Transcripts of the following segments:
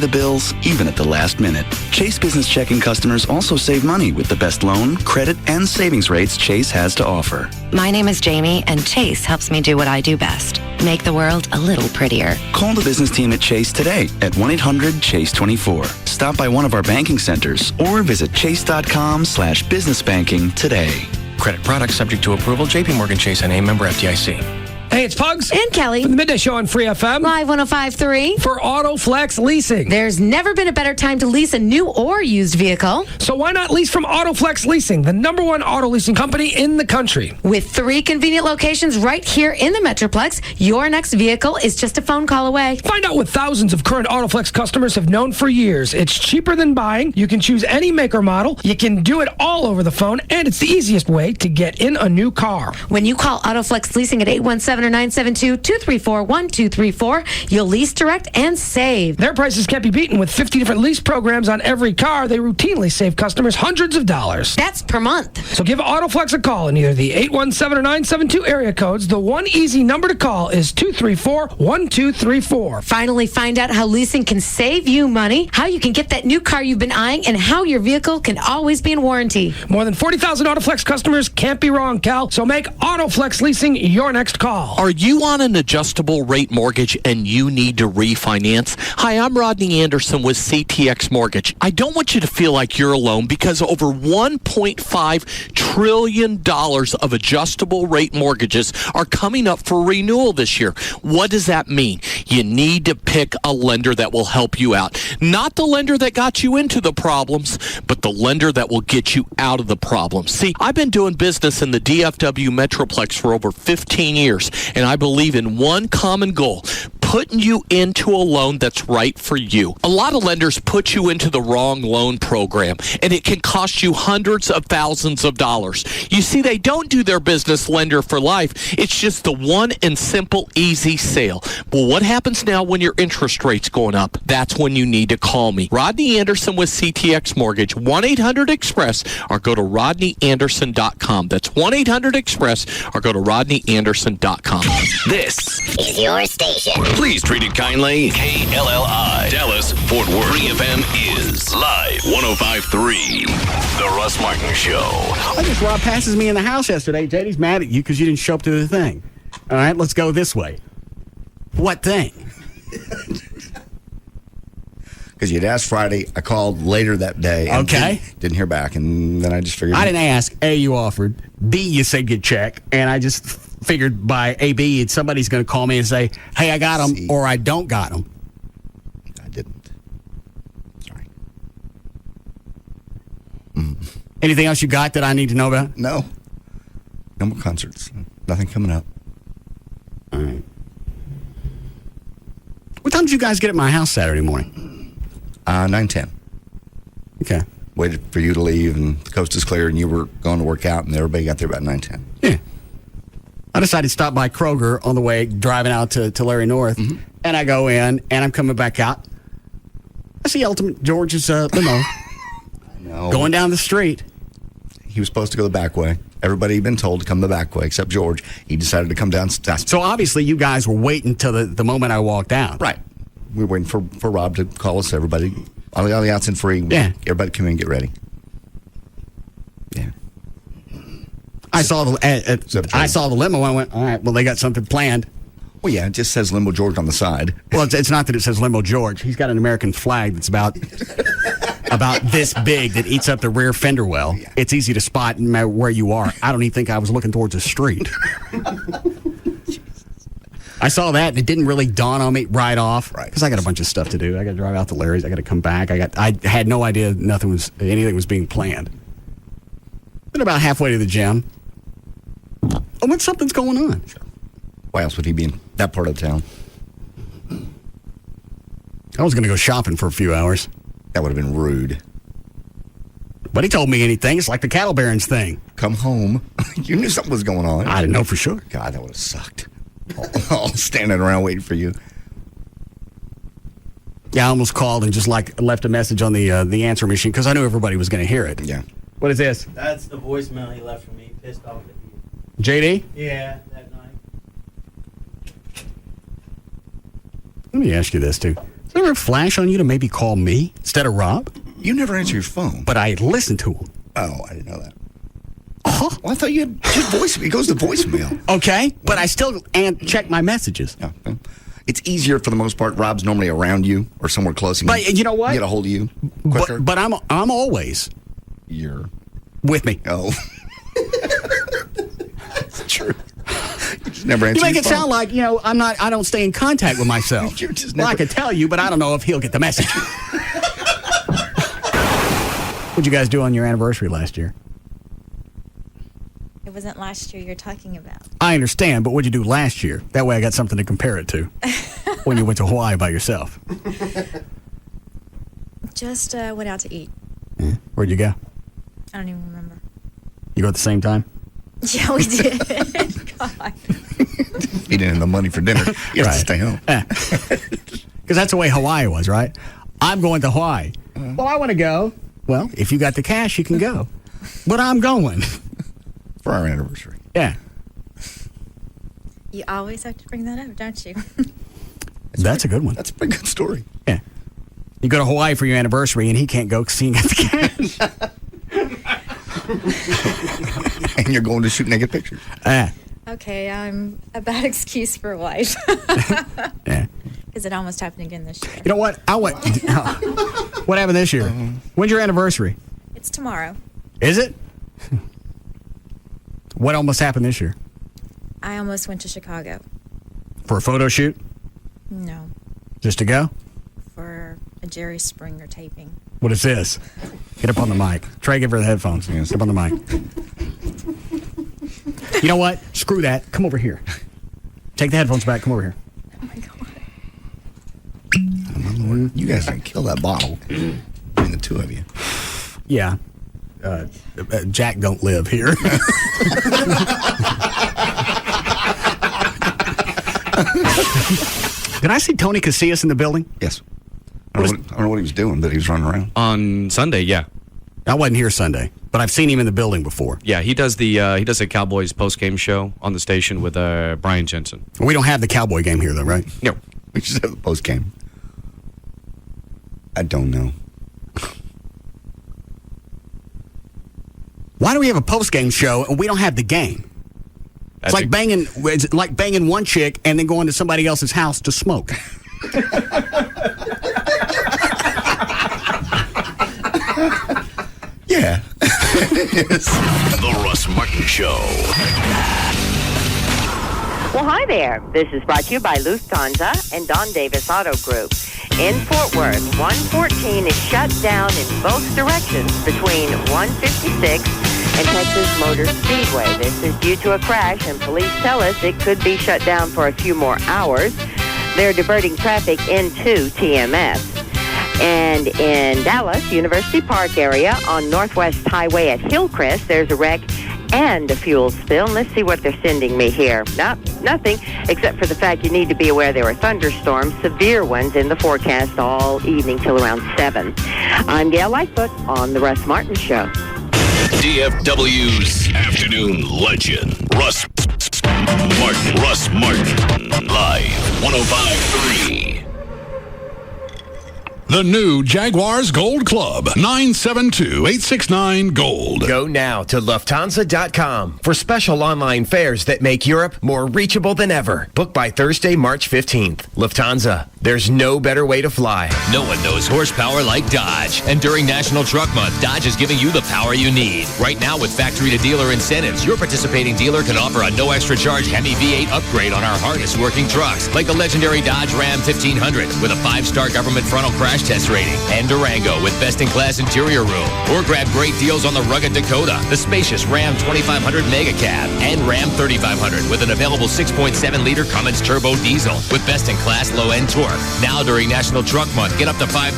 the bills, even at the last minute. Chase Business Checking customers also save money with the best loan, credit, and savings rates Chase has to offer. My name is Jamie, and Chase helps me do what I do best. Make the world a little prettier. Call the business team at Chase today at 1-800-CHASE-24. Stop by one of our banking centers or visit chase.com/businessbanking today. Credit products subject to approval. JP Morgan Chase N.A. member FDIC. Hey, it's Pugs. And Kelly. From the Midday Show on Free FM. Live 105.3. For AutoFlex Leasing. There's never been a better time to lease a new or used vehicle. So why not lease from AutoFlex Leasing, the #1 auto leasing company in the country? With 3 convenient locations right here in the Metroplex, your next vehicle is just a phone call away. Find out what thousands of current AutoFlex customers have known for years. It's cheaper than buying. You can choose any make or model. You can do it all over the phone, and it's the easiest way to get in a new car. When you call AutoFlex Leasing at 817 or 972-234-1234, you'll lease direct and save. Their prices can't be beaten. With 50 different lease programs on every car, they routinely save customers hundreds of dollars. That's per month. So give AutoFlex a call in either the 817 or 972 area codes. The one easy number to call is 234-1234. Finally, find out how leasing can save you money, how you can get that new car you've been eyeing, and how your vehicle can always be in warranty. More than 40,000 AutoFlex customers can't be wrong, Cal. So make AutoFlex Leasing your next call. Are you on an adjustable rate mortgage and you need to refinance? Hi, I'm Rodney Anderson with CTX Mortgage. I don't want you to feel like you're alone because over $1.5 trillion of adjustable rate mortgages are coming up for renewal this year. What does that mean? You need to pick a lender that will help you out. Not the lender that got you into the problems, but the lender that will get you out of the problems. See, I've been doing business in the DFW Metroplex for over 15 years. And I believe in one common goal: putting you into a loan that's right for you. A lot of lenders put you into the wrong loan program, and it can cost you hundreds of thousands of dollars. You see, they don't do their business lender for life. It's just the one and simple, easy sale. Well, what happens now when your interest rate's going up? That's when you need to call me. Rodney Anderson with CTX Mortgage, 1-800-EXPRESS, or go to rodneyanderson.com. That's 1-800-EXPRESS, or go to rodneyanderson.com. This is your station. Please treat it kindly. KLLI, Dallas, Fort Worth. Free FM is live 105.3. The Russ Martin Show. I just Rob passes me in the house yesterday. JD's mad at you because you didn't show up to the thing. All right, let's go this way. What thing? Because you'd asked Friday. I called later that day. And Okay. Didn't hear back, and then I just figured. I didn't ask. A, you offered. B, you said you'd check. And I just figured by A, B, somebody's going to call me and say, hey, I got them, or I don't got them. I didn't. Sorry. Anything else you got that I need to know about? No. No more concerts. Nothing coming up. All right. What time did you guys get at my house Saturday morning? 9:10. Okay. Waited for you to leave, and the coast is clear, and you were going to work out, and everybody got there about 9:10. Yeah. I decided to stop by Kroger on the way driving out to Larry North, and I go in, and I'm coming back out. I see Ultimate George's limo going down the street. He was supposed to go the back way. Everybody had been told to come the back way, except George. He decided to come down. So obviously you guys were waiting till the moment I walked out. Right. We were waiting for Rob to call us. Everybody, all the outs in free. Yeah. Everybody come in and get ready. Yeah. I saw the limo. I went, all right, well, they got something planned. Well, yeah, it just says Limo George on the side. Well, it's not that it says Limo George. He's got an American flag that's about this big that eats up the rear fender well. Yeah. It's easy to spot no matter where you are. I don't even think I was looking towards the street. I saw that, and it didn't really dawn on me right off. Right. Because I got a bunch of stuff to do. I got to drive out to Larry's. I got to come back. I had no idea anything was being planned. Then about halfway to the gym, I went, something's going on. Sure. Why else would he be in that part of town? I was going to go shopping for a few hours. That would have been rude. But he told me anything. It's like the Cattle Barons thing. Come home. You knew something was going on. I didn't know for sure. God, that would have sucked. All standing around waiting for you. Yeah, I almost called and just left a message on the answer machine because I knew everybody was going to hear it. Yeah. What is this? That's the voicemail he left for me. Pissed off at you. JD? Yeah, that night. Let me ask you this, too. Does it ever flash on you to maybe call me instead of Rob? You never answer your phone. But I listen to him. Oh, I didn't know that. Well, I thought you had voice. It goes to voicemail. Okay, but I still check my messages. Yeah. It's easier for the most part. Rob's normally around you or somewhere close. But you know what? Get a hold of you quicker. But I'm always You're with me. Oh, it's true. You just never answer. You make your it phone. sound like I don't stay in contact with myself. You're just Well, I never- could tell you, but I don't know if he'll get the message. What'd you guys do on your anniversary last year? It wasn't last year you're talking about. I understand, but what'd you do last year? That way I got something to compare it to when you went to Hawaii by yourself. Just went out to eat. Yeah. Where'd you go? I don't even remember. You go at the same time? Yeah, we did. God. He didn't have the money for dinner. You have to stay home. Because that's the way Hawaii was, right? I'm going to Hawaii. Well, I want to go. Well, if you got the cash, you can go. But I'm going. For our anniversary. Yeah. You always have to bring that up, don't you? That's a good one. That's a pretty good story. Yeah. You go to Hawaii for your anniversary, and he can't go because he ain't got the cash. And you're going to shoot naked pictures. Okay, I'm a bad excuse for a wife. Yeah. Because it almost happened again this year. You know what? What happened this year? When's your anniversary? It's tomorrow. Is it? What almost happened this year? I almost went to Chicago. For a photo shoot? No, Just to go? for a Jerry Springer taping. What is this? Get up on the mic. Trey, give her the headphones. Get up on the mic. You know what? Screw that. Come over here. Take the headphones back. Come over here. Oh my God. You guys can kill that bottle between the two of you. Yeah. Jack don't live here. Did I see Tony Casillas in the building? Yes. I don't know what he was doing, but he was running around. On Sunday, yeah. I wasn't here Sunday, but I've seen him in the building before. Yeah, he does a Cowboys post-game show on the station with Brian Jensen. We don't have the Cowboy game here, though, right? No. We just have the post game. I don't know. Why do we have a post-game show and we don't have the game? It's like banging one chick and then going to somebody else's house to smoke. Yeah. The Russ Martin Show. Well, hi there. This is brought to you by Lufthansa and Don Davis Auto Group. In Fort Worth, 114 is shut down in both directions between 156 and Texas Motor Speedway. This is due to a crash, and police tell us it could be shut down for a few more hours. They're diverting traffic into TMS. And in Dallas, University Park area on Northwest Highway at Hillcrest, there's a wreck and a fuel spill. And let's see what they're sending me here. Nothing, except for the fact you need to be aware there are thunderstorms, severe ones in the forecast all evening till around 7. I'm Gail Lightfoot on The Russ Martin Show. DFW's Afternoon Legend. Russ Martin. Live 105.3. The new Jaguars Gold Club, 972-869-GOLD. Go now to Lufthansa.com for special online fares that make Europe more reachable than ever. Book by Thursday, March 15th. Lufthansa, there's no better way to fly. No one knows horsepower like Dodge. And during National Truck Month, Dodge is giving you the power you need. Right now, with factory-to-dealer incentives, your participating dealer can offer a no-extra-charge Hemi V8 upgrade on our hardest-working trucks, like the legendary Dodge Ram 1500 with a 5-star government frontal crash test rating, and Durango with best-in-class interior room. Or grab great deals on the rugged Dakota, the spacious Ram 2500 Mega Cab, and Ram 3500 with an available 6.7-liter Cummins turbo diesel with best-in-class low-end torque. Now during National Truck Month, get up to $5,000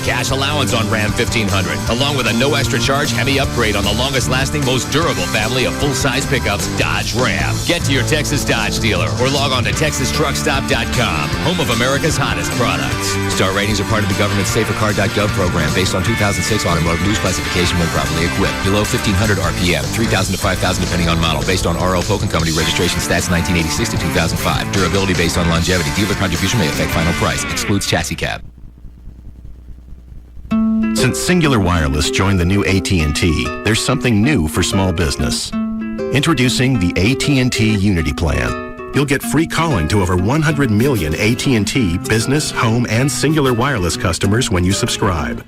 cash allowance on Ram 1500, along with a no-extra-charge Hemi upgrade on the longest-lasting, most durable family of full-size pickups, Dodge Ram. Get to your Texas Dodge dealer or log on to TexasTruckStop.com, home of America's hottest products. Star ratings are part of the government's SaferCar.gov program based on 2006 automotive news classification when properly equipped. Below 1,500 RPM, 3,000 to 5,000 depending on model. Based on RL Polk & Company registration stats 1986 to 2005. Durability based on longevity. Dealer contribution may affect final price. Excludes chassis cab. Since Singular Wireless joined the new AT&T, there's something new for small business. Introducing the AT&T Unity Plan. You'll get free calling to over 100 million AT&T business, home, and Singular Wireless customers when you subscribe.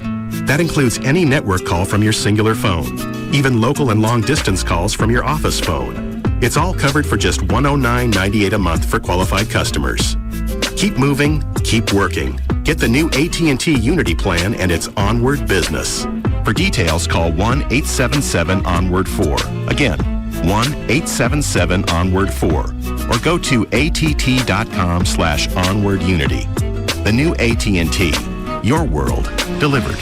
That includes any network call from your Singular phone, even local and long-distance calls from your office phone. It's all covered for just $109.98 a month for qualified customers. Keep moving, keep working. Get the new AT&T Unity Plan and it's onward business. For details, call 1-877-ONWARD-4. Again, 1-877-ONWARD-4. Or go to att.com/onwardunity. The new AT&T. Your world delivered.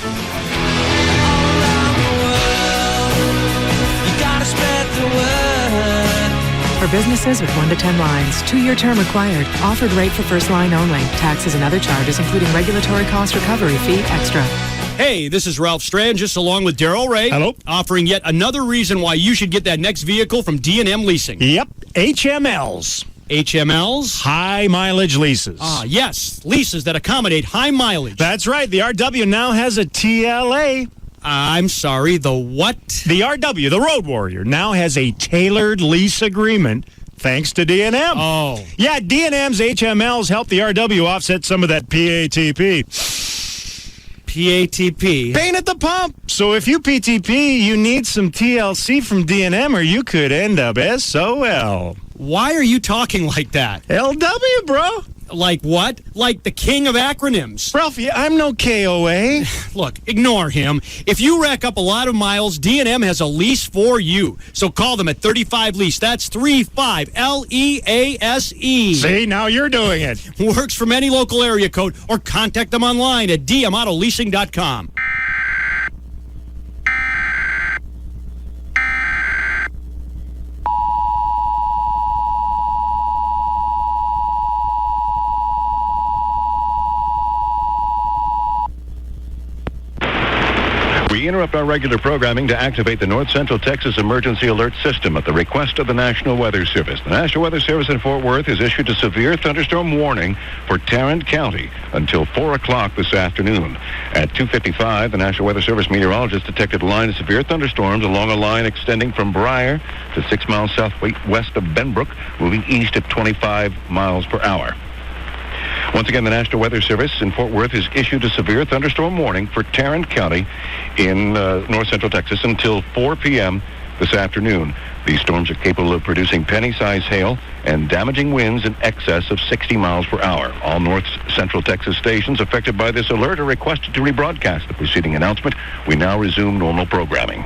For businesses with 1 to 10 lines, 2-year term required. Offered rate for first line only. Taxes and other charges, including regulatory cost recovery fee extra. Hey, this is Ralph Strangis along with Daryl Ray. Hello. Offering yet another reason why you should get that next vehicle from D&M Leasing. Yep, HMLs. HMLs? High mileage leases. Ah, yes, leases that accommodate high mileage. That's right. The RW now has a TLA. I'm sorry, the what? The RW, the Road Warrior, now has a tailored lease agreement thanks to D&M. Oh. Yeah, D&M's HMLs help the RW offset some of that PATP. PATP? Pain at the pump. So if you PTP, you need some TLC from D&M or you could end up SOL. Why are you talking like that? LW, bro. Like what? Like the king of acronyms. Ralphie, I'm no KOA. Look, ignore him. If you rack up a lot of miles, D&M has a lease for you. So call them at 35 Lease. That's 35 LEASE. See, now you're doing it. Works from any local area code or contact them online at dmautoleasing.com. We interrupt our regular programming to activate the North Central Texas Emergency Alert System at the request of the National Weather Service. The National Weather Service in Fort Worth has issued a severe thunderstorm warning for Tarrant County until 4 o'clock this afternoon. At 2:55, the National Weather Service meteorologist detected a line of severe thunderstorms along a line extending from Briar to 6 miles southwest of Benbrook, moving east at 25 miles per hour. Once again, the National Weather Service in Fort Worth has issued a severe thunderstorm warning for Tarrant County in north central Texas until 4 p.m. this afternoon. These storms are capable of producing penny-sized hail and damaging winds in excess of 60 miles per hour. All north central Texas stations affected by this alert are requested to rebroadcast the preceding announcement. We now resume normal programming.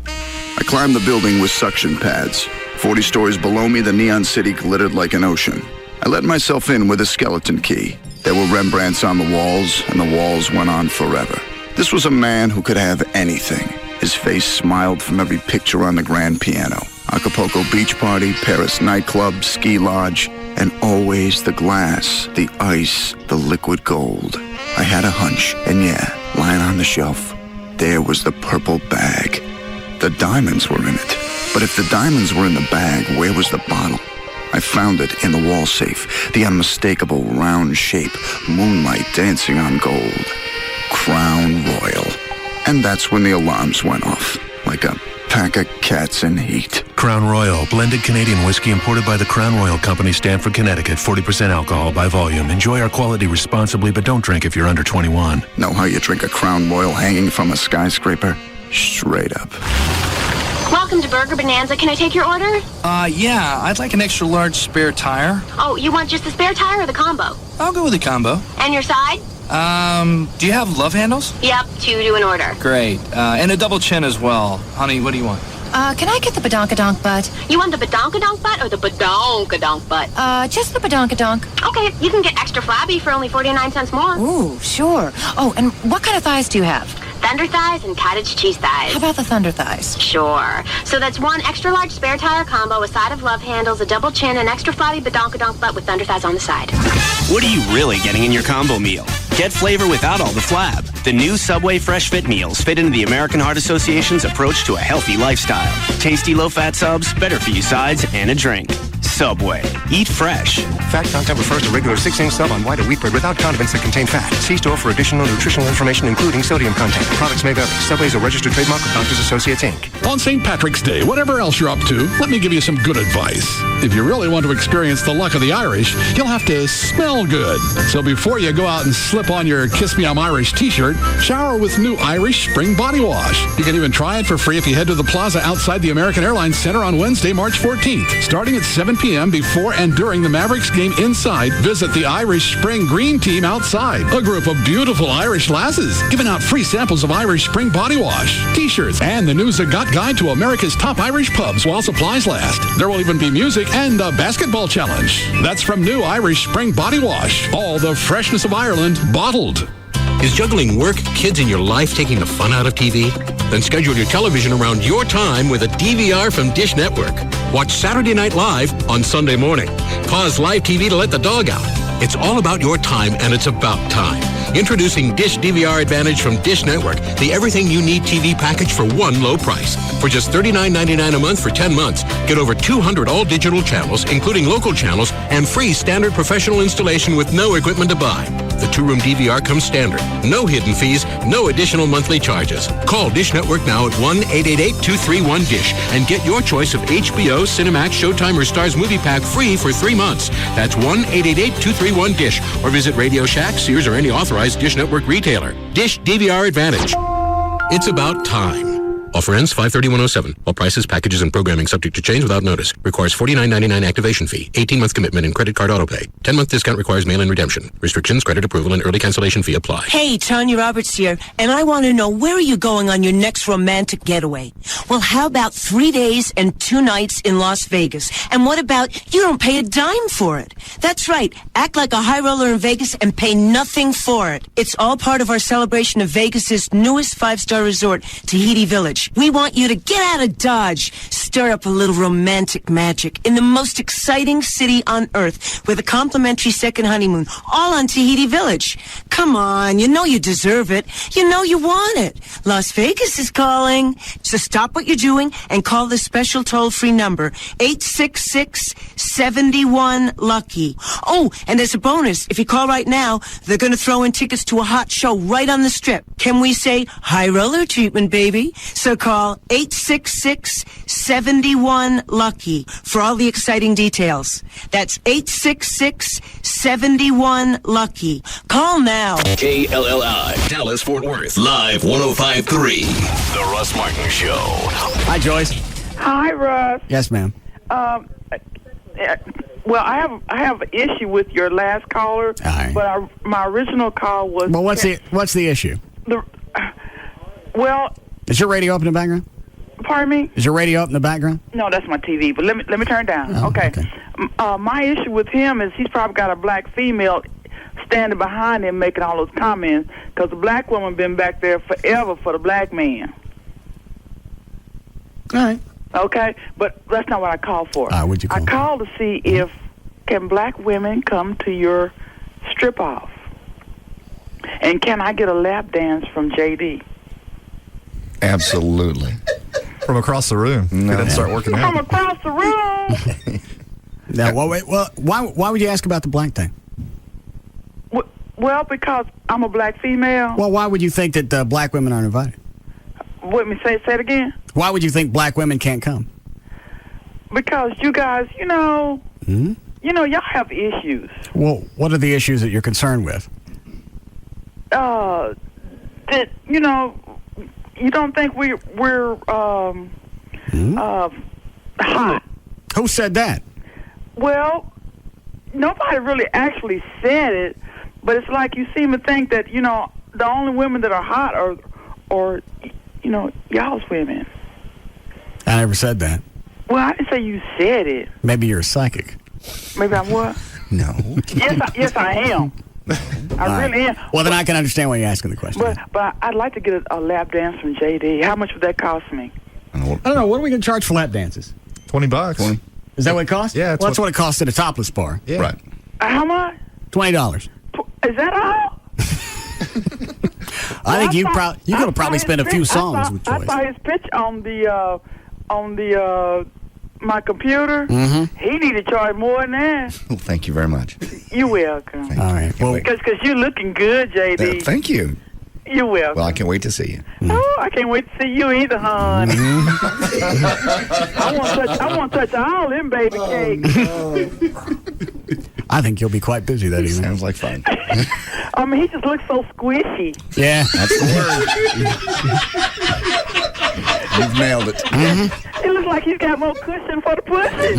I climbed the building with suction pads. 40 stories below me, the neon city glittered like an ocean. I let myself in with a skeleton key. There were Rembrandts on the walls, and the walls went on forever. This was a man who could have anything. His face smiled from every picture on the grand piano. Acapulco beach party, Paris nightclub, ski lodge, and always the glass, the ice, the liquid gold. I had a hunch, and yeah, lying on the shelf, there was the purple bag. The diamonds were in it. But if the diamonds were in the bag, where was the bottle? I found it in the wall safe, the unmistakable round shape, moonlight dancing on gold. Crown Royal. And that's when the alarms went off, like a pack of cats in heat. Crown Royal, blended Canadian whiskey imported by the Crown Royal Company, Stamford, Connecticut. 40% alcohol by volume. Enjoy our quality responsibly, but don't drink if you're under 21. Know how you drink a Crown Royal hanging from a skyscraper? Straight up. Welcome to Burger Bonanza. Can I take your order? Yeah. I'd like an extra large spare tire. Oh, you want just the spare tire or the combo? I'll go with the combo. And your side? Do you have love handles? Yep, 2 to an order. Great. And a double chin as well. Honey, what do you want? Can I get the badonkadonk butt? You want the badonkadonk butt or the badonkadonk butt? Just the badonkadonk. Okay, you can get extra flabby for only 49 cents more. Ooh, sure. Oh, and what kind of thighs do you have? Thunder thighs and cottage cheese thighs. How about the thunder thighs? Sure. So that's 1 extra large spare tire combo, a side of love handles, a double chin, an extra flabby badonkadonk butt with thunder thighs on the side. What are you really getting in your combo meal? Get flavor without all the flab. The new Subway Fresh Fit meals fit into the American Heart Association's approach to a healthy lifestyle. Tasty low-fat subs, better for you sides, and a drink. Subway. Eat fresh. Fat content refers to regular 6-inch sub on white or wheat bread without condiments that contain fat. See store for additional nutritional information, including sodium content. Products may vary. Subway is a registered trademark of Doctors Associates, Inc. On St. Patrick's Day, whatever else you're up to, let me give you some good advice. If you really want to experience the luck of the Irish, you'll have to smell good. So before you go out and slip on your Kiss Me I'm Irish t-shirt, shower with new Irish Spring Body Wash. You can even try it for free if you head to the plaza outside the American Airlines Center on Wednesday, March 14th. Starting at 7 p.m. before and during the Mavericks game inside, visit the Irish Spring Green Team outside. A group of beautiful Irish lasses giving out free samples of Irish Spring Body Wash, t-shirts, and the News That Got Guide to America's top Irish pubs while supplies last. There will even be music and a basketball challenge. That's from new Irish Spring Body Wash. All the freshness of Ireland bottled. Is juggling work, kids, and your life taking the fun out of TV? Then schedule your television around your time with a DVR from Dish Network. Watch Saturday Night Live on Sunday morning. Pause live TV to let the dog out. It's all about your time, and it's about time. Introducing Dish DVR Advantage from Dish Network, the everything you need TV package for one low price. For just $39.99 a month for 10 months, get over 200 all-digital channels, including local channels, and free standard professional installation with no equipment to buy. The two-room DVR comes standard. No hidden fees, no additional monthly charges. Call Dish Network now at 1-888-231-DISH and get your choice of HBO, Cinemax, Showtime, or Starz Movie Pack free for 3 months. That's 1-888-231-DISH or visit Radio Shack, Sears, or any authorized Dish Network retailer. Dish DVR Advantage. It's about time. Offer ends 5/31/07. All prices, packages, and programming subject to change without notice. Requires $49.99 activation fee, 18-month commitment, and credit card autopay. 10-month discount requires mail-in redemption. Restrictions, credit approval, and early cancellation fee apply. Hey, Tanya Roberts here, and I want to know, where are you going on your next romantic getaway? Well, how about 3 days and 2 nights in Las Vegas? And what about you don't pay a dime for it? That's right. Act like a high roller in Vegas and pay nothing for it. It's all part of our celebration of Vegas's newest 5-star resort, Tahiti Village. We want you to get out of Dodge, stir up a little romantic magic in the most exciting city on earth with a complimentary second honeymoon, all on Tahiti Village. Come on, you know you deserve it. You know you want it. Las Vegas is calling. So stop what you're doing and call the special toll-free number, 866-71-LUCKY. Oh, and as a bonus, if you call right now, they're going to throw in tickets to a hot show right on the Strip. Can we say high roller treatment, baby? So call 866-71-LUCKY for all the exciting details. That's 866-71-LUCKY. Call now. KLLI, Dallas, Fort Worth, live 105.3. The Russ Martin Show. Hi, Joyce. Hi, Russ. Yes, ma'am. Well, I have an issue with your last caller, but my original call was. Well, what's the issue? Is your radio up in the background? Pardon me? Is your radio up in the background? No, that's my TV. But let me turn it down. Oh, okay. My issue with him is he's probably got a black female standing behind him making all those comments because the black woman been back there forever for the black man. All right. Okay, but that's not what I called for. What'd you call? I called to see if can black women come to your strip off, and can I get a lap dance from JD? Absolutely. From across the room. No. Didn't start working out. From across the room. Now, why would you ask about the black thing? Well, because I'm a black female. Well, why would you think that black women aren't invited? Let me say it again. Why would you think black women can't come? Because you guys, y'all have issues. Well, what are the issues that you're concerned with? You don't think we're hot? Who said that? Well, nobody really actually said it, but it's like you seem to think that the only women that are hot are y'all's women. I never said that. Well, I didn't say you said it. Maybe you're a psychic. Maybe I'm what? No. Yes, I am. I really am. Well, then I can understand why you're asking the question. But I'd like to get a lap dance from JD. How much would that cost me? I don't know. What are we going to charge for lap dances? $20. 20. Is that what it costs? Yeah. Well, that's what it costs at a topless bar. Yeah. Right. How much? $20. Is that all? I think you could have probably spent a few songs with Joyce. I saw his pitch on the my computer. Mm-hmm. He need to charge more than that. Well, thank you very much. You're welcome. All right. Well, Because you're looking good, JD. thank you. You're welcome. Well, I can't wait to see you. Oh, I can't wait to see you either, hon. I want to touch all them baby cakes. I think you'll be quite busy that evening. Sounds like fun. I mean, he just looks so squishy. Yeah. That's the word. You've nailed it. It looks like he's got more cushion for the pussy.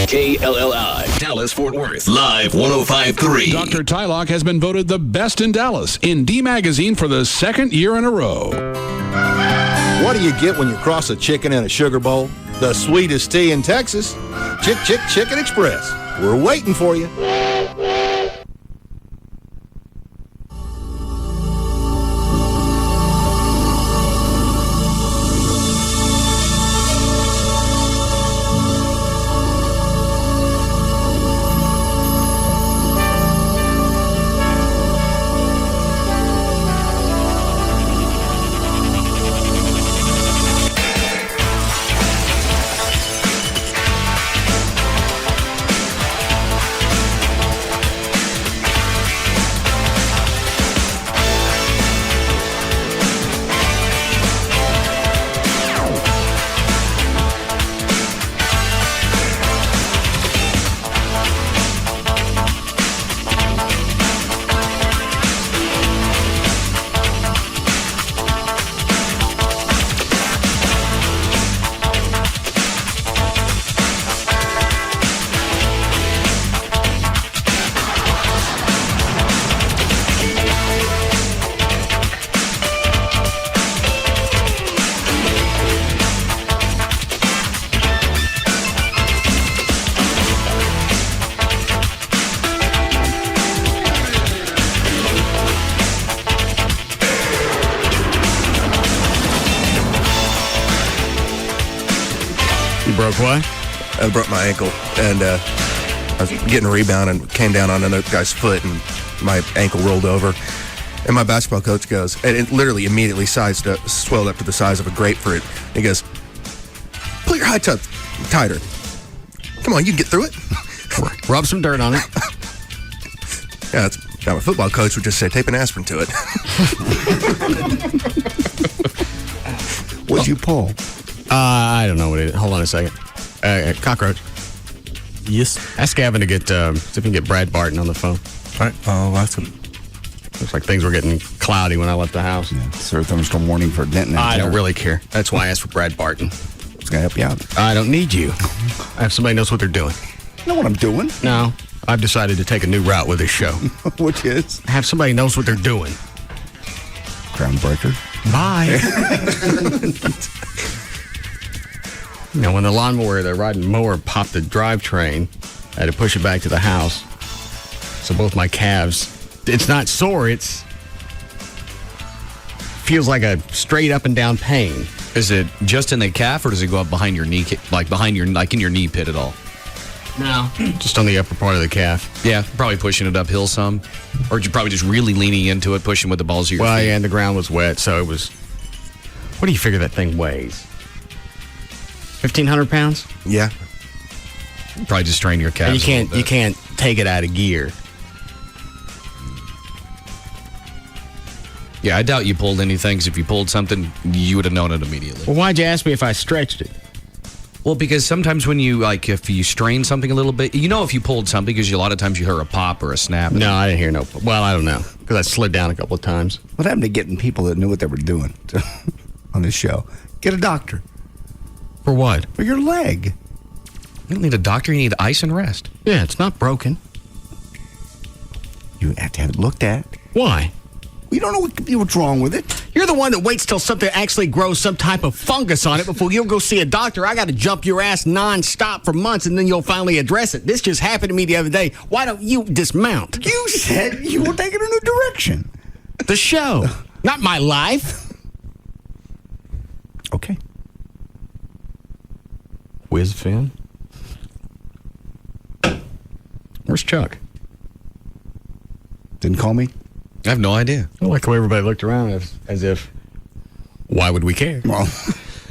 KLLI, Dallas, Fort Worth, live 105.3. Dr. Tylock has been voted the best in Dallas in D Magazine for the second year in a row. What do you get when you cross a chicken and a sugar bowl? The sweetest tea in Texas. Chicken Express. We're waiting for you. Broke what? I broke my ankle, and I was getting a rebound and came down on another guy's foot, and my ankle rolled over. And my basketball coach goes, and it literally immediately swelled up to the size of a grapefruit. He goes, "Pull your high top tighter. Come on, you can get through it." Rub some dirt on it. Yeah, my football coach would just say, "Tape an aspirin to it." What'd you pull? I don't know what it is. Hold on a second. Cockroach. Yes. Ask Gavin to get, see if we can get Brad Barton on the phone. All right. Oh, that's a... Looks like things were getting cloudy when I left the house. Yeah. Sir, thunderstorm warning for Denton. I don't really care. That's why I asked for Brad Barton. It's going to help you out. I don't need you. I have somebody who knows what they're doing. You know what I'm doing? No. I've decided to take a new route with this show. Which is? Have somebody who knows what they're doing. Groundbreaker. Bye. You know, when the lawnmower, the riding mower popped the drivetrain, I had to push it back to the house. So both my calves, it's not sore, it's feels like a straight up and down pain. Is it just in the calf, or does it go up behind your knee, like in your knee pit at all? No. Just on the upper part of the calf. Yeah, probably pushing it uphill some. Or you're probably just really leaning into it, pushing with the balls of your feet. Yeah, and the ground was wet, so it was... What do you figure that thing weighs? 1,500 pounds? Yeah. Probably just strain your calves. And you can't take it out of gear. Yeah, I doubt you pulled anything, because if you pulled something, you would have known it immediately. Well, why'd you ask me if I stretched it? Well, because sometimes when you, if you strain something a little bit, if you pulled something, because a lot of times you hear a pop or a snap. No, I didn't hear no. Well, I don't know, because I slid down a couple of times. What happened to getting people that knew what they were doing on this show? Get a doctor. For what? For your leg. You don't need a doctor, you need ice and rest. Yeah, it's not broken. You have to have it looked at. Why? We don't know what's wrong with it. You're the one that waits till something actually grows some type of fungus on it before you'll go see a doctor. I got to jump your ass nonstop for months, and then you'll finally address it. This just happened to me the other day. Why don't you dismount? You said you were taking a new direction. The show, not my life. Okay. Whiz Finn? Where's Chuck? Didn't call me? I have no idea. I like the way everybody looked around as if, why would we care? Well,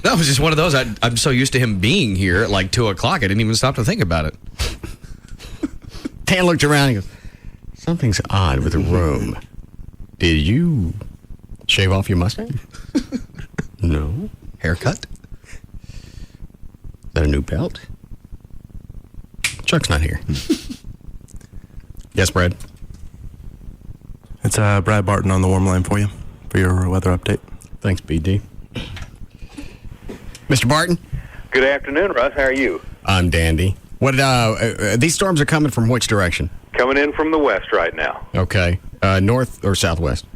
That was just one of those. I'm so used to him being here at like 2 o'clock, I didn't even stop to think about it. Dan looked around and goes, something's odd with the room. Did you shave off your mustache? No. Haircut? Is that a new belt? Chuck's not here. Yes, Brad? It's Brad Barton on the warm line for you for your weather update. Thanks, BD. Mr. Barton? Good afternoon, Russ. How are you? I'm dandy. What? These storms are coming from which direction? Coming in from the west right now. Okay. North or southwest?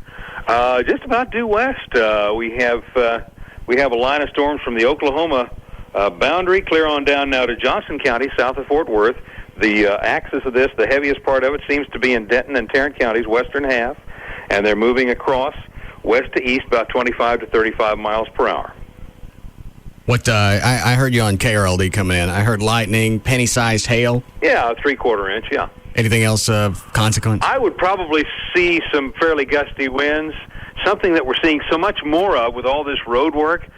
Just about due west. We have a line of storms from the Oklahoma boundary clear on down now to Johnson County, south of Fort Worth. The axis of this, the heaviest part of it, seems to be in Denton and Tarrant Counties' western half, and they're moving across west to east about 25 to 35 miles per hour. What? I heard you on KLLI coming in. I heard lightning, penny-sized hail. Yeah, a 3/4 inch, yeah. Anything else of consequence? I would probably see some fairly gusty winds, something that we're seeing so much more of with all this road work.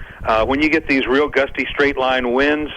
When you get these real gusty straight-line winds,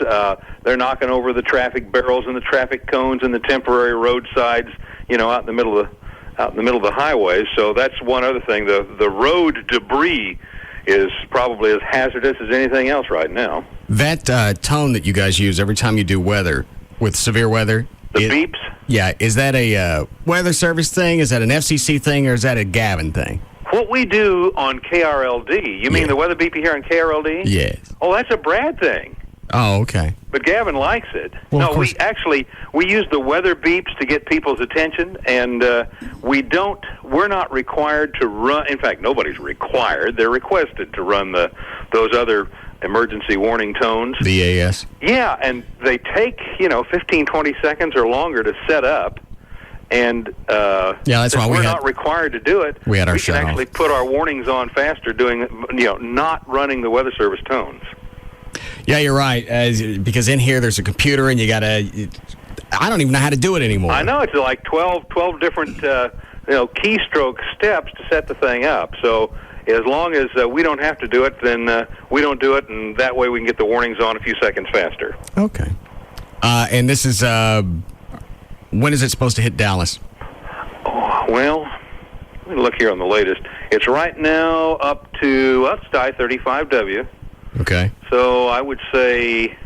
they're knocking over the traffic barrels and the traffic cones and the temporary roadsides, out in the middle of the highways. So that's one other thing. The road debris is probably as hazardous as anything else right now. That tone that you guys use every time you do weather, with severe weather. The beeps? Yeah. Is that a weather service thing? Is that an FCC thing? Or is that a Gavin thing? What we do on KRLD, you mean the weather beep here on KRLD? Yes. Oh, that's a Brad thing. Oh, okay. But Gavin likes it. Well, no, we use the weather beeps to get people's attention, and we're not required to run. In fact, nobody's required. They're requested to run those other emergency warning tones. The AS? Yeah, and they take, 15, 20 seconds or longer to set up. And that's why we're not required to do it. We had our can actually put our warnings on faster, doing not running the weather service tones. Yeah, you're right. Because in here there's a computer, and you gotta. I don't even know how to do it anymore. I know, it's like 12 different keystroke steps to set the thing up. So as long as we don't have to do it, then we don't do it, and that way we can get the warnings on a few seconds faster. Okay. And this is. When is it supposed to hit Dallas? Oh, well, let me look here on the latest. It's right now up to I-35W. Okay. So I would say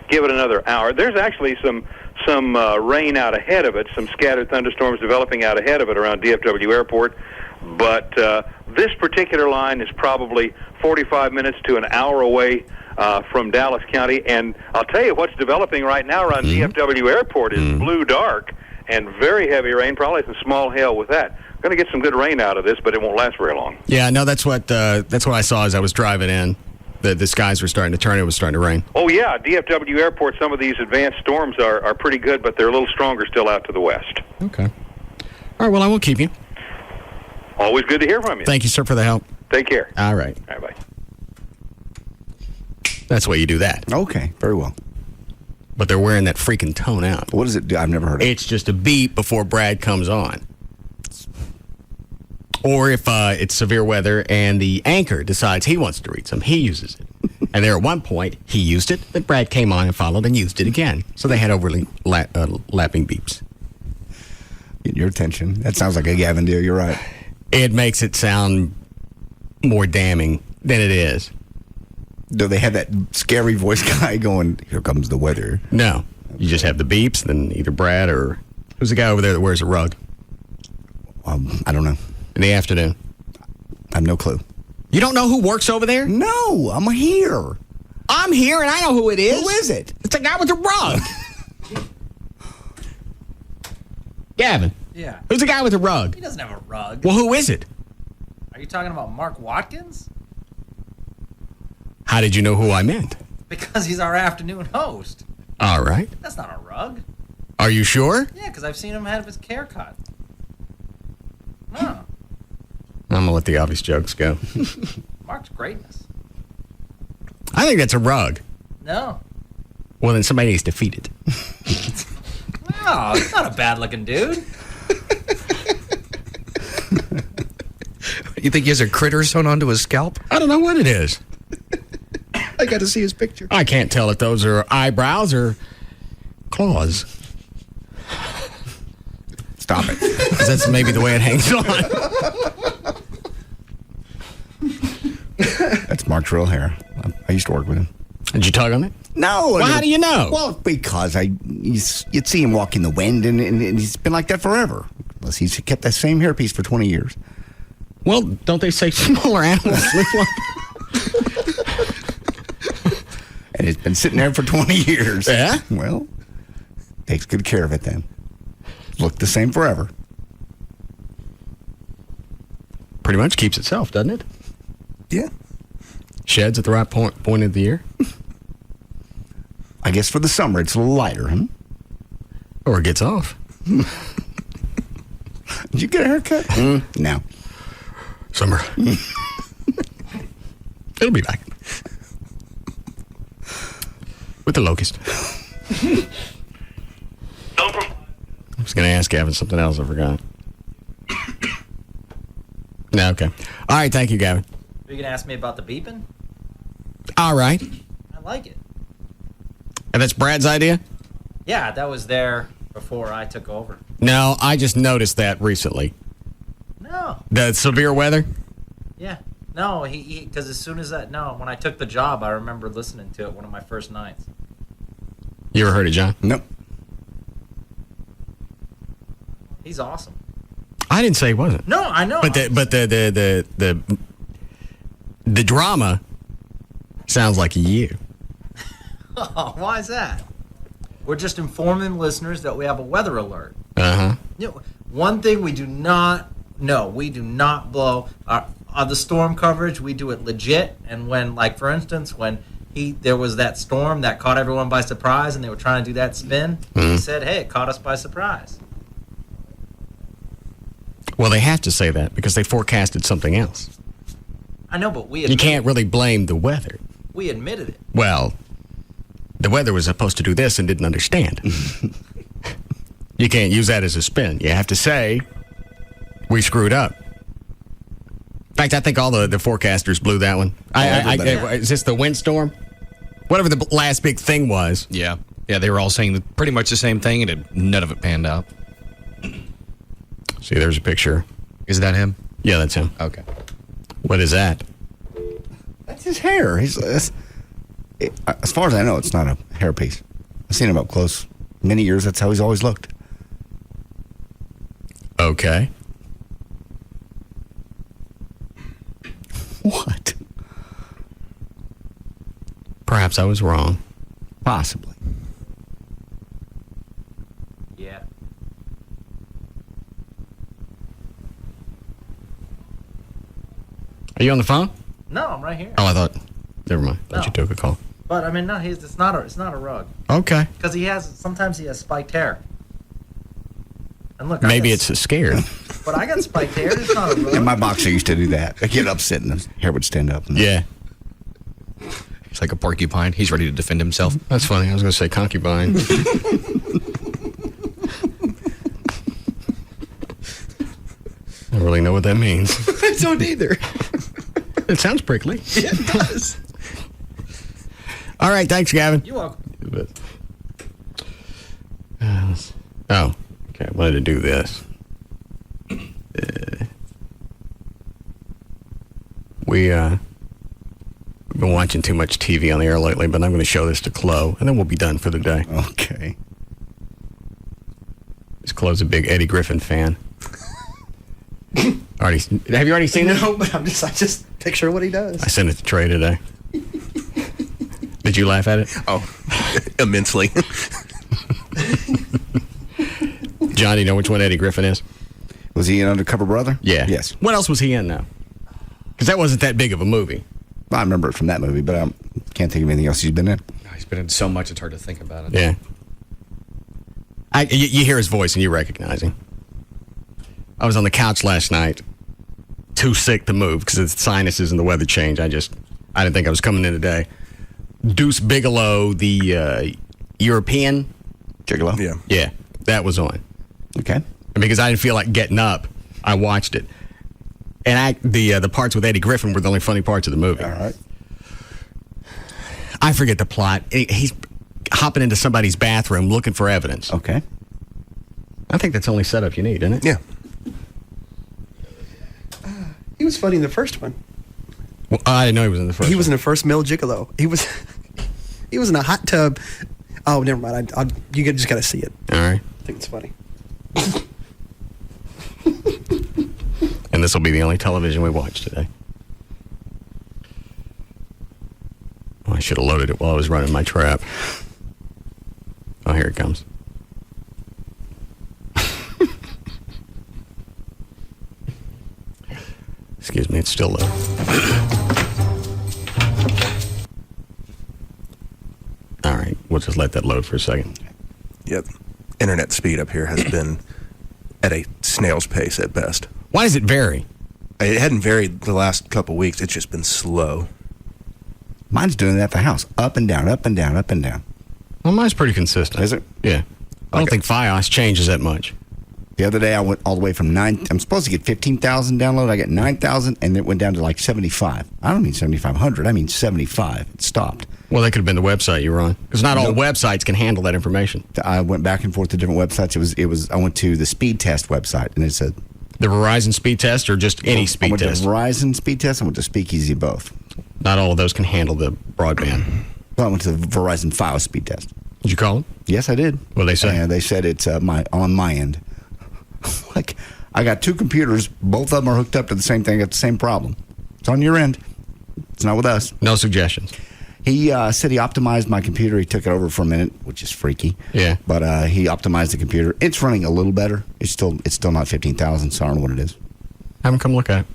give it another hour. There's actually some rain out ahead of it, some scattered thunderstorms developing out ahead of it around DFW Airport. But this particular line is probably 45 minutes to an hour away from Dallas County, and I'll tell you what's developing right now around DFW Airport is blue dark and very heavy rain, probably some small hail with that. Going to get some good rain out of this, but it won't last very long. Yeah, no, that's what I saw as I was driving in. The skies were starting to turn. It was starting to rain. Oh, yeah, DFW Airport, some of these advanced storms are pretty good, but they're a little stronger still out to the west. Okay. All right, well, I will keep you. Always good to hear from you. Thank you, sir, for the help. Take care. All right. All right, bye. That's the way you do that. Okay, very well. But they're wearing that freaking tone out. What does it do? I've never heard of it. It's just a beep before Brad comes on. Or if it's severe weather and the anchor decides he wants to read some, he uses it. And there at one point, he used it, but Brad came on and followed and used it again. So they had overly lapping beeps. Get your attention. That sounds like a Gavin deal. You're right. It makes it sound more damning than it is. Do they have that scary voice guy going, here comes the weather? No. You just have the beeps, then either Brad or... Who's the guy over there that wears a rug? I don't know. In the afternoon. I have no clue. You don't know who works over there? No, I'm here. I'm here and I know who it is. Who is it? It's a guy with a rug. Gavin. Yeah. Who's the guy with the rug? He doesn't have a rug. Well, who is it? Are you talking about Mark Watkins? How did you know who I meant? Because he's our afternoon host. All right. That's not a rug. Are you sure? Yeah, because I've seen him have his haircut. No. I'm going to let the obvious jokes go. Mark's greatness. I think that's a rug. No. Well, then somebody needs to feed it. No, he's not a bad-looking dude. You think he has a critter sewn onto his scalp? I don't know what it is. I got to see his picture. I can't tell if those are eyebrows or claws. Stop it. Because that's maybe the way it hangs on. That's Mark's real hair. I used to work with him. Did you tug on it? No. Well, how do you know? Well, because you'd see him walk in the wind, and he's been like that forever. Unless he's kept that same hairpiece for 20 years. Well, don't they say smaller animals live long? And it's been sitting there for 20 years. Yeah? Well, takes good care of it then. Look the same forever. Pretty much keeps itself, doesn't it? Yeah. Sheds at the right point of the year. I guess for the summer it's a little lighter, huh? Or it gets off. Did you get a haircut? No. Summer. It'll be back. With the locust. I was going to ask Gavin something else. I forgot. No, okay. All right, thank you, Gavin. Are you going to ask me about the beeping? All right. I like it. And that's Brad's idea? Yeah, that was there before I took over. No, I just noticed that recently. No. The severe weather? Yeah. No, because as soon as when I took the job, I remember listening to it one of my first nights. You ever heard it, John? Nope. He's awesome. I didn't say he wasn't. No, I know. But the drama sounds like you. Oh, why is that? We're just informing listeners that we have a weather alert. Uh-huh. You know, one thing we do not blow on the storm coverage. We do it legit. And when, like, for instance, when there was that storm that caught everyone by surprise and they were trying to do that spin, he said, hey, it caught us by surprise. Well, they have to say that because they forecasted something else. I know, but you can't really blame the weather. We admitted it. Well, the weather was supposed to do this and didn't understand. You can't use that as a spin. You have to say, we screwed up. In fact, I think all the forecasters blew that one. Is this the windstorm? Whatever the last big thing was. Yeah. Yeah, they were all saying pretty much the same thing, and none of it panned out. See, there's a picture. Is that him? Yeah, that's him. Okay. What is that? That's his hair. As far as I know, it's not a hairpiece. I've seen him up close. Many years, that's how he's always looked. Okay. What? Perhaps I was wrong. Possibly. Yeah. Are you on the phone? No, I'm right here. Oh, I thought. Never mind. Thought you took a call. But I mean, no, it's not a rug. Okay. Because sometimes he has spiked hair. And look, maybe it's scared. But I got spiked hair. It's not a rug. And my boxer used to do that. I'd get upset and his hair would stand up. Yeah. He's like a porcupine. He's ready to defend himself. That's funny. I was going to say concubine. I don't really know what that means. I don't either. It sounds prickly. It does. All right. Thanks, Gavin. You're welcome. Oh, okay. I wanted to do this. We've been watching too much TV on the air lately, but I'm going to show this to Chloe, and then we'll be done for the day. Okay. This Chloe's a big Eddie Griffin fan. Have you already seen it? No, but I just picture what he does. I sent it to Trey today. Did you laugh at it? Oh, immensely. John, do you know which one Eddie Griffin is? Was he an Undercover Brother? Yeah. Yes. What else was he in now? Because that wasn't that big of a movie. Well, I remember it from that movie, but I can't think of anything else he's been in. He's been in so much, it's hard to think about it. Yeah. You hear his voice and you recognize him. I was on the couch last night, too sick to move because of the sinuses and the weather change. I didn't think I was coming in today. Deuce Bigelow, the European Gigolo. Yeah. Yeah, that was on. Okay. And because I didn't feel like getting up, I watched it. And the parts with Eddie Griffin were the only funny parts of the movie. All right. I forget the plot. He's hopping into somebody's bathroom looking for evidence. Okay. I think that's the only setup you need, isn't it? Yeah. He was funny in the first one. Well, I didn't know he was in the first. He was in the first male gigolo. He was in a hot tub. Oh, never mind. You just got to see it. All right. I think it's funny. And this will be the only television we watch today. Oh, I should have loaded it while I was running my trap. Oh, here it comes. Excuse me, it's still low. All right, we'll just let that load for a second. Yep. Internet speed up here has been at a snail's pace at best. Why does it vary? It hadn't varied the last couple weeks. It's just been slow. Mine's doing that at the house. Up and down, up and down, up and down. Well, mine's pretty consistent. Is it? Yeah. I don't think Fios changes that much. The other day I went all the way from 9. I'm supposed to get 15,000 download. I got 9,000, and it went down to like 75. I don't mean 7,500. I mean 75. It stopped. Well, that could have been the website you were on, because not all websites can handle that information. I went back and forth to different websites. It was. I went to the speed test website, and it said the Verizon speed test, or just any speed test. I went to Verizon speed test. I went to Speakeasy both. Not all of those can handle the broadband. Well, I went to the Verizon Fios speed test. Did you call them? Yes, I did. What did they say? They said it's on my end. Like, I got two computers. Both of them are hooked up to the same thing. Got the same problem. It's on your end. It's not with us. No suggestions. He said he optimized my computer. He took it over for a minute, which is freaky. Yeah. But he optimized the computer. It's running a little better. It's still not 15,000, so I don't know what it is. Have him come look at it.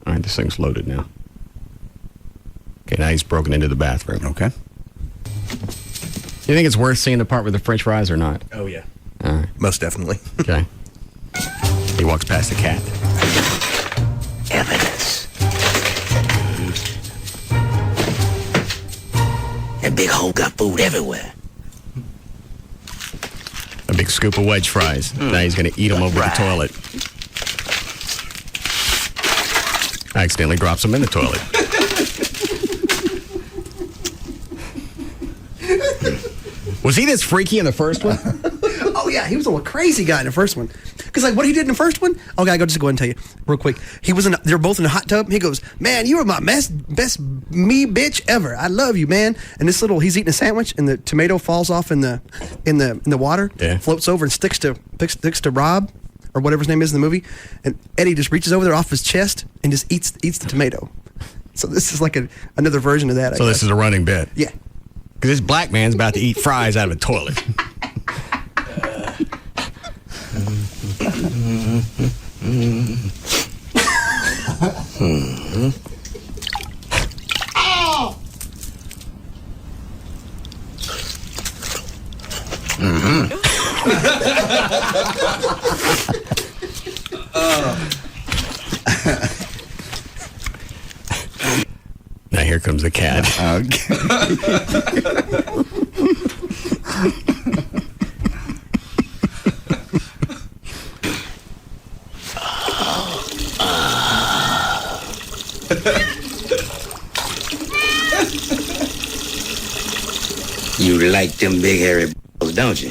All right, this thing's loaded now. Okay, now he's broken into the bathroom. Okay. You think it's worth seeing the part with the French fries or not? Oh, yeah. All right. Most definitely. Okay. He walks past the cat. Evidence. That big hole got food everywhere. A big scoop of wedge fries. Now he's going to eat them over the toilet. I accidentally dropped some in the toilet. Was he this freaky in the first one? Oh, yeah, he was a little crazy guy in the first one. Because, like, what he did in the first one, okay, I'll just go ahead and tell you real quick. They were both in a hot tub. He goes, man, you are my best me bitch ever. I love you, man. And he's eating a sandwich, and the tomato falls off in the water, floats over and sticks to Rob, or whatever his name is in the movie. And Eddie just reaches over there off his chest and just eats the tomato. So this is like another version of that, I guess. This is a running bit. Yeah. Because this black man's about to eat fries out of a toilet. Now here comes the cat. You like them big hairy balls, don't you?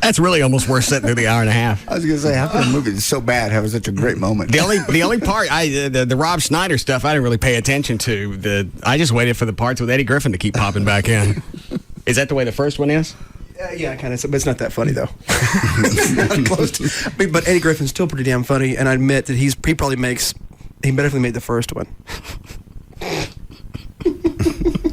That's really almost worth sitting through the hour and a half. I was going to say, how can a movie that's so bad have such a great moment? The only part, the Rob Schneider stuff, I didn't really pay attention to. I just waited for the parts with Eddie Griffin to keep popping back in. Is that the way the first one is? Yeah, kind of. But it's not that funny, though. It's not close to, but Eddie Griffin's still pretty damn funny, and I admit that he definitely made the first one.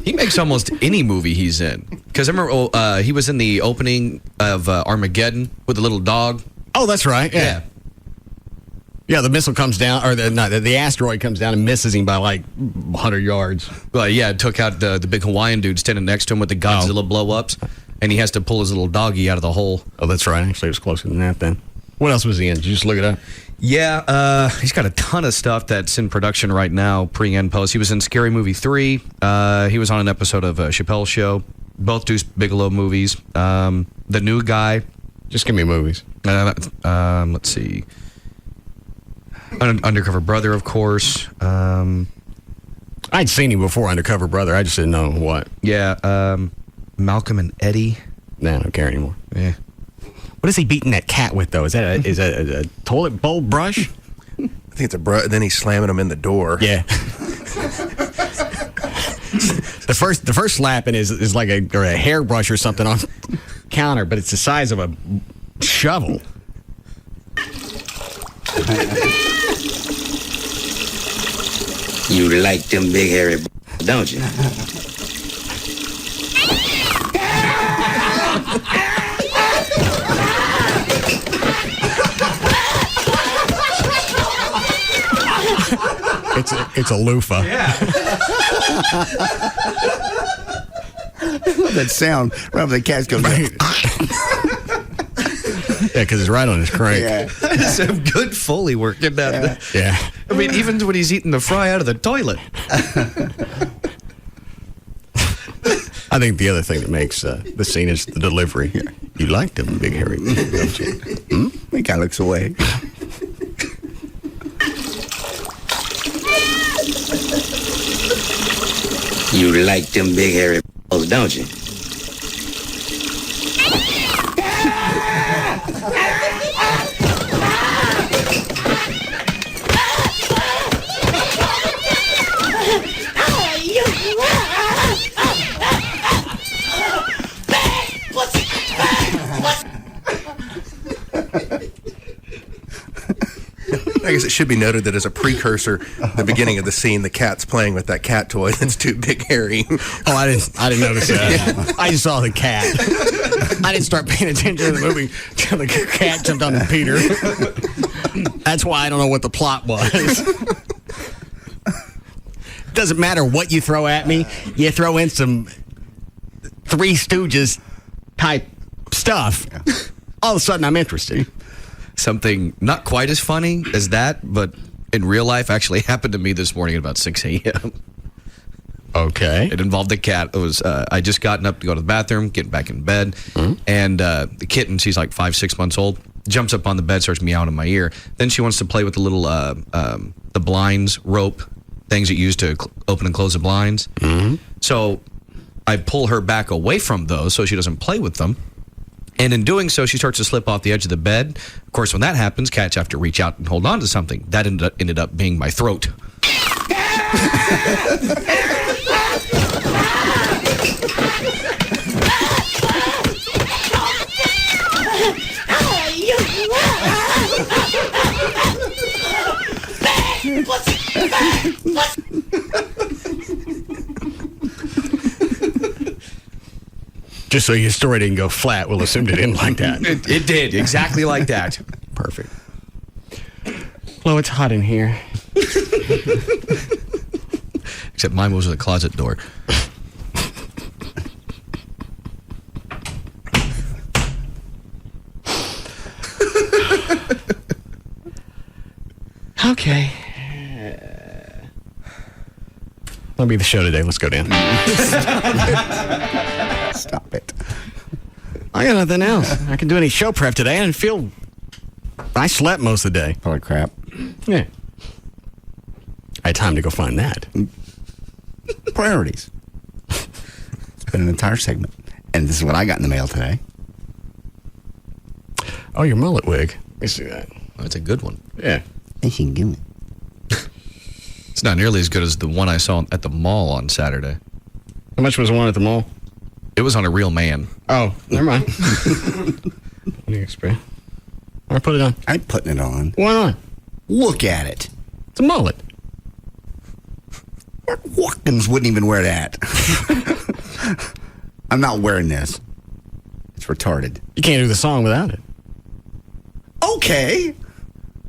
He makes almost any movie he's in. Because I remember he was in the opening of Armageddon with the little dog. Oh, that's right. Yeah. Yeah, the missile comes down, or the asteroid comes down and misses him by like 100 yards. Well, yeah, it took out the big Hawaiian dude standing next to him with the Godzilla blow-ups, and he has to pull his little doggy out of the hole. Oh, that's right. Actually, it was closer than that then. What else was he in? Did you just look it up? Yeah, he's got a ton of stuff that's in production right now, pre and post. He was in Scary Movie 3. He was on an episode of Chappelle's Show. Both Deuce Bigelow movies. The New Guy. Just give me movies. Let's see. Undercover Brother, of course. I'd seen him before, Undercover Brother. I just didn't know what. Yeah, Malcolm and Eddie. Nah, I don't care anymore. Yeah. What is he beating that cat with, though? Is that a toilet bowl brush? I think it's a brush. Then he's slamming him in the door. Yeah. The first slapping is like a hairbrush or something on the counter, but it's the size of a shovel. You like them big hairy don't you? It's a loofah. Yeah. That sound right when the cat goes. Right. Yeah, because it's right on his crank. Yeah. Some good Foley work in that. Yeah. I mean, even when he's eating the fry out of the toilet. I think the other thing that makes the scene is the delivery. You like them big hairy, don't you? He kind of looks away. You like them big hairy don't you? I guess it should be noted that as a precursor, the beginning of the scene, the cat's playing with that cat toy that's too big hairy. Oh, I didn't notice that. I just saw the cat. I didn't start paying attention to the movie until the cat jumped on Peter. That's why I don't know what the plot was. Doesn't matter what you throw at me. You throw in some Three Stooges type stuff. All of a sudden, I'm interested. Something not quite as funny as that, but in real life actually happened to me this morning at about 6 a.m. Okay. It involved a cat. It was I just gotten up to go to the bathroom, getting back in bed, and the kitten, she's like 5-6 months old, jumps up on the bed, starts meowing in my ear. Then she wants to play with the little the blinds rope things that you use to open and close the blinds. So I pull her back away from those so she doesn't play with them. And in doing so, she starts to slip off the edge of the bed. Of course, when that happens, cats have to reach out and hold on to something. That ended up being my throat. Just so your story didn't go flat, we'll assume it didn't like that. It did, exactly like that. Perfect. Well, it's hot in here. Except mine was the closet door. Okay. That'll be the show today. Let's go down. Stop it. I got nothing else. I can do any show prep today. I didn't feel... I slept most of the day. Holy crap. Yeah. I had time to go find that. Priorities. It's been an entire segment. And this is what I got in the mail today. Oh, your mullet wig. Let me see that. Oh, that's a good one. Yeah. It's good. It's not nearly as good as the one I saw at the mall on Saturday. How much was the one at the mall? It was on a real man. Oh, never mind. All right, put it on. I'm putting it on. Why not? Look at it. It's a mullet. Mark Watkins wouldn't even wear that. I'm not wearing this. It's retarded. You can't do the song without it. Okay.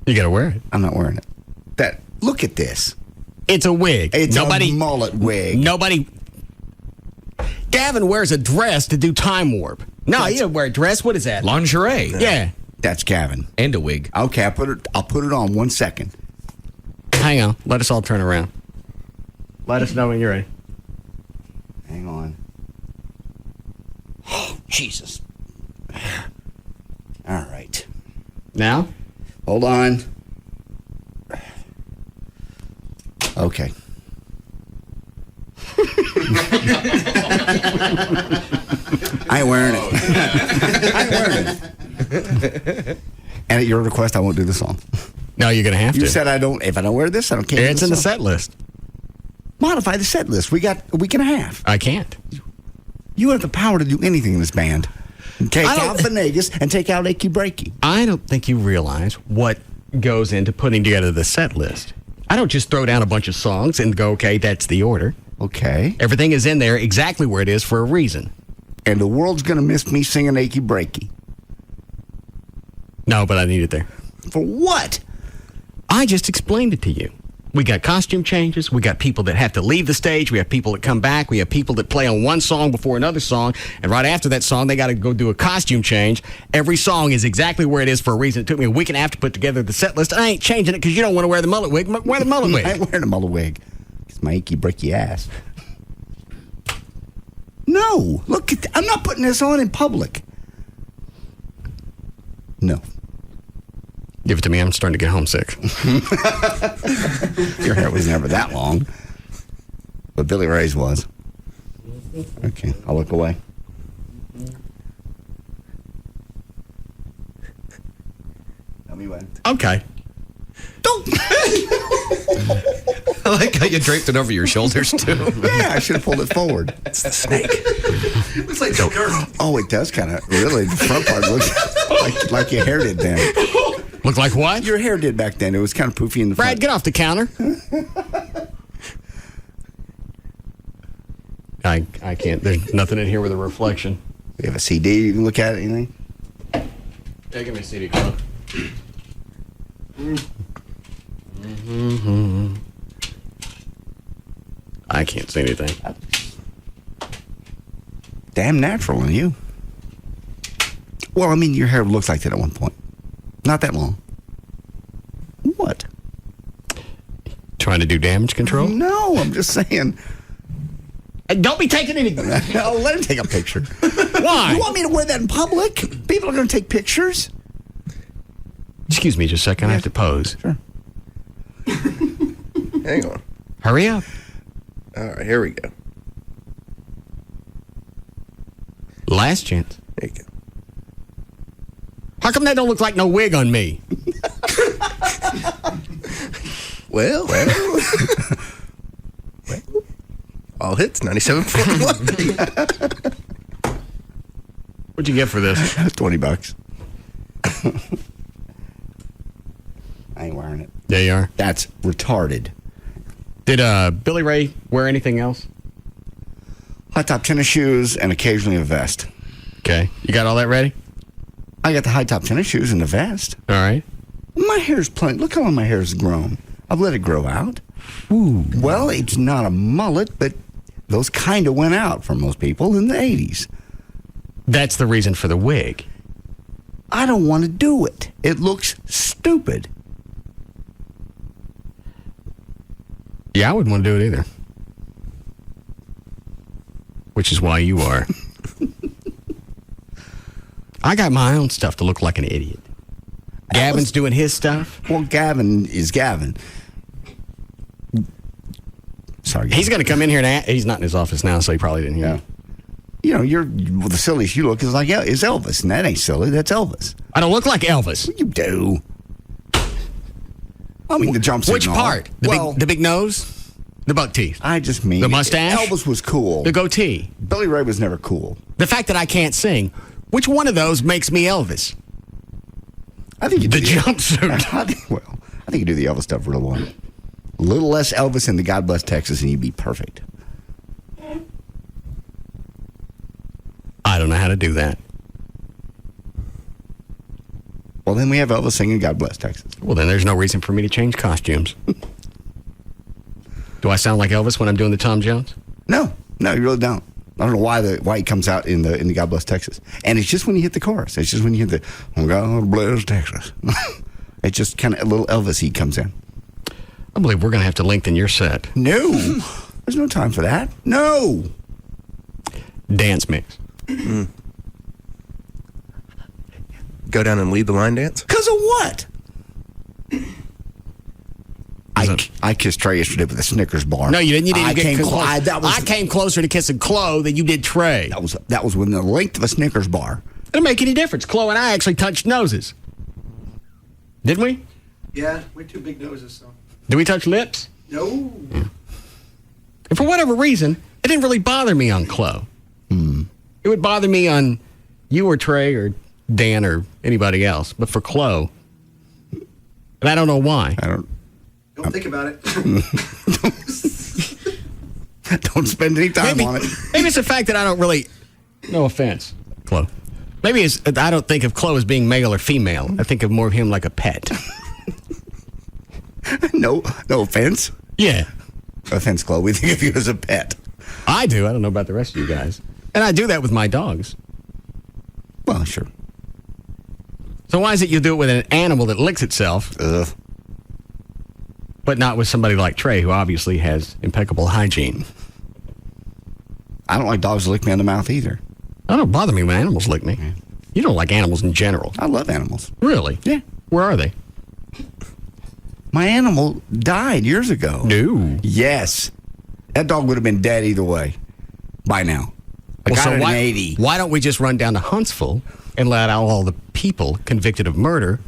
You got to wear it. I'm not wearing it. Look at this. It's a wig. It's a mullet wig. Nobody. Gavin wears a dress to do Time Warp. No, you don't wear a dress. What is that? Lingerie. Yeah. That's Gavin. And a wig. Okay, I'll put it on 1 second. Hang on. Let us all turn around. Let us know when you're ready. Hang on. Oh, Jesus. All right. Now? Hold on. Okay. I ain't wearing it. I ain't wearing it. And at your request, I won't do the song. No, you're going to have to. You said if I don't wear this, I can't. It's in the set list. Modify the set list. We got a week and a half. I can't. You have the power to do anything in this band. Take out Venegas and take out Achy Breaky. I don't think you realize what goes into putting together the set list. I don't just throw down a bunch of songs and go, okay, that's the order. Okay. Everything is in there exactly where it is for a reason. And the world's going to miss me singing Achy Breaky. No, but I need it there. For what? I just explained it to you. We got costume changes. We got people that have to leave the stage. We have people that come back. We have people that play on one song before another song. And right after that song, they got to go do a costume change. Every song is exactly where it is for a reason. It took me a week and a half to put together the set list. I ain't changing it because you don't want to wear the mullet wig. Wear the mullet wig. I ain't wearing a mullet wig. It's my achy breaky ass. No. Look, I'm not putting this on in public. No. Give it to me. I'm starting to get homesick. Your hair was never that long. But Billy Ray's was. Okay, I'll look away. Tell me when. Okay. Don't. I like how you draped it over your shoulders, too. Yeah, I should have pulled it forward. It's the snake. It's like the girl. Oh, it does kind of. Really, the front part looks like your hair did then. Look like what? Your hair did back then. It was kind of poofy in the front. Brad, get off the counter. I can't. There's nothing in here with a reflection. We have a CD. You can look at it. Anything? Yeah, give me a CD, Carl. I can't see anything. Damn natural in you. Well, I mean, your hair looks like that at one point. Not that long. What? Trying to do damage control? No, I'm just saying. Hey, don't be taking anything. No, let him take a picture. Why? You want me to wear that in public? People are going to take pictures. Excuse me just a second. I have to pose. Sure. Hang on. Hurry up. All right, here we go. Last chance. There you go. How come that don't look like no wig on me? Well. All hits, 97.1. What'd you get for this? $20. I ain't wearing it. There you are. That's retarded. Did Billy Ray wear anything else? High top tennis shoes and occasionally a vest. Okay. You got all that ready? I got the high top tennis shoes and the vest. All right. My hair's plenty. Look how long my hair's grown. I've let it grow out. Ooh. Well, it's not a mullet, but those kind of went out for most people in the 80s. That's the reason for the wig. I don't want to do it. It looks stupid. Yeah, I wouldn't want to do it either. Which is why you are. I got my own stuff to look like an idiot. Gavin's doing his stuff. Well, Gavin is Gavin. Sorry, Gavin. He's going to come in here and he's not in his office now, so he probably didn't hear me. You know, the silliest you look is like is Elvis, and that ain't silly. That's Elvis. I don't look like Elvis. You do. I mean, the jumpsuit. Which part? The big nose? The buck teeth? I just mean the mustache? Elvis was cool. The goatee? Billy Ray was never cool. The fact that I can't sing. Which one of those makes me Elvis? I think you do the jumpsuit. I think you do the Elvis stuff real well. A little less Elvis in the God Bless Texas, and you'd be perfect. I don't know how to do that. Well, then we have Elvis singing God Bless Texas. Well, then there's no reason for me to change costumes. Do I sound like Elvis when I'm doing the Tom Jones? No, you really don't. I don't know why he comes out in the God Bless Texas. And it's just when you hit the chorus. It's just when you hit the God Bless Texas. It's just kind of a little Elvis-y comes in. I believe we're going to have to lengthen your set. No. There's no time for that. No. Dance mix. Go down and lead the line dance? Because of what? I kissed Trey yesterday with a Snickers bar. No, you didn't. You didn't get close. I came closer to kissing Chloe than you did Trey. That was within the length of a Snickers bar. It didn't make any difference. Chloe and I actually touched noses. Didn't we? Yeah, we're two big noses, so. Did we touch lips? No. Yeah. And for whatever reason, it didn't really bother me on Chloe. It would bother me on you or Trey or Dan or anybody else. But for Chloe, and I don't know why. Don't think about it. Don't spend any time on it. Maybe it's the fact that I don't really, no offense, Chloe. Maybe it's, I don't think of Chloe as being male or female. I think of more of him like a pet. No offense. Yeah. No offense, Chloe. We think of you as a pet. I do. I don't know about the rest of you guys. And I do that with my dogs. Well, sure. So why is it you do it with an animal that licks itself, but not with somebody like Trey, who obviously has impeccable hygiene? I don't like dogs to lick me on the mouth either. That don't bother me when animals lick me. You don't like animals in general. I love animals. Really? Yeah. Where are they? My animal died years ago. No. Yes. That dog would have been dead either way by now. Why don't we just run down to Huntsville and let out all the people convicted of murder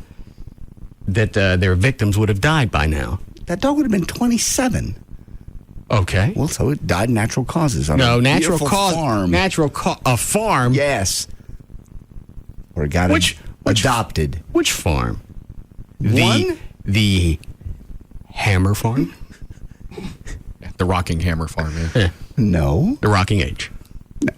that their victims would have died by now? That dog would have been 27. Okay. Well, so it died natural causes. No, natural cause. Farm. A farm? Yes. Or it got adopted. Which farm? One? The Hammer Farm? The Rocking Hammer Farm, yeah. No. The Rocking H. No.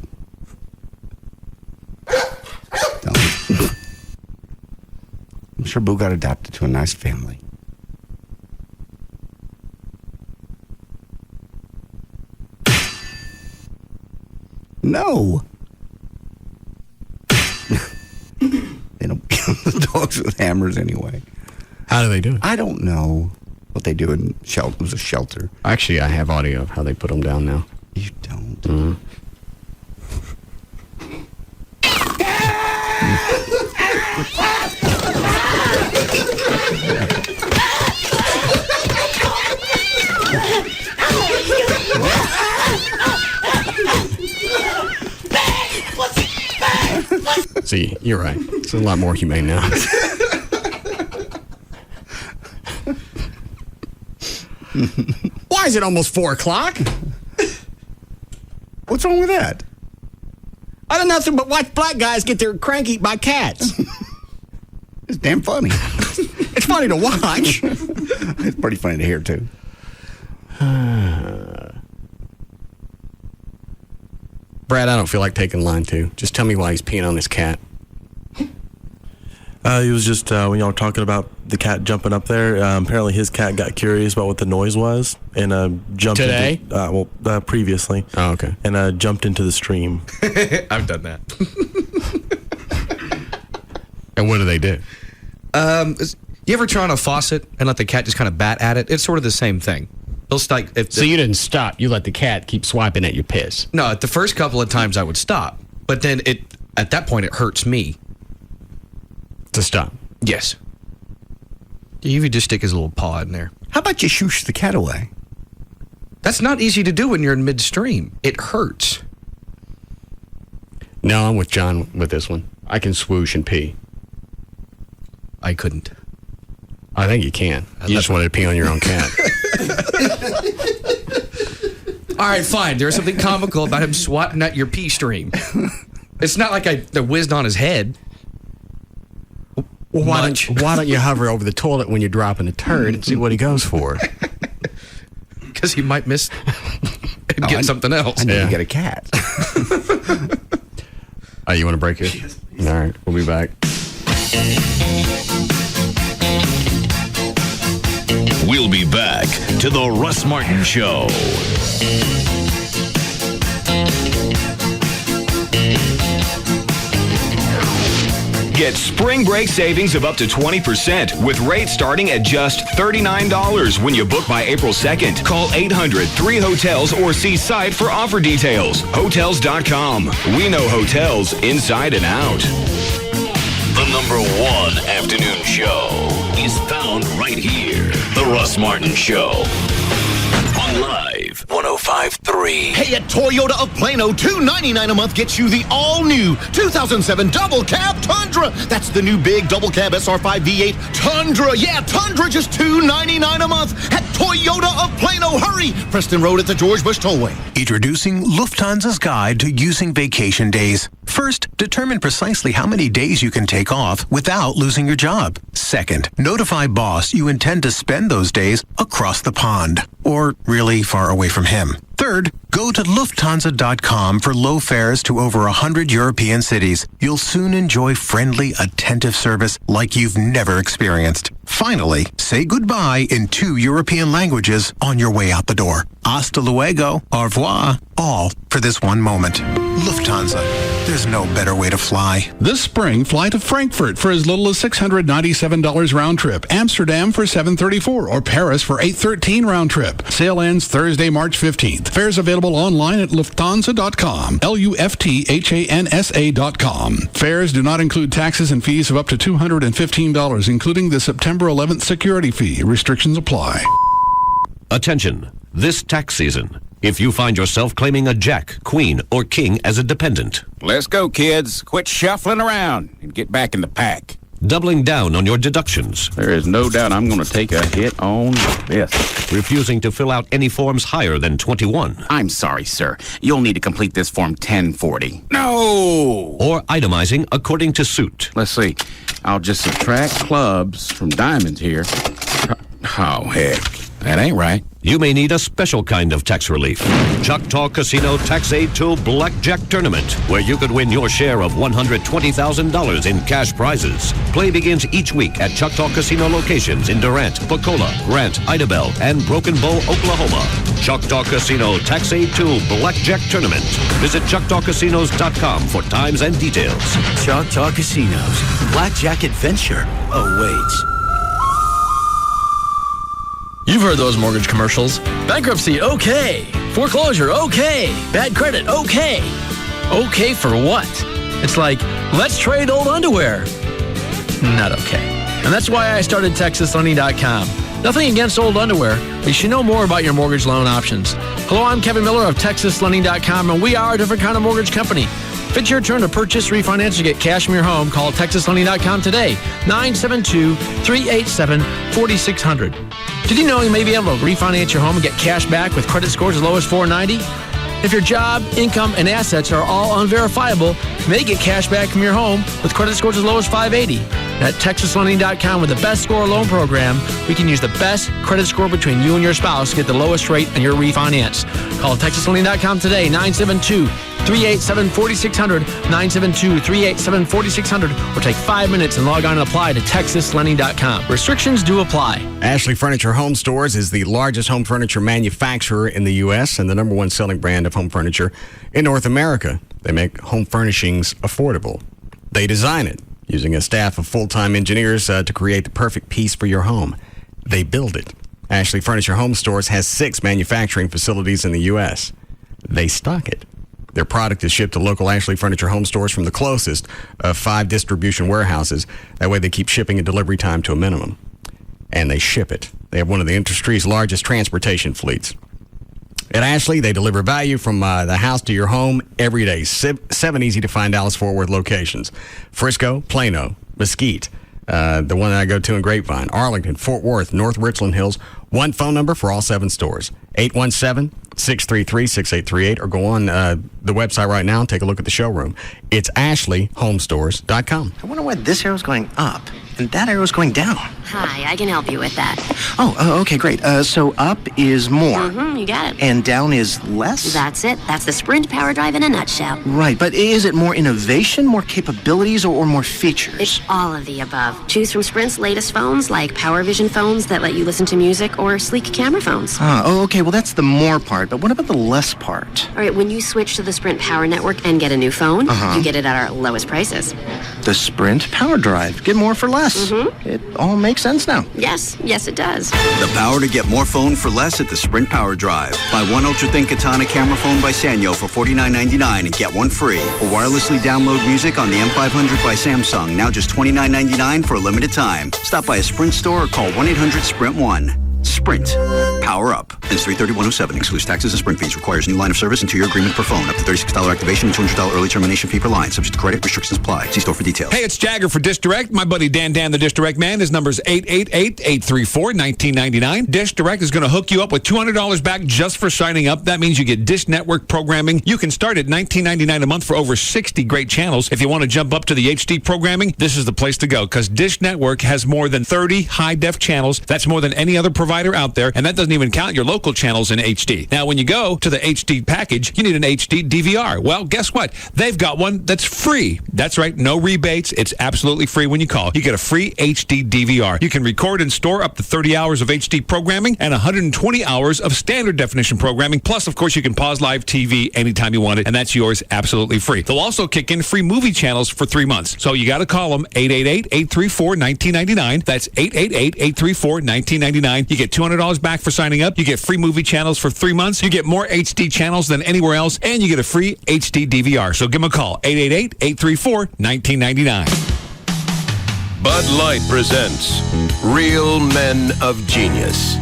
I'm sure Boo got adopted to a nice family. No. They don't kill the dogs with hammers anyway. How do they do it? I don't know what they do in shelter. It was a shelter. Actually, I have audio of how they put them down now. You don't. See, you're right. It's a lot more humane now. Why is it almost 4 o'clock? What's wrong with that? I don't know nothing but watch black guys get their crank eaten by cats. It's damn funny. It's funny to watch. It's pretty funny to hear, too. Brad, I don't feel like taking line 2. Just tell me why he's peeing on this cat. He was just, when y'all were talking about the cat jumping up there, apparently his cat got curious about what the noise was and jumped Today? Previously. Oh, okay. And jumped into the stream. I've done that. And what do they do? You ever turn on a faucet and let the cat just kind of bat at it? It's sort of the same thing. So you didn't stop. You let the cat keep swiping at your piss. No, at the first couple of times I would stop. But then at that point, it hurts me. To stop? Yes. You would just stick his little paw in there. How about you shoosh the cat away? That's not easy to do when you're in midstream. It hurts. No, I'm with John with this one. I can swoosh and pee. I couldn't. I think you can. You just wanted to pee on your own cat. All right, fine. There's something comical about him swatting at your pee stream. It's not like I whizzed on his head. Well, why don't you hover over the toilet when you're dropping a turd and see what he goes for? Because he might miss and get something else. I need to get a cat. You want to break it? All right, we'll be back. We'll be back to the Russ Martin Show. Get spring break savings of up to 20% with rates starting at just $39 when you book by April 2nd. Call 800-3-HOTELS or see site for offer details. Hotels.com. We know hotels inside and out. The #1 afternoon show is found right here. The Russ Martin Show. On Live 105.3. Hey, at Toyota of Plano, $299 a month gets you the all-new 2007 Double Cab Tundra. That's the new big Double Cab SR5 V8 Tundra. Yeah, Tundra, just $299 a month at Toyota of Plano. Hurry! Preston Road at the George Bush Tollway. Introducing Lufthansa's Guide to Using Vacation Days. First, determine precisely how many days you can take off without losing your job. Second, notify boss you intend to spend those days across the pond, or really far away from him. Third, go to Lufthansa.com for low fares to over 100 European cities. You'll soon enjoy friendly, attentive service like you've never experienced. Finally, say goodbye in 2 European languages on your way out the door. Hasta luego, au revoir, all for this one moment. Lufthansa. There's no better way to fly. This spring, fly to Frankfurt for as little as $697 round trip, Amsterdam for $734, or Paris for $813 round trip. Sale ends Thursday, March 15th. Fares available online at Lufthansa.com, Lufthansa.com. Fares do not include taxes and fees of up to $215, including the September 11th security fee. Restrictions apply. Attention, this tax season. If you find yourself claiming a jack, queen, or king as a dependent. Let's go, kids. Quit shuffling around and get back in the pack. Doubling down on your deductions. There is no doubt I'm going to take a hit on this. Refusing to fill out any forms higher than 21. I'm sorry, sir. You'll need to complete this form 1040. No! Or itemizing according to suit. Let's see. I'll just subtract clubs from diamonds here. Oh, heck. That ain't right. You may need a special kind of tax relief. Choctaw Casino Tax Aid to Blackjack Tournament, where you could win your share of $120,000 in cash prizes. Play begins each week at Choctaw Casino locations in Durant, Pocola, Grant, Idabel, and Broken Bow, Oklahoma. Choctaw Casino Tax Aid to Blackjack Tournament. Visit ChoctawCasinos.com for times and details. Choctaw Casinos. Blackjack Adventure awaits. You've heard those mortgage commercials. Bankruptcy, okay. Foreclosure, okay. Bad credit, okay. Okay for what? It's like, let's trade old underwear. Not okay. And that's why I started TexasLending.com. Nothing against old underwear, but you should know more about your mortgage loan options. Hello, I'm Kevin Miller of TexasLending.com, and we are a different kind of mortgage company. If it's your turn to purchase, refinance, or get cash from your home, call TexasLending.com today, 972-387-4600. Did you know you may be able to refinance your home and get cash back with credit scores as low as 490? If your job, income, and assets are all unverifiable, you may get cash back from your home with credit scores as low as 580. At TexasLending.com, with the best score loan program, we can use the best credit score between you and your spouse to get the lowest rate on your refinance. Call TexasLending.com today, 972-387-4600, 972-387-4600, or take 5 minutes and log on and apply to TexasLending.com. Restrictions do apply. Ashley Furniture Home Stores is the largest home furniture manufacturer in the U.S. and the #1 selling brand of home furniture in North America. They make home furnishings affordable. They design it, using a staff of full-time engineers to create the perfect piece for your home. They build it. Ashley Furniture Home Stores has 6 manufacturing facilities in the U.S. They stock it. Their product is shipped to local Ashley Furniture Home Stores from the closest of 5 distribution warehouses. That way they keep shipping and delivery time to a minimum. And they ship it. They have one of the industry's largest transportation fleets. At Ashley, they deliver value from the house to your home every day. 7 easy-to-find Dallas-Fort Worth locations. Frisco, Plano, Mesquite, the one that I go to in Grapevine, Arlington, Fort Worth, North Richland Hills. One phone number for all 7 stores, 817-633-6838, or go on the website right now and take a look at the showroom. It's AshleyHomestores.com. I wonder why this arrow's going up and that arrow's going down. Hi, I can help you with that. Oh, okay, great. So up is more. You got it. And down is less? That's it. That's the Sprint Power Drive in a nutshell. Right, but is it more innovation, more capabilities, or more features? It's all of the above. Choose from Sprint's latest phones, like PowerVision phones that let you listen to music, or sleek camera phones. Okay, well, that's the more part, but what about the less part? All right, when you switch to the Sprint Power Network and get a new phone, you get it at our lowest prices. The Sprint Power Drive. Get more for less. It all makes sense now. Yes, it does. The power to get more phone for less at the Sprint Power Drive. Buy one ultra-thin Katana camera phone by Sanyo for $49.99 and get one free. Or wirelessly download music on the M500 by Samsung, now just $29.99 for a limited time. Stop by a Sprint store or call 1-800-SPRINT-1. Sprint. Power up. Ends 3/31/07. Excludes taxes and Sprint fees. Requires new line of service and 2-year agreement per phone. Up to $36 activation and $200 early termination fee per line. Subject to credit. Restrictions apply. See store for details. Hey, it's Jagger for Dish Direct. My buddy Dan, the Dish Direct man. His number's 888-834-1999. Dish Direct is going to hook you up with $200 back just for signing up. That means you get Dish Network programming. You can start at $19.99 a month for over 60 great channels. If you want to jump up to the HD programming, this is the place to go, because Dish Network has more than 30 high-def channels. That's more than any other provider out there, and that doesn't even count your local channels in HD. Now, when you go to the HD package, you need an HD DVR. Well, guess what? They've got one that's free. That's right, no rebates. It's absolutely free when you call. You get a free HD DVR. You can record and store up to 30 hours of HD programming and 120 hours of standard definition programming. Plus, of course, you can pause live TV anytime you want it, and that's yours absolutely free. They'll also kick in free movie channels for 3 months. So you got to call them, 888-834-1999. That's 888-834-1999. You get $200 back for signing up. You get free movie channels for 3 months. You get more HD channels than anywhere else, and you get a free HD DVR. So give them a call, 888-834-1999. Bud Light presents Real Men of Genius.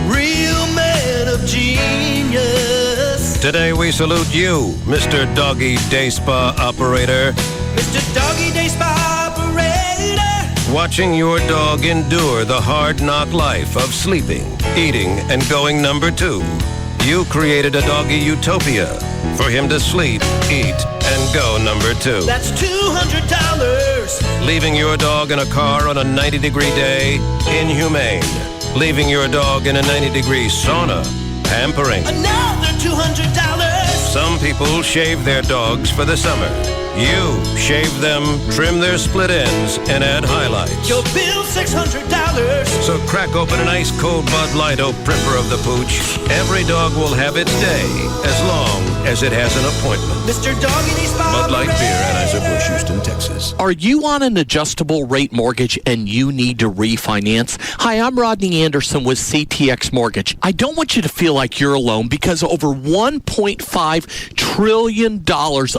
Real men of genius. Today we salute you, Mr. Doggy Day Spa Operator. Mr. Doggy Day Spa Operator. Watching your dog endure the hard knock life of sleeping, eating, and going number 2. You created a doggy utopia for him to sleep, eat, and go number 2. That's $200. Leaving your dog in a car on a 90-degree day, inhumane. Leaving your dog in a 90-degree sauna, pampering. Another $200. Some people shave their dogs for the summer. You shave them, trim their split ends, and add highlights. Your bill $600. So crack open an ice-cold Bud Light, oh pripper of the pooch. Every dog will have its day, as long as it has an appointment. Mr. Doggy Spa. Bud Light Beer, Anheuser-Busch, Houston, Texas. Are you on an adjustable rate mortgage and you need to refinance? Hi, I'm Rodney Anderson with CTX Mortgage. I don't want you to feel like you're alone, because over $1.5 trillion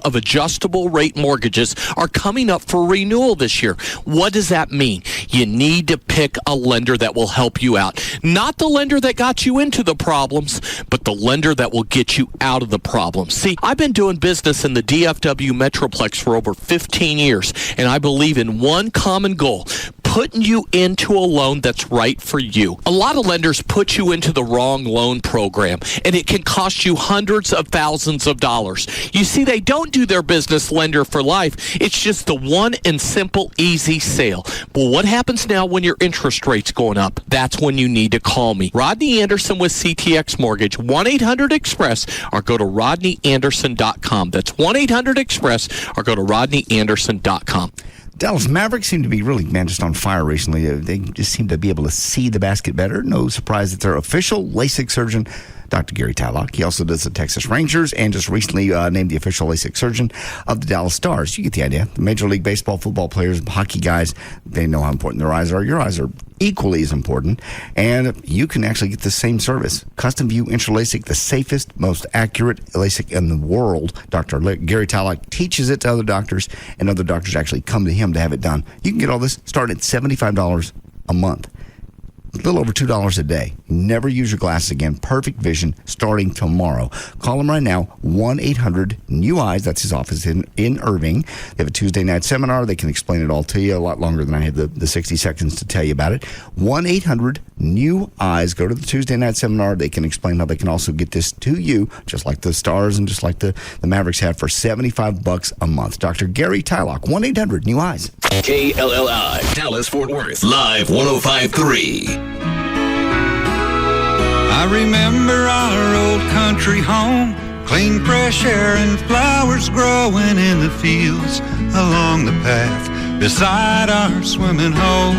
of adjustable rate mortgages are coming up for renewal this year. What does that mean? You need to pick a lender that will help you out. Not the lender that got you into the problems, but the lender that will get you out of the problems. See, I've been doing business in the DFW Metroplex for over 15 years, and I believe in one common goal: putting you into a loan that's right for you. A lot of lenders put you into the wrong loan program, and it can cost you hundreds of thousands of dollars. You see, they don't do their business lender for life. It's just the one and simple, easy sale. Well, what happens now when your interest rate's going up? That's when you need to call me. Rodney Anderson with CTX Mortgage, 1-800-EXPRESS, or go to rodneyanderson.com. That's 1-800-EXPRESS, or go to rodneyanderson.com. Dallas Mavericks seem to be really, just on fire recently. They just seem to be able to see the basket better. No surprise that their official LASIK surgeon, Dr. Gary Tallock, he also does the Texas Rangers and just recently named the official LASIK surgeon of the Dallas Stars. You get the idea. The Major League Baseball, football players, hockey guys, they know how important their eyes are. Your eyes are equally as important, and you can actually get the same service. Custom View Intra LASIK, the safest, most accurate LASIK in the world. Dr. Gary Tallock teaches it to other doctors, and other doctors actually come to him to have it done. You can get all this started at $75 a month. a little over $2 a day. Never use your glasses again. Perfect vision starting tomorrow. Call them right now, 1-800-NEW-EYES. That's his office in Irving. They have a Tuesday night seminar. They can explain it all to you a lot longer than I have the 60 seconds to tell you about it. 1-800-NEW-EYES. Go to the Tuesday night seminar. They can explain how they can also get this to you, just like the Stars and just like the Mavericks have, for $75 a month. Dr. Gary Tylock, 1-800-NEW-EYES. KLLI, Dallas, Fort Worth, live 105.3. I remember our old country home, clean fresh air and flowers growing in the fields along the path beside our swimming hole.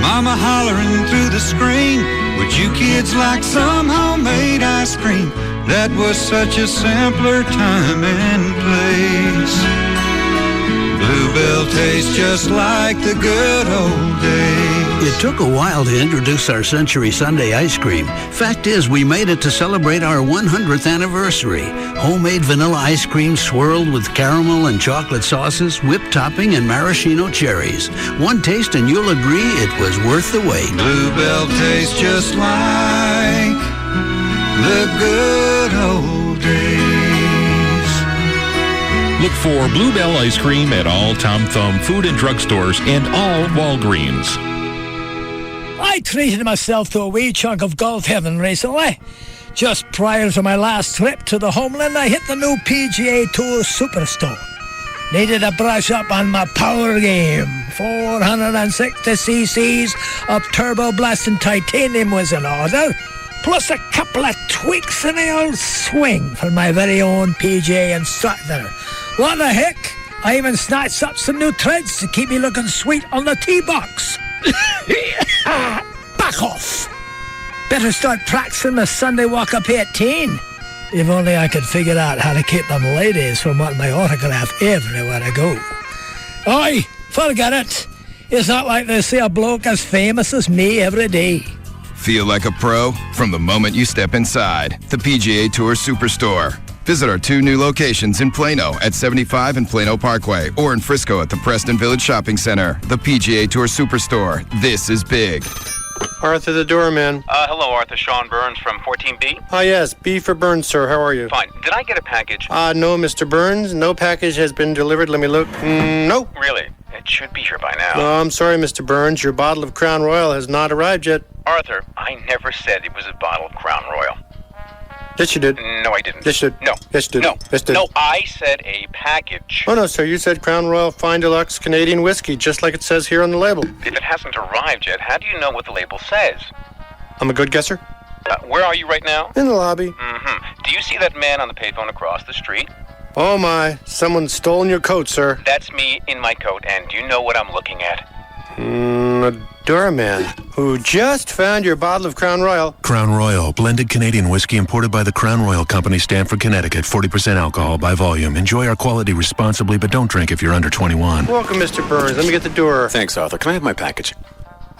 Mama hollering through the screen, would you kids like some homemade ice cream? That was such a simpler time and place. Bluebell tastes just like the good old days. It took a while to introduce our Century Sundae ice cream. Fact is, we made it to celebrate our 100th anniversary. Homemade vanilla ice cream swirled with caramel and chocolate sauces, whipped topping, and maraschino cherries. One taste and you'll agree it was worth the wait. Bluebell tastes just like the good old days. Look for Bluebell ice cream at all Tom Thumb food and drug stores and all Walgreens. I treated myself to a wee chunk of golf heaven recently. Just prior to my last trip to the homeland, I hit the new PGA Tour Superstore. Needed to brush up on my power game. 460 cc's of turbo blasting titanium was in order, plus a couple of tweaks in the old swing for my very own PGA instructor. What the heck? I even snatched up some new treads to keep me looking sweet on the tee box. Back off. Better start practicing the Sunday walk-up 18. If only I could figure out how to keep them ladies from wanting my autograph everywhere I go. Oi, forget it. It's not like they see a bloke as famous as me every day. Feel like a pro from the moment you step inside the PGA Tour Superstore. Visit our 2 new locations in Plano at 75 and Plano Parkway, or in Frisco at the Preston Village Shopping Center. The PGA Tour Superstore. This is big. Arthur the doorman. Hello, Arthur. Sean Burns from 14B. Yes, B for Burns, sir. How are you? Fine. Did I get a package? No, Mr. Burns. No package has been delivered. Let me look. Nope. Really? It should be here by now. No, I'm sorry, Mr. Burns. Your bottle of Crown Royal has not arrived yet. Arthur, I never said it was a bottle of Crown Royal. Yes, you did. No, I didn't. Yes, you did. No. Yes, you did. No. Yes, you did. No, I said a package. Oh, no, sir. You said Crown Royal Fine Deluxe Canadian Whiskey, just like it says here on the label. If it hasn't arrived yet, how do you know what the label says? I'm a good guesser. Where are you right now? In the lobby. Mm-hmm. Do you see that man on the payphone across the street? Oh, my. Someone's stolen your coat, sir. That's me in my coat, and do you know what I'm looking at? A doorman who just found your bottle of Crown Royal. Crown Royal, blended Canadian whiskey imported by the Crown Royal Company, Stamford, Connecticut. 40% alcohol by volume. Enjoy our quality responsibly, but don't drink if you're under 21. Welcome, Mr. Burns. Let me get the door. Thanks, Arthur. Can I have my package?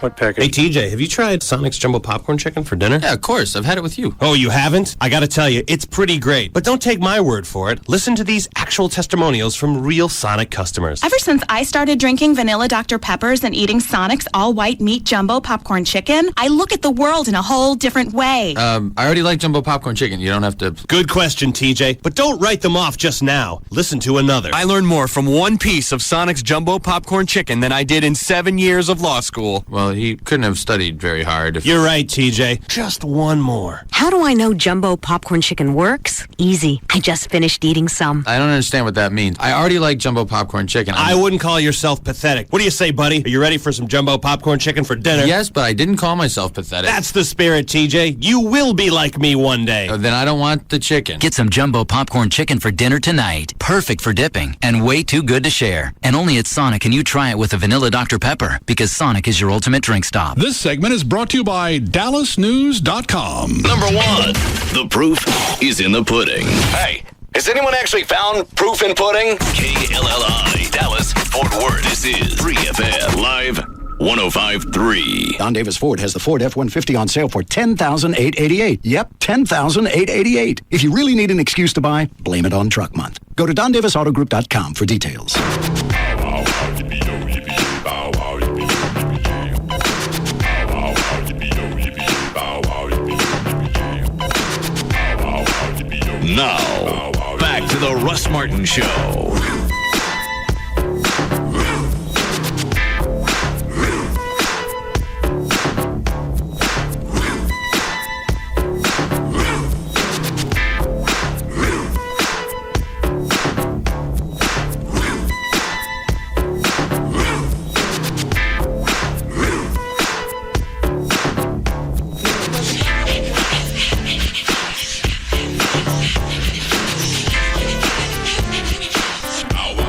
What package? Hey, TJ, have you tried Sonic's Jumbo Popcorn Chicken for dinner? Yeah, of course. I've had it with you. Oh, you haven't? I gotta tell you, it's pretty great. But don't take my word for it. Listen to these actual testimonials from real Sonic customers. Ever since I started drinking vanilla Dr. Peppers and eating Sonic's all-white meat jumbo popcorn chicken, I look at the world in a whole different way. I already like Jumbo Popcorn Chicken. You don't have to... Good question, TJ. But don't write them off just now. Listen to another. I learned more from one piece of Sonic's Jumbo Popcorn Chicken than I did in 7 years of law school. Well, he couldn't have studied very hard. You're right, TJ. Just one more. How do I know Jumbo Popcorn Chicken works? Easy. I just finished eating some. I don't understand what that means. I already like Jumbo Popcorn Chicken. I wouldn't call yourself pathetic. What do you say, buddy? Are you ready for some Jumbo Popcorn Chicken for dinner? Yes, but I didn't call myself pathetic. That's the spirit, TJ. You will be like me one day. Then I don't want the chicken. Get some Jumbo Popcorn Chicken for dinner tonight. Perfect for dipping and way too good to share. And only at Sonic can you try it with a vanilla Dr. Pepper, because Sonic is your ultimate drink stop. This segment is brought to you by DallasNews.com. Number 1, the proof is in the pudding. Hey, has anyone actually found proof in pudding? KLLI, Dallas, Fort Worth. This is 3FM Live 105.3. Don Davis Ford has the Ford F-150 on sale for $10,888. Yep, $10,888. If you really need an excuse to buy, blame it on Truck Month. Go to DonDavisAutogroup.com for details. Now, back to the Russ Martin Show.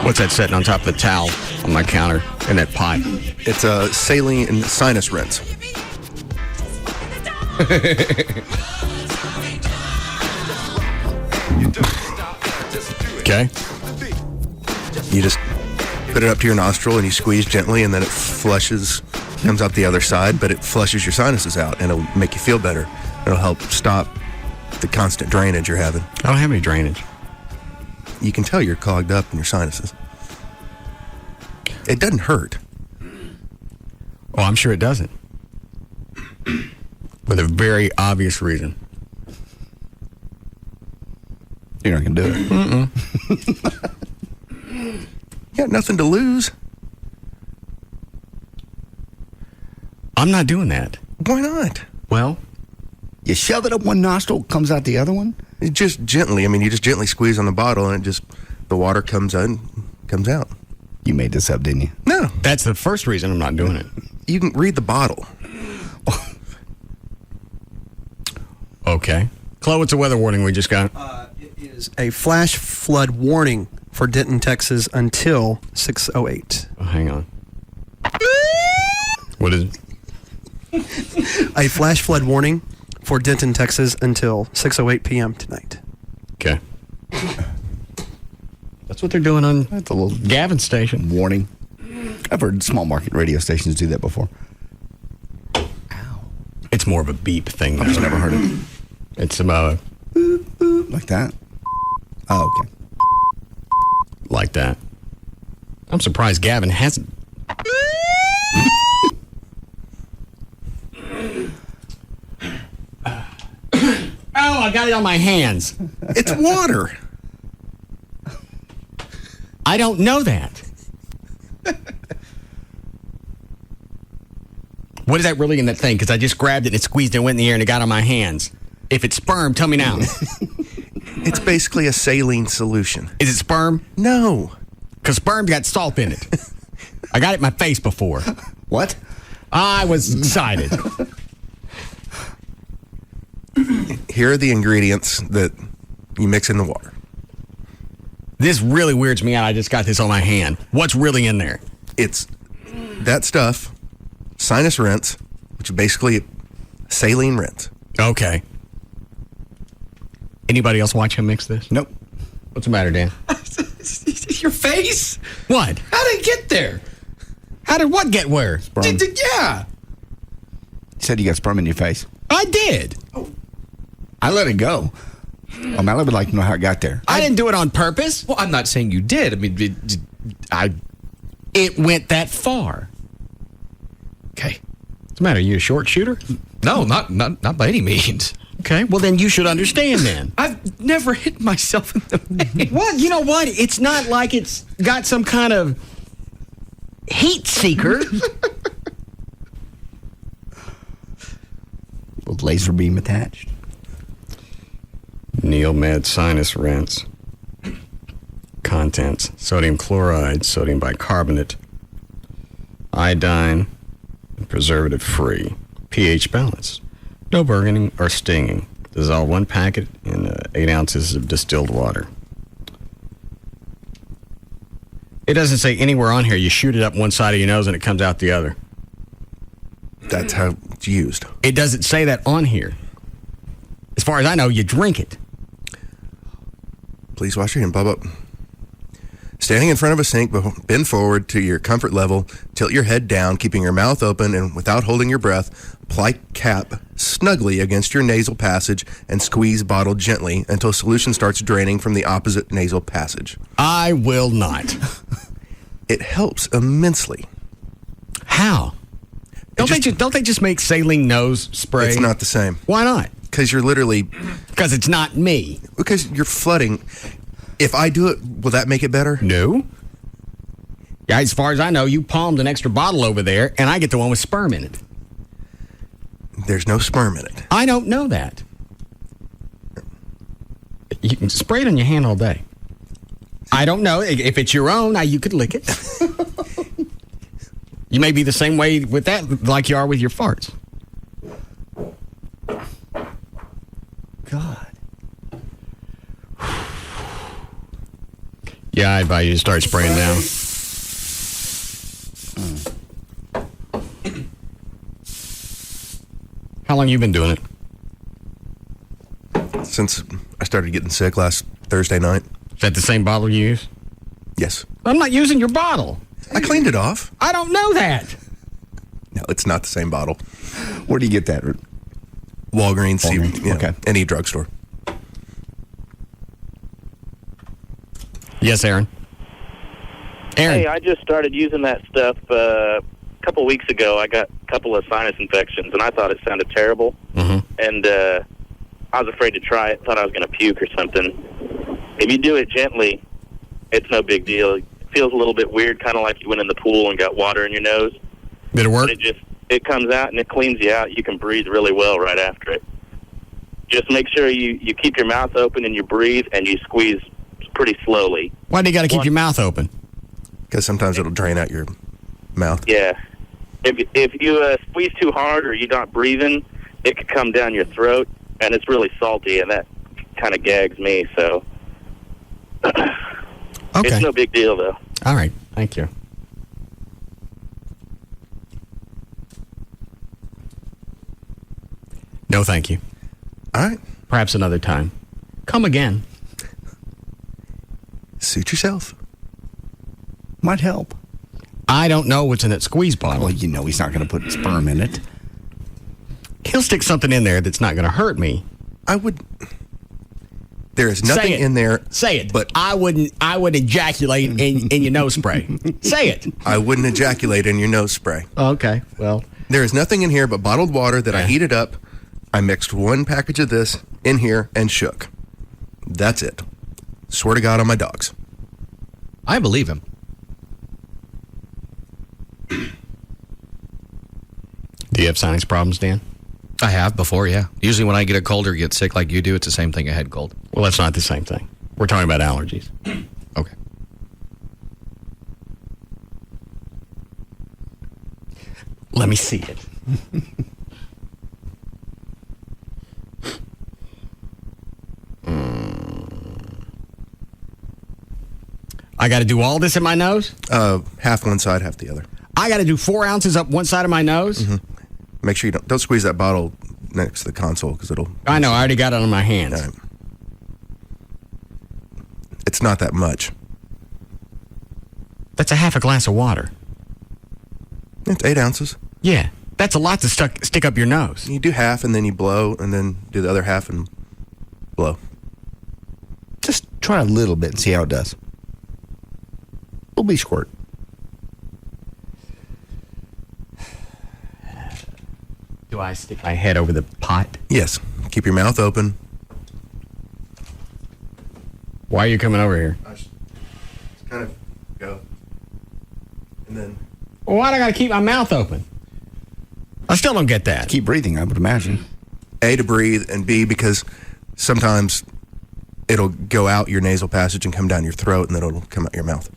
What's that sitting on top of the towel on my counter in that pot? It's a saline and sinus rinse. Okay. You just put it up to your nostril and you squeeze gently, and then it flushes, comes out the other side, but it flushes your sinuses out, and it'll make you feel better. It'll help stop the constant drainage you're having. I don't have any drainage. You can tell you're clogged up in your sinuses. It doesn't hurt. Oh, I'm sure it doesn't. With a very obvious reason. You're not going to do it. You got nothing to lose. I'm not doing that. Why not? Well, you shove it up one nostril, comes out the other one? Just gently. I mean, you just gently squeeze on the bottle, and the water comes in, comes out. You made this up, didn't you? No. That's the first reason I'm not doing it. You can read the bottle. Okay. Chloe, what's the weather warning we just got? It is a flash flood warning for Denton, Texas until 6:08. Oh, hang on. What is it? A flash flood warning for Denton, Texas until 6:08 p.m. tonight. Okay. That's what they're doing on the little Gavin station. Warning. I've heard small market radio stations do that before. It's more of a beep thing. I've never heard it. It's about boop, boop, like that. Oh, okay. Like that. I'm surprised Gavin hasn't. Oh, I got it on my hands. It's water. I don't know that. What is that really in that thing? Because I just grabbed it and it squeezed and went in the air and it got on my hands. If it's sperm, tell me now. It's basically a saline solution. Is it sperm? No. Because sperm's got salt in it. I got it in my face before. What? I was excited. Here are the ingredients that you mix in the water. This really weirds me out. I just got this on my hand. What's really in there? It's that stuff, sinus rinse, which is basically saline rinse. Okay. Anybody else watch him mix this? Nope. What's the matter, Dan? Your face? What? How did it get there? How did what get where? Yeah. You said you got sperm in your face. I did. I let it go. I would like to know how it got there. I didn't do it on purpose. Well, I'm not saying you did. I mean, it went that far. Okay. What's the matter? You a short shooter? No, not by any means. Okay, well then you should understand then. I've never hit myself in the face. Well, you know what? It's not like it's got some kind of heat seeker. With laser beam attached. Neomed sinus rinse. Contents: sodium chloride, sodium bicarbonate, iodine, and preservative free. pH balance. No burning or stinging. Dissolve 1 packet in 8 ounces of distilled water. It doesn't say anywhere on here you shoot it up one side of your nose and it comes out the other. That's how it's used. It doesn't say that on here. As far as I know, you drink it. Please wash your hand, Bubba. Standing in front of a sink, bend forward to your comfort level, tilt your head down, keeping your mouth open, and without holding your breath, apply cap snugly against your nasal passage and squeeze bottle gently until solution starts draining from the opposite nasal passage. I will not. It helps immensely. How? Don't they just make saline nose spray? It's not the same. Why not? Because you're literally... Because it's not me. Because you're flooding. If I do it, will that make it better? No. Yeah, as far as I know, you palmed an extra bottle over there, and I get the one with sperm in it. There's no sperm in it. I don't know that. You can spray it on your hand all day. I don't know. If it's your own, you could lick it. You may be the same way with that like you are with your farts. God. Yeah, I advise you to start spraying now. How long you been doing it? Since I started getting sick last Thursday night. Is that the same bottle you use? Yes. I'm not using your bottle. I cleaned it off. I don't know that. No, it's not the same bottle. Where do you get that? Walgreens. Okay. Any drugstore. Yes, Aaron. Hey, I just started using that stuff a couple weeks ago. I got a couple of sinus infections, and I thought it sounded terrible. Mm-hmm. And I was afraid to try it. Thought I was going to puke or something. If you do it gently, it's no big deal. It feels a little bit weird, kind of like you went in the pool and got water in your nose. Did it work? But it comes out and it cleans you out. You can breathe really well right after it. Just make sure you keep your mouth open and you breathe and you squeeze pretty slowly. Why do you got to keep your mouth open? Because sometimes it'll drain out your mouth. Yeah. If you squeeze too hard or you're not breathing, it could come down your throat, and it's really salty, and that kind of gags me, so... Okay. It's no big deal, though. All right. Thank you. No, thank you. All right. Perhaps another time. Come again. Suit yourself. Might help. I don't know what's in that squeeze bottle. Well, you know he's not going to put sperm in it. He'll stick something in there that's not going to hurt me. There is nothing in there. Say it. But I would ejaculate in your nose spray. Say it. I wouldn't ejaculate in your nose spray. Okay. Well, there is nothing in here but bottled water that I heated up. I mixed one package of this in here and shook. That's it. Swear to God on my dogs. I believe him. Do you have sinus problems, Dan? I have before, yeah. Usually when I get a cold or get sick like you do, it's the same thing, a head cold. Well, that's not the same thing. We're talking about allergies. Okay. Let me see it. I got to do all this in my nose? Half one side, half the other. I got to do 4 ounces up one side of my nose? Mm-hmm. Make sure you don't squeeze that bottle next to the console because it'll... I know. I already got it on my hands. Right. It's not that much. That's a half a glass of water. It's 8 ounces. Yeah. That's a lot to stick up your nose. You do half and then you blow and then do the other half and blow. Just try a little bit and see how it does. It'll be squirt. Do I stick my head over the pot? Yes. Keep your mouth open. Why are you coming over here? Just kind of go. And then... Well, why do I got to keep my mouth open? I still don't get that. Keep breathing, I would imagine. A, to breathe, and B, because sometimes it'll go out your nasal passage and come down your throat, and then it'll come out your mouth.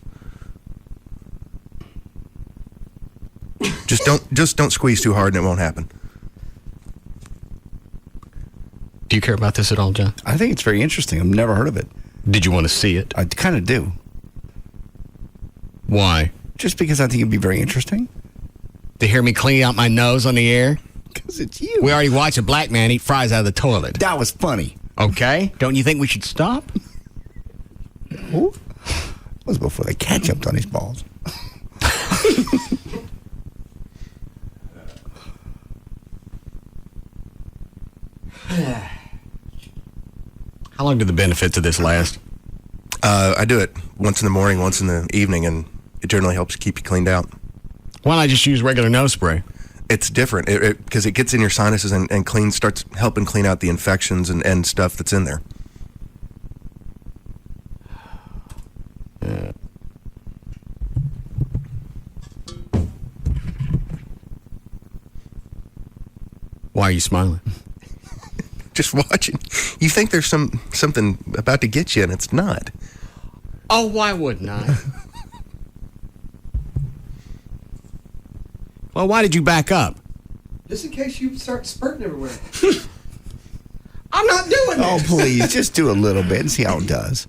Just don't squeeze too hard, and it won't happen. Do you care about this at all, John? I think it's very interesting. I've never heard of it. Did you want to see it? I kind of do. Why? Just because I think it'd be very interesting. To hear me clean out my nose on the air? Because it's you. We already watched a black man eat fries out of the toilet. That was funny. Okay. Don't you think we should stop? Ooh. That was before the cat jumped on his balls. How long do the benefits of this last? I do it once in the morning, once in the evening, and it generally helps keep you cleaned out. Why not just use regular nose spray? It's different because it gets in your sinuses and starts helping clean out the infections and stuff that's in there. Why are you smiling? Just watching. You think there's something about to get you, and it's not. Oh, why wouldn't I? Well, why did you back up? Just in case you start spurting everywhere. I'm not doing this. Oh, please, just do a little bit and see how it does.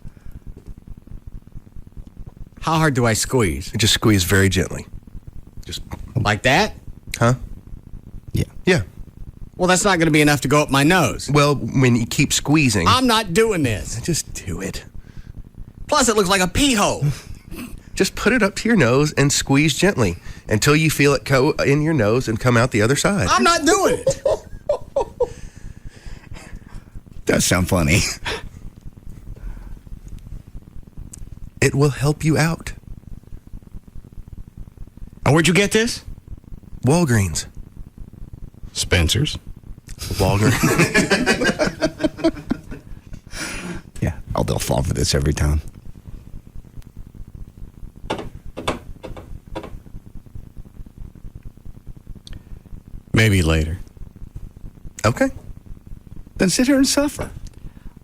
How hard do I squeeze? Just squeeze very gently. Just like that? Huh? Yeah. Yeah. Well, that's not going to be enough to go up my nose. Well, when you keep squeezing... I'm not doing this. Just do it. Plus, it looks like a pee hole. Just put it up to your nose and squeeze gently until you feel it go in your nose and come out the other side. I'm not doing it. Does sound funny. It will help you out. Oh, where'd you get this? Walgreens. Spencer's. Walgreens. Yeah, they'll fall for this every time. Maybe later. Okay. Then sit here and suffer.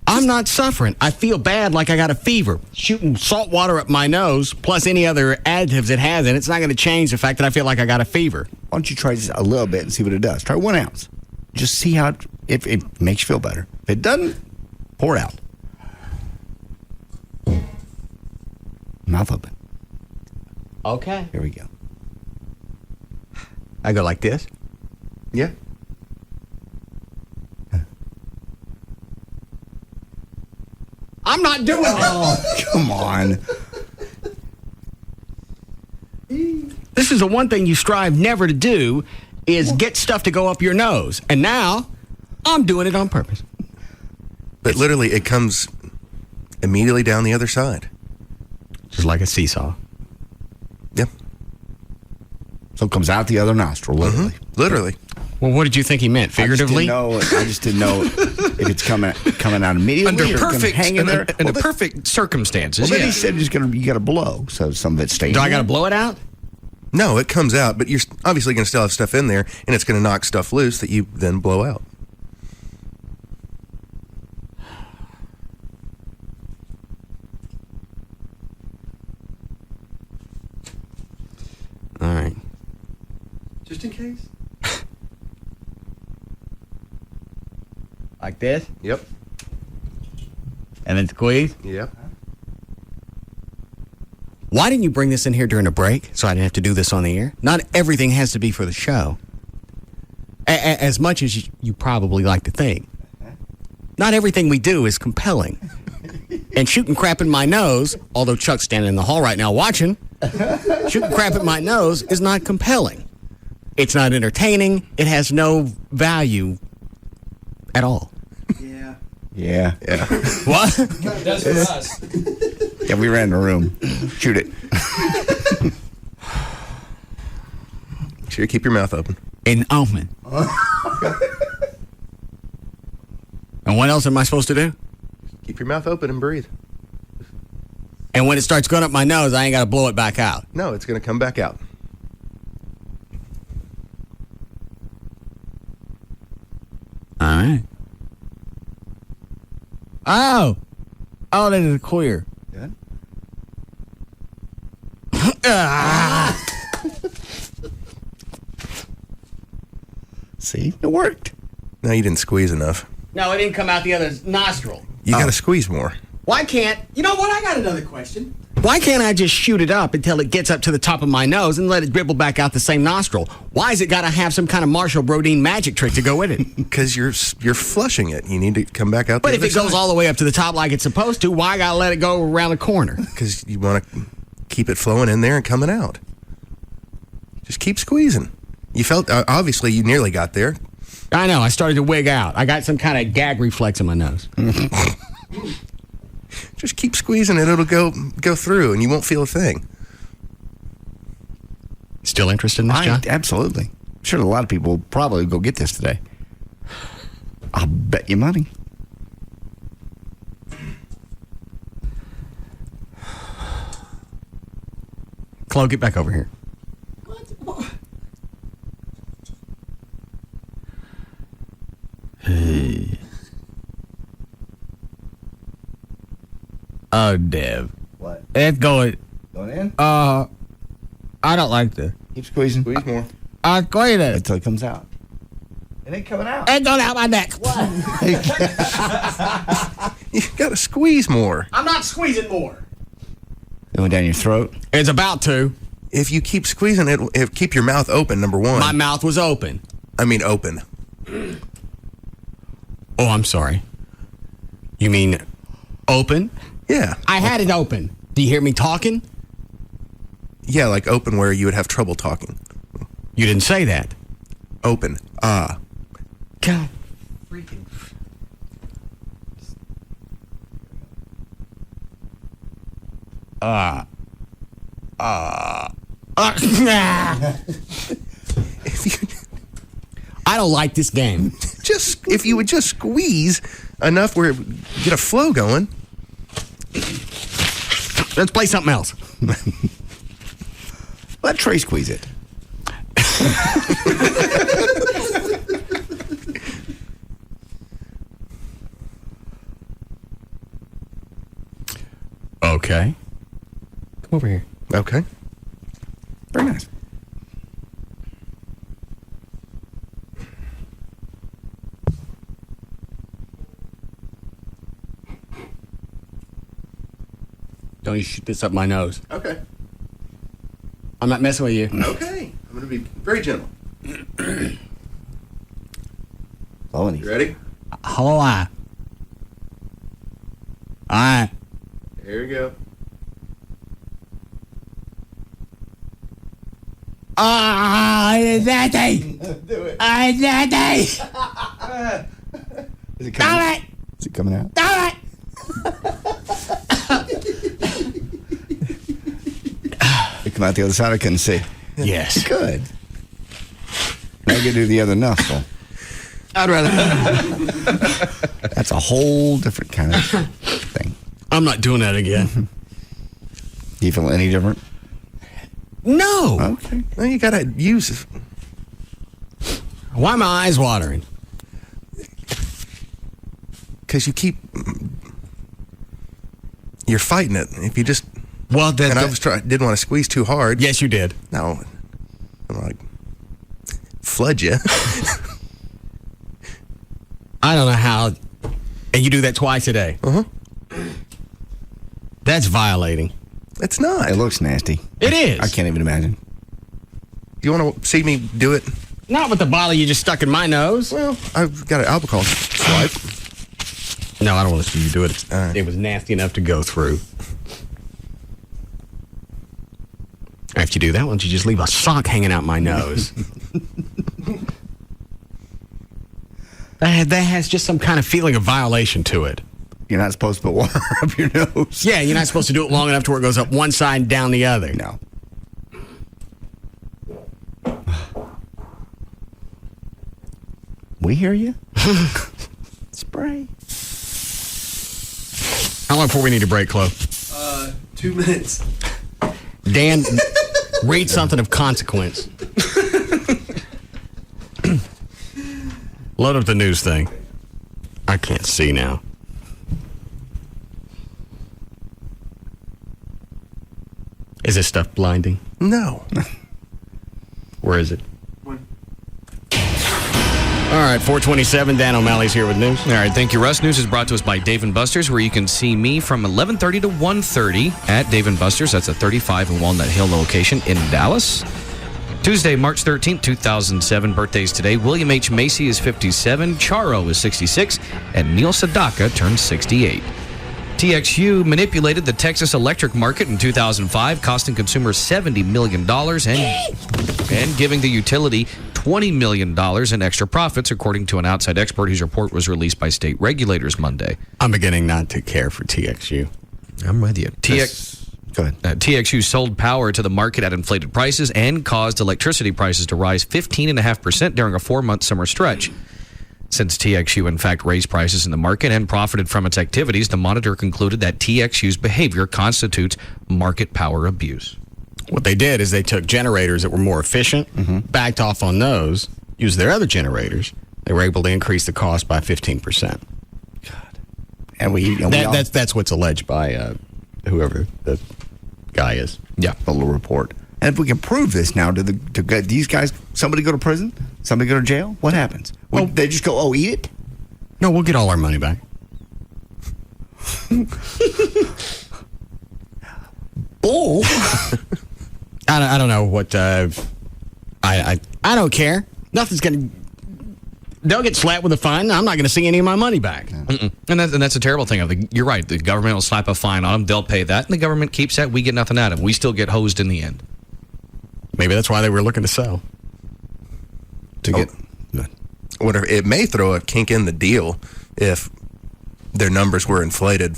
I'm not suffering. I feel bad like I got a fever. Shooting salt water up my nose, plus any other additives it has in it, it's not going to change the fact that I feel like I got a fever. Why don't you try just a little bit and see what it does? Try 1 ounce. Just see how if it makes you feel better. If it doesn't, pour it out. Mouth open. Okay. Here we go. I go like this? Yeah. I'm not doing it. Oh, come on. This is the one thing you strive never to do is get stuff to go up your nose. And now, I'm doing it on purpose. But literally, it comes immediately down the other side. Just like a seesaw. Yep. So it comes out the other nostril, literally. Mm-hmm. Literally. Well, what did you think he meant? Figuratively? I just didn't know if it's coming out immediately under perfect circumstances. Well, then he said you got to blow, so some of it's staying. Do I got to blow it out? No, it comes out, but you're obviously going to still have stuff in there, and it's going to knock stuff loose that you then blow out. All right. Just in case. Like this? Yep. And then squeeze? Yep. Why didn't you bring this in here during a break so I didn't have to do this on the air? Not everything has to be for the show. As much as you probably like to think. Not everything we do is compelling. And shooting crap in my nose, although Chuck's standing in the hall right now watching, shooting crap at my nose is not compelling. It's not entertaining. It has no value at all. Yeah. What? It does for us. Yeah, we ran in a room. Shoot it. Make sure you keep your mouth open. An omen. And what else am I supposed to do? Keep your mouth open and breathe. And when it starts going up my nose, I ain't got to blow it back out. No, it's going to come back out. All right. Oh, this is queer. Good. See, it worked. No, you didn't squeeze enough. No, it didn't come out the other nostril. You got to squeeze more. Why can't... You know what? I got another question. Why can't I just shoot it up until it gets up to the top of my nose and let it dribble back out the same nostril? Why has it got to have some kind of Marshall Brodeen magic trick to go with it? Because you're flushing it. You need to come back out the But if other it goes side. all the way up to the top like it's supposed to, why I got to let it go around the corner? Because you want to keep it flowing in there and coming out. Just keep squeezing. You felt... obviously, you nearly got there. I know. I started to wig out. I got some kind of gag reflex in my nose. Just keep squeezing it. It'll go through, and you won't feel a thing. Still interested in this, John? Absolutely. sure a lot of people will probably go get this today. I'll bet you money. Chloe, get back over here. Hey. Oh, Dev. What? It's going. Going in? I don't like this. Keep squeezing. Squeeze more. I'm squeezing it. Until it comes out. It ain't coming out. It's going out my neck. You gotta squeeze more. I'm not squeezing more. It went down your throat? It's about to. If you keep squeezing it, keep your mouth open, number one. My mouth was open. I mean open. Oh, I'm sorry. You mean open? Yeah. I had it open. Do you hear me talking? Yeah, like open where you would have trouble talking. You didn't say that. Open. God. Freaking. I don't like this game. Just if you would just squeeze enough where it would get a flow going. Let's play something else. Let Trey squeeze it. Okay. Come over here. Okay. Very nice. Don't you shoot this up my nose. Okay. I'm not messing with you. Okay. I'm going to be very gentle. Oh, You ready? Hello, I. Here we go. Daddy. Do it. Daddy. Is it coming out? Is it coming out? It come out the other side. I couldn't see. Yes. Good. Now you can do the other nostril. I'd rather. That's a whole different kind of thing. I'm not doing that again. Do you feel any different? No. Okay. Well, you got to use. Why are my eyes watering? Because you keep. You're fighting it. If you just. Well, then. And I was didn't want to squeeze too hard. Yes, you did. No. I'm like. Flood you. I don't know how. And you do that twice a day. Uh-huh. That's violating. It's not. It looks nasty. It is. I can't even imagine. You want to see me do it? Not with the bottle you just stuck in my nose. Well, I've got an alcohol swipe. No, I don't want to see you do it. It was nasty enough to go through. After you do that, why don't you just leave a sock hanging out my nose? That has just some kind of feeling of violation to it. You're not supposed to put water up your nose. Yeah, you're not supposed to do it long enough to where it goes up one side and down the other. No. We hear you. Spray. How long before we need a break, Chloe? 2 minutes. Dan, read something of consequence. Load up the news thing. I can't see now. Is this stuff blinding? No. Where is it? All right, 427. Dan O'Malley's here with news. All right, thank you, Russ. News is brought to us by Dave & Buster's, where you can see me from 11:30 to 1:30 at Dave & Buster's. That's a 35 in Walnut Hill location in Dallas. Tuesday, March 13th, 2007. Birthdays today. William H. Macy is 57, Charo is 66, and Neil Sedaka turns 68. TXU manipulated the Texas electric market in 2005, costing consumers $70 million and giving the utility $20 million in extra profits, according to an outside expert whose report was released by state regulators Monday. I'm beginning not to care for TXU. I'm with you. Because Go ahead. TXU sold power to the market at inflated prices and caused electricity prices to rise 15.5% during a 4-month summer stretch. Since TXU, in fact, raised prices in the market and profited from its activities, the monitor concluded that TXU's behavior constitutes market power abuse. What they did is they took generators that were more efficient, backed off on those, used their other generators. They were able to increase the cost by 15%. And that's what's alleged by whoever the guy is. Yeah, the little report. And if we can prove this now, do these guys, somebody go to prison? Somebody go to jail? What happens? Well, they just go, eat it? No, we'll get all our money back. Bull. I don't know what. I don't care. Nothing's gonna. They'll get slapped with a fine. I'm not going to see any of my money back. And that's a terrible thing. You're right. The government will slap a fine on them. They'll pay that, and the government keeps that. We get nothing out of it. We still get hosed in the end. Maybe that's why they were looking to sell. Whatever. It may throw a kink in the deal if their numbers were inflated.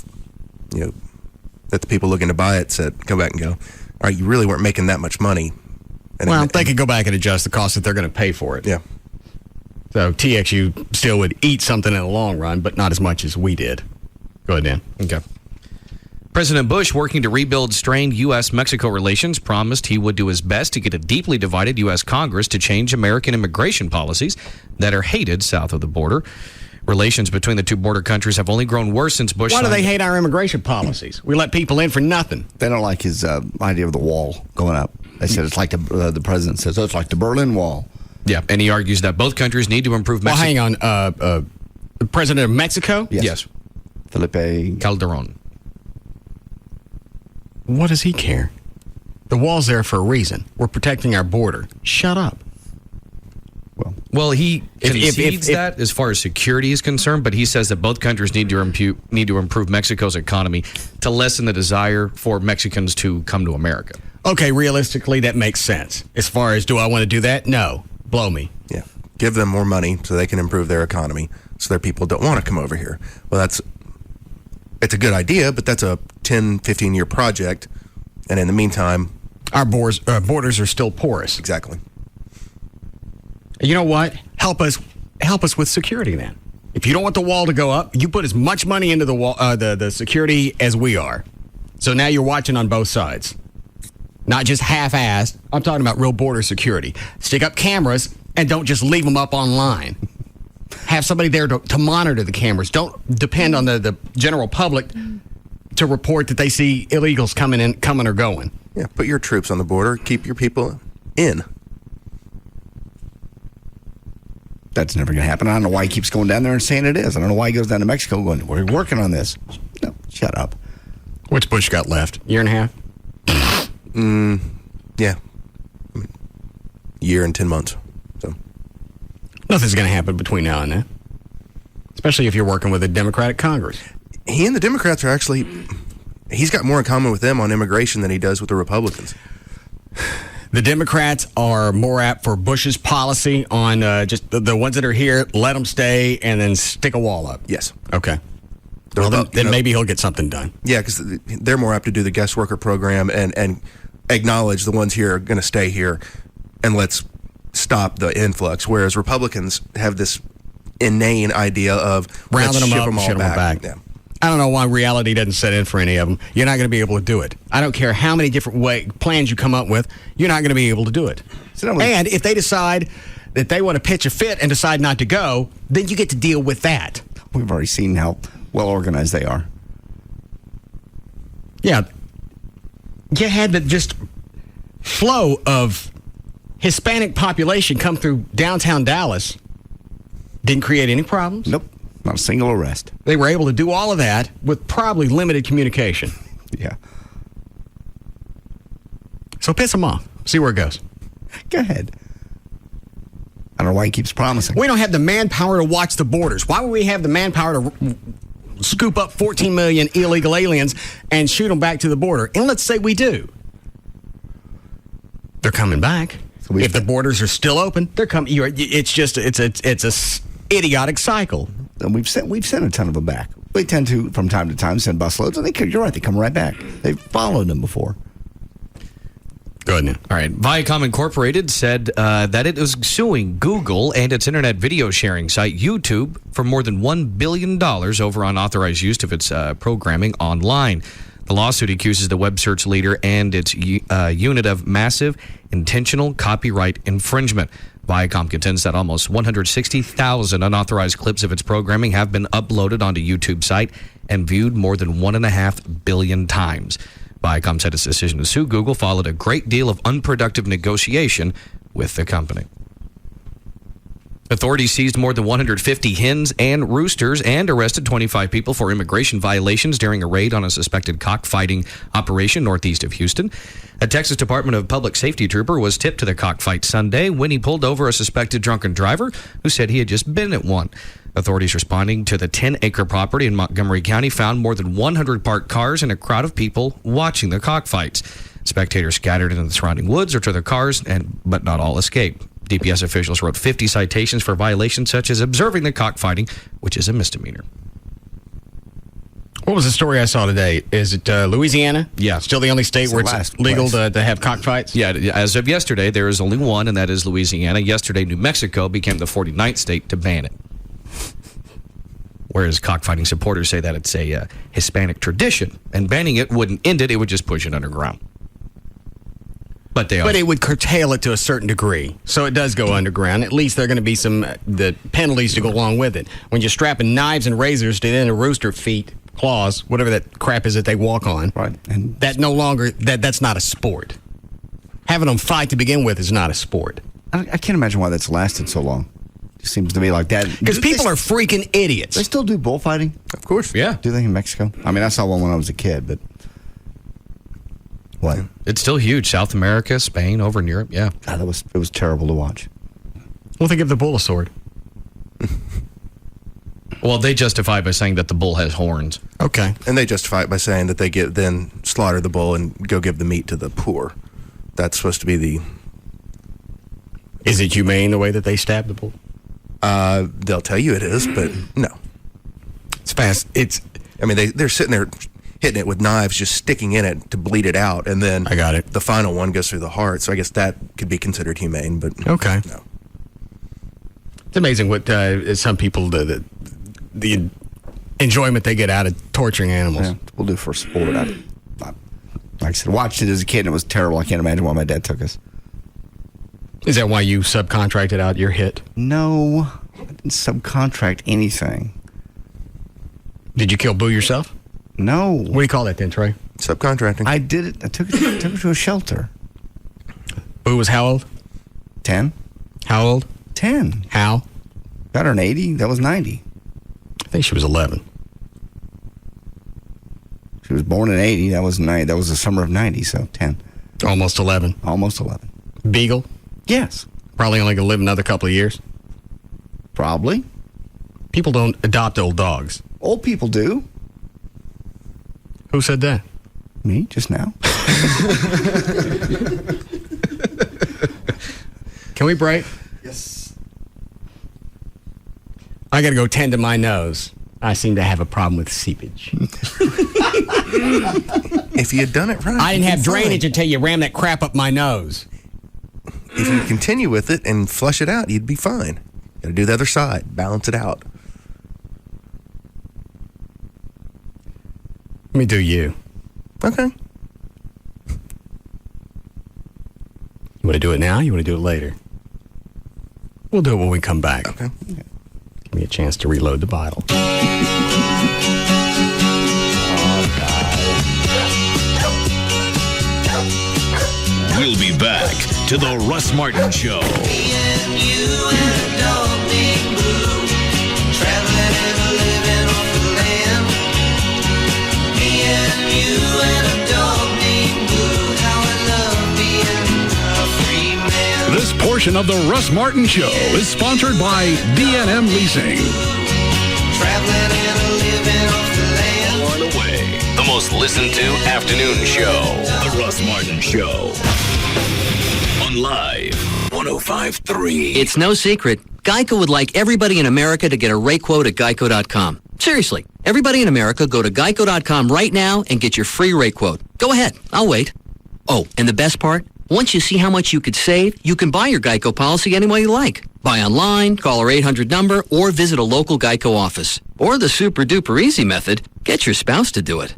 That the people looking to buy it said, come back and go, all right, you really weren't making that much money. And they could go back and adjust the cost that they're going to pay for it. Yeah. So TXU still would eat something in the long run, but not as much as we did. Go ahead, Dan. Okay. President Bush, working to rebuild strained U.S.-Mexico relations, promised he would do his best to get a deeply divided U.S. Congress to change American immigration policies that are hated south of the border. Relations between the two border countries have only grown worse since Bush... Why do they hate our immigration policies? We let people in for nothing. They don't like his idea of the wall going up. They said it's like the president says, it's like the Berlin Wall. Yeah, and he argues that both countries need to improve Mexico. Well, hang on. The president of Mexico? Yes. Felipe Calderon. What does he care? The wall's there for a reason. We're protecting our border. Shut up. Well, he concedes that as far as security is concerned, but he says that both countries need to improve Mexico's economy to lessen the desire for Mexicans to come to America. Okay, realistically, that makes sense. As far as, do I want to do that? No. Blow me. Yeah. Give them more money so they can improve their economy so their people don't want to come over here. Well, it's a good idea, but that's a 10, 15-year project. And in the meantime... Our borders are still porous. Exactly. You know what? Help us with security then. If you don't want the wall to go up, you put as much money into the wall, the security as we are. So now you're watching on both sides. Not just half-assed. I'm talking about real border security. Stick up cameras and don't just leave them up online. Have somebody there to monitor the cameras. Don't depend on the general public to report that they see illegals coming or going. Yeah, put your troops on the border. Keep your people in. That's never going to happen. I don't know why he keeps going down there and saying it is. I don't know why he goes down to Mexico going, we're working on this. No, shut up. What's Bush got left? Year and a half? Yeah. Year and 10 months. So nothing's going to happen between now and then. Especially if you're working with a Democratic Congress. He and the Democrats are actually... He's got more in common with them on immigration than he does with the Republicans. The Democrats are more apt for Bush's policy on just the ones that are here, let them stay, and then stick a wall up. Yes. Okay. Well, then maybe he'll get something done. Yeah, because they're more apt to do the guest worker program and acknowledge the ones here are going to stay here, and let's stop the influx. Whereas Republicans have this inane idea of rounding them up, them all ship them back. Yeah. I don't know why reality doesn't set in for any of them. You're not going to be able to do it. I don't care how many different plans you come up with. You're not going to be able to do it. And if they decide that they want to pitch a fit and decide not to go, then you get to deal with that. We've already seen how well organized they are. Yeah. You had the just flow of Hispanic population come through downtown Dallas. Didn't create any problems. Nope. Not a single arrest. They were able to do all of that with probably limited communication. Yeah. So piss them off. See where it goes. Go ahead. I don't know why he keeps promising. We don't have the manpower to watch the borders. Why would we have the manpower to scoop up 14 million illegal aliens and shoot them back to the border? And let's say we do. They're coming back. So if the borders are still open, they're coming. It's a idiotic cycle. And we've sent a ton of them back. They tend to, from time to time, send busloads, and you're right, they come right back. They've followed them before. Go ahead now. All right. Viacom Incorporated said that it is suing Google and its internet video sharing site YouTube for more than $1 billion over unauthorized use of its programming online. The lawsuit accuses the web search leader and its unit of massive intentional copyright infringement. Viacom contends that almost 160,000 unauthorized clips of its programming have been uploaded onto YouTube site and viewed more than 1.5 billion times. Viacom said its decision to sue Google followed a great deal of unproductive negotiation with the company. Authorities seized more than 150 hens and roosters and arrested 25 people for immigration violations during a raid on a suspected cockfighting operation northeast of Houston. A Texas Department of Public Safety trooper was tipped to the cockfight Sunday when he pulled over a suspected drunken driver who said he had just been at one. Authorities responding to the 10-acre property in Montgomery County found more than 100 parked cars and a crowd of people watching the cockfights. Spectators scattered into the surrounding woods or to their cars, but not all escaped. DPS officials wrote 50 citations for violations such as observing the cockfighting, which is a misdemeanor. What was the story I saw today? Is it Louisiana? Yeah. Still the only state where it's legal to have cockfights? Yeah, as of yesterday, there is only one, and that is Louisiana. Yesterday, New Mexico became the 49th state to ban it. Whereas cockfighting supporters say that it's a Hispanic tradition, and banning it wouldn't end it, it would just push it underground. But it would curtail it to a certain degree. So it does go underground. At least there are going to be some the penalties to go along with it. When you're strapping knives and razors to the end of rooster feet, claws, whatever that crap is that they walk on, right? And that no longer that's not a sport. Having them fight to begin with is not a sport. I can't imagine why that's lasted so long. It seems to me like that. Because people are freaking idiots. They still do bullfighting? Of course. Yeah. Do they in Mexico? I mean, I saw one when I was a kid, but what? It's still huge. South America, Spain, over in Europe, yeah. God, it was terrible to watch. Well, they give the bull a sword. Well, they justify it by saying that the bull has horns. Okay. And they justify it by saying that they then slaughter the bull and go give the meat to the poor. That's supposed to be the... Is it humane the way that they stab the bull? They'll tell you it is, but no. It's fast. I mean, they're sitting there hitting it with knives, just sticking in it to bleed it out, and then I got it. The final one goes through the heart. So I guess that could be considered humane, but okay. No. It's amazing what some people the enjoyment they get out of torturing animals. Yeah, we'll do for sport. Like I said, watched it as a kid and it was terrible. I can't imagine why my dad took us. Is that why you subcontracted out your hit? No, I didn't subcontract anything. Did you kill Boo yourself? No. What do you call that then, Trey? Subcontracting. I did it. I took her to a shelter. Boo was how old? 10. How old? 10. How? Got her an 80. That was 90. I think she was 11. She was born in 80. That was 9. That was the summer of 90, so 10. Almost 11. Almost 11. Beagle? Yes. Probably only going to live another couple of years. Probably. People don't adopt old dogs. Old people do. Who said that? Me, just now. Can we break? Yes. I got to go tend to my nose. I seem to have a problem with seepage. If you had done it right. I didn't have drainage until you rammed that crap up my nose. If you continue with it and flush it out, you'd be fine. Got to do the other side. Balance it out. Let me do you. Okay. You want to do it now? You want to do it later? We'll do it when we come back. Okay. Give me a chance to reload the bottle. We'll be back to the Russ Martin Show. This portion of the Russ Martin Show is sponsored by D&M Leasing. On the way, the most listened to afternoon show, the Russ Martin Show. On Live 105.3. It's no secret. Geico would like everybody in America to get a rate quote at geico.com. Seriously, everybody in America, go to geico.com right now and get your free rate quote. Go ahead. I'll wait. Oh, and the best part? Once you see how much you could save, you can buy your Geico policy any way you like. Buy online, call our 800 number, or visit a local Geico office. Or the super duper easy method, get your spouse to do it.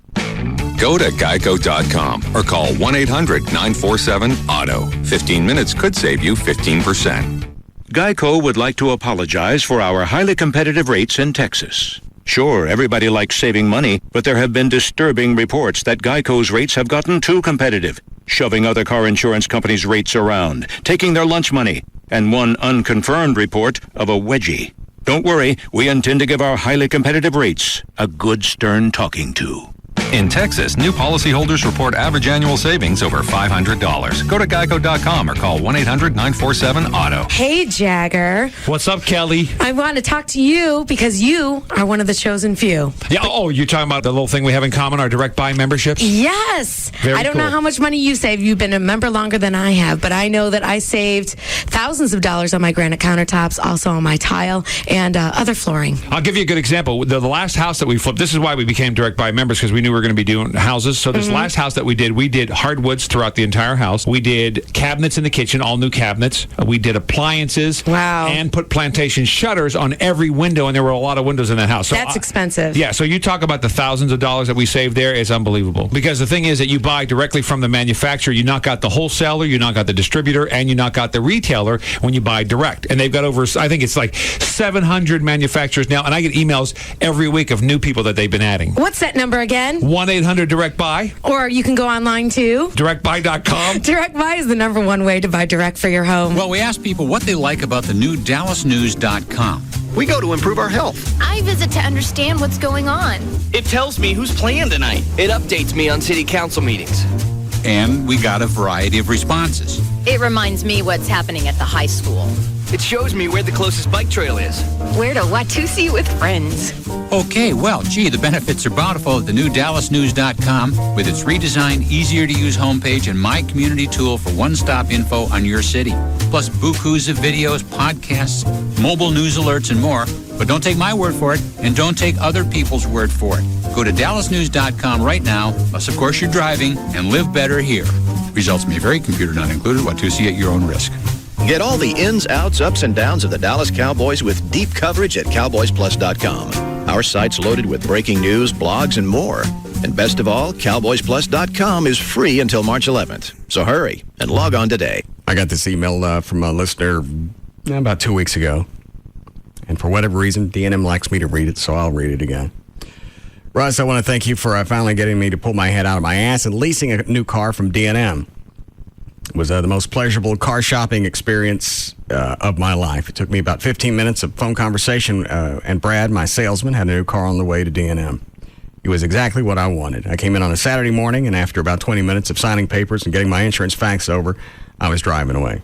Go to geico.com or call 1-800-947-AUTO. 15 minutes could save you 15%. Geico would like to apologize for our highly competitive rates in Texas. Sure, everybody likes saving money, but there have been disturbing reports that Geico's rates have gotten too competitive, shoving other car insurance companies' rates around, taking their lunch money, and one unconfirmed report of a wedgie. Don't worry, we intend to give our highly competitive rates a good stern talking to. In Texas, new policyholders report average annual savings over $500. Go to geico.com or call 1-800-947-AUTO. Hey, Jagger. What's up, Kelly? I want to talk to you because you are one of the chosen few. Yeah. Oh, you're talking about the little thing we have in common, our direct buy memberships? Yes. Very I don't know cool. how much money you saved. You've been a member longer than I have, but I know that I saved thousands of dollars on my granite countertops, also on my tile and other flooring. I'll give you a good example. The last house that we flipped, this is why we became direct buy members, because we knew we were going to be doing houses. So this last house that we did hardwoods throughout the entire house. We did cabinets in the kitchen, all new cabinets. We did appliances. Wow. And put plantation shutters on every window, and there were a lot of windows in that house. So That's expensive. Yeah, so you talk about the thousands of dollars that we saved there, it's unbelievable. Because the thing is that you buy directly from the manufacturer, you knock out the wholesaler, you knock out the distributor, and you knock out the retailer when you buy direct. And they've got over, I think it's like 700 manufacturers now, and I get emails every week of new people that they've been adding. What's that number again? 1-800-DIRECT-BUY. Or you can go online too. DirectBuy.com. Direct Buy is the number one way to buy direct for your home. Well, we asked people what they like about the new DallasNews.com. We go to improve our health. I visit to understand what's going on. It tells me who's playing tonight. It updates me on city council meetings. And we got a variety of responses. It reminds me what's happening at the high school. It shows me where the closest bike trail is. Where to Watusi with friends. Okay, well, gee, the benefits are bountiful at the new DallasNews.com with its redesigned, easier-to-use homepage and My Community tool for one-stop info on your city. Plus bukus of videos, podcasts, mobile news alerts, and more. But don't take my word for it, and don't take other people's word for it. Go to DallasNews.com right now, unless, of course, you're driving, and live better here. Results may vary, computer not included, Watusi at your own risk. Get all the ins, outs, ups, and downs of the Dallas Cowboys with deep coverage at CowboysPlus.com. Our site's loaded with breaking news, blogs, and more. And best of all, CowboysPlus.com is free until March 11th. So hurry and log on today. I got this email from a listener about 2 weeks ago. And for whatever reason, D&M likes me to read it, so I'll read it again. Russ, I want to thank you for finally getting me to pull my head out of my ass and leasing a new car from D&M. It was the most pleasurable car shopping experience of my life. It took me about 15 minutes of phone conversation, and Brad, my salesman, had a new car on the way to D&M. It was exactly what I wanted. I came in on a Saturday morning, and after about 20 minutes of signing papers and getting my insurance fax over, I was driving away.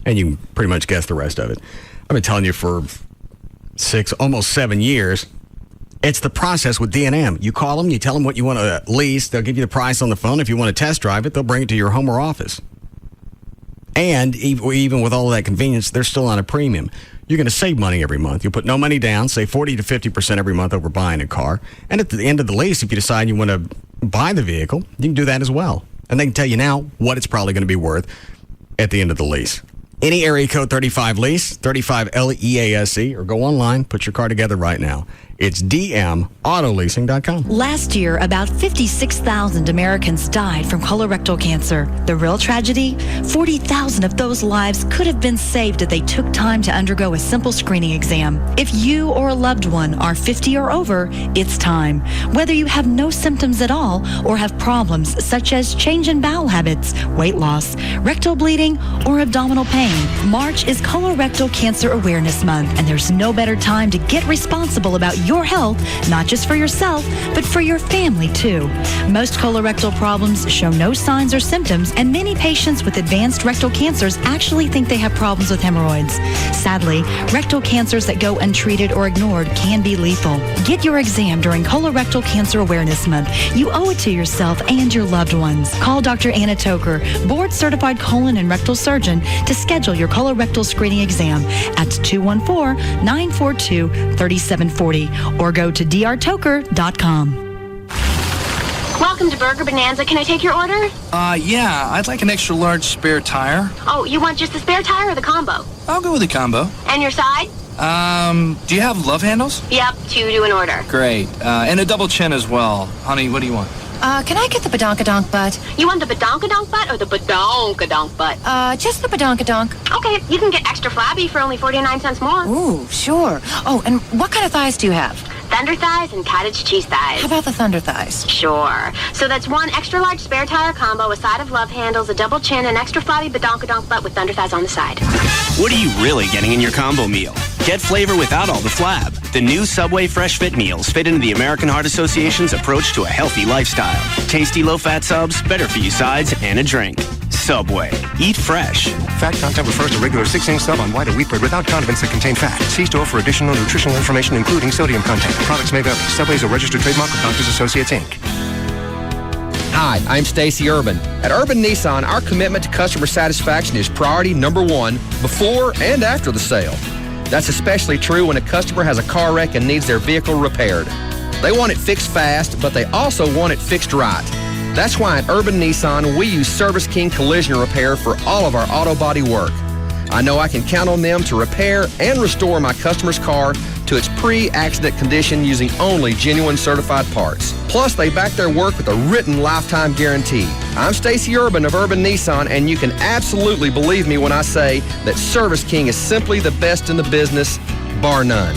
And you can pretty much guess the rest of it. I've been telling you for almost 7 years. It's the process with D&M. You call them, you tell them what you want to lease. They'll give you the price on the phone. If you want to test drive it, they'll bring it to your home or office. And even with all of that convenience, they're still on a premium. You're going to save money every month. You'll put no money down, save 40 to 50% every month over buying a car. And at the end of the lease, if you decide you want to buy the vehicle, you can do that as well. And they can tell you now what it's probably going to be worth at the end of the lease. Any area code 35 lease, 35 LEASE, or go online, put your car together right now. It's dmautoleasing.com. Last year, about 56,000 Americans died from colorectal cancer. The real tragedy? 40,000 of those lives could have been saved if they took time to undergo a simple screening exam. If you or a loved one are 50 or over, it's time. Whether you have no symptoms at all or have problems such as change in bowel habits, weight loss, rectal bleeding, or abdominal pain, March is Colorectal Cancer Awareness Month, and there's no better time to get responsible about your health, not just for yourself, but for your family too. Most colorectal problems show no signs or symptoms, and many patients with advanced rectal cancers actually think they have problems with hemorrhoids. Sadly, rectal cancers that go untreated or ignored can be lethal. Get your exam during Colorectal Cancer Awareness Month. You owe it to yourself and your loved ones. Call Dr. Anna Toker, board-certified colon and rectal surgeon, to schedule your colorectal screening exam at 214-942-3740 or go to drtoker.com. Welcome to Burger Bonanza. Can I take your order? Yeah, I'd like an extra large spare tire. Oh, you want just the spare tire or the combo? I'll go with the combo. And your side? Do you have love handles? Yep, 2 to an order. Great. And a double chin as well. Honey, what do you want? Can I get the badonkadonk butt? You want the badonkadonk butt or the badonkadonk butt? Just the badonkadonk. Okay, you can get extra flabby for only 49 cents more. Ooh, sure. Oh, and what kind of thighs do you have? Thunder thighs and cottage cheese thighs. How about the thunder thighs? Sure. So that's 1 extra large spare tire combo, a side of love handles, a double chin, an extra flabby badonkadonk butt with thunder thighs on the side. What are you really getting in your combo meal? Get flavor without all the flab. The new Subway Fresh Fit meals fit into the American Heart Association's approach to a healthy lifestyle. Tasty low-fat subs, better for you sides, and a drink. Subway. Eat fresh. Fat content refers to regular 6-inch sub on white or wheat bread without condiments that contain fat. See store for additional nutritional information, including sodium content. Products may vary. Subway is a registered trademark of Doctors Associates, Inc. Hi, I'm Stacy Urban. At Urban Nissan, our commitment to customer satisfaction is priority number 1 before and after the sale. That's especially true when a customer has a car wreck and needs their vehicle repaired. They want it fixed fast, but they also want it fixed right. That's why at Urban Nissan, we use Service King Collision Repair for all of our auto body work. I know I can count on them to repair and restore my customer's car to its pre-accident condition using only genuine certified parts. Plus, they back their work with a written lifetime guarantee. I'm Stacy Urban of Urban Nissan, and you can absolutely believe me when I say that Service King is simply the best in the business, bar none.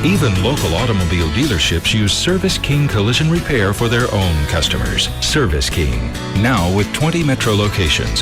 Even local automobile dealerships use Service King Collision Repair for their own customers. Service King, now with 20 metro locations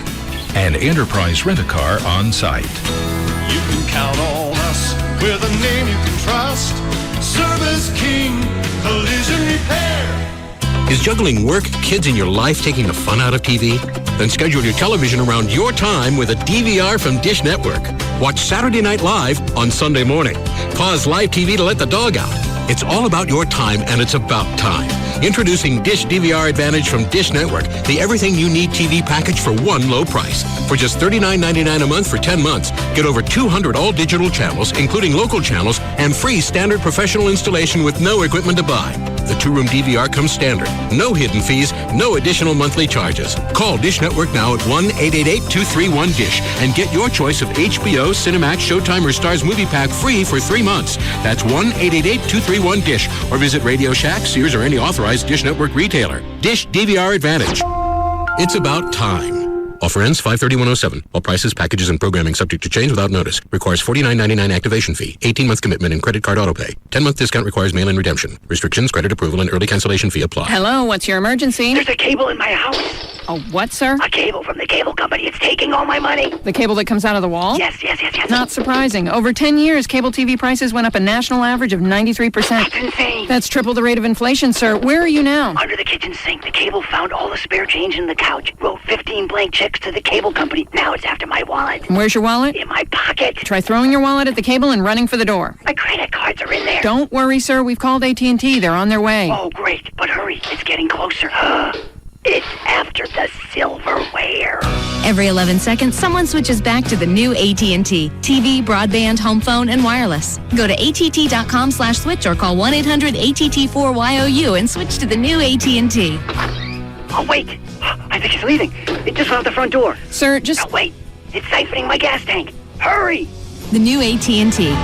and Enterprise Rent-A-Car on site. You can count on us with a name you can trust. Service King Collision Repair. Is juggling work, kids, and your life taking the fun out of TV? Then schedule your television around your time with a DVR from Dish Network. Watch Saturday Night Live on Sunday morning. Pause live TV to let the dog out. It's all about your time, and it's about time. Introducing Dish DVR Advantage from Dish Network, the everything you need TV package for one low price. For just $39.99 a month for 10 months, get over 200 all-digital channels, including local channels, and free standard professional installation with no equipment to buy. The 2-room DVR comes standard. No hidden fees, no additional monthly charges. Call Dish Network now at 1-888-231-DISH and get your choice of HBO, Cinemax, Showtime, or Starz Movie Pack free for 3 months. That's 1-888-231-DISH or visit Radio Shack, Sears, or any authorized Dish Network retailer. Dish DVR Advantage. It's about time. Offer ends 5/31/07. All prices, packages, and programming subject to change without notice. Requires $49.99 activation fee. 18-month commitment and credit card autopay. 10-month discount requires mail-in redemption. Restrictions, credit approval, and early cancellation fee apply. Hello, what's your emergency? There's a cable in my house. Oh, what, sir? A cable from the cable company. It's taking all my money. The cable that comes out of the wall? Yes. Not surprising. Over 10 years, cable TV prices went up a national average of 93%. That's insane. That's triple the rate of inflation, sir. Where are you now? Under the kitchen sink. The cable found all the spare change in the couch. Wrote 15 blank checks to the cable company. Now it's after my wallet. Where's your wallet? In my pocket. Try throwing your wallet at the cable and running for the door. My credit cards are in there. Don't worry, sir. We've called AT&T. They're on their way. Oh, great. But hurry. It's getting closer. It's after the silverware. Every 11 seconds, someone switches back to the new AT&T. TV, broadband, home phone, and wireless. Go to att.com/switch or call 1-800-ATT4YOU and switch to the new AT&T. Oh, wait. I think it's leaving. It just went out the front door. Sir, just... No, wait. It's siphoning my gas tank. Hurry. The new AT&T.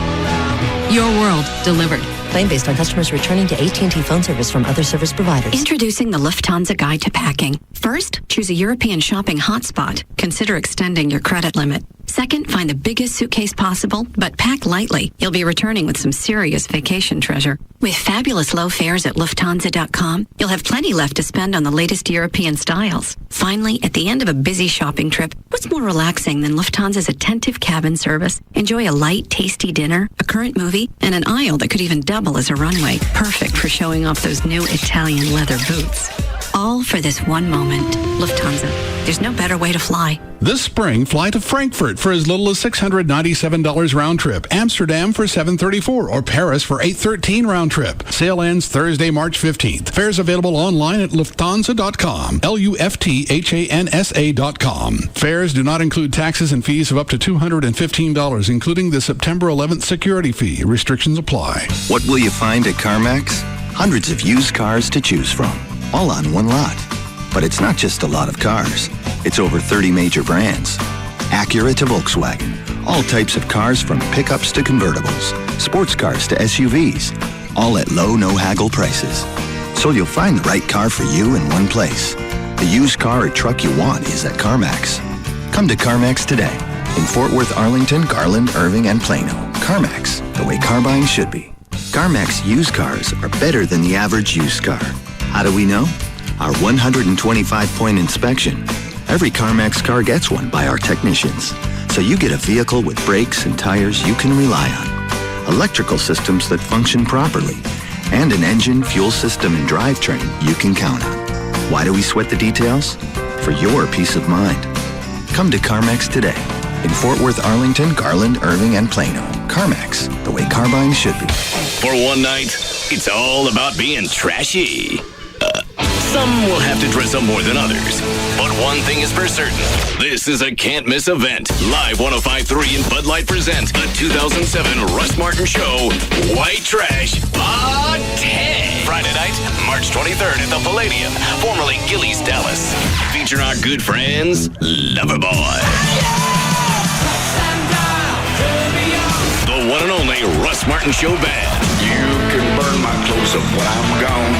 Your world delivered. Claim based on customers returning to AT&T phone service from other service providers. Introducing the Lufthansa Guide to Packing. First, choose a European shopping hotspot. Consider extending your credit limit. Second, find the biggest suitcase possible, but pack lightly. You'll be returning with some serious vacation treasure. With fabulous low fares at Lufthansa.com, you'll have plenty left to spend on the latest European styles. Finally, at the end of a busy shopping trip, what's more relaxing than Lufthansa's attentive cabin service? Enjoy a light, tasty dinner, a current movie, and an aisle that could even double as a runway. Perfect for showing off those new Italian leather boots. All for this one moment. Lufthansa. There's no better way to fly. This spring, fly to Frankfurt for as little as $697 round trip, Amsterdam for $734, or Paris for $813 round trip. Sale ends Thursday, March 15th. Fares available online at Lufthansa.com, Lufthansa.com. Fares do not include taxes and fees of up to $215, including the September 11th security fee. Restrictions apply. What will you find at CarMax? Hundreds of used cars to choose from, all on one lot. But it's not just a lot of cars. It's over 30 major brands. Acura to Volkswagen. All types of cars from pickups to convertibles. Sports cars to SUVs. All at low, no-haggle prices. So you'll find the right car for you in one place. The used car or truck you want is at CarMax. Come to CarMax today. In Fort Worth, Arlington, Garland, Irving, and Plano. CarMax, the way car buying should be. CarMax used cars are better than the average used car. How do we know? Our 125-point inspection. Every CarMax car gets one by our technicians. So you get a vehicle with brakes and tires you can rely on. Electrical systems that function properly. And an engine, fuel system, and drivetrain you can count on. Why do we sweat the details? For your peace of mind. Come to CarMax today. In Fort Worth, Arlington, Garland, Irving, and Plano. CarMax, the way car buying should be. For one night, it's all about being trashy. Some will have to dress up more than others. But one thing is for certain. This is a can't-miss event. Live 105.3 and Bud Light present the 2007 Russ Martin Show White Trash Part 10. Friday night, March 23rd at the Palladium, formerly Gillies, Dallas. Featuring our good friends, Loverboy. The one and only Russ Martin Show Band. You can burn my clothes up when I'm gone.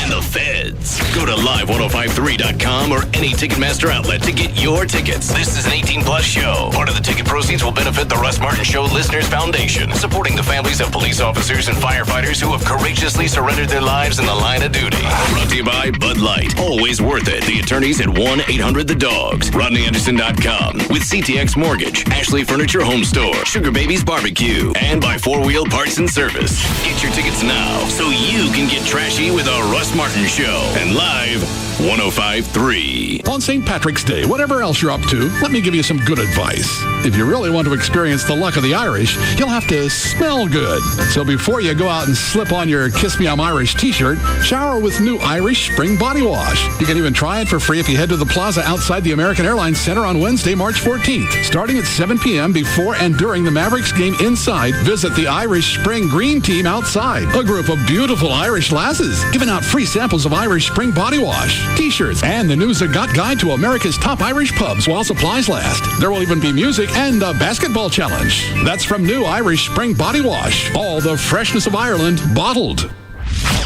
And the Feds. Go to live1053.com or any Ticketmaster outlet to get your tickets. This is an 18-plus show. Part of the ticket proceeds will benefit the Russ Martin Show Listeners Foundation, supporting the families of police officers and firefighters who have courageously surrendered their lives in the line of duty. Brought to you by Bud Light. Always worth it. The attorneys at 1-800-THE-DOGS. RodneyAnderson.com. With CTX Mortgage, Ashley Furniture Home Store, Sugar Babies Barbecue, and by 4-Wheel Parts and Service. Get your tickets now so you can get trashy with a Russ Martin Show. And live 105.3. On St. Patrick's Day, whatever else you're up to, let me give you some good advice. If you really want to experience the luck of the Irish, you'll have to smell good. So before you go out and slip on your Kiss Me I'm Irish t-shirt, shower with new Irish Spring Body Wash. You can even try it for free if you head to the plaza outside the American Airlines Center on Wednesday, March 14th. Starting at 7 p.m. before and during the Mavericks game inside, visit the Irish Spring Green Team outside. A group of beautiful Irish lasses giving out free samples of Irish Spring Body Wash, t-shirts, and the News That Got guide to America's top Irish pubs while supplies last. There will even be music and a basketball challenge. That's from new Irish Spring Body Wash. All the freshness of Ireland bottled.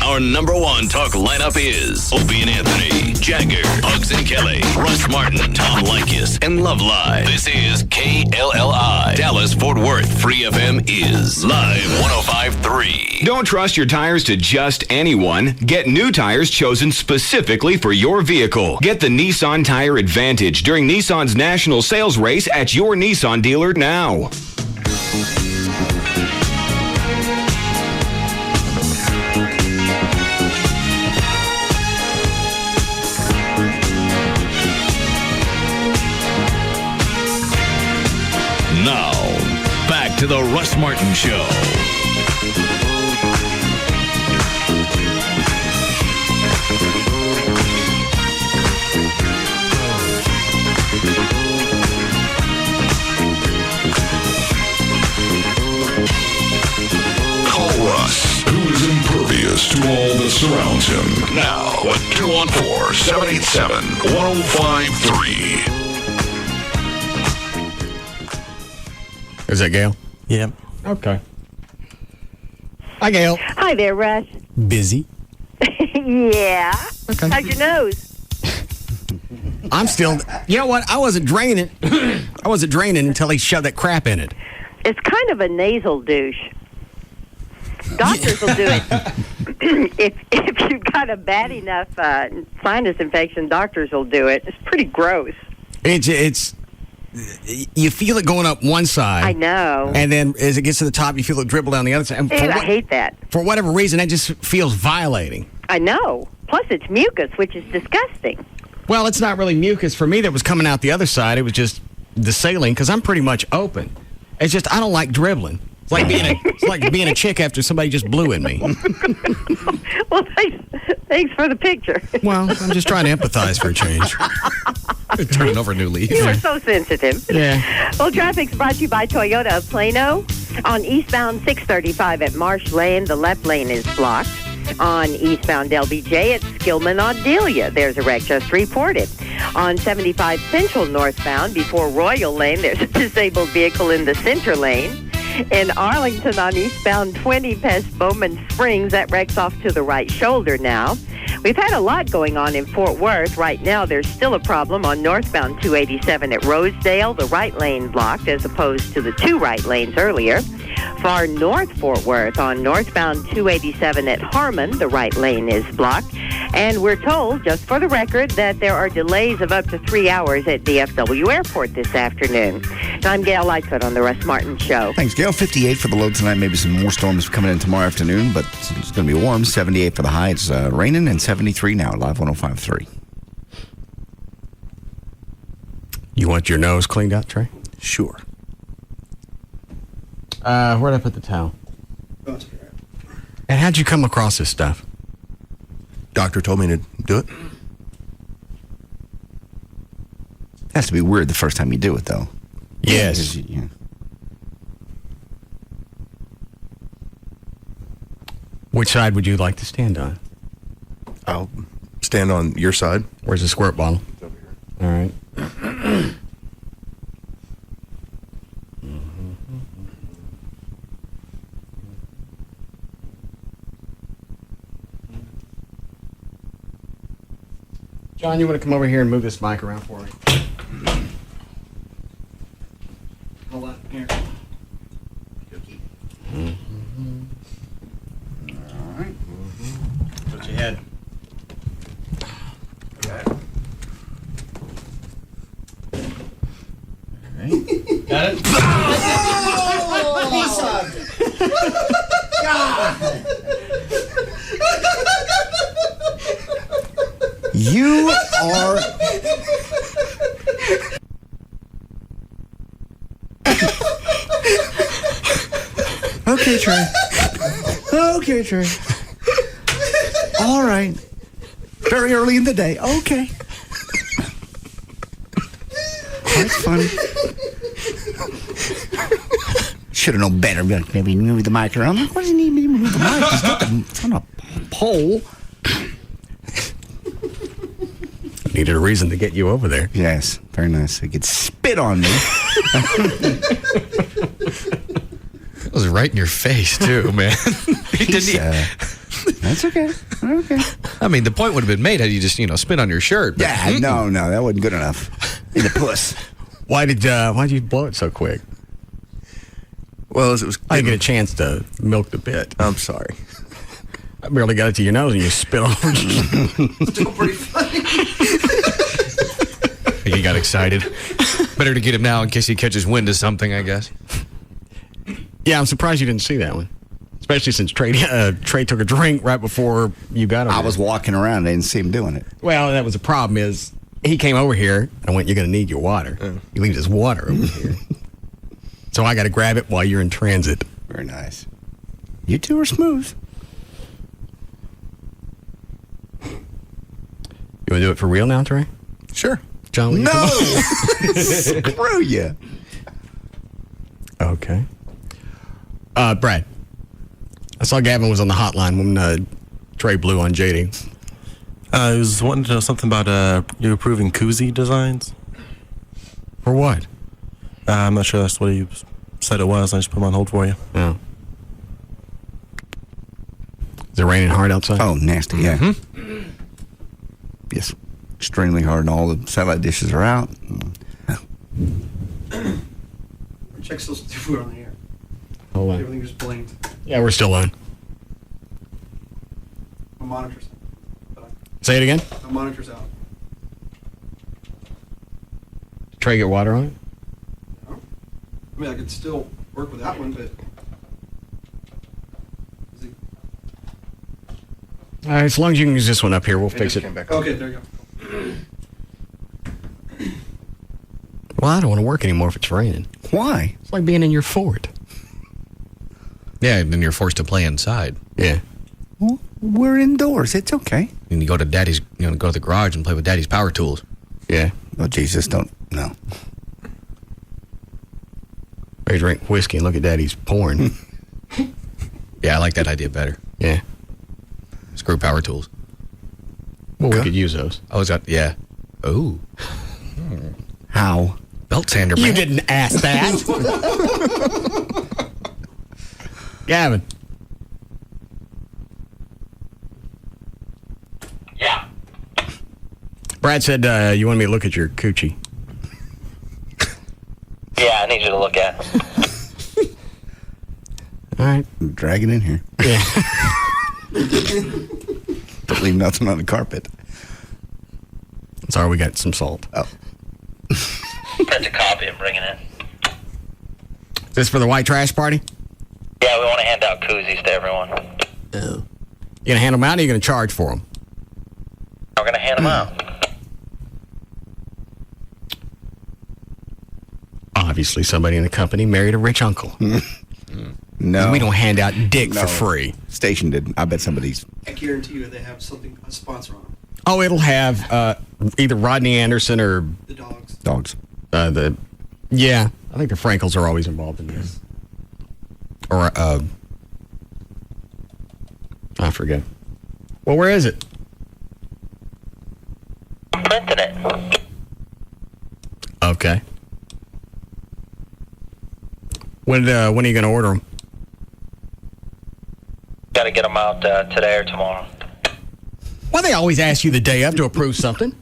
Our number one talk lineup is Opie and Anthony, Jagger, Pugs and Kelly, Russ Martin, Tom Likas, and Love Live. This is KLLI. Dallas Fort Worth. Free FM is Live 105.3. Don't trust your tires to just anyone. Get new tires chosen specifically for your vehicle. Get the Nissan Tire Advantage during Nissan's national sales race at your Nissan dealer now. Now, back to the Russ Martin Show. Call Russ, who is impervious to all that surrounds him. Now at 214-787-1053. Is that Gail? Yep. Okay. Hi, Gail. Hi there, Russ. Busy? Yeah. Okay. How's your nose? I'm still... You know what? I wasn't draining until he shoved that crap in it. It's kind of a nasal douche. Doctors will do it. if you've got a bad enough sinus infection, doctors will do it. It's pretty gross. It's you feel it going up one side. I know. And then as it gets to the top, you feel it dribble down the other side. And I hate that. For whatever reason, that just feels violating. I know. Plus, it's mucus, which is disgusting. Well, it's not really mucus for me that was coming out the other side. It was just the saline, because I'm pretty much open. It's just, I don't like dribbling. It's like being a chick after somebody just blew in me. Well, thanks for the picture. Well, I'm just trying to empathize for a change. Turning over a new leaf. You are so sensitive. Yeah. Well, traffic's brought to you by Toyota of Plano. On eastbound 635 at Marsh Lane, the left lane is blocked. On eastbound LBJ at Skillman on Delia, there's a wreck just reported. On 75 Central northbound before Royal Lane, there's a disabled vehicle in the center lane. In Arlington on eastbound 20 past Bowman Springs, that wreck's off to the right shoulder now. We've had a lot going on in Fort Worth. Right now, there's still a problem on northbound 287 at Rosedale, the right lane blocked as opposed to the two right lanes earlier. Far north Fort Worth on northbound 287 at Harmon, the right lane is blocked. And we're told, just for the record, that there are delays of up to 3 hours at DFW Airport this afternoon. I'm Gail Lightfoot on the Russ Martin Show. Thanks, Gail. 58 for the low tonight. Maybe some more storms coming in tomorrow afternoon, but it's going to be warm. 78 for the high. It's raining, and 73 now at Live 105.3. You want your nose cleaned out, Trey? Sure. Where'd I put the towel? And how'd you come across this stuff? Doctor told me to do it. Has to be weird the first time you do it, though. Yes. Yeah. Which side would you like to stand on? I'll stand on your side. Where's the squirt bottle? It's over here. All right. John, you want to come over here and move this mic around for me? Hold on, here. All right. That's what you had. Okay. All right. Got it? God! You are... Okay, Trey. Okay, Trey. All right. Very early in the day. Okay. That's funny. Should have known better. Maybe move the mic around. What does he need me to move the mic? It's on a pole. Needed a reason to get you over there. Yes, very nice. He could spit on me. It was right in your face, too, man. That's okay. Okay. I mean, the point would have been made had you just, spit on your shirt. But, Yeah, no, that wasn't good enough. In the puss. Why'd you blow it so quick? Well, as it was... I didn't get a chance to milk the bit. I'm sorry. I barely got it to your nose and you spit all over it. Still pretty funny. He got excited. Better to get him now in case he catches wind of something, I guess. Yeah, I'm surprised you didn't see that one. Especially since Trey took a drink right before you got over I was walking around. I didn't see him doing it. Well, that was the problem is he came over here. I went, you're going to need your water. You leave this water over here. So I got to grab it while you're in transit. Very nice. You two are smooth. You want to do it for real now, Trey? Sure. John, will you No! come on? Screw you. Okay. Brad, I saw Gavin was on the hotline when Trey blew on JD. I was wanting to know something about you approving koozie designs. For what? I'm not sure that's what you said it was. I just put them on hold for you. Yeah. Is it raining hard outside? Oh, nasty, yeah. Mm-hmm. Yes, extremely hard, and all the satellite dishes are out. Check those two on the air. Hold on. Everything just blinked. Yeah, we're still on. My monitor's Say it again. My monitor's out. Trey, get water on it? I mean, I could still work with that one, but... All right, as long as you can use this one up here, we'll fix it. Okay, there you go. Well, I don't want to work anymore if it's raining. Why? It's like being in your fort. Yeah, and then you're forced to play inside. Yeah. Well, we're indoors. It's okay. And you go to Daddy's, go to the garage and play with Daddy's power tools. Yeah. Oh, Jesus, don't. No. Or you drink whiskey and look at Daddy's porn. Yeah, I like that idea better. Yeah. Screw power tools. Well, we could use those. Oh, is that? Yeah. Oh. How? Belt sander, man. You didn't ask that. Gavin. Yeah. Brad said you wanted me to look at your coochie. Yeah, I need you to look at it. All right. Drag it in here. Yeah. Don't leave nothing on the carpet. Sorry, we got some salt. Oh. Print a copy and bring it in. Is this for the white trash party? Yeah, we want to hand out koozies to everyone. Oh. You gonna hand them out or you gonna charge for them? We're going to hand them out. Obviously, somebody in the company married a rich uncle. No. We don't hand out dick for free. Station did. I bet somebody's. I guarantee you they have a sponsor on them. Oh, it'll have either Rodney Anderson or The dogs. Dogs. Yeah, I think the Frankels are always involved in this. Or I forget. Well, where is it? I'm printing it. Okay. When are you going to order them? Got to get them out today or tomorrow. Why they always ask you the day of to approve something?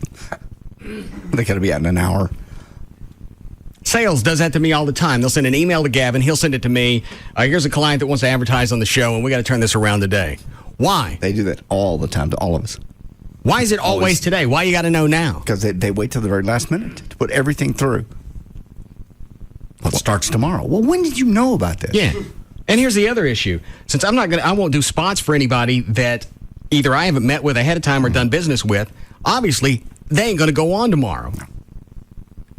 They got to be out in an hour. Sales does that to me all the time. They'll send an email to Gavin. He'll send it to me. Here's a client that wants to advertise on the show, and we got to turn this around today. Why? They do that all the time to all of us. Why is it always today? Why you got to know now? Because they wait till the very last minute to put everything through. Well, it starts tomorrow. Well, when did you know about this? Yeah. And here's the other issue. Since I won't do spots for anybody that either I haven't met with ahead of time or done business with, obviously, they ain't going to go on tomorrow.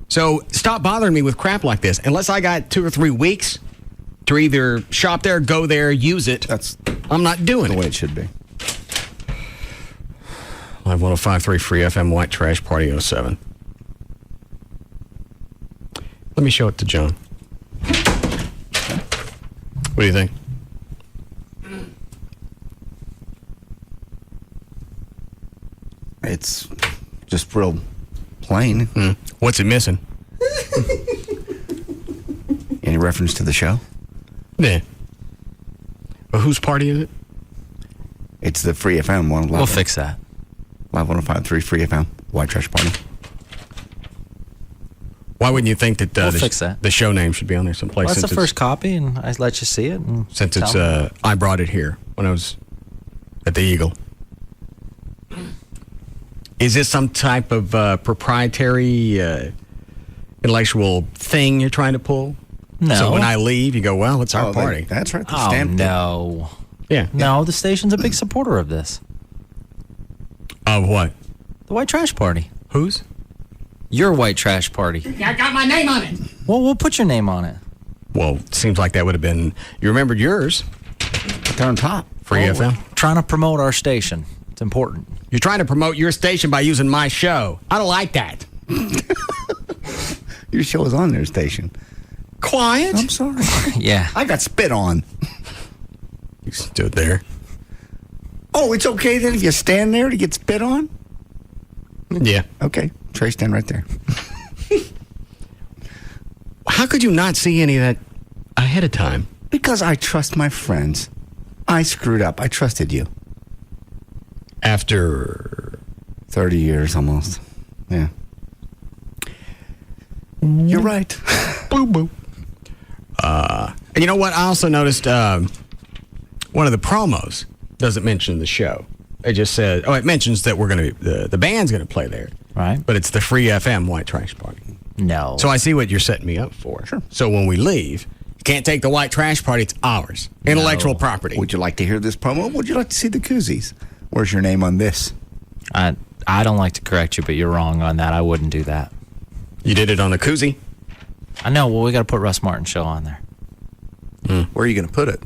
So stop bothering me with crap like this. Unless I got 2 or 3 weeks to either shop there, go there, use it, I'm not doing it. The way it should be. Live 105.3 Free FM White Trash Party 07. Let me show it to John. What do you think? It's just real plain. What's it missing? Any reference to the show? Yeah. But whose party is it? It's the Free FM one. We'll fix that. Live 105.3 Free FM White Trash Party. Why wouldn't you think that, We'll fix that. the show name should be on there someplace? Well, that's since the first copy, and I let you see it. And since it's, tell me. I brought it here when I was at the Eagle. Is this some type of proprietary intellectual thing you're trying to pull? No. So when I leave, you go, well, it's our party. That's right. Oh, no. Yeah. No, the station's a big supporter of this. Of what? The White Trash Party. Whose? Your White Trash Party. Yeah, I got my name on it. Well, we'll put your name on it. Well, it seems like that would have been, you remembered yours. They're on top. Free Well, FM. we're trying to promote our station. It's important. You're trying to promote your station by using my show. I don't like that. Your show is on their station. Quiet. I'm sorry. Yeah. I got spit on. You stood there. Oh, it's okay then if you stand there to get spit on? Yeah. Okay. Trey, stand right there. How could you not see any of that ahead of time? Because I trust my friends. I screwed up. I trusted you. After 30 years almost. Yeah. You're right. Boo boo. And you know what? I also noticed one of the promos doesn't mention the show. It just said, it mentions that we're going to, the band's going to play there. Right. But it's the Free FM White Trash Party. No. So I see what you're setting me up for. Sure. So when we leave, you can't take the white trash party. It's ours. Intellectual property. Would you like to hear this promo? Would you like to see the koozies? Where's your name on this? I don't like to correct you, but you're wrong on that. I wouldn't do that. You did it on a koozie? I know. Well, we got to put Russ Martin Show on there. Where are you going to put it?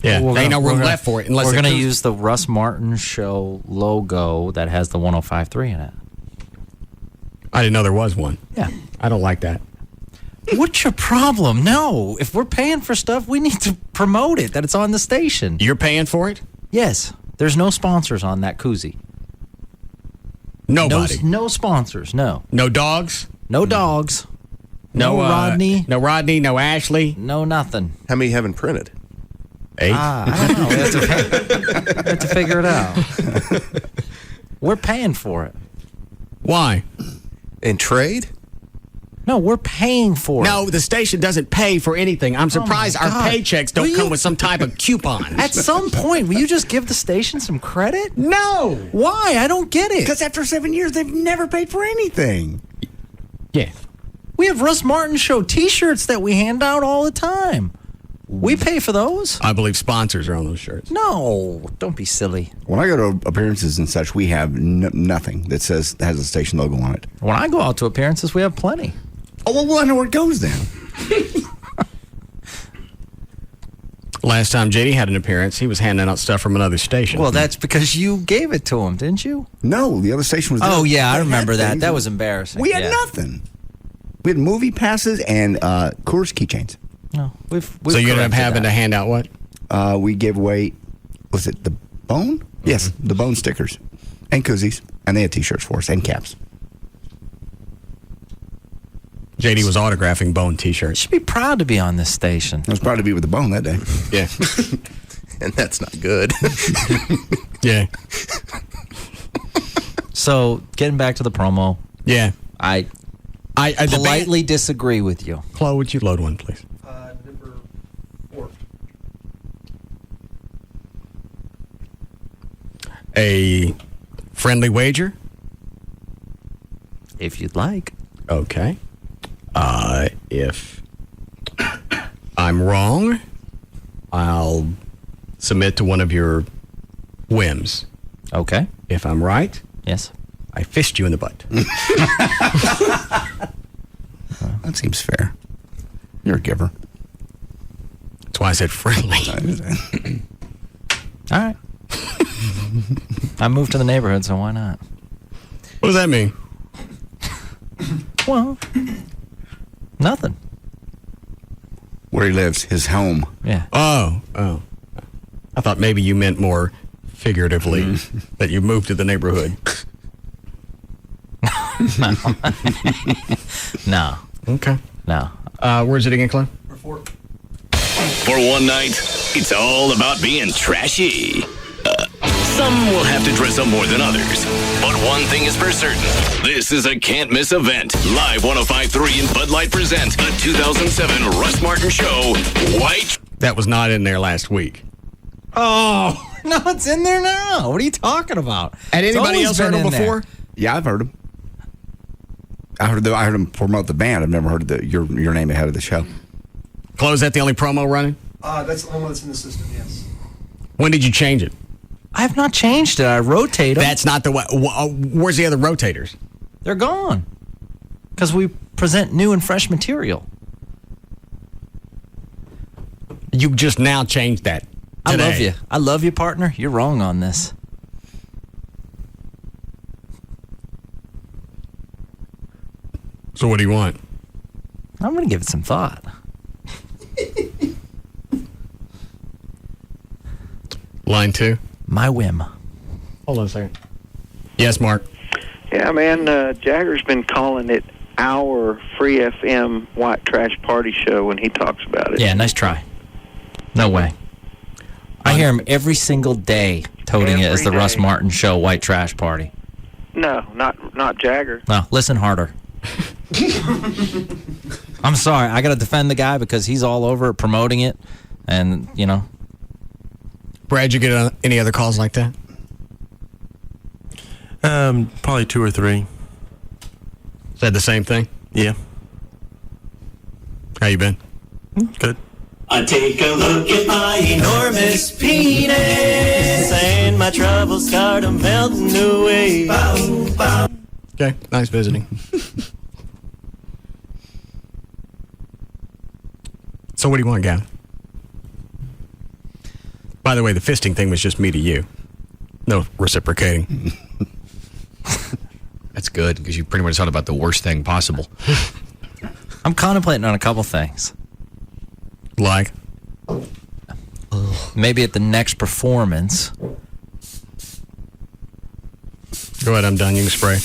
Yeah, there ain't no room left for it. Unless we're going to use the Russ Martin Show logo that has the 105.3 in it. I didn't know there was one. Yeah. I don't like that. What's your problem? No. If we're paying for stuff, we need to promote it, that it's on the station. You're paying for it? Yes. There's no sponsors on that koozie. Nobody? No sponsors, no. No dogs? No dogs. No Rodney. No Rodney, no Ashley? No nothing. How many haven't printed? 8? I don't know. We have to figure it out. We're paying for it. Why? In trade? No, we're paying for it. No, the station doesn't pay for anything. I'm surprised our paychecks don't come with some type of coupon. At some point, will you just give the station some credit? No. Why? I don't get it. Because after 7 years, they've never paid for anything. Yeah. We have Russ Martin Show T-shirts that we hand out all the time. We pay for those. I believe sponsors are on those shirts. No, don't be silly. When I go to appearances and such, we have nothing that has a station logo on it. When I go out to appearances, we have plenty. Oh, well, I know where it goes then. Last time JD had an appearance, he was handing out stuff from another station. Well, that's because you gave it to him, didn't you? No, the other station was there. Oh, yeah, I remember that. That was embarrassing. We had nothing. We had movie passes and Coors keychains. No, we've so you ended up having to hand out what? We gave away, was it the Bone? Yes, the Bone stickers and koozies. And they had T-shirts for us and caps. JD was autographing Bone T-shirts. Should be proud to be on this station. I was proud to be with the Bone that day. Yeah. And that's not good. Yeah. So, getting back to the promo. Yeah. I politely disagree with you. Chloe, would you load one, please? Number 4. A friendly wager? If you'd like. Okay. If I'm wrong, I'll submit to one of your whims. Okay. If I'm right, yes, I fist you in the butt. That seems fair. You're a giver. That's why I said friendly. All right. I moved to the neighborhood, so why not? What does that mean? Well, nothing. Where he lives, his home. Yeah. Oh. I thought maybe you meant more figuratively that you moved to the neighborhood. No. Okay. No. Where's it again, Clint? For one night, it's all about being trashy. Some will have to dress up more than others. But one thing is for certain. This is a can't-miss event. Live 105.3 and Bud Light present the 2007 Russ Martin Show, White. That was not in there last week. Oh, no, it's in there now. What are you talking about? Had anybody else heard him before? Yeah, I've heard him. I heard him promote the band. I've never heard your name ahead of the show. Chloe, is that the only promo running? That's the only one that's in the system, yes. When did you change it? I have not changed it. I rotate them. That's not the way. Where's the other rotators? They're gone. Because we present new and fresh material. You just now changed that today. I love you. I love you, partner. You're wrong on this. So what do you want? I'm going to give it some thought. Line 2. My whim. Hold on a second. Yes, Mark. Yeah, man, Jagger's been calling it our Free FM White Trash Party Show when he talks about it. Yeah, nice try. No way. I hear him every single day toting it as the Russ Martin Show White Trash Party. No, not Jagger. No, listen harder. I'm sorry. I got to defend the guy because he's all over it, promoting it. And, you know. Brad, you get any other calls like that? Probably 2 or 3. Said the same thing? Yeah. How you been? Good. I take a look at my enormous penis, and my troubles start melting away. Bow, bow. Okay, nice visiting. So what do you want, Gavin? By the way, the fisting thing was just me to you. No reciprocating. That's good, because you pretty much thought about the worst thing possible. I'm contemplating on a couple things. Like? Maybe at the next performance. Go ahead, I'm done. You can spray.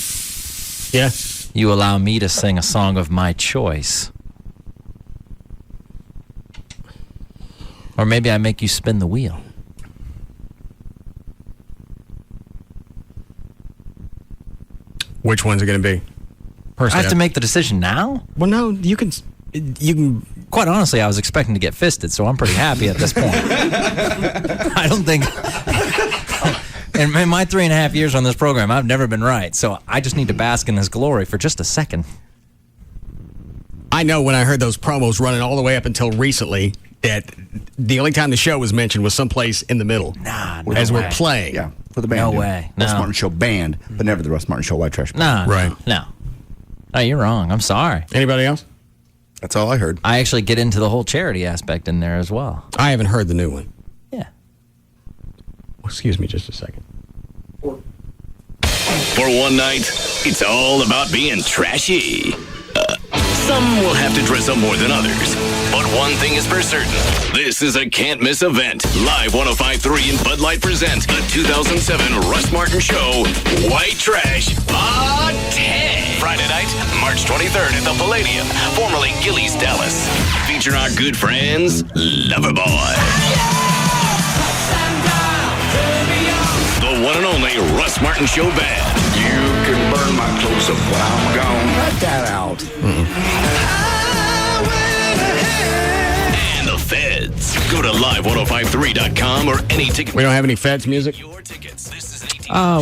Yeah? You allow me to sing a song of my choice. Or maybe I make you spin the wheel. Which one's it going to be? I have to make the decision now? Well, no, you can. Quite honestly, I was expecting to get fisted, so I'm pretty happy at this point. I don't think. In my 3.5 years on this program, I've never been right, so I just need to bask in this glory for just a second. I know when I heard those promos running all the way up until recently that the only time the show was mentioned was someplace in the middle. Nah, as no we're way. playing. Yeah, for the band. No dude. way. Russ No. Martin Show band, but never the Russ Martin Show White Trash. No, Right. no. No, you're wrong. I'm sorry. Anybody else? That's all I heard. I actually get into the whole charity aspect in there as well. I haven't heard the new one. Yeah. Excuse me just a second. For one night, it's all about being trashy. Some will have to dress up more than others. But one thing is for certain. This is a can't-miss event. Live 105.3 and Bud Light present the 2007 Russ Martin Show White Trash on 10. Friday night, March 23rd at the Palladium, formerly Gillies, Dallas. Featuring our good friends, Loverboy. The one and only Russ Martin Show Band. You can burn my clothes up when I'm gone. Cut that out. And the Feds. Go to live1053.com or any ticket. We don't have any Feds music?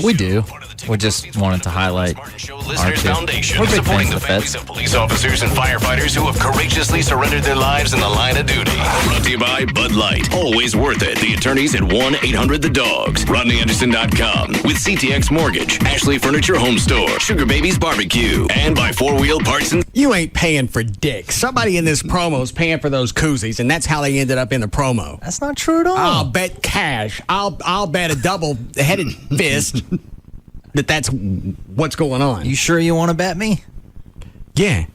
We do. We just wanted to highlight Listeners Foundation, We're big supporting fans the of the families Feds. of police officers and firefighters who have courageously surrendered their lives in the line of duty. Brought to you by Bud Light. Always worth it. The attorneys at 1-800-THE-DOGS. RodneyAnderson.com. With CTX Mortgage, Ashley Furniture Home Store, Sugar Babies Barbecue, and by 4 Wheel Parts and... You ain't paying for dick. Somebody in this promo is paying for those koozies, and that's how they ended up in the promo. That's not true at all. I'll bet cash. I'll bet a double-headed fist that's what's going on. You sure you want to bet me? Yeah.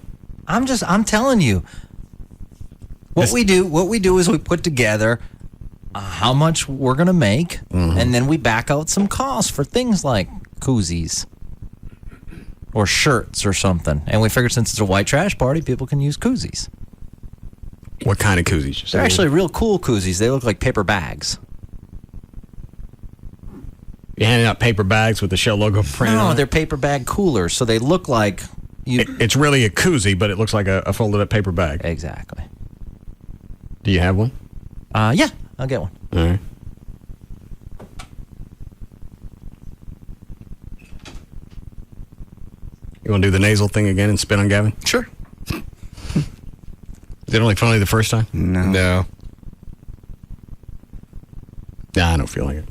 I'm telling you. What we do is we put together how much we're going to make, and then we back out some costs for things like koozies or shirts or something. And we figured since it's a white trash party, people can use koozies. What kind of koozies? They're actually real cool koozies. They look like paper bags. You're handing out paper bags with the show logo printed No, on it? they're paper bag coolers, so they look like you. It's really a koozie, but it looks like a folded up paper bag. Exactly. Do you have one? Yeah, I'll get one. All right. You want to do the nasal thing again and spit on Gavin? Sure. Did it only funny the first time? No. Nah, I don't feel like it.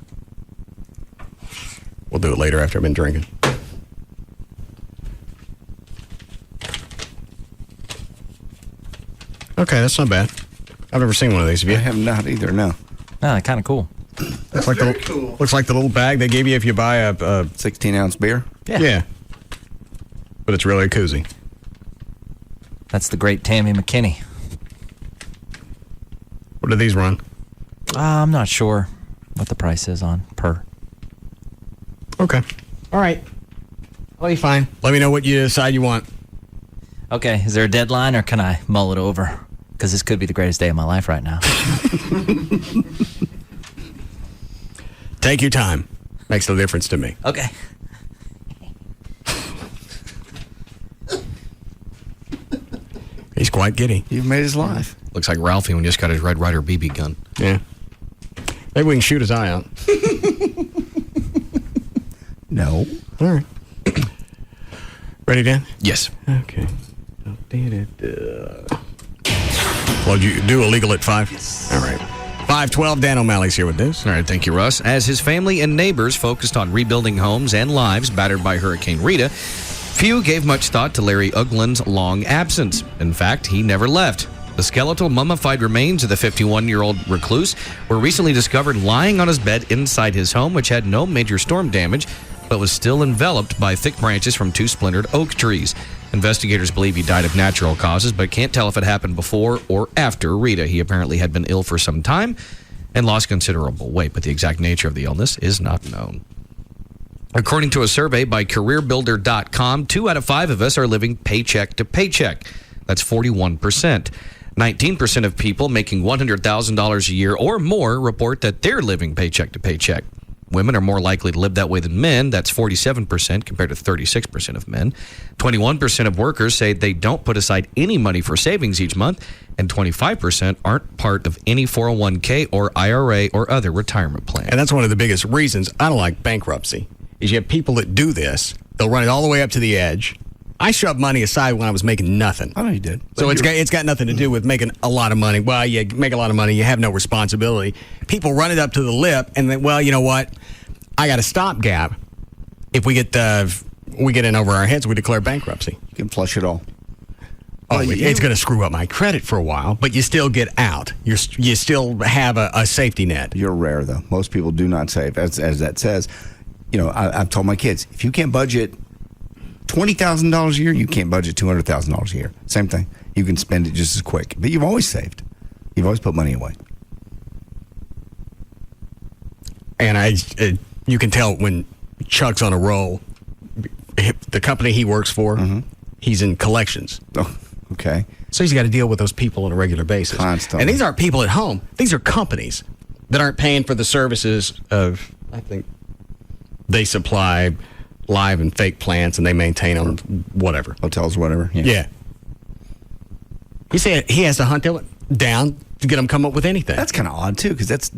We'll do it later after I've been drinking. Okay, that's not bad. I've never seen one of these. Have you? I have not either, no. Ah, kind of cool. Looks like the little bag they give you if you buy a 16-ounce beer? Yeah. But it's really a koozie. That's the great Tammy McKinney. What do these run? I'm not sure what the price is on per. Okay. All right. I'll be fine. Let me know what you decide you want. Okay, is there a deadline or can I mull it over? Because this could be the greatest day of my life right now. Take your time. Makes no difference to me. Okay. He's quite giddy. You've made his life. Looks like Ralphie when he just got his Red Ryder BB gun. Yeah. Maybe we can shoot his eye out. No. All right. Ready, Dan? Yes. Okay. Well, you do illegal at 5? Yes. All right. 5:12, Dan O'Malley's here with this. All right, thank you, Russ. As his family and neighbors focused on rebuilding homes and lives battered by Hurricane Rita, few gave much thought to Larry Uglin's long absence. In fact, he never left. The skeletal mummified remains of the 51-year-old recluse were recently discovered lying on his bed inside his home, which had no major storm damage, but was still enveloped by thick branches from 2 splintered oak trees. Investigators believe he died of natural causes, but can't tell if it happened before or after Rita. He apparently had been ill for some time and lost considerable weight, but the exact nature of the illness is not known. According to a survey by CareerBuilder.com, 2 out of 5 of us are living paycheck to paycheck. That's 41%. 19% of people making $100,000 a year or more report that they're living paycheck to paycheck. Women are more likely to live that way than men. That's 47% compared to 36% of men. 21% of workers say they don't put aside any money for savings each month, and 25% aren't part of any 401k or IRA or other retirement plan. And that's one of the biggest reasons I don't like bankruptcy, is you have people that do this. They'll run it all the way up to the edge. I shoved money aside when I was making nothing. I know you did. So it's got nothing to do with making a lot of money. Well, you make a lot of money, you have no responsibility. People run it up to the lip, and then, well, you know what? I got a stopgap. If we get in over our heads, we declare bankruptcy. You can flush it all. Oh, it's going to screw up my credit for a while, but you still get out. You still have a safety net. You're rare, though. Most people do not save. As that says, I've told my kids, if you can't budget $20,000 a year, you can't budget $200,000 a year. Same thing. You can spend it just as quick. But you've always saved. You've always put money away. And you can tell when Chuck's on a roll. The company he works for, he's in collections. Oh, okay. So he's got to deal with those people on a regular basis. Constantly. And these aren't people at home. These are companies that aren't paying for the services of, I think, they supply live and fake plants and they maintain them, whatever. Hotels, whatever. Yeah. He said he has to hunt them down to get them come up with anything. That's kind of odd, too, because that's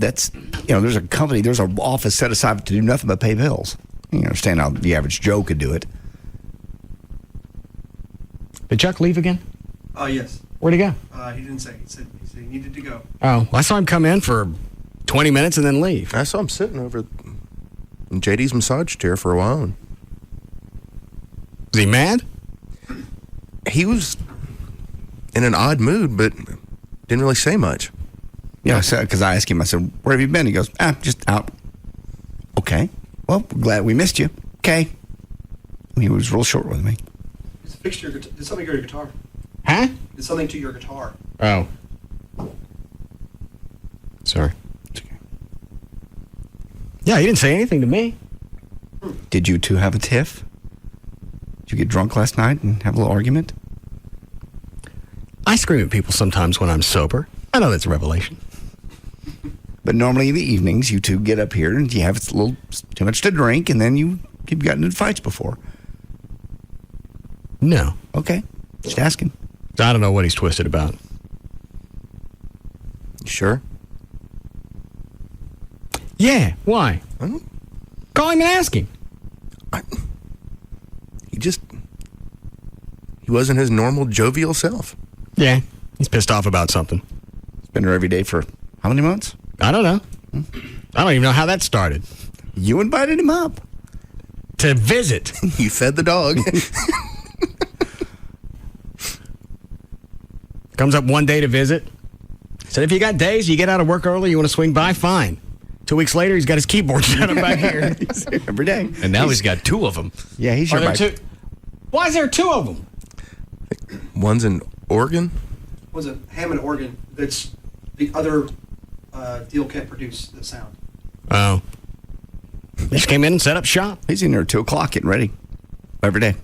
there's a company, there's an office set aside to do nothing but pay bills. You understand how the average Joe could do it. Did Chuck leave again? Yes. Where'd he go? He didn't say. He said he needed to go. Oh, I saw him come in for 20 minutes and then leave. I saw him sitting over in JD's massage chair for a while. And was he mad? He was in an odd mood, but didn't really say much. Yeah, because I asked him, I said, where have you been? He goes, just out. Okay. Well, glad we missed you. Okay. He was real short with me. Fixed your guitar. Did something to your guitar? Huh? Did something to your guitar? Oh. Sorry. It's okay. Yeah, he didn't say anything to me. Did you two have a tiff? Did you get drunk last night and have a little argument? I scream at people sometimes when I'm sober. I know that's a revelation. But normally in the evenings, you two get up here and you have a little too much to drink, and then you've gotten in fights before. No. Okay. Just asking. I don't know what he's twisted about. You sure? Yeah. Why? Call him and ask him. He wasn't his normal jovial self. Yeah. He's pissed off about something. He's been here every day for how many months? I don't know. I don't even know how that started. You invited him up. To visit. You fed the dog. Comes up one day to visit. Said, if you got days, you get out of work early, you want to swing by, fine. 2 weeks later, he's got his keyboard set up back here. He's here every day. And now he's got 2 of them. Yeah, he's your two. Why is there 2 of them? One's in Oregon. Was a Hammond organ that's the other deal can't produce the sound. Oh. They just came in and set up shop. He's in there at 2 o'clock getting ready. Every day.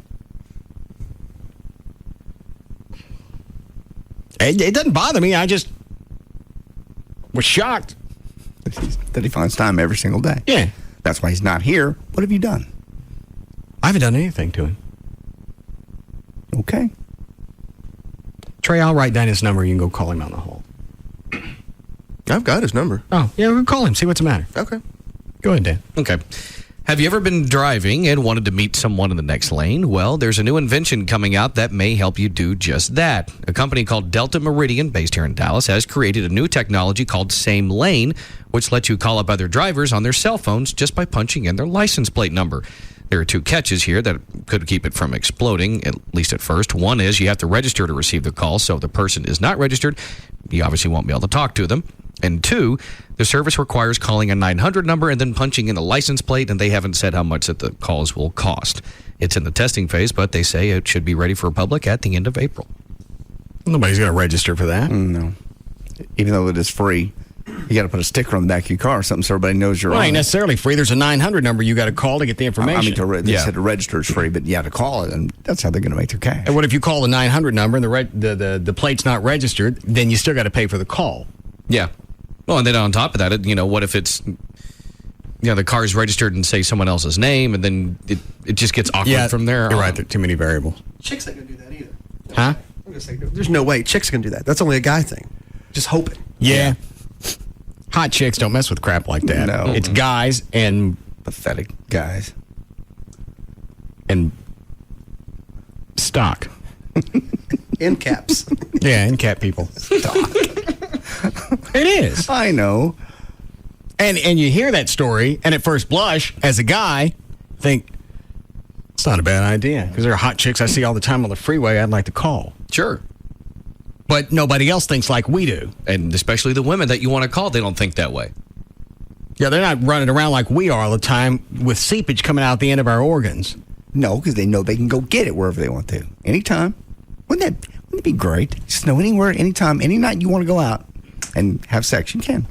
It doesn't bother me. I just was shocked. That he finds time every single day. Yeah. That's why he's not here. What have you done? I haven't done anything to him. Okay. Trey, I'll write down his number. You can go call him out in the hall. I've got his number. Oh, yeah, we'll call him. See what's the matter. Okay. Go ahead, Dan. Okay. Have you ever been driving and wanted to meet someone in the next lane? Well, there's a new invention coming out that may help you do just that. A company called Delta Meridian, based here in Dallas, has created a new technology called Same Lane, which lets you call up other drivers on their cell phones just by punching in their license plate number. There are two catches here that could keep it from exploding, at least at first. One is you have to register to receive the call, so if the person is not registered, you obviously won't be able to talk to them. And two, the service requires calling a 900 number and then punching in a license plate, and they haven't said how much that the calls will cost. It's in the testing phase, but they say it should be ready for public at the end of April. Nobody's going to register for that. No. Even though it is free, you got to put a sticker on the back of your car or something so everybody knows you're Well, on. it ain't necessarily free. There's a 900 number you got to call to get the information. I mean, they said to register is free, but you have to call it, and that's how they're going to make their cash. And what if you call the 900 number and the plate's not registered? Then you still got to pay for the call. Yeah. Well, and then on top of that, what if it's, the car's registered and say someone else's name, and then it just gets awkward from there. You're right. There are too many variables. Chicks ain't going to do that either. Huh? I'm going to say, there's no way chicks can do that. That's only a guy thing. Just hope it. Yeah. Hot chicks don't mess with crap like that. No. It's guys and pathetic guys. And stock. In caps. Yeah, in cap people. Stock. It is. I know. And you hear that story, and at first blush, as a guy, think, it's not a bad idea. Because there are hot chicks I see all the time on the freeway I'd like to call. Sure. But nobody else thinks like we do. And especially the women that you want to call, they don't think that way. Yeah, they're not running around like we are all the time with seepage coming out the end of our organs. No, because they know they can go get it wherever they want to. Anytime. Wouldn't it be great? Just know anywhere, anytime, any night you want to go out and have sex, you can.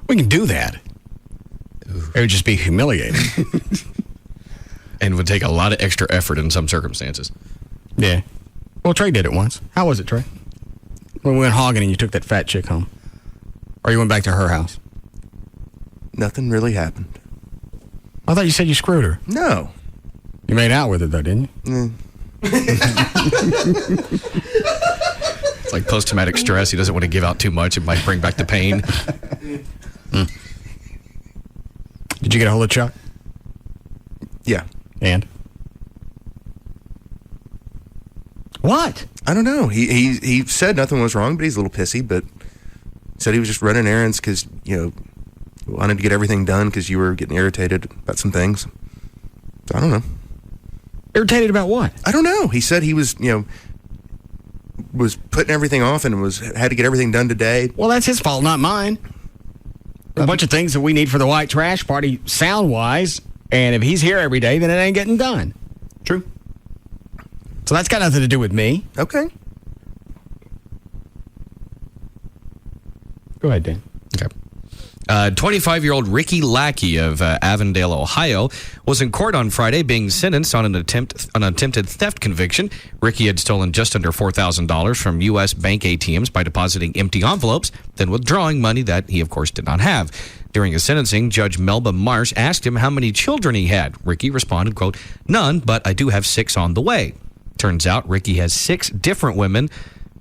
We can do that. It would just be humiliating. And would take a lot of extra effort in some circumstances. Yeah. Well, Trey did it once. How was it, Trey? When we went hogging and you took that fat chick home. Or you went back to her house. Nothing really happened. I thought you said you screwed her. No. You made out with her, though, didn't you? It's like post-traumatic stress. He doesn't want to give out too much. It might bring back the pain. Did you get a hold of Chuck? Yeah. And? What? I don't know. He said nothing was wrong, but he's a little pissy, but said he was just running errands because, wanted to get everything done because you were getting irritated about some things. So I don't know. Irritated about what? I don't know. He said he was, was putting everything off and had to get everything done today. Well, that's his fault, not mine. A bunch of things that we need for the white trash party sound-wise, and if he's here every day, then it ain't getting done. True. So that's got nothing to do with me. Okay. Go ahead, Dan. Okay. 25-year-old Ricky Lackey of Avondale, Ohio, was in court on Friday being sentenced on an attempted theft conviction. Ricky had stolen just under $4,000 from U.S. bank ATMs by depositing empty envelopes, then withdrawing money that he, of course, did not have. During his sentencing, Judge Melba Marsh asked him how many children he had. Ricky responded, quote, "None, but I do have 6 on the way." Turns out Ricky has 6 different women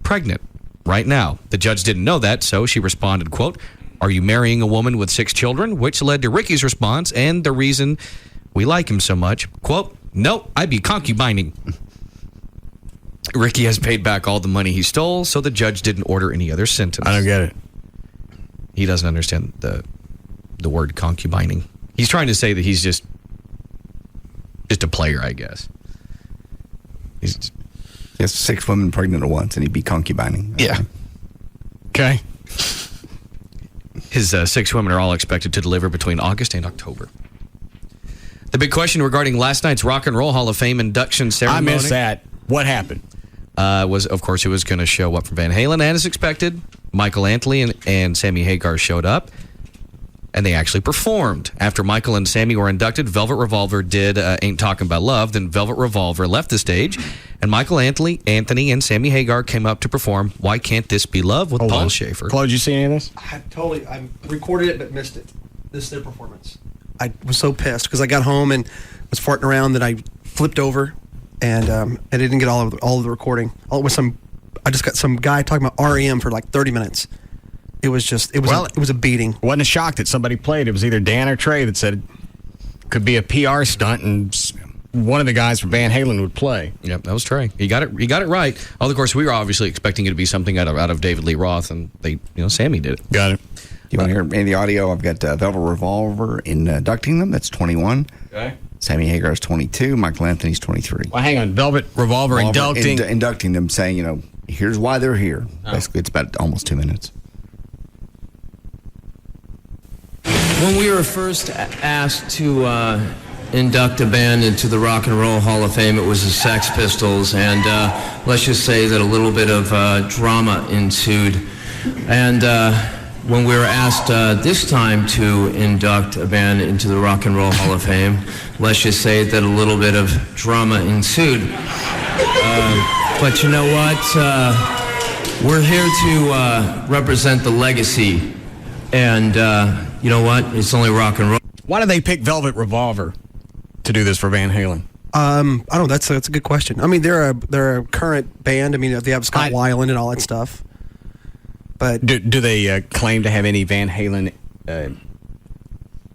pregnant right now. The judge didn't know that, so she responded, quote, "Are you marrying a woman with 6 children?" Which led to Ricky's response and the reason we like him so much. Quote, "Nope, I'd be concubining." Ricky has paid back all the money he stole, so the judge didn't order any other sentence. I don't get it. He doesn't understand the word concubining. He's trying to say that he's just a player, I guess. He has 6 women pregnant at once, and he'd be concubining. Yeah. Okay. His 6 women are all expected to deliver between August and October. The big question regarding last night's Rock and Roll Hall of Fame induction ceremony. I missed that. What happened? Was, of course, it was going to show up from Van Halen, and as expected, Michael Antley and Sammy Hagar showed up, and they actually performed. After Michael and Sammy were inducted, Velvet Revolver did Ain't Talking About Love. Then Velvet Revolver left the stage, and Michael Anthony and Sammy Hagar came up to perform Why Can't This Be Love with Paul Schaefer. Claude, did you see any of this? I recorded it but missed it. This is their performance. I was so pissed because I got home and was farting around that I flipped over and I didn't get all of the recording. I just got some guy talking about REM for like 30 minutes. It was a beating. Wasn't a shock that somebody played. It was either Dan or Trey that said it could be a PR stunt, and one of the guys from Van Halen would play. Yep, that was Trey. He got it right. Although, of course, we were obviously expecting it to be something out of David Lee Roth, and Sammy did it. Got it. You want to hear any of the audio? I've got Velvet Revolver inducting them. That's 21. Okay. Sammy Hagar's 22. Michael Anthony's 23. Well, hang on. Velvet Revolver inducting them, saying, here's why they're here. Oh. Basically, it's about almost 2 minutes. When we were first asked to induct a band into the Rock and Roll Hall of Fame, it was the Sex Pistols, and let's just say that a little bit of drama ensued. And when we were asked this time to induct a band into the Rock and Roll Hall of Fame, let's just say that a little bit of drama ensued. But you know what? We're here to represent the legacy. And you know what? It's only rock and roll. Why did they pick Velvet Revolver to do this for Van Halen? I don't know. That's a good question. I mean, they're a current band. I mean, they have Scott Weiland and all that stuff. But do they claim to have any Van Halen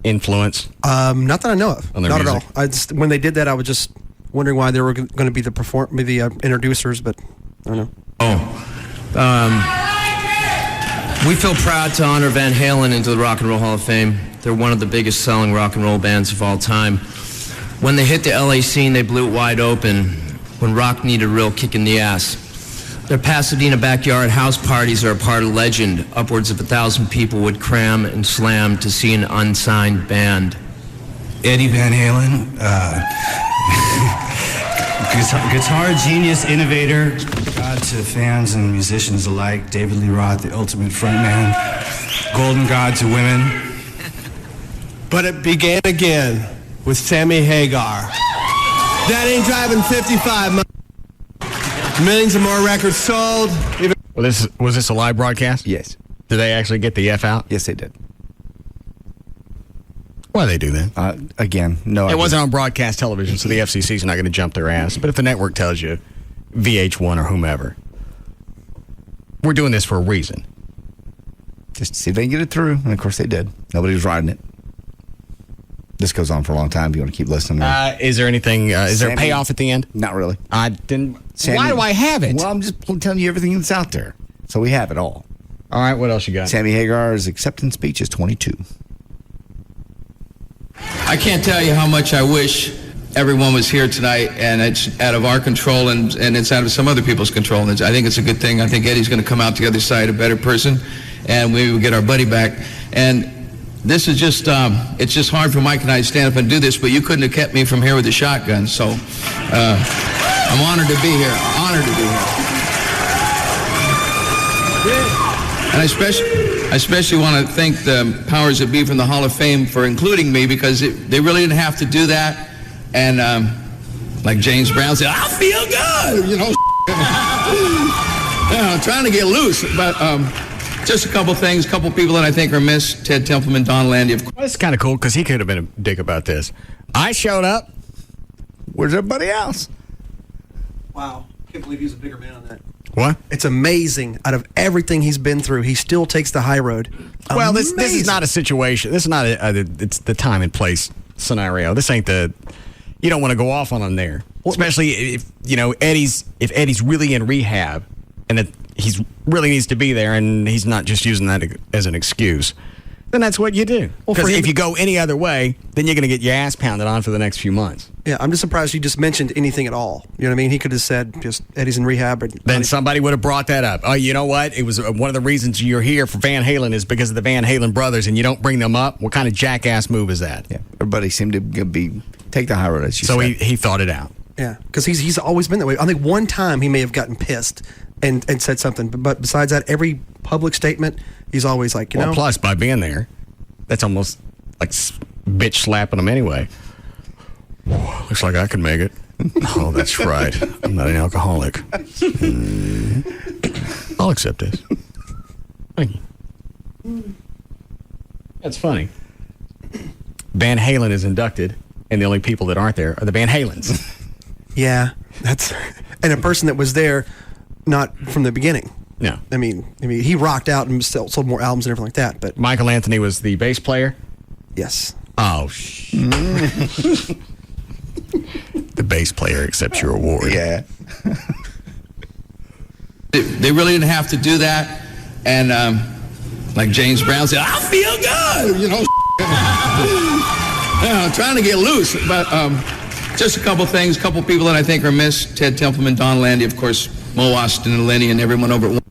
influence? Not that I know of. Not at all. When they did that, I was just wondering why they were going to be the introducers, but I don't know. We feel proud to honor Van Halen into the Rock and Roll Hall of Fame. They're one of the biggest selling rock and roll bands of all time. When they hit the LA scene, they blew it wide open when rock needed a real kick in the ass. Their Pasadena backyard house parties are a part of legend. Upwards of 1,000 people would cram and slam to see an unsigned band. Eddie Van Halen, guitar genius, innovator, god to fans and musicians alike. David Lee Roth, the ultimate frontman, golden god to women. But it began again with Sammy Hagar. That ain't driving 55. Millions of more records sold. Well, was this a live broadcast? Yes. Did they actually get the F out? Yes, they did. Why do they do that? Again, no. It wasn't on broadcast television, so the FCC's not going to jump their ass. But if the network tells you, VH1 or whomever, we're doing this for a reason. Just to see if they can get it through. And of course they did. Nobody was riding it. This goes on for a long time. Do you want to keep listening? Is there anything, is there a payoff at the end? Not really. I didn't. Why do I have it? Well, I'm just telling you everything that's out there. So we have it all. All right, what else you got? Sammy Hagar's acceptance speech is 22. I can't tell you how much I wish everyone was here tonight, and it's out of our control and it's out of some other people's control. And I think it's a good thing. I think Eddie's going to come out the other side a better person, and we will get our buddy back. And this is just, it's just hard for Mike and I to stand up and do this, but you couldn't have kept me from here with a shotgun. So I'm honored to be here. And I especially want to thank the powers that be from the Hall of Fame for including me, because they really didn't have to do that. And like James Brown said, I feel good, you know. I'm trying to get loose, but just a couple things, a couple people that I think are missed. Ted Templeman, Don Landy, of course. Well, it's kind of cool because he could have been a dick about this. I showed up. Where's everybody else? Wow. Can't believe he's a bigger man on that. What? It's amazing. Out of everything he's been through, he still takes the high road. Well, this is not a situation. This is not it's the time and place scenario. This ain't you don't want to go off on him there. Especially if, if Eddie's really in rehab and that he's really needs to be there and he's not just using that as an excuse. Then that's what you do. Because if you go any other way, then you're going to get your ass pounded on for the next few months. Yeah, I'm just surprised you just mentioned anything at all. You know what I mean? He could have said just Eddie's in rehab. Then somebody would have brought that up. Oh, you know what? It was one of the reasons you're here for Van Halen is because of the Van Halen brothers, and you don't bring them up? What kind of jackass move is that? Yeah, everybody seemed to take the high road, as you said. So he thought it out. Yeah, because he's always been that way. I think one time he may have gotten pissed and said something, but besides that, every public statement, he's always like, you know. Plus, by being there, that's almost like bitch slapping him anyway. Looks like I can make it. Oh, that's right. I'm not an alcoholic. I'll accept this. Thank you. That's funny. Van Halen is inducted, and the only people that aren't there are the Van Halens. Yeah, and a person that was there not from the beginning. No. I mean, he rocked out and sold more albums and everything like that. But Michael Anthony was the bass player? Yes. Oh, the bass player accepts your award. Yeah. They really didn't have to do that. And like James Brown said, I feel good, trying to get loose. But just a couple things, couple people that I think are missed. Ted Templeman, Don Landy, of course, Mo Austin and Lenny and everyone over at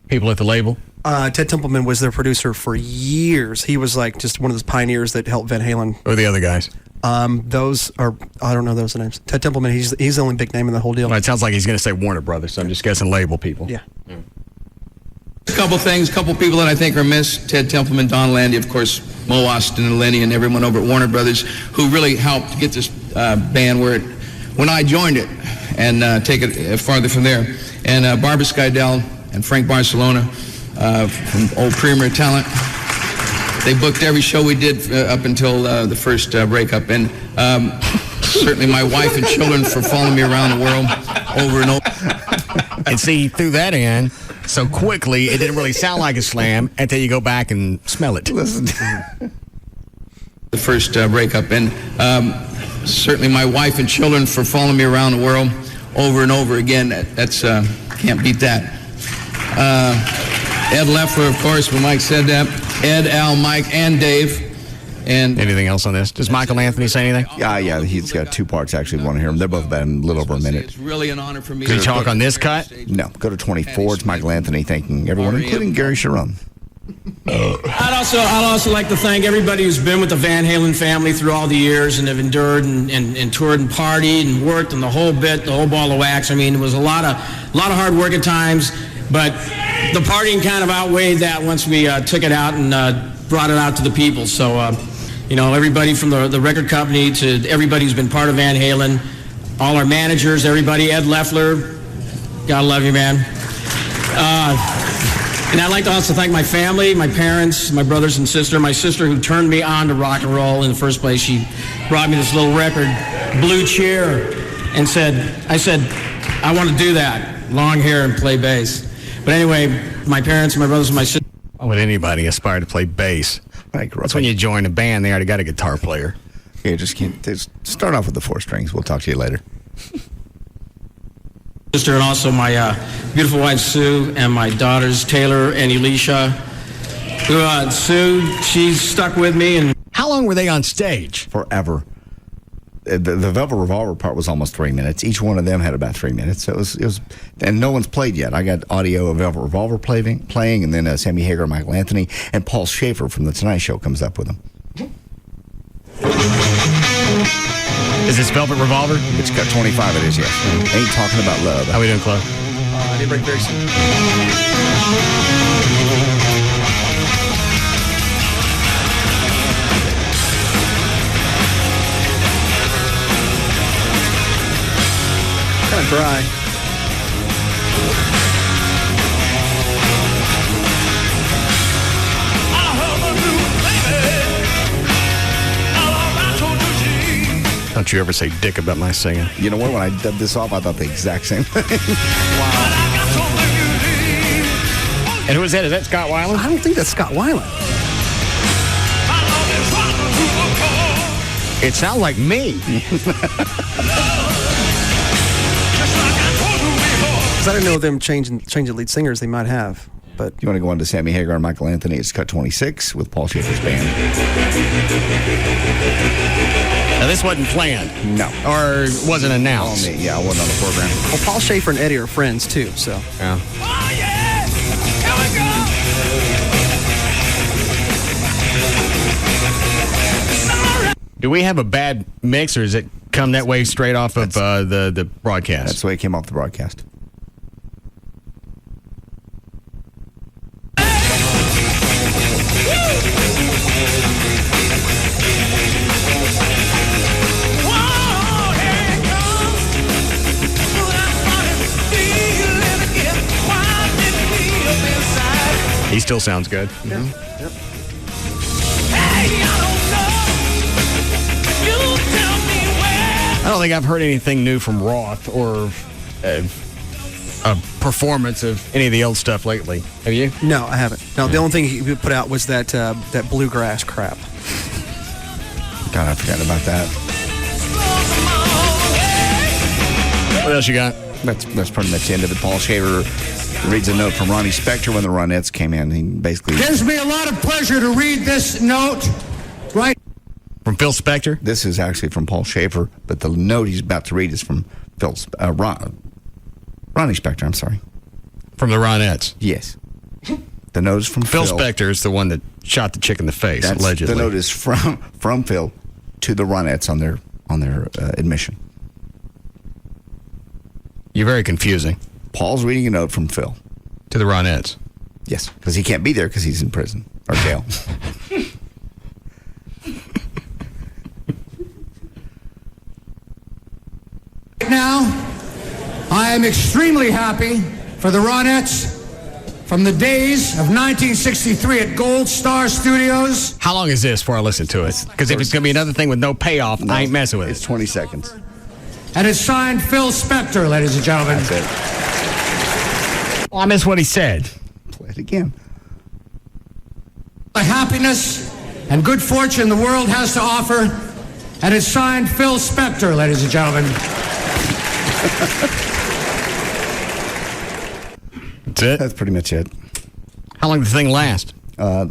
People at the label? Ted Templeman was their producer for years. He was like just one of those pioneers that helped Van Halen. Who are the other guys? Those are, I don't know those names. Ted Templeman, he's the only big name in the whole deal. Well, it sounds like he's going to say Warner Brothers, so I'm just guessing label people. Yeah. A couple things, couple people that I think are missed. Ted Templeman, Don Landy, of course, Mo Austin and Lenny and everyone over at Warner Brothers who really helped get this band when I joined it and take it farther from there. And Barbara Skydell and Frank Barcelona from old Premier Talent. They booked every show we did up until the first breakup. And certainly my wife and children for following me around the world over and over. And see, he threw that in so quickly, it didn't really sound like a slam until you go back and smell it. Listen. The first breakup. And certainly my wife and children for following me around the world over and over again. That's can't beat that. Ed Leffler, of course, when Mike said that. Ed, Al, Mike, and Dave. And anything else on this? Does Michael Anthony say anything? Yeah, he's got two parts actually. Want to hear them? They're both about a little over a minute. It's really an honor for me. Can you talk on this cut? No, go to 24. It's Michael Anthony thanking everyone, including Gary Sharon. I'd also like to thank everybody who's been with the Van Halen family through all the years and have endured and toured and partied and worked and the whole ball of wax. I mean, it was a lot of hard work at times, but the partying kind of outweighed that once we took it out and brought it out to the people. So, everybody from the record company to everybody who's been part of Van Halen, all our managers, everybody, Ed Leffler, God love you, man. And I'd like to also thank my family, my parents, my brothers and sister, my sister who turned me on to rock and roll in the first place. She brought me this little record, Blue Cheer, and I said, I want to do that, long hair and play bass. But anyway, my parents, my brothers and my sister. Why would anybody aspire to play bass? That's when you join a band, they already got a guitar player. Yeah, just start off with the 4 strings. We'll talk to you later. Sister and also my beautiful wife Sue and my daughters Taylor and Elisha. Sue, she's stuck with me. And how long were they on stage? Forever. The Velvet Revolver part was almost 3 minutes. Each one of them had about 3 minutes. So it was, and no one's played yet. I got audio of Velvet Revolver playing, and then Sammy Hagar, Michael Anthony, and Paul Schaefer from The Tonight Show comes up with them. Is this Velvet Revolver? It's got 25. It is, yes. Ain't talking about love. How we doing, Chloe? They break very soon. Kind of dry. Don't you ever say dick about my singing. You know what? When I dubbed this off, I thought the exact same thing. Wow. And who is that? Is that Scott Weiland? I don't think that's Scott Weiland. It sounds like me. I didn't know them changing lead singers. They might have. But you want to go on to Sammy Hagar and Michael Anthony? It's cut 26 with Paul Schaefer's band. Now this wasn't planned, no, or wasn't announced. Yeah, I wasn't on the program. Well, Paul Schaefer and Eddie are friends too, so yeah. Do we have a bad mix, or does it come that way straight off of the broadcast? That's the way it came off the broadcast. He still sounds good. Yeah. Yep. I don't think I've heard anything new from Roth or a performance of any of the old stuff lately. Have you? No, I haven't. No, the only thing he put out was that bluegrass crap. God, I forgot about that. What else you got? That's pretty much the end of it. Paul Shaver reads a note from Ronnie Spector when the Ronettes came in. He basically Gives me a lot of pleasure to read this note right from Phil Spector. This is actually from Paul Shaver, but the note he's about to read is from Ronnie Spector. I'm sorry, from the Ronettes. Yes, the note is from Phil Spector is the one that shot the chick in the face. Allegedly, the note is from Phil to the Ronettes on their admission. You're very confusing. Paul's reading a note from Phil to the Ronettes. Yes, because he can't be there because he's in prison or jail. now, I am extremely happy for the Ronettes from the days of 1963 at Gold Star Studios. How long is this before I listen to it? Because if it's going to be another thing with no payoff, I ain't messing with it. It's 20 seconds. And it's signed Phil Spector, ladies and gentlemen. That's it. Well, I missed what he said. Play it again. The happiness and good fortune the world has to offer. And it's signed Phil Spector, ladies and gentlemen. That's it? That's pretty much it. How long did the thing last? I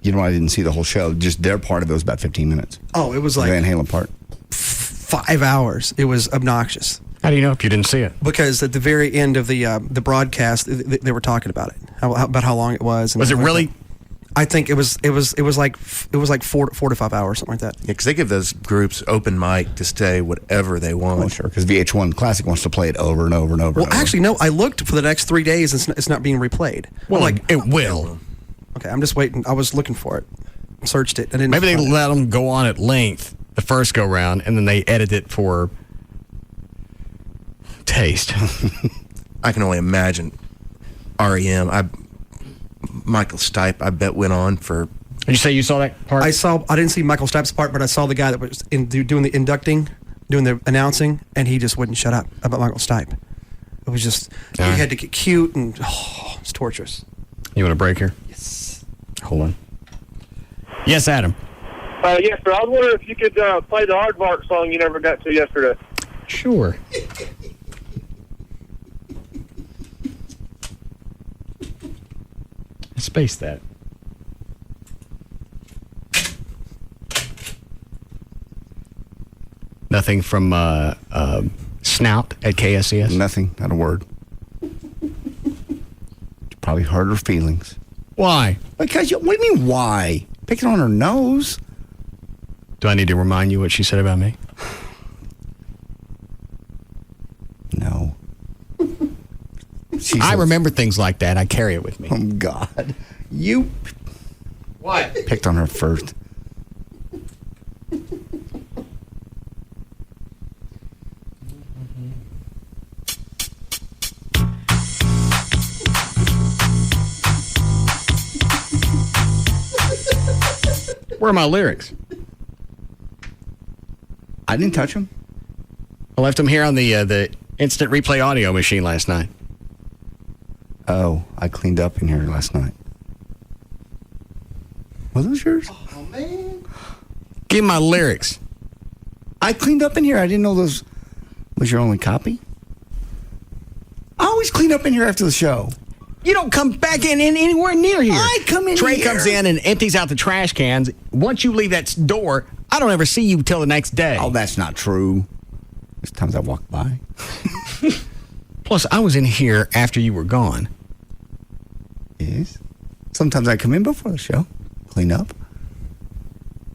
didn't see the whole show. Just their part of it was about 15 minutes. Oh, it was like the Van Halen part. 5 hours. It was obnoxious. How do you know if you didn't see it? Because at the very end of the broadcast, they were talking about it, about how long it was. And was it really? Like I think it was like 4 to 5 hours, something like that. Yeah, because they give those groups open mic to say whatever they want. Oh, sure, because VH1 Classic wants to play it over and over and over. Well, actually, no. I looked for the next 3 days, and it's not being replayed. Well, it will. Okay, I'm just waiting. I was looking for it. Searched it. Maybe they let them go on at length the first go round, and then they edit it for taste. I can only imagine. REM. Michael Stipe, I bet, went on for. Did you say you saw that part? I didn't see Michael Stipe's part, but I saw the guy that was doing the inducting, doing the announcing, and he just wouldn't shut up about Michael Stipe. It was just he had to get cute, and it's torturous. You want a break here? Yes. Hold on. Yes, Adam. Yes, sir. I was wondering if you could play the Aardvark song you never got to yesterday. Sure. I spaced that. Nothing from Snout at KSCS? Nothing, not a word. Probably hurt her feelings. Why? Because, what do you mean, why? Picking on her nose. Do I need to remind you what she said about me? No. I remember things like that. I carry it with me. Oh, God. You what? Picked on her first. Where are my lyrics? I didn't touch them. I left them here on the instant replay audio machine last night. Oh, I cleaned up in here last night. Were those yours? Oh, man. Give me my lyrics. I cleaned up in here. I didn't know those was your only copy. I always clean up in here after the show. You don't come back in anywhere near here. I come in Trey here. comes in and empties out the trash cans. Once you leave that door, I don't ever see you till the next day. Oh, that's not true. There's times I walk by. Plus, I was in here after you were gone. Yes. Sometimes I come in before the show, clean up.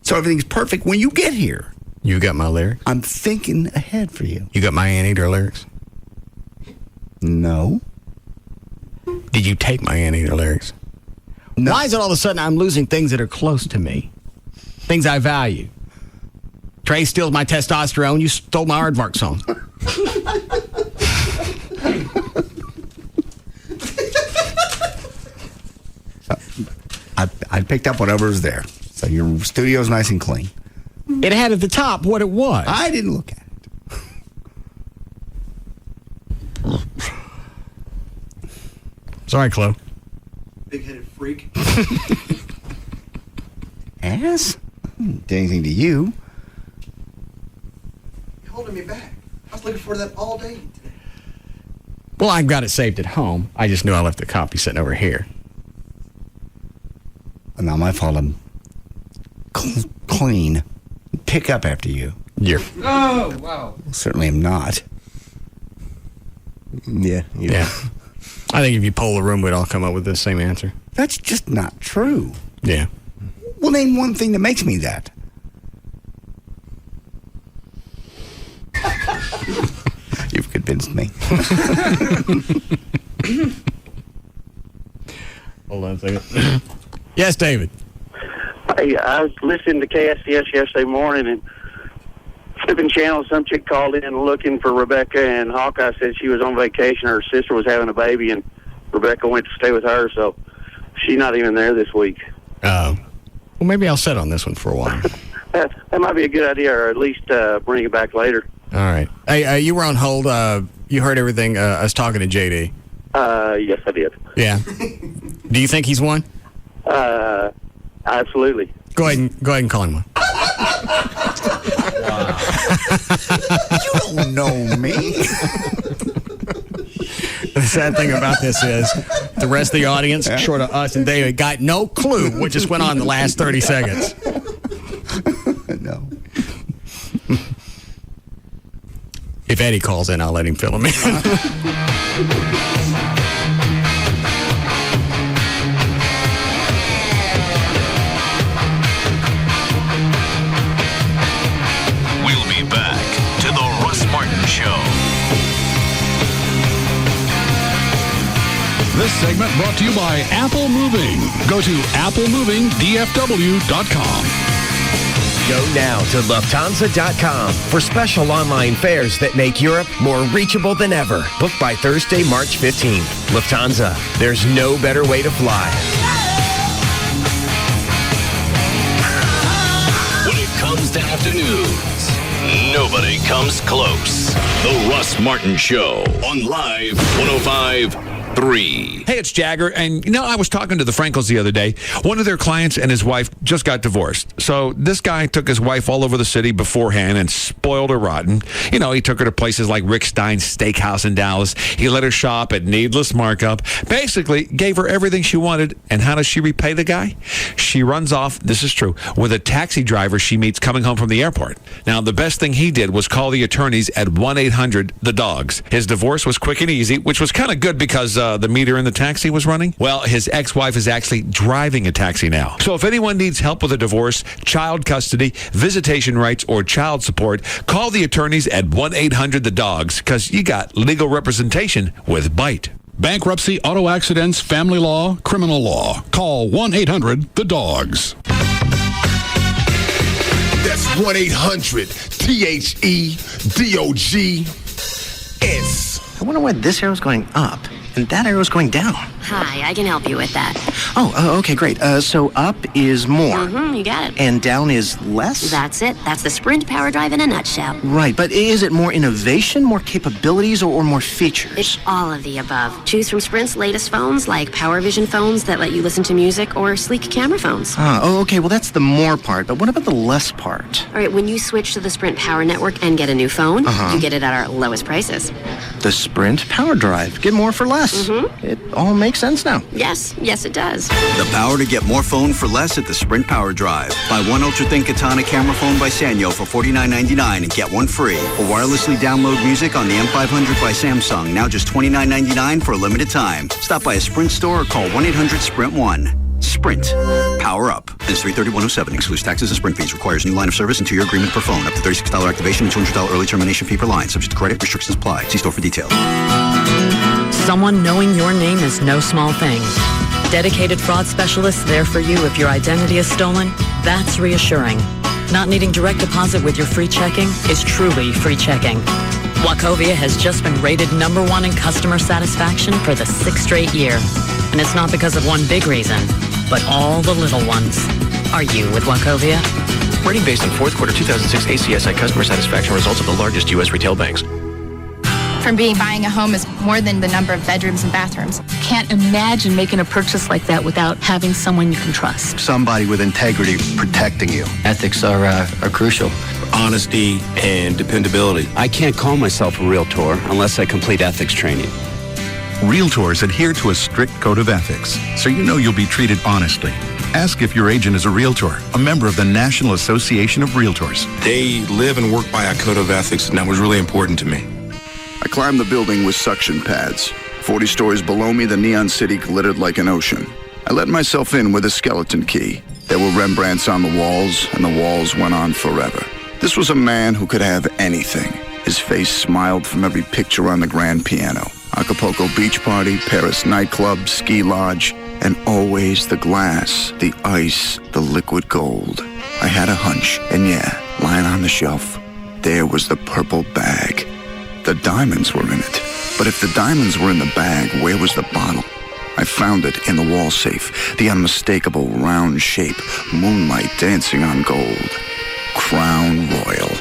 So everything's perfect when you get here. You got my lyrics? I'm thinking ahead for you. You got my Anteater lyrics? No. Did you take my Anteater lyrics? No. Why is it all of a sudden I'm losing things that are close to me? Things I value. Trey steals my testosterone. You stole my Aardvark song. I picked up whatever was there. So your studio's nice and clean. It had at the top what it was. I didn't look at it. Sorry, Chloe. Big-headed freak. Ass? Did anything to you? You're holding me back. I was looking for that all day today. Well, I've got it saved at home. I just knew I left the copy sitting over here. Not my fault. I'm clean. Pick up after you. Oh, wow. Certainly am not. Yeah. I think if you poll the room, we'd all come up with the same answer. That's just not true. Yeah. Well, name one thing that makes me that. You've convinced me. Hold on a second. Yes, David. Hey, I was listening to KSCS yesterday morning and flipping channels. Some chick called in looking for Rebecca, and Hawkeye said she was on vacation. Her sister was having a baby, and Rebecca went to stay with her, so she's not even there this week. Oh. Well, maybe I'll sit on this one for a while. That might be a good idea, or at least bring it back later. All right. Hey, you were on hold. You heard everything. I was talking to JD. Yes, I did. Yeah. Do you think he's won? Absolutely. Go ahead and call him one. You don't know me. The sad thing about this is the rest of the audience, short of us and David, got no clue what just went on in the last 30 seconds. No. If Eddie calls in, I'll let him fill him in. We'll be back to the Russ Martin Show. This segment brought to you by Apple Moving. Go to applemovingdfw.com. Go now to Lufthansa.com for special online fares that make Europe more reachable than ever. Book by Thursday, March 15th. Lufthansa, there's no better way to fly. When it comes to afternoons, nobody comes close. The Russ Martin Show on Live 105.3. Hey, it's Jagger, and I was talking to the Frankels the other day. One of their clients and his wife just got divorced. So this guy took his wife all over the city beforehand and spoiled her rotten. He took her to places like Rick Stein's Steakhouse in Dallas. He let her shop at needless markup. Basically, gave her everything she wanted. And how does she repay the guy? She runs off, this is true, with a taxi driver she meets coming home from the airport. Now, the best thing he did was call the attorneys at 1-800-THE-DOGS. His divorce was quick and easy, which was kind of good because the meter in the taxi was running. Well, his ex-wife is actually driving a taxi now. So if anyone needs help with a divorce, child custody, visitation rights, or child support, call the attorneys at 1-800-THE-DOGS because you got legal representation with Bite. Bankruptcy, auto accidents, family law, criminal law. Call 1-800-THE-DOGS. That's 1-800-THEDOGS. I wonder why this arrow's going up and that arrow's going down. Hi, I can help you with that. Oh, okay, great. So up is more. Mm-hmm, you got it. And down is less? That's it. That's the Sprint Power Drive in a nutshell. Right, but is it more innovation, more capabilities, or more features? It's all of the above. Choose from Sprint's latest phones, like PowerVision phones that let you listen to music, or sleek camera phones. Okay, well, that's the more part, but what about the less part? All right, when you switch to the Sprint Power Network and get a new phone, you get it at our lowest prices. The Sprint Power Drive. Get more for less. Mm-hmm. It all makes sense now. Yes, it does. The power to get more phone for less at the Sprint Power Drive. Buy one ultra-thin Katana camera phone by Sanyo for $49.99 and get one free. Or wirelessly download music on the M500 by Samsung, now just $29.99 for a limited time. Stop by a Sprint store or call 1-800-SPRINT-1. Sprint. Power up. Ends 3/30/107. Excludes taxes and Sprint fees. Requires new line of service and 2-year agreement per phone. Up to $36 activation and $200 early termination fee per line. Subject to credit. Restrictions apply. See store for details. Someone knowing your name is no small thing. Dedicated fraud specialists there for you if your identity is stolen. That's reassuring. Not needing direct deposit with your free checking is truly free checking. Wachovia has just been rated #1 in customer satisfaction for the 6th straight year. And it's not because of one big reason, but all the little ones. Are you with Wachovia? Rating based on 4th quarter 2006 ACSI customer satisfaction results of the largest U.S. retail banks. from buying a home is more than the number of bedrooms and bathrooms. Can't imagine making a purchase like that without having someone you can trust. Somebody with integrity protecting you. Ethics are crucial. Honesty and dependability. I can't call myself a realtor unless I complete ethics training. Realtors adhere to a strict code of ethics, so you know you'll be treated honestly. Ask if your agent is a realtor, a member of the National Association of Realtors. They live and work by a code of ethics, and that was really important to me. I climbed the building with suction pads. 40 stories below me, the neon city glittered like an ocean. I let myself in with a skeleton key. There were Rembrandts on the walls, and the walls went on forever. This was a man who could have anything. His face smiled from every picture on the grand piano. Acapulco beach party, Paris nightclub, ski lodge, and always the glass, the ice, the liquid gold. I had a hunch, and yeah, lying on the shelf, there was the purple bag. The diamonds were in it. But if the diamonds were in the bag, where was the bottle? I found it in the wall safe, the unmistakable round shape, moonlight dancing on gold. Crown Royal.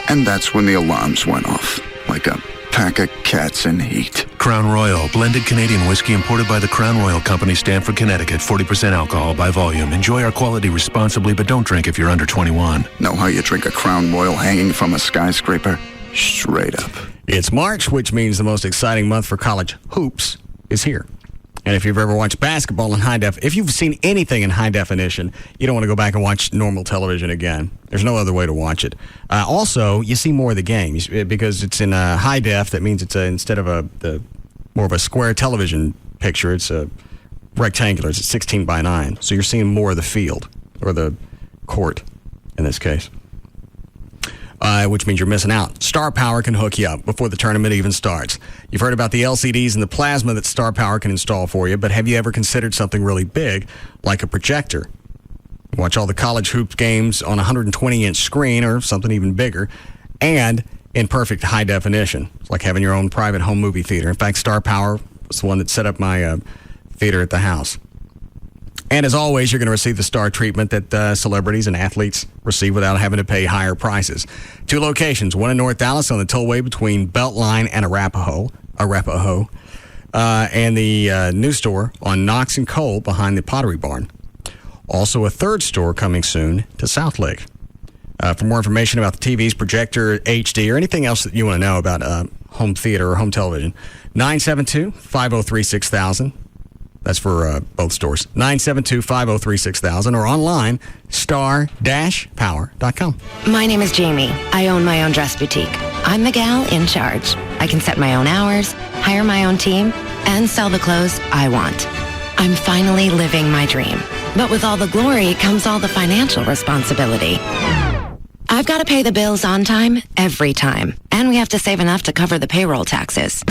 And that's when the alarms went off, like a pack of cats in heat. Crown Royal, blended Canadian whiskey imported by the Crown Royal Company, Stamford, Connecticut. 40% alcohol by volume. Enjoy our quality responsibly, but don't drink if you're under 21. Know how you drink a Crown Royal hanging from a skyscraper? Straight up. It's March, which means the most exciting month for college hoops is here. And if you've ever watched basketball in high def, if you've seen anything in high definition, you don't want to go back and watch normal television again. There's no other way to watch it. Also, you see more of the game because it's in high def. That means it's instead of more of a square television picture, it's a rectangular. It's 16 by 9. So you're seeing more of the field or the court in this case. Which means you're missing out. Star Power can hook you up before the tournament even starts. You've heard about the LCDs and the plasma that Star Power can install for you, but have you ever considered something really big, like a projector? Watch all the college hoops games on a 120-inch screen or something even bigger, and in perfect high definition. It's like having your own private home movie theater. In fact, Star Power was the one that set up my theater at the house. And as always, you're going to receive the star treatment that celebrities and athletes receive without having to pay higher prices. 2 locations, one in North Dallas on the tollway between Beltline and Arapahoe, and the new store on Knox and Cole behind the Pottery Barn. Also a third store coming soon to Southlake. For more information about the TVs, projector, HD, or anything else that you want to know about home theater or home television, 972-503-6000. That's for both stores. 972-503-6000 or online, star-power.com. My name is Jamie. I own my own dress boutique. I'm the gal in charge. I can set my own hours, hire my own team, and sell the clothes I want. I'm finally living my dream. But with all the glory comes all the financial responsibility. I've got to pay the bills on time, every time. And we have to save enough to cover the payroll taxes.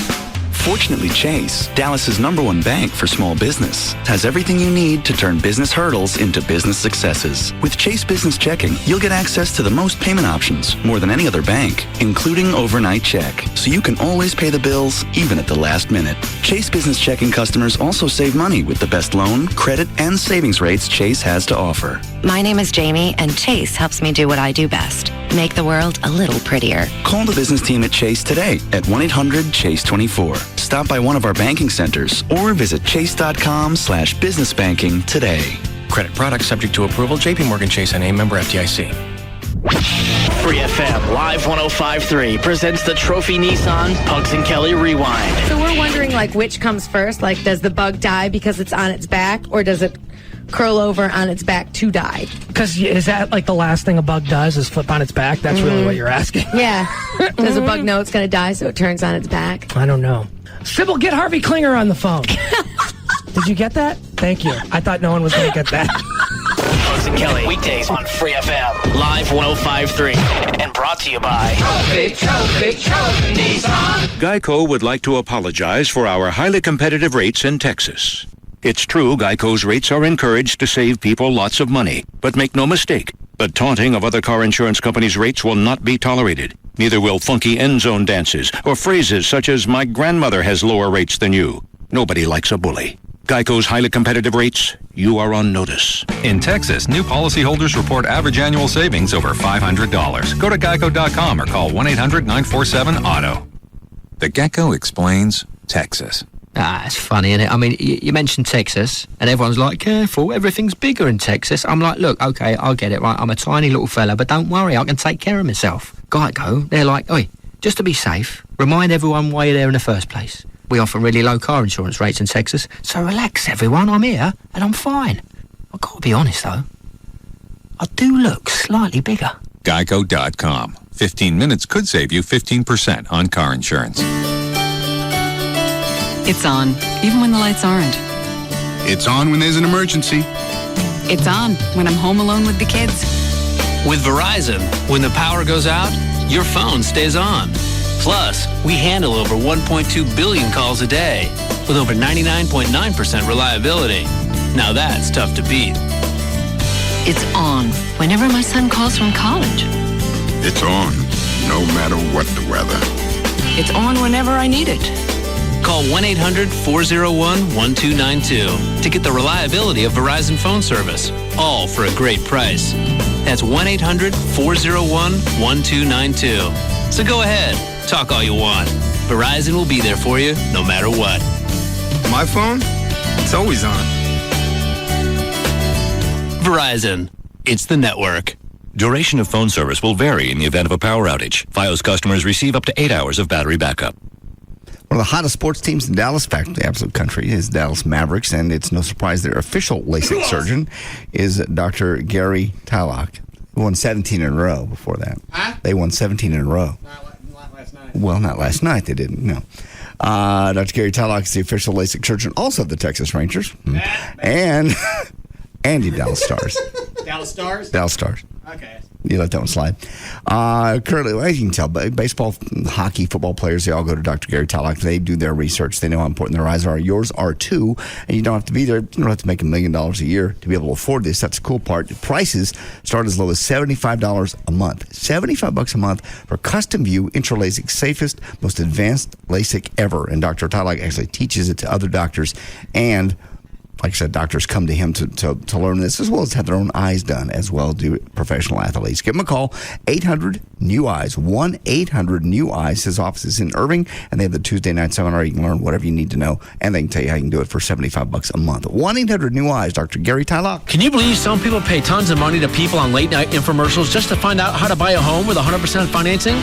Fortunately, Chase, Dallas's #1 bank for small business, has everything you need to turn business hurdles into business successes. With Chase Business Checking, you'll get access to the most payment options, more than any other bank, including overnight check, so you can always pay the bills, even at the last minute. Chase Business Checking customers also save money with the best loan, credit, and savings rates Chase has to offer. My name is Jamie, and Chase helps me do what I do best. Make the world a little prettier. Call the business team at Chase today at 1-800-CHASE-24. Stop by one of our banking centers or visit chase.com/businessbanking today. Credit products subject to approval. JP Morgan Chase and a member FDIC. Free FM Live 105.3 presents the Trophy Nissan Pugs and Kelly Rewind. So we're wondering, which comes first? Does the bug die because it's on its back, or does it curl over on its back to die? Because is that the last thing a bug does is flip on its back? That's really what you're asking. Yeah. Does a bug know it's going to die so it turns on its back? I don't know. Sybil, get Harvey Klinger on the phone. Did you get that? Thank you. I thought no one was going to get that. Pugs and Kelly, weekdays on Free FM, Live 105.3, and brought to you by Trophy Nissan. Geico would like to apologize for our highly competitive rates in Texas. It's true Geico's rates are encouraged to save people lots of money. But make no mistake, the taunting of other car insurance companies' rates will not be tolerated. Neither will funky end zone dances or phrases such as, "My grandmother has lower rates than you." Nobody likes a bully. Geico's highly competitive rates, you are on notice. In Texas, new policyholders report average annual savings over $500. Go to geico.com or call 1-800-947-AUTO. The Gecko explains Texas. It's funny, isn't it? I mean, you mentioned Texas, and everyone's like, careful, everything's bigger in Texas. I'm like, look, okay, I'll get it, right? I'm a tiny little fella, but don't worry, I can take care of myself. Geico, they're like, oi, just to be safe, remind everyone why you're there in the first place. We offer really low car insurance rates in Texas, so relax, everyone, I'm here, and I'm fine. I've got to be honest, though. I do look slightly bigger. Geico.com. 15 minutes could save you 15% on car insurance. It's on, even when the lights aren't. It's on when there's an emergency. It's on when I'm home alone with the kids. With Verizon, when the power goes out, your phone stays on. Plus, we handle over 1.2 billion calls a day with over 99.9% reliability. Now that's tough to beat. It's on whenever my son calls from college. It's on, no matter what the weather. It's on whenever I need it. Call 1-800-401-1292 to get the reliability of Verizon phone service, all for a great price. That's 1-800-401-1292. So go ahead, talk all you want. Verizon will be there for you no matter what. My phone? It's always on. Verizon. It's the network. Duration of phone service will vary in the event of a power outage. Fios customers receive up to 8 hours of battery backup. One of the hottest sports teams in Dallas, in fact, the absolute country, is Dallas Mavericks, and it's no surprise their official LASIK surgeon is Dr. Gary Tylock, who won 17 in a row before that. Huh? They won 17 in a row. Not last night. Well, not last night. They didn't, no. Dr. Gary Tylock is the official LASIK surgeon also of the Texas Rangers. And the Dallas Stars. Dallas Stars? Dallas Stars. Okay. You let that one slide. Currently, as you can tell, baseball, hockey, football players, they all go to Dr. Gary Tylock. They do their research. They know how important their eyes are. Yours are too. And you don't have to be there. You don't have to make $1 million a year to be able to afford this. That's the cool part. The prices start as low as $75 a month. $75 a month for Custom View Intralasik, safest, most advanced LASIK ever. And Dr. Tylock actually teaches it to other doctors. And like I said, doctors come to him to learn this, as well as have their own eyes done, as well as do professional athletes. Give him a call, 800-NEW-EYES, 1-800-NEW-EYES. His office is in Irving, and they have the Tuesday night seminar. You can learn whatever you need to know, and they can tell you how you can do it for $75 a month. 1-800-NEW-EYES, Dr. Gary Tylock. Can you believe some people pay tons of money to people on late-night infomercials just to find out how to buy a home with 100% financing?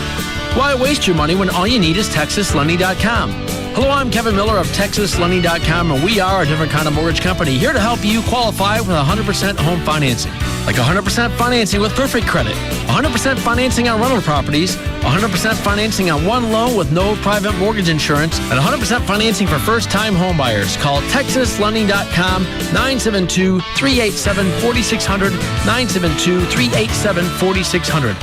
Why waste your money when all you need is TexasLending.com? Hello, I'm Kevin Miller of TexasLending.com, and we are a different kind of mortgage company here to help you qualify with 100% home financing. Like 100% financing with perfect credit, 100% financing on rental properties, 100% financing on one loan with no private mortgage insurance, and 100% financing for first-time home buyers. Call TexasLending.com, 972-387-4600, 972-387-4600.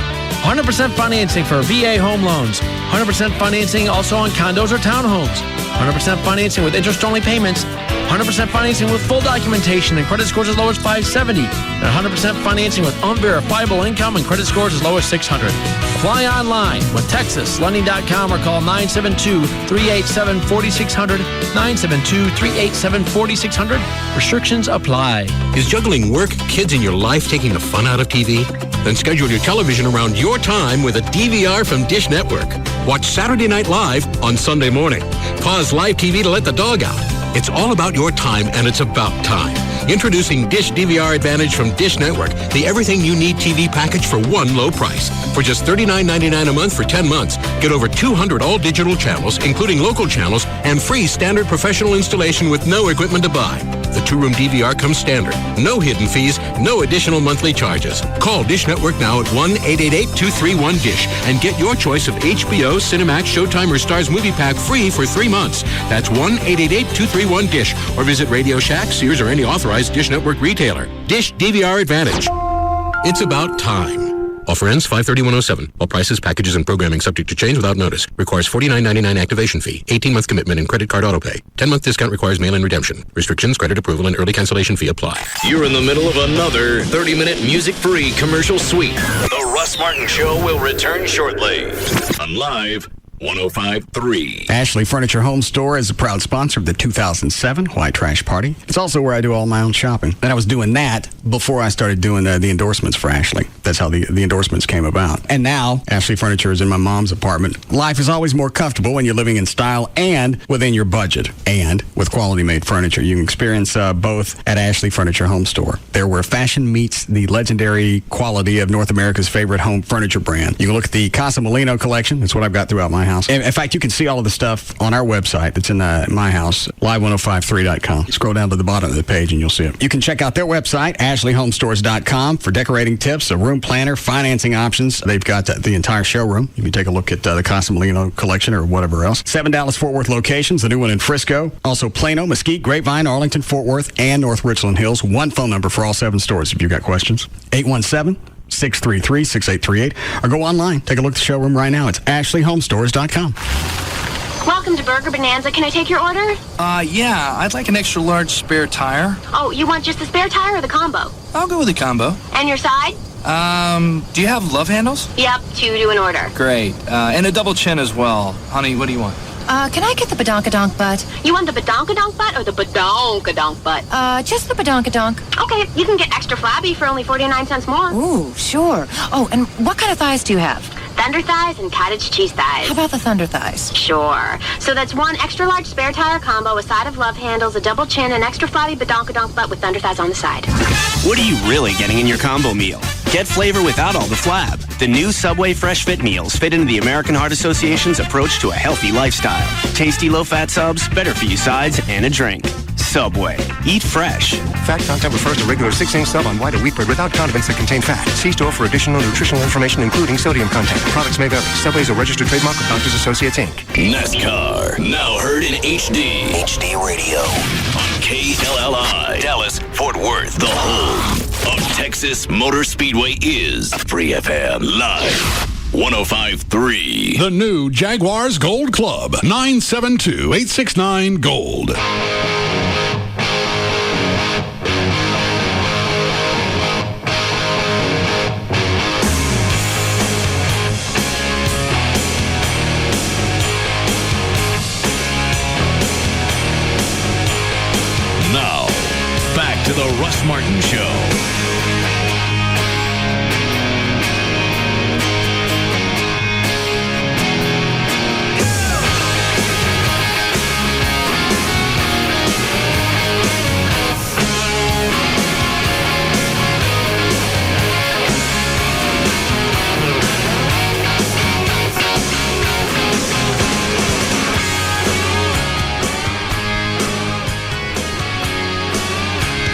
100% financing for VA home loans. 100% financing also on condos or townhomes. 100% financing with interest-only payments. 100% financing with full documentation and credit scores as low as 570. And 100% financing with unverifiable income and credit scores as low as 600. Apply online with TexasLending.com or call 972-387-4600, 972-387-4600. Restrictions apply. Is juggling work, kids, and your life taking the fun out of TV? Then schedule your television around your time with a DVR from Dish Network. Watch Saturday Night Live on Sunday morning. Pause live TV to let the dog out. It's all about your time, and it's about time. Introducing Dish DVR Advantage from Dish Network, the everything you need TV package for one low price. For just $39.99 a month for 10 months, get over 200 all-digital channels, including local channels, and free standard professional installation with no equipment to buy. The two-room DVR comes standard. No hidden fees, no additional monthly charges. Call Dish Network now at 1-888-231-DISH and get your choice of HBO, Cinemax, Showtime, or Starz Movie Pack free for 3 months. That's 1-888-231-DISH or visit Radio Shack, Sears, or any authorized Dish Network retailer. Dish DVR Advantage. It's about time. Offer ends 5/31/07. All prices, packages, and programming subject to change without notice. Requires $49.99 activation fee. 18-month commitment and credit card autopay. 10-month discount requires mail-in redemption. Restrictions, credit approval, and early cancellation fee apply. You're in the middle of another 30-minute music-free commercial suite. The Russ Martin Show will return shortly on Live 105.3. Ashley Furniture Home Store is a proud sponsor of the 2007 White Trash Party. It's also where I do all my own shopping. And I was doing that before I started doing the endorsements for Ashley. That's how the endorsements came about. And now, Ashley Furniture is in my mom's apartment. Life is always more comfortable when you're living in style and within your budget. And with quality-made furniture, you can experience both at Ashley Furniture Home Store. They're where fashion meets the legendary quality of North America's favorite home furniture brand. You can look at the Casa Molino collection. That's what I've got throughout my house. In fact, you can see all of the stuff on our website that's in my house, live1053.com. Scroll down to the bottom of the page and you'll see it. You can check out their website, ashleyhomestores.com, for decorating tips, a room planner, financing options. They've got the entire showroom. You can take a look at the Casa Molino collection or whatever else. 7 Dallas-Fort Worth locations, the new one in Frisco. Also Plano, Mesquite, Grapevine, Arlington, Fort Worth, and North Richland Hills. One phone number for all 7 stores if you've got questions. 817-633-6838, or go online. Take a look at the showroom right now. It's ashleyhomestores.com. Welcome to Burger Bonanza. Can I take your order? Yeah. I'd like an extra large spare tire. Oh, you want just the spare tire or the combo? I'll go with the combo. And your side? Do you have love handles? Yep, 2 to an order. Great. And a double chin as well. Honey, what do you want? Can I get the badonkadonk butt? You want the badonkadonk butt or the badonkadonk butt? Just the badonkadonk. Okay, you can get extra flabby for only 49 cents more. Ooh, sure. Oh, and what kind of thighs do you have? Thunder thighs and cottage cheese thighs. How about the thunder thighs? Sure. So that's 1 extra large spare tire combo, a side of love handles, a double chin, an extra flabby badonkadonk butt with thunder thighs on the side. What are you really getting in your combo meal? Get flavor without all the flab. The new Subway Fresh Fit meals fit into the American Heart Association's approach to a healthy lifestyle. Tasty low-fat subs, better-for-you sides, and a drink. Subway. Eat fresh. Fat content refers to regular 6-inch sub on white or wheat bread without condiments that contain fat. See store for additional nutritional information, including sodium content. Products may vary. Subway is a registered trademark of Doctors Associates, Inc. NASCAR, now heard in HD. HD Radio. On KLLI. Dallas, Fort Worth. The home of Texas Motor Speedway is Free FM Live. 105.3. The new Jaguars Gold Club. 972-869-GOLD. Now, back to the Russ Martin Show.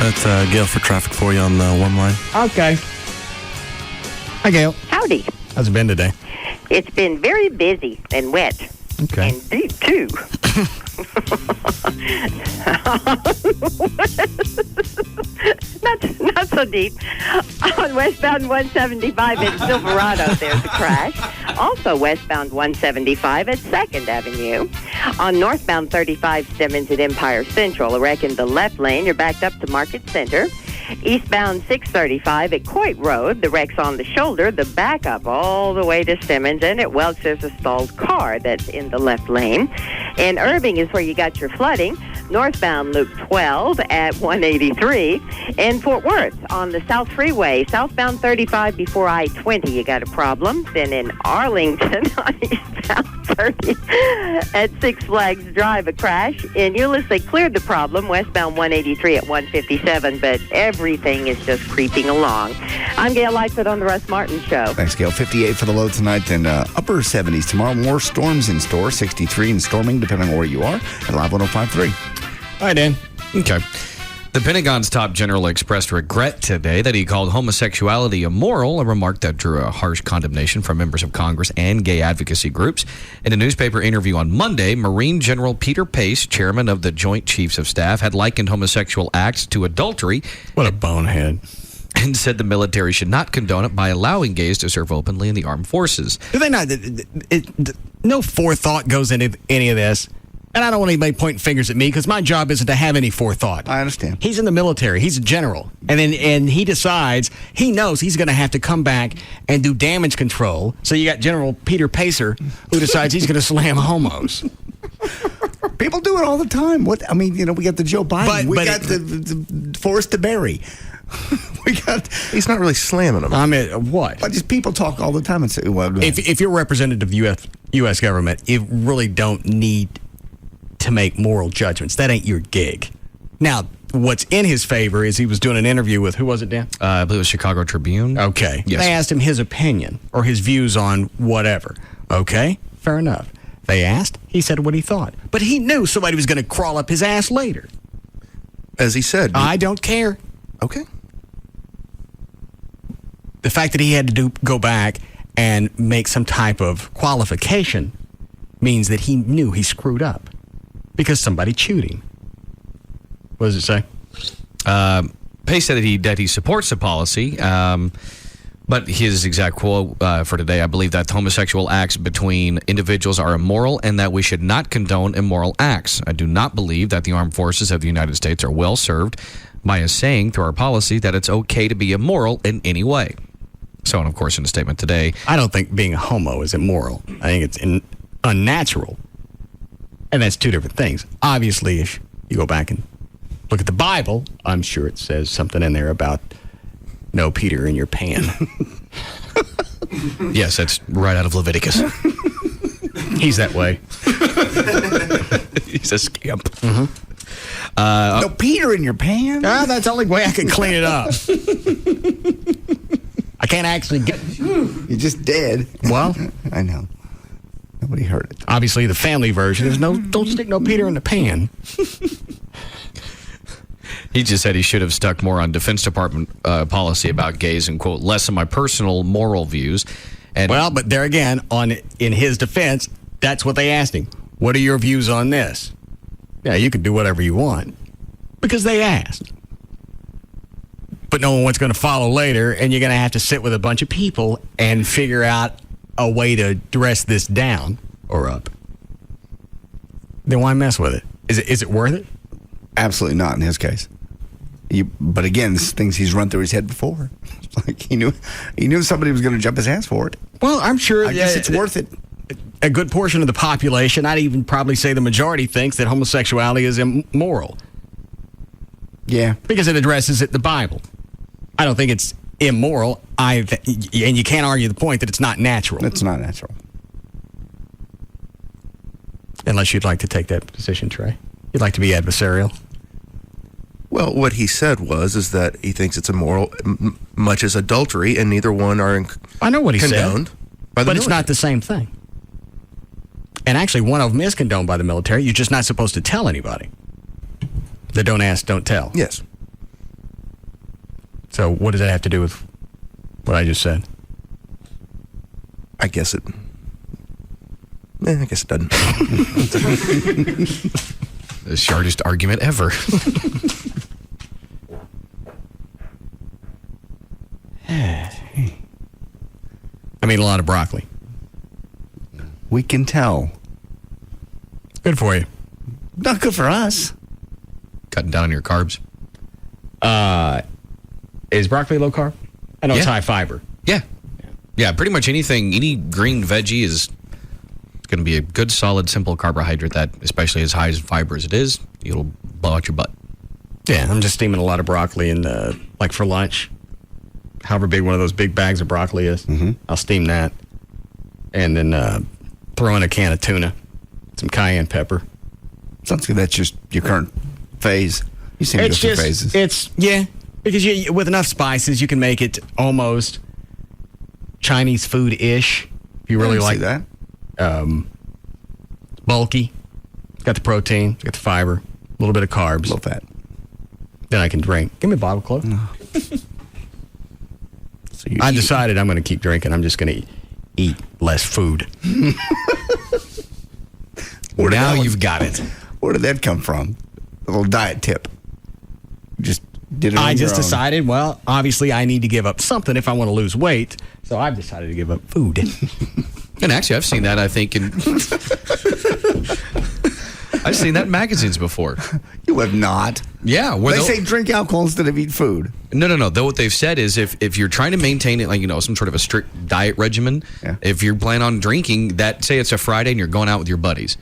That's Gail for traffic for you on one line. Okay. Hi, Gail. Howdy. How's it been today? It's been very busy and wet. Okay. And deep, too. not so deep. On westbound 175 in Silverado, there's a crash. Also westbound 175 at 2nd Avenue. On northbound 35 Simmons at Empire Central, a wreck in the left lane. You're backed up to Market Center. Eastbound 635 at Coit Road, the wreck's on the shoulder, the backup all the way to Simmons, and at Welch there's a stalled car that's in the left lane. And Irving is where you got your flooding. Northbound Loop 12 at 183. And Fort Worth on the South Freeway, southbound 35 before I-20, you got a problem. Then in Arlington on eastbound 30 at Six Flags Drive, a crash. In Euless, they cleared the problem, westbound 183 at 157, but everything is just creeping along. I'm Gail Lightfoot on the Russ Martin Show. Thanks, Gail. 58 for the low tonight, then upper 70s tomorrow. More storms in store, 63 and storming, depending on where you are, at Live 105.3. All right, Dan. Okay. The Pentagon's top general expressed regret today that he called homosexuality immoral, a remark that drew a harsh condemnation from members of Congress and gay advocacy groups. In a newspaper interview on Monday, Marine General Peter Pace, chairman of the Joint Chiefs of Staff, had likened homosexual acts to adultery. What a bonehead. And said the military should not condone it by allowing gays to serve openly in the armed forces. Do they not? No forethought goes into any of this. And I don't want anybody pointing fingers at me because my job isn't to have any forethought. I understand. He's in the military. He's a general. And he decides, he knows he's going to have to come back and do damage control. So you got General Peter Pacer who decides he's going to slam homos. People do it all the time. We got the Joe Biden. We got the Forrest DeBerry. He's not really slamming them. I mean, what? But just people talk all the time and say, well, if you're representative of the U.S. government, you really don't need to make moral judgments. That ain't your gig. Now, what's in his favor is he was doing an interview with, who was it, Dan? I believe it was Chicago Tribune. Okay. Yes. They asked him his opinion or his views on whatever. Okay, fair enough. They asked, he said what he thought. But he knew somebody was going to crawl up his ass later. As he said. I don't care. Okay. The fact that he had to go back and make some type of qualification means that he knew he screwed up because somebody chewed him. What does it say? Pace said that he supports the policy, but his exact quote for today, I believe that homosexual acts between individuals are immoral and that we should not condone immoral acts. I do not believe that the armed forces of the United States are well served by us saying through our policy that it's okay to be immoral in any way. So, and of course, in a statement today, I don't think being a homo is immoral. I think it's unnatural. And that's two different things. Obviously, if you go back and look at the Bible, I'm sure it says something in there about no Peter in your pan. Yes, that's right out of Leviticus. He's that way. He's a scamp. Mm-hmm. No Peter in your pan? That's the only way I can clean it up. I can't actually get... You're just dead. Well, I know. Nobody heard it. Obviously, the family version is don't stick no Peter in the pan. He just said he should have stuck more on Defense Department policy about gays and, quote, less of my personal moral views. And well, but there again, in his defense, that's what they asked him. What are your views on this? Yeah, you can do whatever you want because they asked. But knowing what's going to follow later, and you're going to have to sit with a bunch of people and figure out a way to dress this down or up. Then why mess with it? Is it worth it? Absolutely not in his case. But again, this things he's run through his head before. Like he knew somebody was going to jump his ass for it. Well, I'm sure. I guess it's worth it. A good portion of the population, I'd even probably say the majority, thinks that homosexuality is immoral. Yeah, because it addresses it in the Bible. I don't think it's immoral. And you can't argue the point that it's not natural. It's not natural. Unless you'd like to take that position, Trey. You'd like to be adversarial. Well, what he said is that he thinks it's immoral, much as adultery, and neither one are I know what he condoned said, by the but military. It's not the same thing. And actually, one of them is condoned by the military. You're just not supposed to tell anybody. The don't ask, don't tell. Yes. So what does that have to do with what I just said? I guess it doesn't. The shortest argument ever. I mean, a lot of broccoli. We can tell. Good for you. Not good for us. Cutting down on your carbs. Is broccoli low carb? I know it's high fiber. Yeah, pretty much any green veggie is going to be a good, solid, simple carbohydrate that, especially as high as fiber as it is, it'll blow out your butt. Yeah, I'm just steaming a lot of broccoli and like for lunch. However big one of those big bags of broccoli is, I'll steam that. And then throw in a can of tuna, some cayenne pepper. Sounds like that's just your current phase. You seem to go through phases. Because with enough spices, you can make it almost Chinese food-ish. If you really like that. Bulky. It's got the protein, it's got the fiber, a little bit of carbs. Low fat. Then I can drink. Give me a bottle, Chloe. I decided I'm going to keep drinking. I'm just going to eat less food. Now you've got it. Where did that come from? A little diet tip. Just did it on I your just own. decided, well, obviously I need to give up something if I want to lose weight. So I've decided to give up food. And actually, I've seen that, I think, I've seen that in magazines before. You have not. Yeah. They say drink alcohol instead of eat food. No. Though what they've said is if you're trying to maintain it, like, some sort of a strict diet regimen, if you're planning on drinking, say it's a Friday and you're going out with your buddies,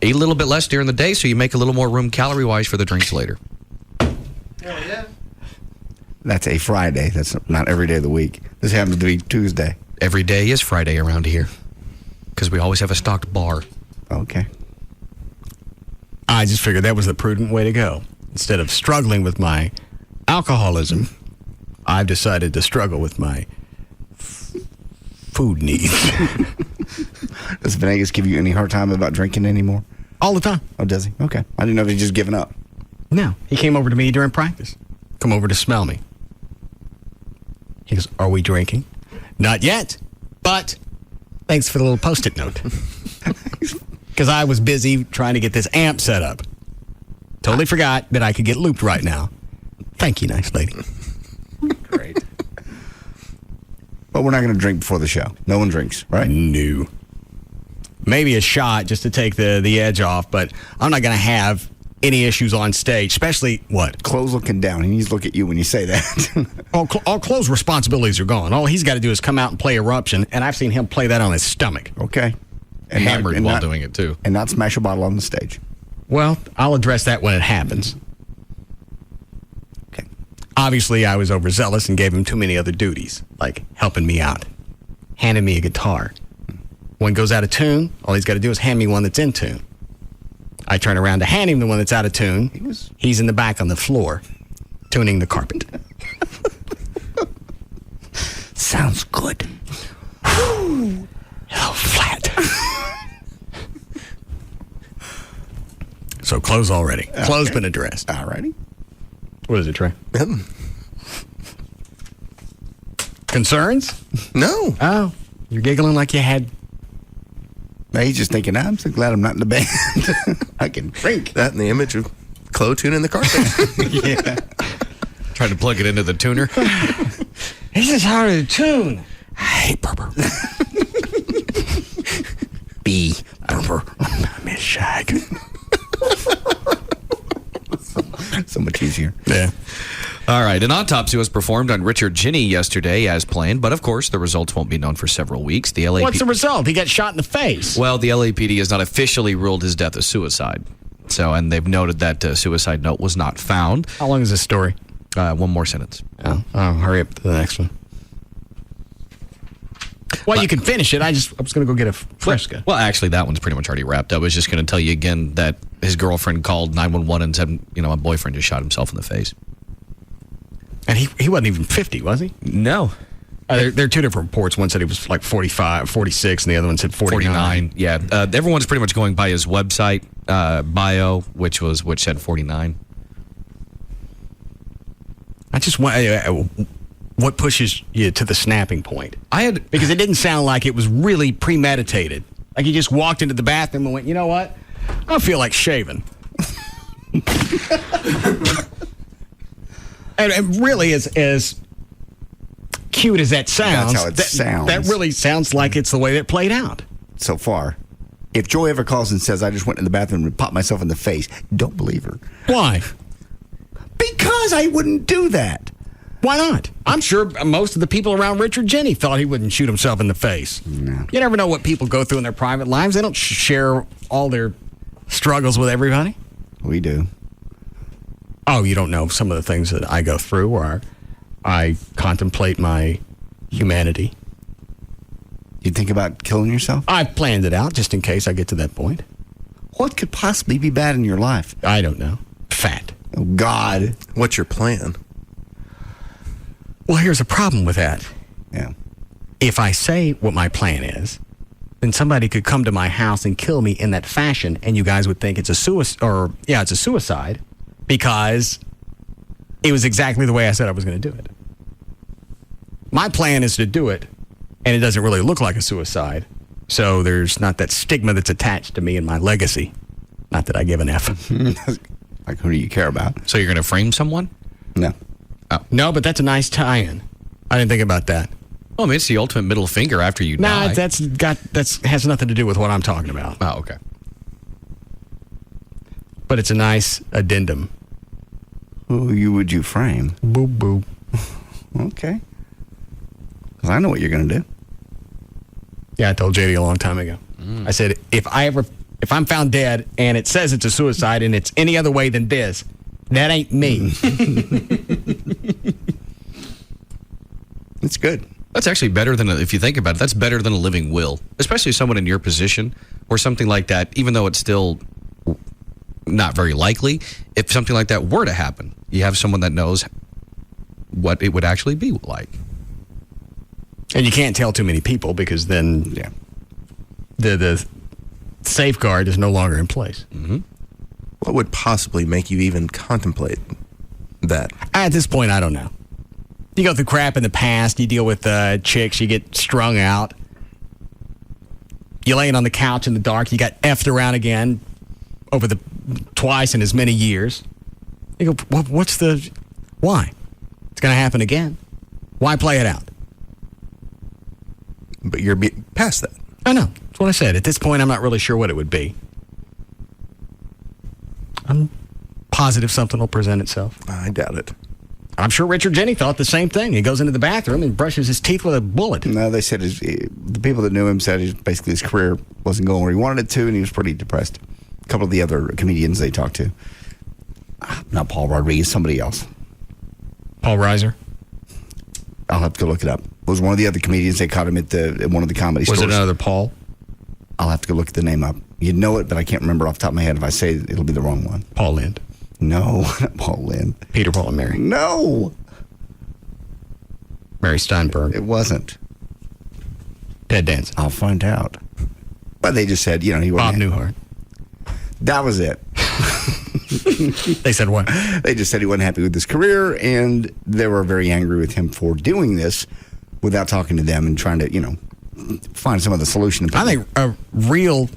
eat a little bit less during the day so you make a little more room calorie-wise for the drinks later. Hell yeah. That's a Friday. That's not every day of the week. This happens to be Tuesday. Every day is Friday around here because we always have a stocked bar. Okay. I just figured that was the prudent way to go. Instead of struggling with my alcoholism, I've decided to struggle with my food needs. Does Venegas give you any hard time about drinking anymore? All the time. Oh, does he? Okay. I didn't know if he'd just given up. No. He came over to me during practice. Come over to smell me. He goes, "Are we drinking?" "Not yet, but thanks for the little Post-it note." Because I was busy trying to get this amp set up. Totally forgot that I could get looped right now. Thank you, nice lady. Great. But we're not going to drink before the show. No one drinks, right? No. Maybe a shot just to take the edge off, but I'm not going to have any issues on stage, especially what? Clothes looking down. He needs to look at you when you say that. all clothes responsibilities are gone. All he's got to do is come out and play Eruption, and I've seen him play that on his stomach. Okay. And hammered while doing it, too. And not smash a bottle on the stage. Well, I'll address that when it happens. Okay. Obviously, I was overzealous and gave him too many other duties, like helping me out, handing me a guitar. One goes out of tune, all he's got to do is hand me one that's in tune. I turn around to hand him the one that's out of tune. He's in the back on the floor, tuning the carpet. Sounds good. Oh, flat. So clothes already. Clothes been addressed. All righty. What is it, Trey? Concerns? No. Oh, you're giggling like you had. Now he's just thinking, I'm so glad I'm not in the band. I can drink. That and the image of Chloe tuning the carpet. Yeah. Trying to plug it into the tuner. This is hard to tune. Hey, Berber. B. Berber. I miss Shag. So much easier. Yeah. All right. An autopsy was performed on Richard Ginny yesterday as planned, but of course the results won't be known for several weeks. The LAPD. What's the result? He got shot in the face. Well, the LAPD has not officially ruled his death a suicide. And they've noted that suicide note was not found. How long is this story? One more sentence. Oh, hurry up to the next one. Well, you can finish it. I was going to go get a Fresca. Well, actually, that one's pretty much already wrapped up. I was just going to tell you again that his girlfriend called 911 and said, my boyfriend just shot himself in the face. And he wasn't even 50, was he? No. There are two different reports. One said he was like 45, 46, and the other one said 49. Yeah. Everyone's pretty much going by his website bio, which said 49. I just want... What pushes you to the snapping point? Because it didn't sound like it was really premeditated. Like he just walked into the bathroom and went, you know what? I feel like shaving. and really, as cute as that sounds, that's how it sounds. That really sounds like it's the way that played out. So far. If Joy ever calls and says, I just went in the bathroom and popped myself in the face, don't believe her. Why? Because I wouldn't do that. Why not? I'm sure most of the people around Richard Ginny thought he wouldn't shoot himself in the face. No. You never know what people go through in their private lives. They don't share all their struggles with everybody. We do. Oh, you don't know some of the things that I go through where I contemplate my humanity. You think about killing yourself? I've planned it out just in case I get to that point. What could possibly be bad in your life? I don't know. Fat. Oh, God. What's your plan? Well, here's a problem with that. Yeah. If I say what my plan is, then somebody could come to my house and kill me in that fashion, and you guys would think it's a suicide, it's a suicide, because it was exactly the way I said I was going to do it. My plan is to do it, and it doesn't really look like a suicide, so there's not that stigma that's attached to me and my legacy. Not that I give an F. Like, who do you care about? So you're going to frame someone? No. Oh. No, but that's a nice tie-in. I didn't think about that. Well, I mean, it's the ultimate middle finger after you die. Nah, that has nothing to do with what I'm talking about. Oh, okay. But it's a nice addendum. Who would you frame? Boop, boop. Okay. Because I know what you're going to do. Yeah, I told JD a long time ago. I said, if I'm found dead and it says it's a suicide and it's any other way than this, that ain't me. It's good. That's actually better than, if you think about it, that's better than a living will, especially someone in your position or something like that, even though it's still not very likely. If something like that were to happen, you have someone that knows what it would actually be like. And you can't tell too many people because then the safeguard is no longer in place. Mm-hmm. What would possibly make you even contemplate that? At this point, I don't know. You go through crap in the past. You deal with chicks. You get strung out. You're laying on the couch in the dark. You got effed around again over the twice in as many years. You go, why? It's going to happen again. Why play it out? But you're past that. I know. That's what I said. At this point, I'm not really sure what it would be. I'm positive something will present itself. I doubt it. I'm sure Richard Jeni thought the same thing. He goes into the bathroom and brushes his teeth with a bullet. No, they said the people that knew him said basically his career wasn't going where he wanted it to, and he was pretty depressed. A couple of the other comedians they talked to. Not Paul Rodriguez, somebody else. Paul Reiser? I'll have to go look it up. It was one of the other comedians. They caught him at one of the comedy stores. Was it another Paul? I'll have to go look the name up. You'd know it, but I can't remember off the top of my head. If I say it, it'll be the wrong one. Paul Lynde. No, not Paul Lynde. Peter, Paul, and Mary. No. Mary Steinberg. It wasn't. Ted Danson. I'll find out. But they just said, he wasn't. Bob Newhart. That was it. They said what? They just said he wasn't happy with his career, and they were very angry with him for doing this without talking to them and trying to, find some of the solution. I think a real,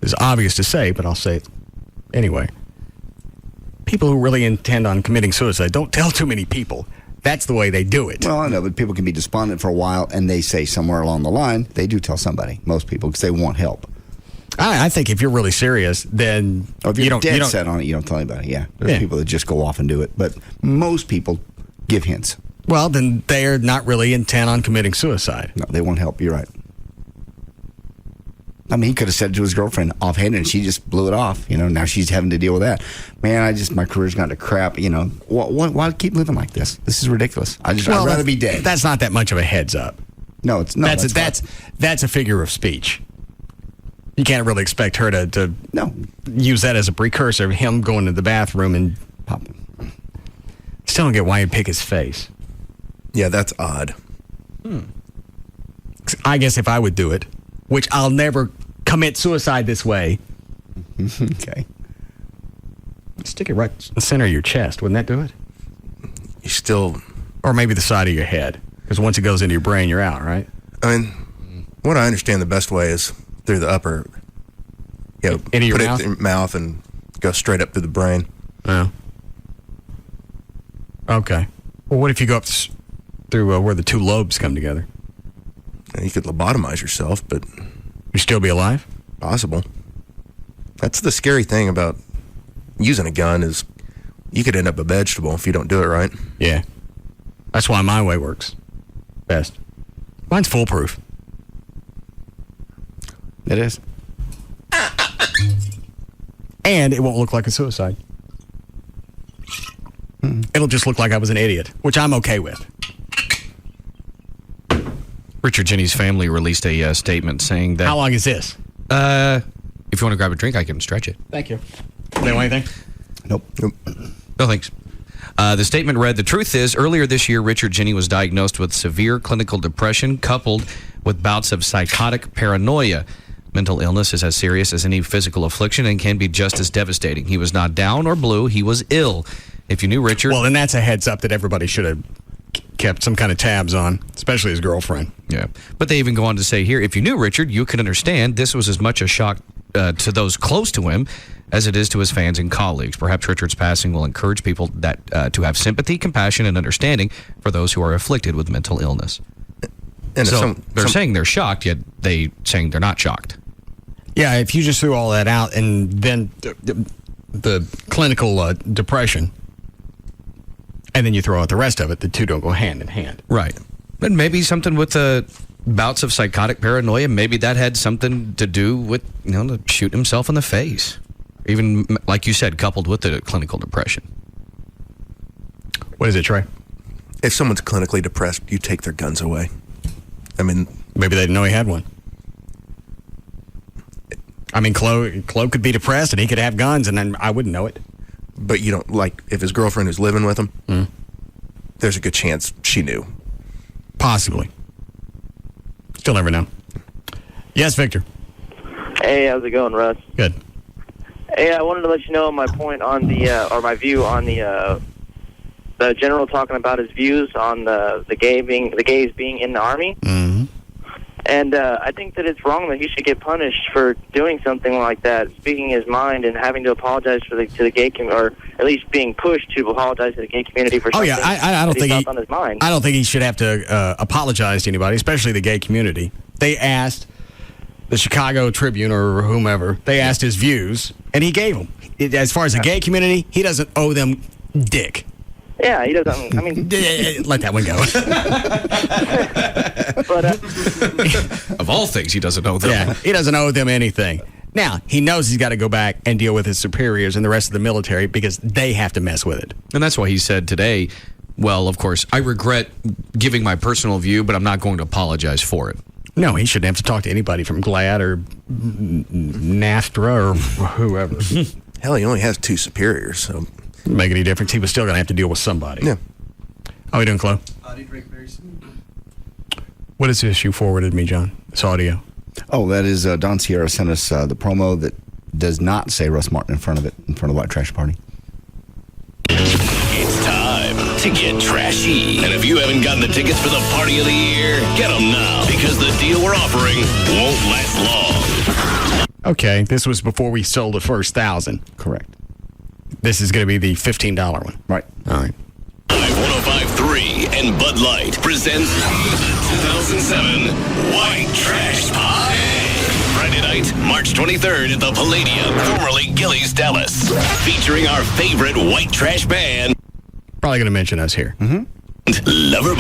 it's obvious to say, but I'll say it anyway. People who really intend on committing suicide don't tell too many people. That's the way they do it. Well, I know, but people can be despondent for a while, and they say somewhere along the line, they do tell somebody, most people, because they want help. I think if you're really serious, then if you're dead set on it, you don't tell anybody. Yeah, there's people that just go off and do it, but most people give hints. Well, then they're not really intent on committing suicide. No, they want help. You're right. I mean, he could have said it to his girlfriend offhand, and she just blew it off. Now she's having to deal with that. Man, my career's gone to crap. Why keep living like this? This is ridiculous. I'd rather be dead. That's not that much of a heads up. No, it's not. That's a figure of speech. You can't really expect her to use that as a precursor of him going to the bathroom and popping. Still don't get why he'd pick his face. Yeah, that's odd. I guess if I would do it, which I'll never commit suicide this way. Okay. Stick it right in the center of your chest. Wouldn't that do it? You still... Or maybe the side of your head. Because once it goes into your brain, you're out, right? I mean, what I understand the best way is through the upper... into your mouth? It in your mouth and go straight up through the brain. Oh. Okay. Well, what if you go up through where the two lobes come together? You could lobotomize yourself, but... You still be alive? Possible. That's the scary thing about using a gun is you could end up a vegetable if you don't do it right. Yeah. That's why my way works best. Mine's foolproof. It is. And it won't look like a suicide. It'll just look like I was an idiot, which I'm okay with. Richard Jeni's family released a statement saying that... How long is this? If you want to grab a drink, I can stretch it. Thank you. They want anything? Nope. No, thanks. The statement read, the truth is, earlier this year, Richard Jeni was diagnosed with severe clinical depression coupled with bouts of psychotic paranoia. Mental illness is as serious as any physical affliction and can be just as devastating. He was not down or blue. He was ill. If you knew Richard... Well, then that's a heads up that everybody should have kept some kind of tabs on, especially his girlfriend. Yeah. But they even go on to say here, if you knew Richard, you could understand this was as much a shock to those close to him as it is to his fans and colleagues. Perhaps Richard's passing will encourage people that to have sympathy, compassion, and understanding for those who are afflicted with mental illness. And so they're saying they're shocked, yet they saying they're not shocked. Yeah, if you just threw all that out and then the clinical depression, and then you throw out the rest of it, the two don't go hand in hand. Right. And maybe something with the bouts of psychotic paranoia, maybe that had something to do with, to shoot himself in the face. Even, like you said, coupled with the clinical depression. What is it, Trey? If someone's clinically depressed, you take their guns away. I mean, maybe they didn't know he had one. I mean, Chloe could be depressed and he could have guns, and then I wouldn't know it. But you don't, like, if his girlfriend is living with him, there's a good chance she knew. Possibly. Still never know. Yes, Victor. Hey, how's it going, Russ? Good. Hey, I wanted to let you know my point on the, or my view on the general talking about his views on the gays being in the Army. Mm-hmm. And I think that it's wrong that he should get punished for doing something like that, speaking his mind and having to apologize to the gay community, or at least being pushed to apologize to the gay community for something I don't that think he felt on his mind. I don't think he should have to apologize to anybody, especially the gay community. They asked the Chicago Tribune or whomever, they asked his views, and he gave them. As far as the gay community, he doesn't owe them dick. Yeah, he doesn't. I mean, let that one go. But of all things, he doesn't owe them. Yeah, he doesn't owe them anything. Now, he knows he's got to go back and deal with his superiors and the rest of the military because they have to mess with it. And that's why he said today, well, of course, I regret giving my personal view, but I'm not going to apologize for it. No, he shouldn't have to talk to anybody from GLAAD or NAFTA or whoever. Hell, he only has 2 superiors, so... Make any difference? He was still going to have to deal with somebody. Yeah. How are we doing, Chloe? What is this you forwarded me, John? This audio. Oh, that is Don Sierra sent us the promo that does not say Russ Martin in front of it, in front of White Trash Party. It's time to get trashy. And if you haven't gotten the tickets for the party of the year, get them now, because the deal we're offering won't last long. Okay, this was before we sold the first 1,000. Correct. This is going to be the $15 one. Right. All right. 105.3 and Bud Light presents the 2007 White Trash Party. Friday night, March 23rd at the Palladium, formerly Gillies, Dallas. Featuring our favorite white trash band. Probably going to mention us here. Loverboy.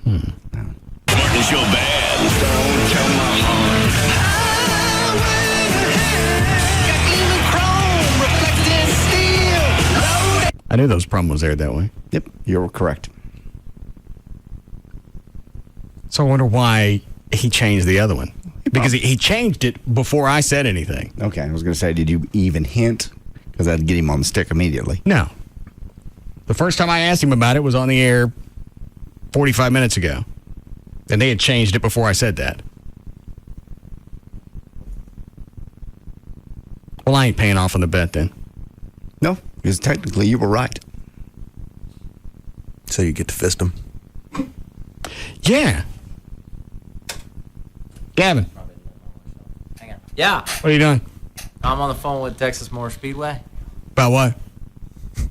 Martin Show Band. Don't tell my heart. I knew those promos aired that way. Yep, you're correct. So I wonder why he changed the other one. Because he changed it before I said anything. Okay, I was going to say, did you even hint? Because that'd get him on the stick immediately. No. The first time I asked him about it was on the air 45 minutes ago. And they had changed it before I said that. Well, I ain't paying off on the bet then. No, because technically you were right. So you get to fist him. Yeah. Gavin. Yeah. What are you doing? I'm on the phone with Texas Motor Speedway. About what?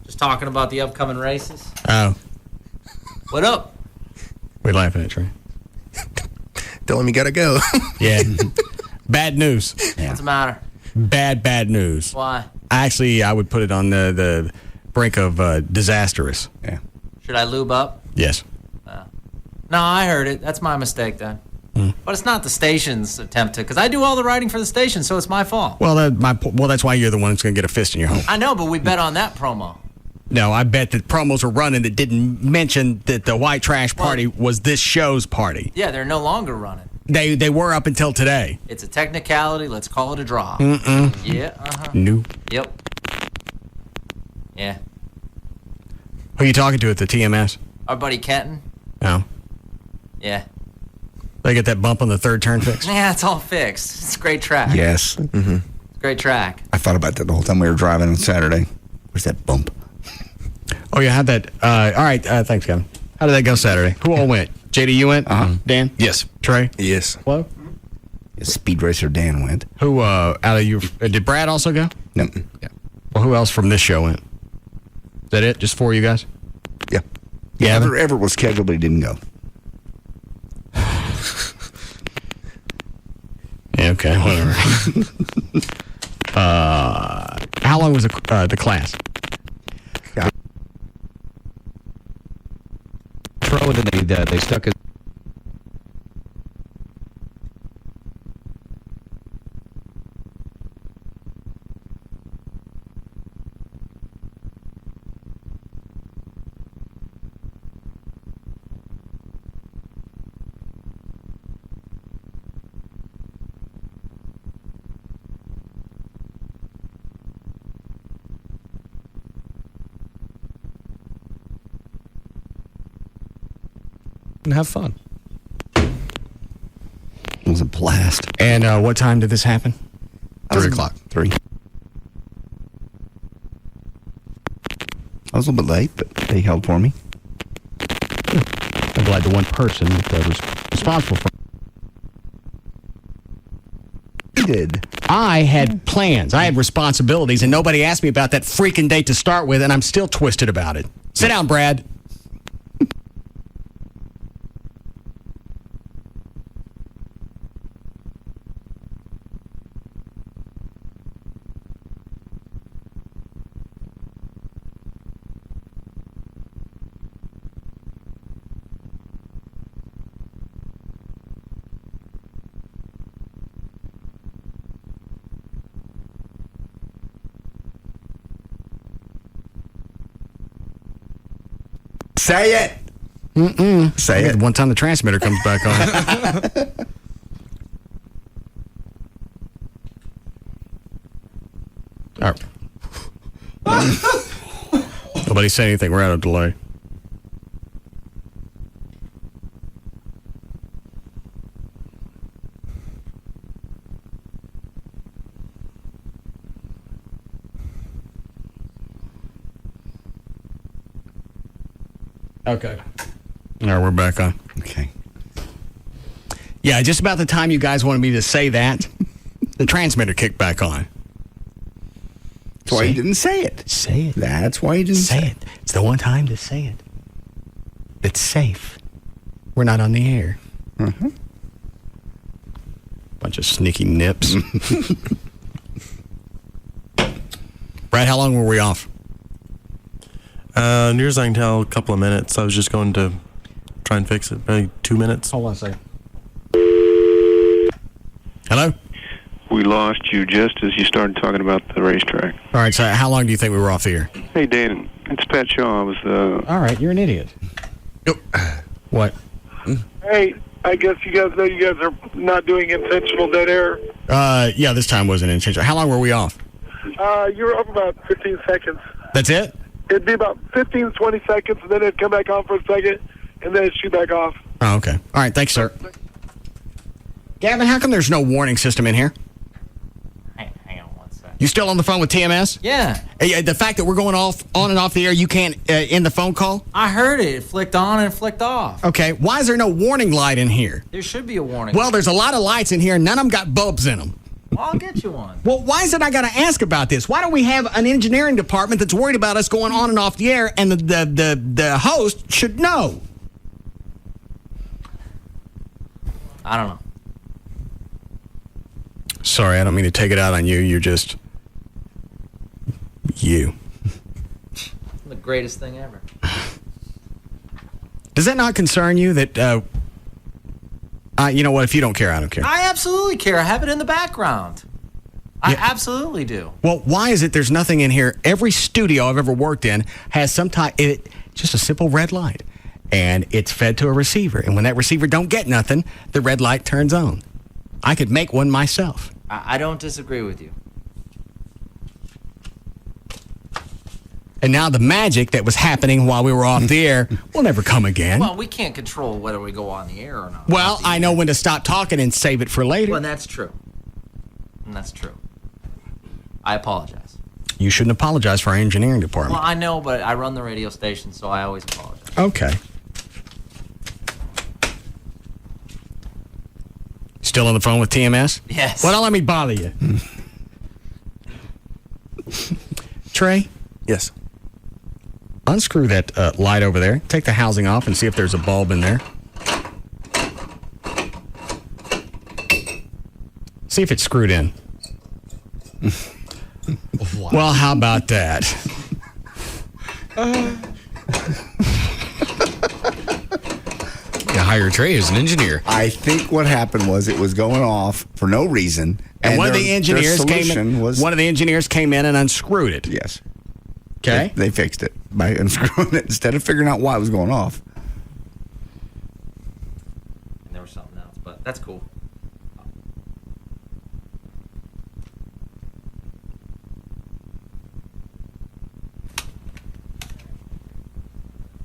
Just talking about the upcoming races. Oh. What up? We're laughing at Trey. Tell him you got to go. Yeah. Bad news. What's the matter? Bad news. Why? Actually, I would put it on the brink of disastrous. Yeah. Should I lube up? Yes. No, I heard it. That's my mistake then. But it's not the station's attempt to, because I do all the writing for the station, so it's my fault. Well, that's why you're the one that's going to get a fist in your home. I know, but we bet on that promo. No, I bet that promos were running that didn't mention that the White Trash Party was this show's party. Yeah, they're no longer running. They were up until today. It's a technicality. Let's call it a draw. Mm-mm. Yeah, Nope. Yep. Yeah. Who are you talking to at the TMS? Our buddy Kenton. Oh. Yeah. They get that bump on the third turn fixed? Yeah, it's all fixed. It's a great track. Yes. Mm-hmm. Great track. I thought about that the whole time we were driving on Saturday. Where's that bump? Oh, yeah, how'd that... all right, thanks, Kevin. How did that go Saturday? Who all went? JD, you went? Dan? Yes. Trey? Yes. Hello? Speed Racer Dan went. Who, out of you... did Brad also go? No. Yeah. Well, who else from this show went? Is that it? Just 4 of you guys? Yeah. Yeah. Everett was scheduled, but he didn't go. Yeah, Okay, whatever. How long was the class? Throw it, and they stuck it. And have fun. It was a blast. And what time did this happen? 3 o'clock. 3. I was a little bit late, but they held for me. I'm glad the one person that was responsible for did. I had plans. I had responsibilities, and nobody asked me about that freaking date to start with, and I'm still twisted about it. Sit down, Brad. Say it. Mm-mm. Say it. One time the transmitter comes back on. All right. Nobody say anything. We're out of delay. Okay. All right, we're back on. Okay. Yeah, just about the time you guys wanted me to say that, the transmitter kicked back on. That's why you didn't say it. Say it. That's why you didn't say it. It's the one time to say it. It's safe. We're not on the air. Mm-hmm. Bunch of sneaky nips. Brad, how long were we off? Near as I can tell, a couple of minutes. I was just going to try and fix it. Maybe 2 minutes. Hold on a second. Hello? We lost you just as you started talking about the racetrack. All right, so how long do you think we were off the air? Hey, Dan, it's Pat Shaw. I was All right, you're an idiot. What? Hey, I guess you guys know you guys are not doing intentional dead air. Yeah, this time wasn't intentional. How long were we off? You were up about 15 seconds. That's it? It'd be about 15, 20 seconds, and then it'd come back on for a second, and then it'd shoot back off. Oh, okay. All right, thanks, sir. Gavin, how come there's no warning system in here? Hang on one second. You still on the phone with TMS? Yeah. The fact that we're going on and off the air, you can't end the phone call? I heard it. It flicked on and flicked off. Okay, why is there no warning light in here? There should be a warning. Well, there's a lot of lights in here, and none of them got bulbs in them. Well, I'll get you one. Well, why is it I got to ask about this? Why don't we have an engineering department that's worried about us going on and off the air, and the host should know? I don't know. Sorry, I don't mean to take it out on you. You're just you. The greatest thing ever. Does that not concern you that, you know what, if you don't care, I don't care. I absolutely care. I have it in the background. I absolutely do. Well, why is it there's nothing in here? Every studio I've ever worked in has some type, just a simple red light. And it's fed to a receiver. And when that receiver don't get nothing, the red light turns on. I could make one myself. I don't disagree with you. And now the magic that was happening while we were off the air will never come again. Well, we can't control whether we go on the air or not. Well, I know when to stop talking and save it for later. Well, that's true. And that's true. I apologize. You shouldn't apologize for our engineering department. Well, I know, but I run the radio station, so I always apologize. Okay. Still on the phone with TMS? Yes. Well, don't let me bother you. Trey? Yes. Unscrew that light over there. Take the housing off and see if there's a bulb in there. See if it's screwed in. Well, how about that? You hire Trey as an engineer. I think what happened was it was going off for no reason, and one of the engineers came in and unscrewed it. Yes. Okay. They fixed it by unscrewing it instead of figuring out why it was going off. And there was something else, but that's cool.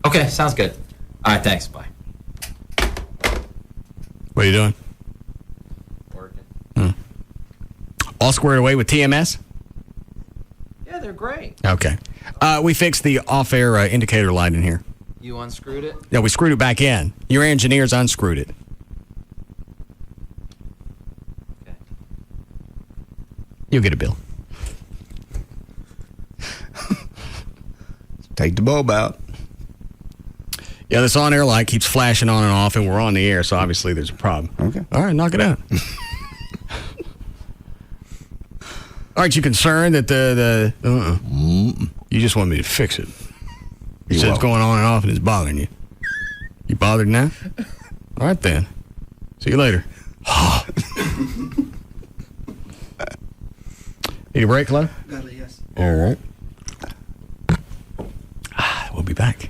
Okay, sounds good. All right, thanks. Bye. What are you doing? Working. All squared away with TMS? Yeah, they're great. Okay. We fixed the off-air indicator light in here. You unscrewed it? Yeah, we screwed it back in. Your engineers unscrewed it. Okay. You'll get a bill. Take the bulb out. Yeah, this on-air light keeps flashing on and off, and we're on the air, so obviously there's a problem. Okay. All right, knock it out. Aren't you concerned that you just want me to fix it? You said it's going on and off and it's bothering you. You bothered now? All right, then. See you later. Need a break, Chloe? Yes. All right. We'll be back.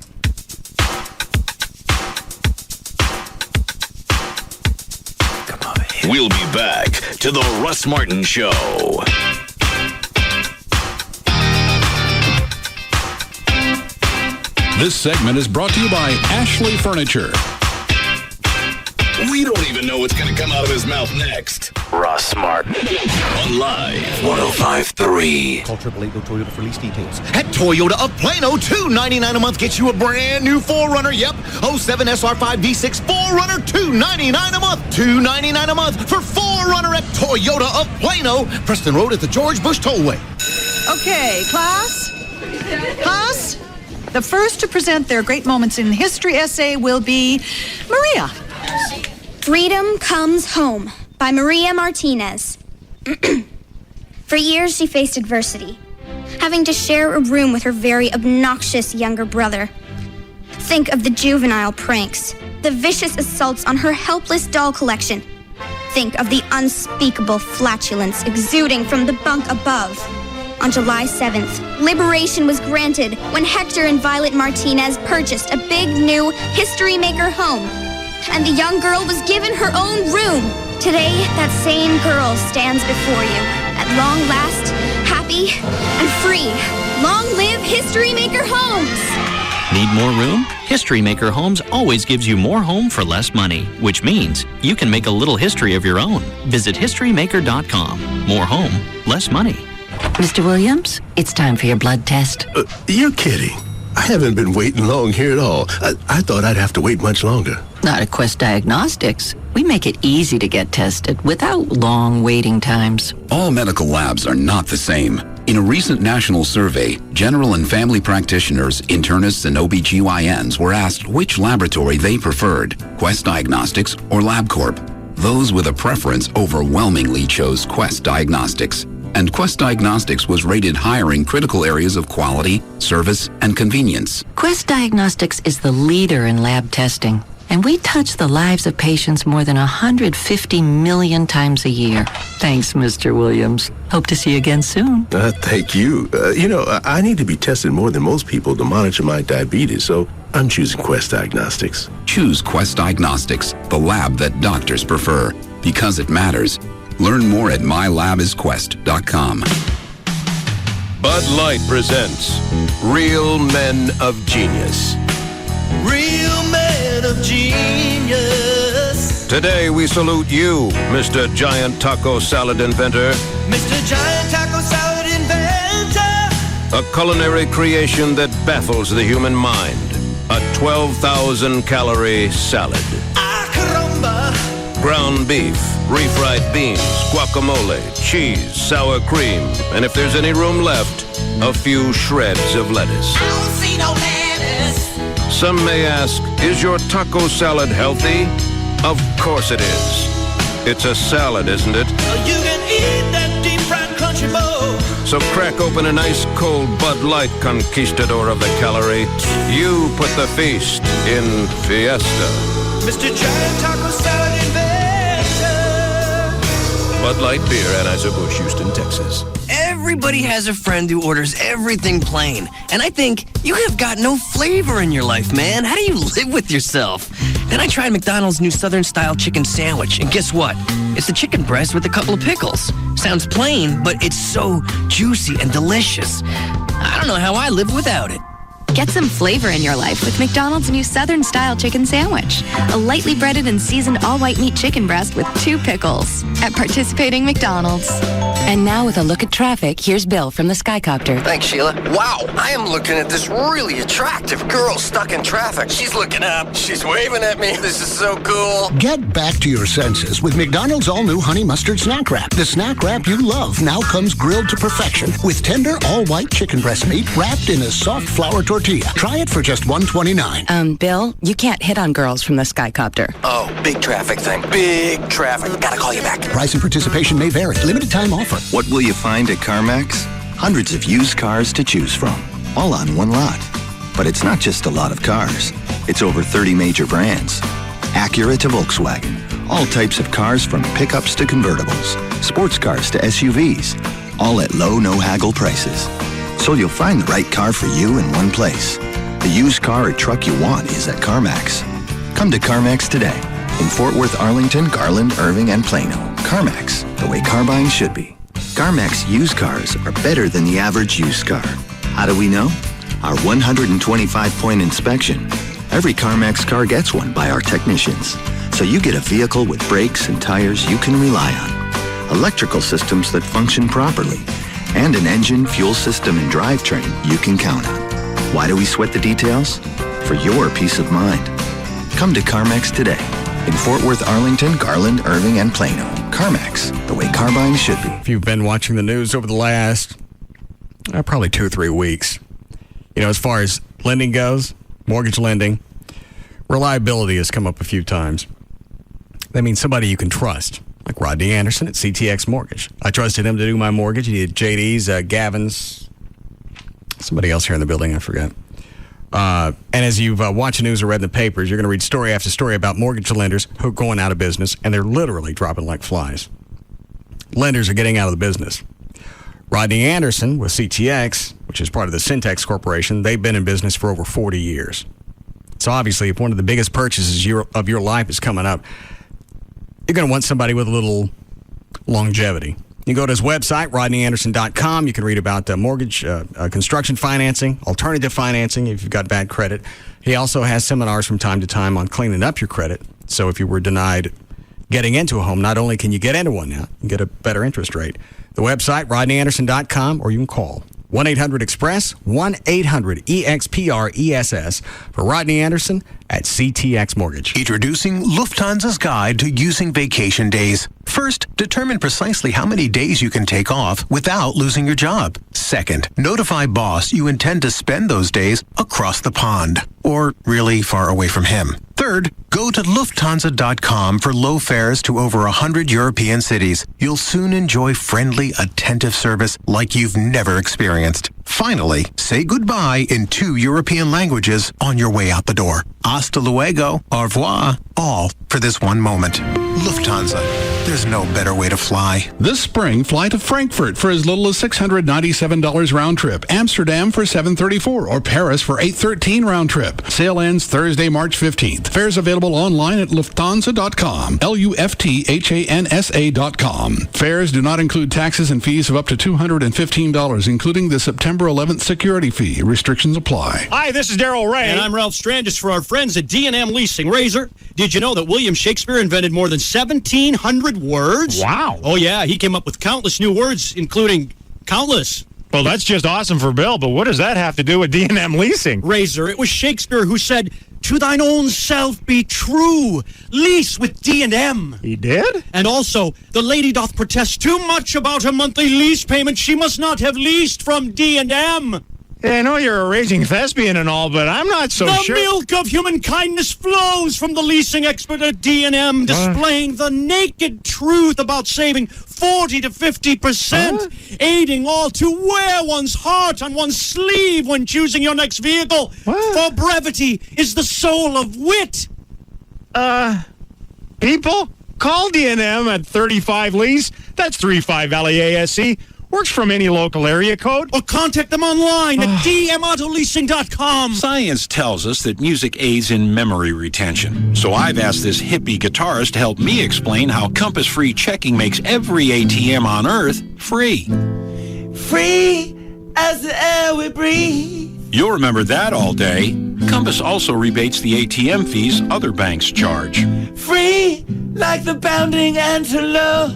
We'll be back to the Russ Martin Show. This segment is brought to you by Ashley Furniture. We don't even know what's going to come out of his mouth next. Russ Martin on Live 105.3. Call AAA Toyota for lease details. At Toyota of Plano, $299 a month gets you a brand new 4Runner. Yep, 07 SR5 V6 4Runner, $299 a month. $299 a month for 4Runner at Toyota of Plano, Preston Road at the George Bush Tollway. Okay, class. The first to present their great moments in history essay will be Maria. Freedom Comes Home by Maria Martinez. For years, she faced adversity, having to share a room with her very obnoxious younger brother. Think of the juvenile pranks, the vicious assaults on her helpless doll collection. Think of the unspeakable flatulence exuding from the bunk above. On July 7th, liberation was granted when Hector and Violet Martinez purchased a big new History Maker home, and the young girl was given her own room. Today, that same girl stands before you, at long last, happy and free. Long live History Maker Homes! Need more room? History Maker Homes always gives you more home for less money, which means you can make a little history of your own. Visit historymaker.com. More home, less money. Mr. Williams, it's time for your blood test. You're kidding. I haven't been waiting long here at all. I thought I'd have to wait much longer. Not at Quest Diagnostics. We make it easy to get tested without long waiting times. All medical labs are not the same. In a recent national survey, general and family practitioners, internists, and OBGYNs were asked which laboratory they preferred, Quest Diagnostics or LabCorp. Those with a preference overwhelmingly chose Quest Diagnostics. And Quest Diagnostics was rated higher in critical areas of quality, service, and convenience. Quest Diagnostics is the leader in lab testing, and we touch the lives of patients more than 150 million times a year. Thanks, Mr. Williams. Hope to see you again soon. Thank you. I need to be tested more than most people to monitor my diabetes, so I'm choosing Quest Diagnostics. Choose Quest Diagnostics, the lab that doctors prefer, because it matters. Learn more at mylabisquest.com. Bud Light presents Real Men of Genius. Real men of genius. Today we salute you, Mr. Giant Taco Salad Inventor. Mr. Giant Taco Salad Inventor. A culinary creation that baffles the human mind. A 12,000-calorie salad. Ah, caramba. Ground beef, refried beans, guacamole, cheese, sour cream, and if there's any room left, a few shreds of lettuce. I don't see no lettuce. Some may ask, is your taco salad healthy? Of course it is. It's a salad, isn't it? You can So crack open an ice cold Bud Light, conquistador of the calorie. You put the feast in Fiesta. Mr. Giant Taco Salad Inventor. Bud Light Beer, Anheuser-Busch, Houston, Texas. Everybody has a friend who orders everything plain. And I think, you have got no flavor in your life, man. How do you live with yourself? Then I tried McDonald's new Southern-style chicken sandwich, and guess what? It's the chicken breast with a couple of pickles. Sounds plain, but it's so juicy and delicious. I don't know how I live without it. Get some flavor in your life with McDonald's new Southern-style chicken sandwich. A lightly breaded and seasoned all-white meat chicken breast with 2 pickles. At participating McDonald's. And now with a look at traffic, here's Bill from the Skycopter. Thanks, Sheila. Wow, I am looking at this really attractive girl stuck in traffic. She's looking up. She's waving at me. This is so cool. Get back to your senses with McDonald's all-new Honey Mustard Snack Wrap. The snack wrap you love now comes grilled to perfection with tender all-white chicken breast meat wrapped in a soft flour tortilla. Try it for just $1.29. Bill, you can't hit on girls from the Skycopter. Oh, big traffic thing. Big traffic. Gotta call you back. Price and participation may vary. Limited time offer. What will you find at CarMax? Hundreds of used cars to choose from, all on one lot. But it's not just a lot of cars. It's over 30 major brands. Acura to Volkswagen. All types of cars from pickups to convertibles. Sports cars to SUVs. All at low, no-haggle prices. So you'll find the right car for you in one place. The used car or truck you want is at CarMax. Come to CarMax today. In Fort Worth, Arlington, Garland, Irving, and Plano. CarMax, the way car buying should be. CarMax used cars are better than the average used car. How do we know? Our 125-point inspection. Every CarMax car gets one by our technicians. So you get a vehicle with brakes and tires you can rely on. Electrical systems that function properly. And an engine, fuel system, and drivetrain you can count on. Why do we sweat the details? For your peace of mind. Come to CarMax today. In Fort Worth, Arlington, Garland, Irving, and Plano. CarMax, the way car buying should be. If you've been watching the news over the last probably 2 or 3 weeks, you know, as far as lending goes, mortgage lending, reliability has come up a few times. That means somebody you can trust, like Rodney Anderson at CTX Mortgage. I trusted him to do my mortgage. He did JD's, Gavin's, somebody else here in the building, I forgot. And as you've watched the news or read in the papers, you're going to read story after story about mortgage lenders who are going out of business, and they're literally dropping like flies. Lenders are getting out of the business. Rodney Anderson with CTX, which is part of the Syntex Corporation, they've been in business for over 40 years. So obviously, if one of the biggest purchases of your life is coming up, you're going to want somebody with a little longevity. You go to his website, rodneyanderson.com. You can read about mortgage, construction financing, alternative financing if you've got bad credit. He also has seminars from time to time on cleaning up your credit. So if you were denied getting into a home, not only can you get into one now, you get a better interest rate. The website, rodneyanderson.com, or you can call 1-800-EXPRESS, 1-800-EXPRESS for Rodney Anderson at CTX Mortgage. Introducing Lufthansa's Guide to Using Vacation Days. First, determine precisely how many days you can take off without losing your job. Second, notify boss you intend to spend those days across the pond, or really far away from him. Third, go to Lufthansa.com for low fares to over 100 European cities. You'll soon enjoy friendly, attentive service like you've never experienced. Finally, say goodbye in 2 European languages on your way out the door. Hasta luego, au revoir, all for this one moment. Lufthansa. There's no better way to fly. This spring, fly to Frankfurt for as little as $697 round trip, Amsterdam for $734, or Paris for $813 round trip. Sale ends Thursday, March 15th. Fares available online at Lufthansa.com, Lufthansa.com. Fares do not include taxes and fees of up to $215, including the September 11th security fee. Restrictions apply. Hi, this is Daryl Ray. And I'm Ralph Strandis for our friends at D&M Leasing. Razor, did you know that William Shakespeare invented more than 1,700 words? Wow. Oh, yeah. He came up with countless new words, including countless. Well, that's just awesome for Bill, but what does that have to do with D&M Leasing? Razor, it was Shakespeare who said, "To thine own self be true. Lease with D&M." He did? And also, the lady doth protest too much about her monthly lease payment. She must not have leased from D&M. I know you're a raging thespian and all, but I'm not so sure. The milk of human kindness flows from the leasing expert at D&M, displaying the naked truth about saving 40 to 50%, aiding all to wear one's heart on one's sleeve when choosing your next vehicle. For brevity is the soul of wit. People, call D&M at 35 Lease. That's 35 LEASC. Works from any local area code. Or contact them online at dmautoleasing.com. Science tells us that music aids in memory retention. So I've asked this hippie guitarist to help me explain how Compass-free checking makes every ATM on Earth free. Free as the air we breathe. You'll remember that all day. Compass also rebates the ATM fees other banks charge. Free like the bounding antelope.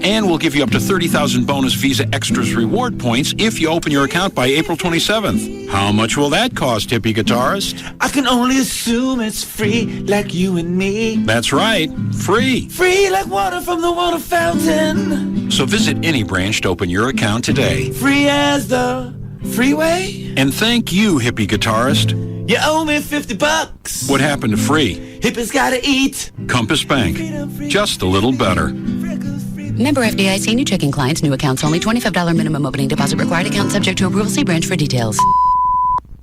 And we'll give you up to 30,000 bonus Visa Extras reward points if you open your account by April 27th. How much will that cost, hippie guitarist? I can only assume it's free like you and me. That's right, free. Free like water from the water fountain. So visit any branch to open your account today. Free as the freeway. And thank you, hippie guitarist. You owe me $50. What happened to free? Hippies gotta eat. Compass Bank, just a little better. Member FDIC, new checking clients, new accounts only, $25 minimum opening deposit required, account subject to approval. See branch for details.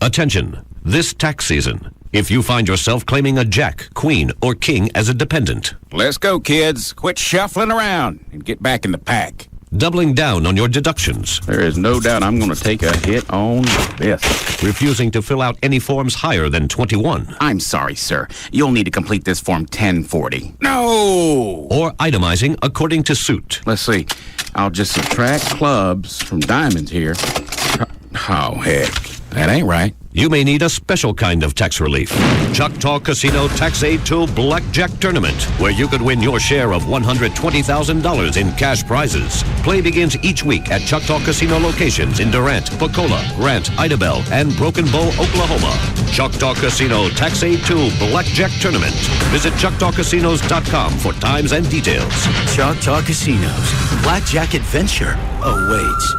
Attention, this tax season. If you find yourself claiming a jack, queen, or king as a dependent. Let's go, kids. Quit shuffling around and get back in the pack. Doubling down on your deductions. There is no doubt I'm going to take a hit on this. Refusing to fill out any forms higher than 21. I'm sorry, sir. You'll need to complete this form 1040. No! Or itemizing according to suit. Let's see. I'll just subtract clubs from diamonds here. Oh, heck. That ain't right. You may need a special kind of tax relief. Choctaw Casino Tax Aid 2 Blackjack Tournament, where you could win your share of $120,000 in cash prizes. Play begins each week at Choctaw Casino locations in Durant, Pocola, Grant, Idabel, and Broken Bow, Oklahoma. Choctaw Casino Tax Aid 2 Blackjack Tournament. Visit ChoctawCasinos.com for times and details. Choctaw Casinos. Blackjack Adventure awaits.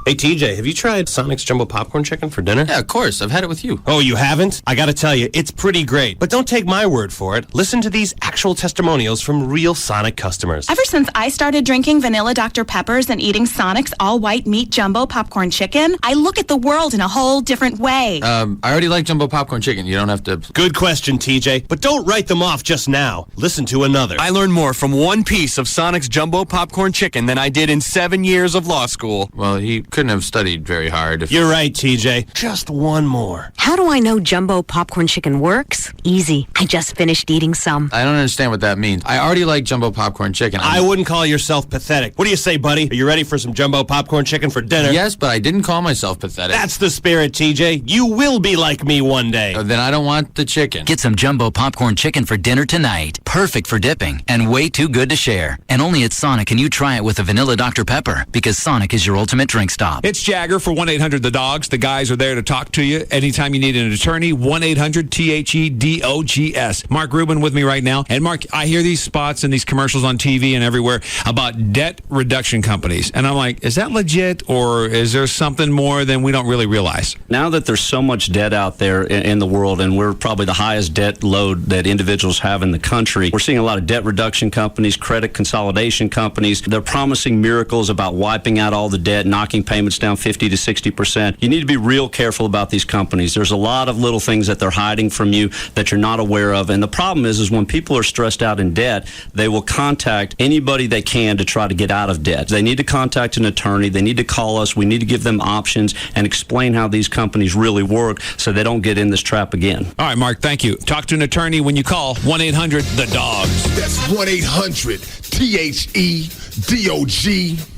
Hey, TJ, have you tried Sonic's Jumbo Popcorn Chicken for dinner? Yeah, of course. I've had it with you. Oh, you haven't? I gotta tell you, it's pretty great. But don't take my word for it. Listen to these actual testimonials from real Sonic customers. Ever since I started drinking vanilla Dr. Peppers and eating Sonic's all-white meat Jumbo Popcorn Chicken, I look at the world in a whole different way. I already like Jumbo Popcorn Chicken. You don't have to... Good question, TJ. But don't write them off just now. Listen to another. I learned more from one piece of Sonic's Jumbo Popcorn Chicken than I did in 7 years of law school. Well, he couldn't have studied very hard. You're right, TJ. Just one more. How do I know Jumbo Popcorn Chicken works? Easy. I just finished eating some. I don't understand what that means. I already like Jumbo Popcorn Chicken. I wouldn't call yourself pathetic. What do you say, buddy? Are you ready for some Jumbo Popcorn Chicken for dinner? Yes, but I didn't call myself pathetic. That's the spirit, TJ. You will be like me one day. Then I don't want the chicken. Get some Jumbo Popcorn Chicken for dinner tonight. Perfect for dipping and way too good to share. And only at Sonic can you try it with a vanilla Dr. Pepper, because Sonic is your ultimate drink stop. It's Jagger for 1-800-THE-DOGS. The guys are there to talk to you anytime you need an attorney. 1-800-THEDOGS. Mark Rubin with me right now. And Mark, I hear these spots and these commercials on TV and everywhere about debt reduction companies. And I'm like, is that legit, or is there something more than we don't really realize? Now that there's so much debt out there in the world, and we're probably the highest debt load that individuals have in the country, we're seeing a lot of debt reduction companies, credit consolidation companies. They're promising miracles about wiping out all the debt, knocking payments down 50 to 60%. You need to be real careful about these companies. There's a lot of little things that they're hiding from you that you're not aware of. And the problem is when people are stressed out in debt, they will contact anybody they can to try to get out of debt. They need to contact an attorney. They need to call us. We need to give them options and explain how these companies really work so they don't get in this trap again. All right, Mark, thank you. Talk to an attorney when you call 1-800-THE-DOGS. That's 1-800-THEDOGS.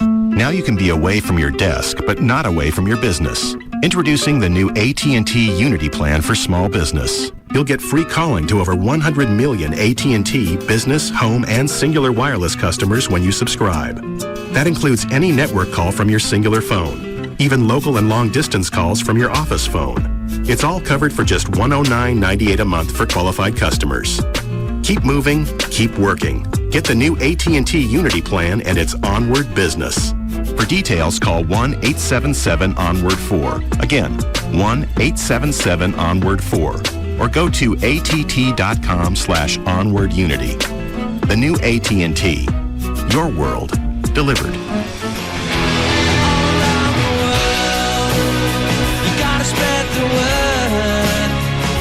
Now you can be away from your desk, but not away from your business. Introducing the new AT&T Unity Plan for small business. You'll get free calling to over 100 million AT&T business, home, and singular wireless customers when you subscribe. That includes any network call from your singular phone, even local and long-distance calls from your office phone. It's all covered for just $109.98 a month for qualified customers. Keep moving, keep working. Get the new AT&T Unity plan and it's onward business. For details, call 1-877-ONWARD-4. Again, 1-877-ONWARD-4. Or go to att.com/onwardunity. The new AT&T. Your world delivered.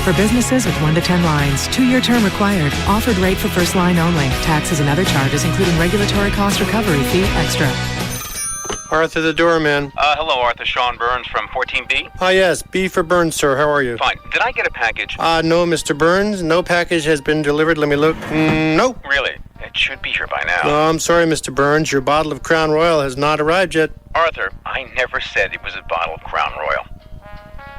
For businesses with 1 to 10 lines, 2-year term required. Offered rate for first line only. Taxes and other charges, including regulatory cost recovery fee extra. Arthur the doorman. Hello, Arthur. Sean Burns from 14B. Yes, B for Burns, sir. How are you? Fine. Did I get a package? No, Mr. Burns. No package has been delivered. Let me look. No. Really? It should be here by now. No, I'm sorry, Mr. Burns. Your bottle of Crown Royal has not arrived yet. Arthur, I never said it was a bottle of Crown Royal.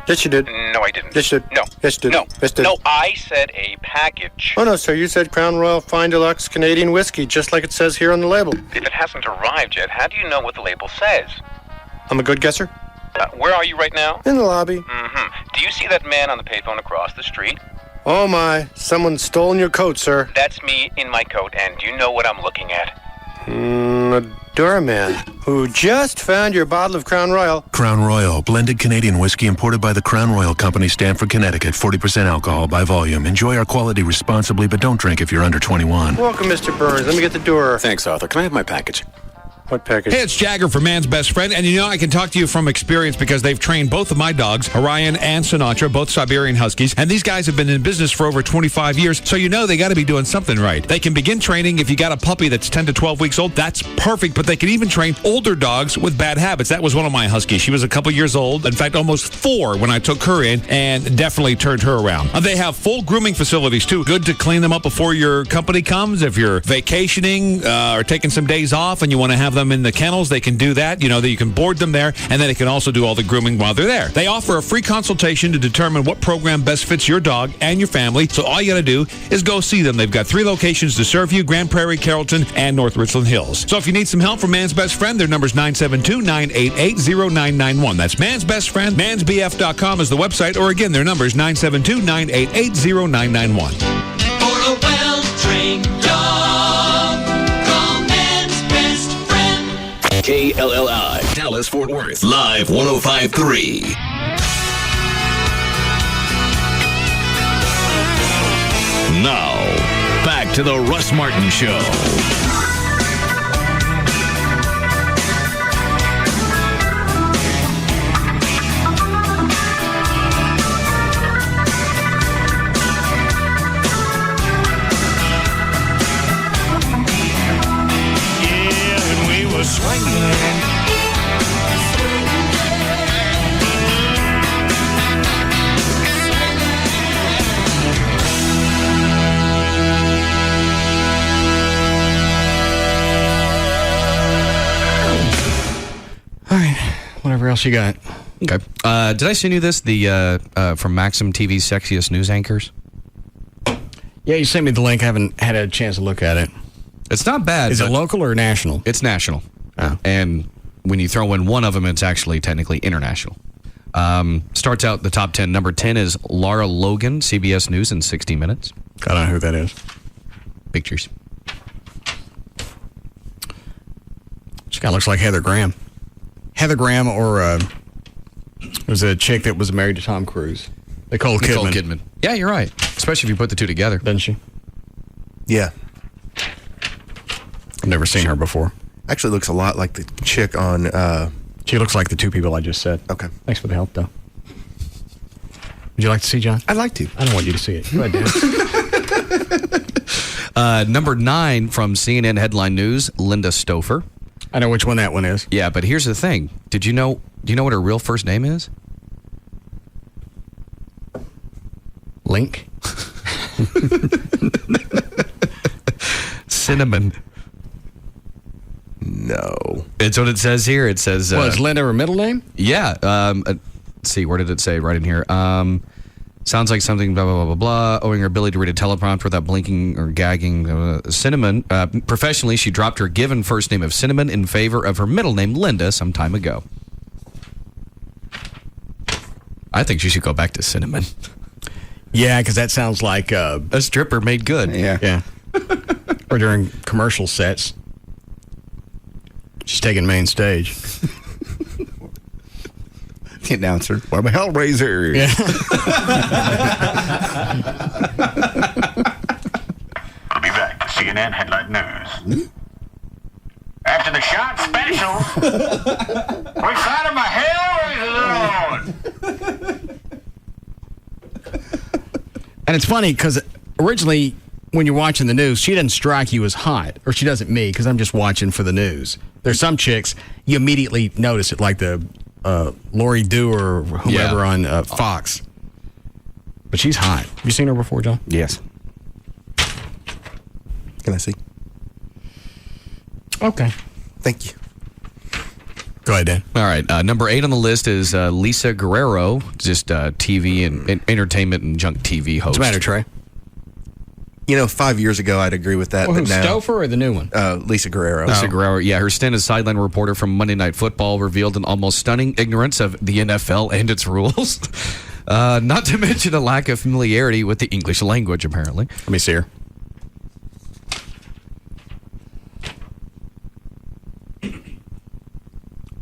Yes, you did. No, I didn't. Yes, you did. No. Yes, you did. No. Yes, you did. No, I said a package. Oh, no, sir. You said Crown Royal Fine Deluxe Canadian Whiskey, just like it says here on the label. If it hasn't arrived yet, how do you know what the label says? I'm a good guesser. Where are you right now? In the lobby. Mm-hmm. Do you see that man on the payphone across the street? Oh, my. Someone's stolen your coat, sir. That's me in my coat, and you know what I'm looking at. A doorman who just found your bottle of Crown Royal. Crown Royal, blended Canadian whiskey imported by the Crown Royal Company, Stamford, Connecticut. 40% alcohol by volume. Enjoy our quality responsibly, but don't drink if you're under 21. Welcome, Mr. Burns. Let me get the door. Thanks, Arthur. Can I have my package? What package? Hey, it's Jagger for Man's Best Friend, and you know I can talk to you from experience because they've trained both of my dogs, Orion and Sinatra, both Siberian Huskies, and these guys have been in business for over 25 years, so you know they got to be doing something right. They can begin training if you got a puppy that's 10 to 12 weeks old. That's perfect, but they can even train older dogs with bad habits. That was one of my Huskies. She was a couple years old, in fact, almost 4 when I took her in, and definitely turned her around. They have full grooming facilities, too. Good to clean them up before your company comes. If you're vacationing or taking some days off and you want to have them in the kennels, they can do that. You know, that you can board them there, and then they can also do all the grooming while they're there. They offer a free consultation to determine what program best fits your dog and your family, so all you got to do is go see them. They've got 3 locations to serve you: Grand Prairie, Carrollton, and North Richland Hills. So if you need some help from Man's Best Friend, their number's 972-988-0991. That's Man's Best Friend. Mansbf.com is the website, or again, their number is 972-988-0991. For a well-trained dog, call Man's Best Friend. KLLI, Dallas, Fort Worth, Live 105.3. Now, back to the Russ Martin Show. Whatever else you got. Okay. Did I send you this? The from Maxim TV's Sexiest News Anchors? Yeah, you sent me the link. I haven't had a chance to look at it. It's not bad. Is it local or national? It's national. Oh. And when you throw in one of them, it's actually technically international. Starts out the top 10. Number 10 is Laura Logan, CBS News in 60 Minutes. I don't know who that is. Pictures. She kind of looks like Heather Graham. Heather Graham, or it was a chick that was married to Tom Cruise. Nicole Kidman. Yeah, you're right. Especially if you put the two together. Doesn't she? Yeah. I've never seen her before. Actually looks a lot like the chick on... She looks like the two people I just said. Okay. Thanks for the help, though. Would you like to see, John? I'd like to. I don't want you to see it. Go ahead, Dan. Number 9 from CNN Headline News, Linda Stouffer. I know which one that one is. Yeah, but here's the thing. Do you know what her real first name is? Link? Cinnamon. No. It's what it says here. It says... Is Linda her middle name? Yeah. Let's see, where did it say? Right in here. Sounds like something blah, blah, blah, blah, blah. Owing her ability to read a teleprompter without blinking or gagging. Cinnamon. Professionally, she dropped her given first name of Cinnamon in favor of her middle name, Linda, some time ago. I think she should go back to Cinnamon. Yeah, because that sounds like... a stripper made good. Yeah. Or during commercial sets. She's taking main stage. The announcer, what the Hellraiser? Yeah. We'll be back to CNN Headline News. After the shot special, we found him a Hellraiser on. And it's funny because originally, when you're watching the news, she doesn't strike you as hot, or she doesn't me, because I'm just watching for the news. There's some chicks, you immediately notice it, like the Lori Dew or whoever on Fox. But she's hot. Have you seen her before, John? Yes. Can I see? Okay. Thank you. Go ahead, Dan. All right. Number 8 on the list is Lisa Guerrero, just TV and entertainment and junk TV host. What's the matter, Trey? 5 years ago, I'd agree with that. Well, but who's now, Stouffer or the new one? Lisa Guerrero. Lisa Guerrero, yeah. Her stint as sideline reporter from Monday Night Football revealed an almost stunning ignorance of the NFL and its rules. Not to mention a lack of familiarity with the English language, apparently. Let me see her.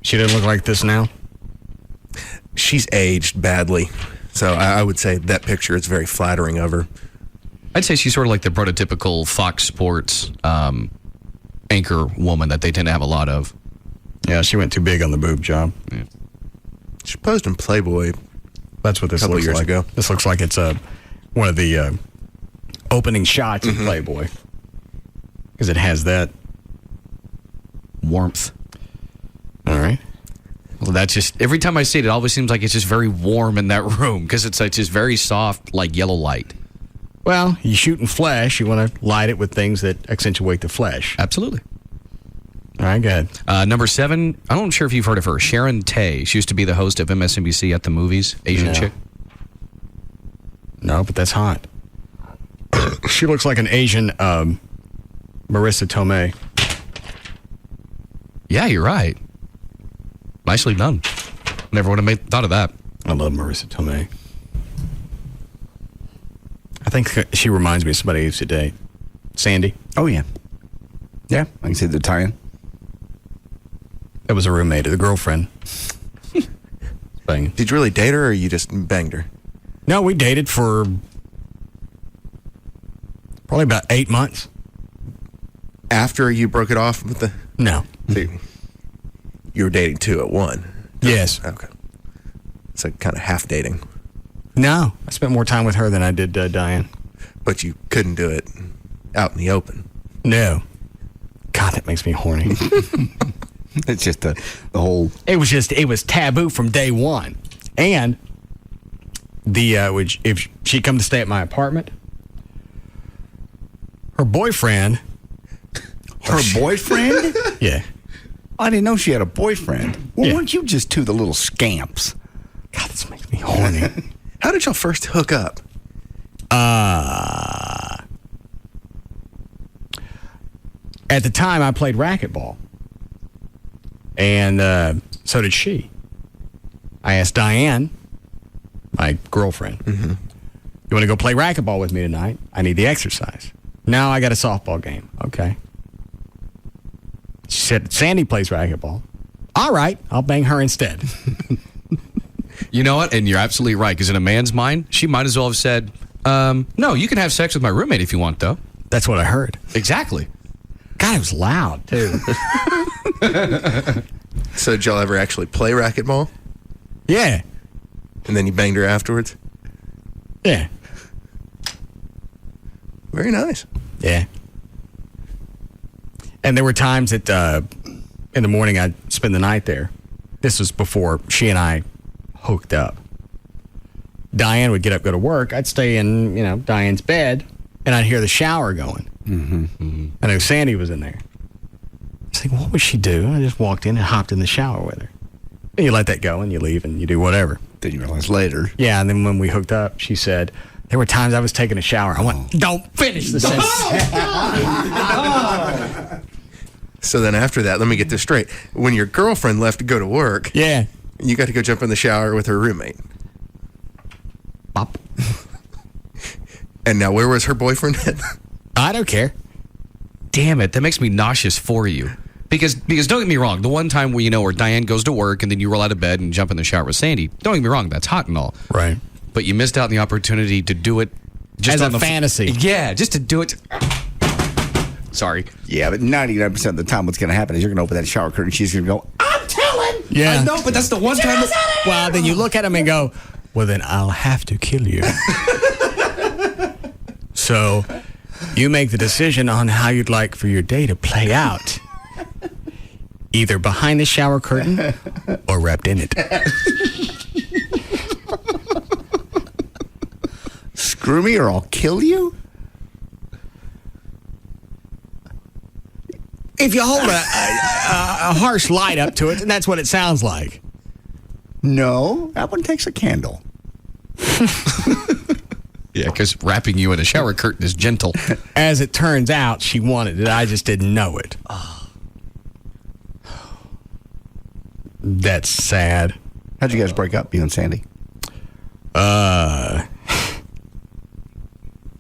She doesn't look like this now? She's aged badly. So I would say that picture is very flattering of her. I'd say she's sort of like the prototypical Fox Sports anchor woman that they tend to have a lot of. Yeah, she went too big on the boob job. Yeah. She posed in Playboy. That's what this couple looks years like. ago. This looks like it's one of the opening shots in Playboy. Because it has that warmth. All right. Well, that's just, every time I see it, it always seems like it's just very warm in that room because it's like just very soft, like yellow light. Well, you shooting flesh, you want to light it with things that accentuate the flesh. Absolutely. All right, good. Number 7, I'm not sure if you've heard of her, Sharon Tate. She used to be the host of MSNBC At the Movies, Asian chick. No, but that's hot. She looks like an Asian Marissa Tomei. Yeah, you're right. Nicely done. Never would have thought of that. I love Marissa Tomei. I think she reminds me of somebody I used to date. Sandy. Oh, yeah. Yeah, I can see the tie-in. That was a roommate, the girlfriend. Did you really date her, or you just banged her? No, we dated for probably about 8 months. After you broke it off with the... No. You were dating 2 at 1. Yes. Okay. So kind of half dating. No, I spent more time with her than I did Diane. But you couldn't do it out in the open. No. God, that makes me horny. It's just the whole... It was taboo from day one. And if she'd come to stay at my apartment, her boyfriend... Her boyfriend? Yeah. I didn't know she had a boyfriend. Well, weren't you just two the little scamps? God, this makes me horny. How did y'all first hook up? At the time, I played racquetball. And so did she. I asked Diane, my girlfriend, you want to go play racquetball with me tonight? I need the exercise. No, I got a softball game. Okay. She said, Sandy plays racquetball. All right, I'll bang her instead. You know what? And you're absolutely right, because in a man's mind, she might as well have said, no, you can have sex with my roommate if you want, though. That's what I heard. Exactly. God, it was loud, too. So did y'all ever actually play racquetball? Yeah. And then you banged her afterwards? Yeah. Very nice. Yeah. And there were times that in the morning I'd spend the night there. This was before she and I hooked up. Diane would get up, go to work. I'd stay in, Diane's bed, and I'd hear the shower going. I know Sandy was in there. I was thinking, what would she do? I just walked in and hopped in the shower with her. And you let that go, and you leave, and you do whatever. Then you realize later. Yeah, and then when we hooked up, she said, there were times I was taking a shower. I went, don't finish the sentence. So then after that, let me get this straight. When your girlfriend left to go to work, yeah, you got to go jump in the shower with her roommate. Pop. And now where was her boyfriend at? I don't care. damn it, that makes me nauseous for you. Because don't get me wrong, the one time where Diane goes to work and then you roll out of bed and jump in the shower with Sandy, don't get me wrong, that's hot and all. Right. But you missed out on the opportunity to do it just as a fantasy. Yeah, just to do it. Sorry. Yeah, but 99% of the time what's going to happen is you're going to open that shower curtain and she's going to go, I'm telling. Yeah. I know, but that's the one time. Well, then you look at him and go, well, then I'll have to kill you. So you make the decision on how you'd like for your day to play out. Either behind the shower curtain or wrapped in it. Screw me or I'll kill you? If you hold a harsh light up to it, then that's what it sounds like. No, that one takes a candle. Yeah, because wrapping you in a shower curtain is gentle. As it turns out, she wanted it. I just didn't know it. That's sad. How'd you guys break up, you and Sandy?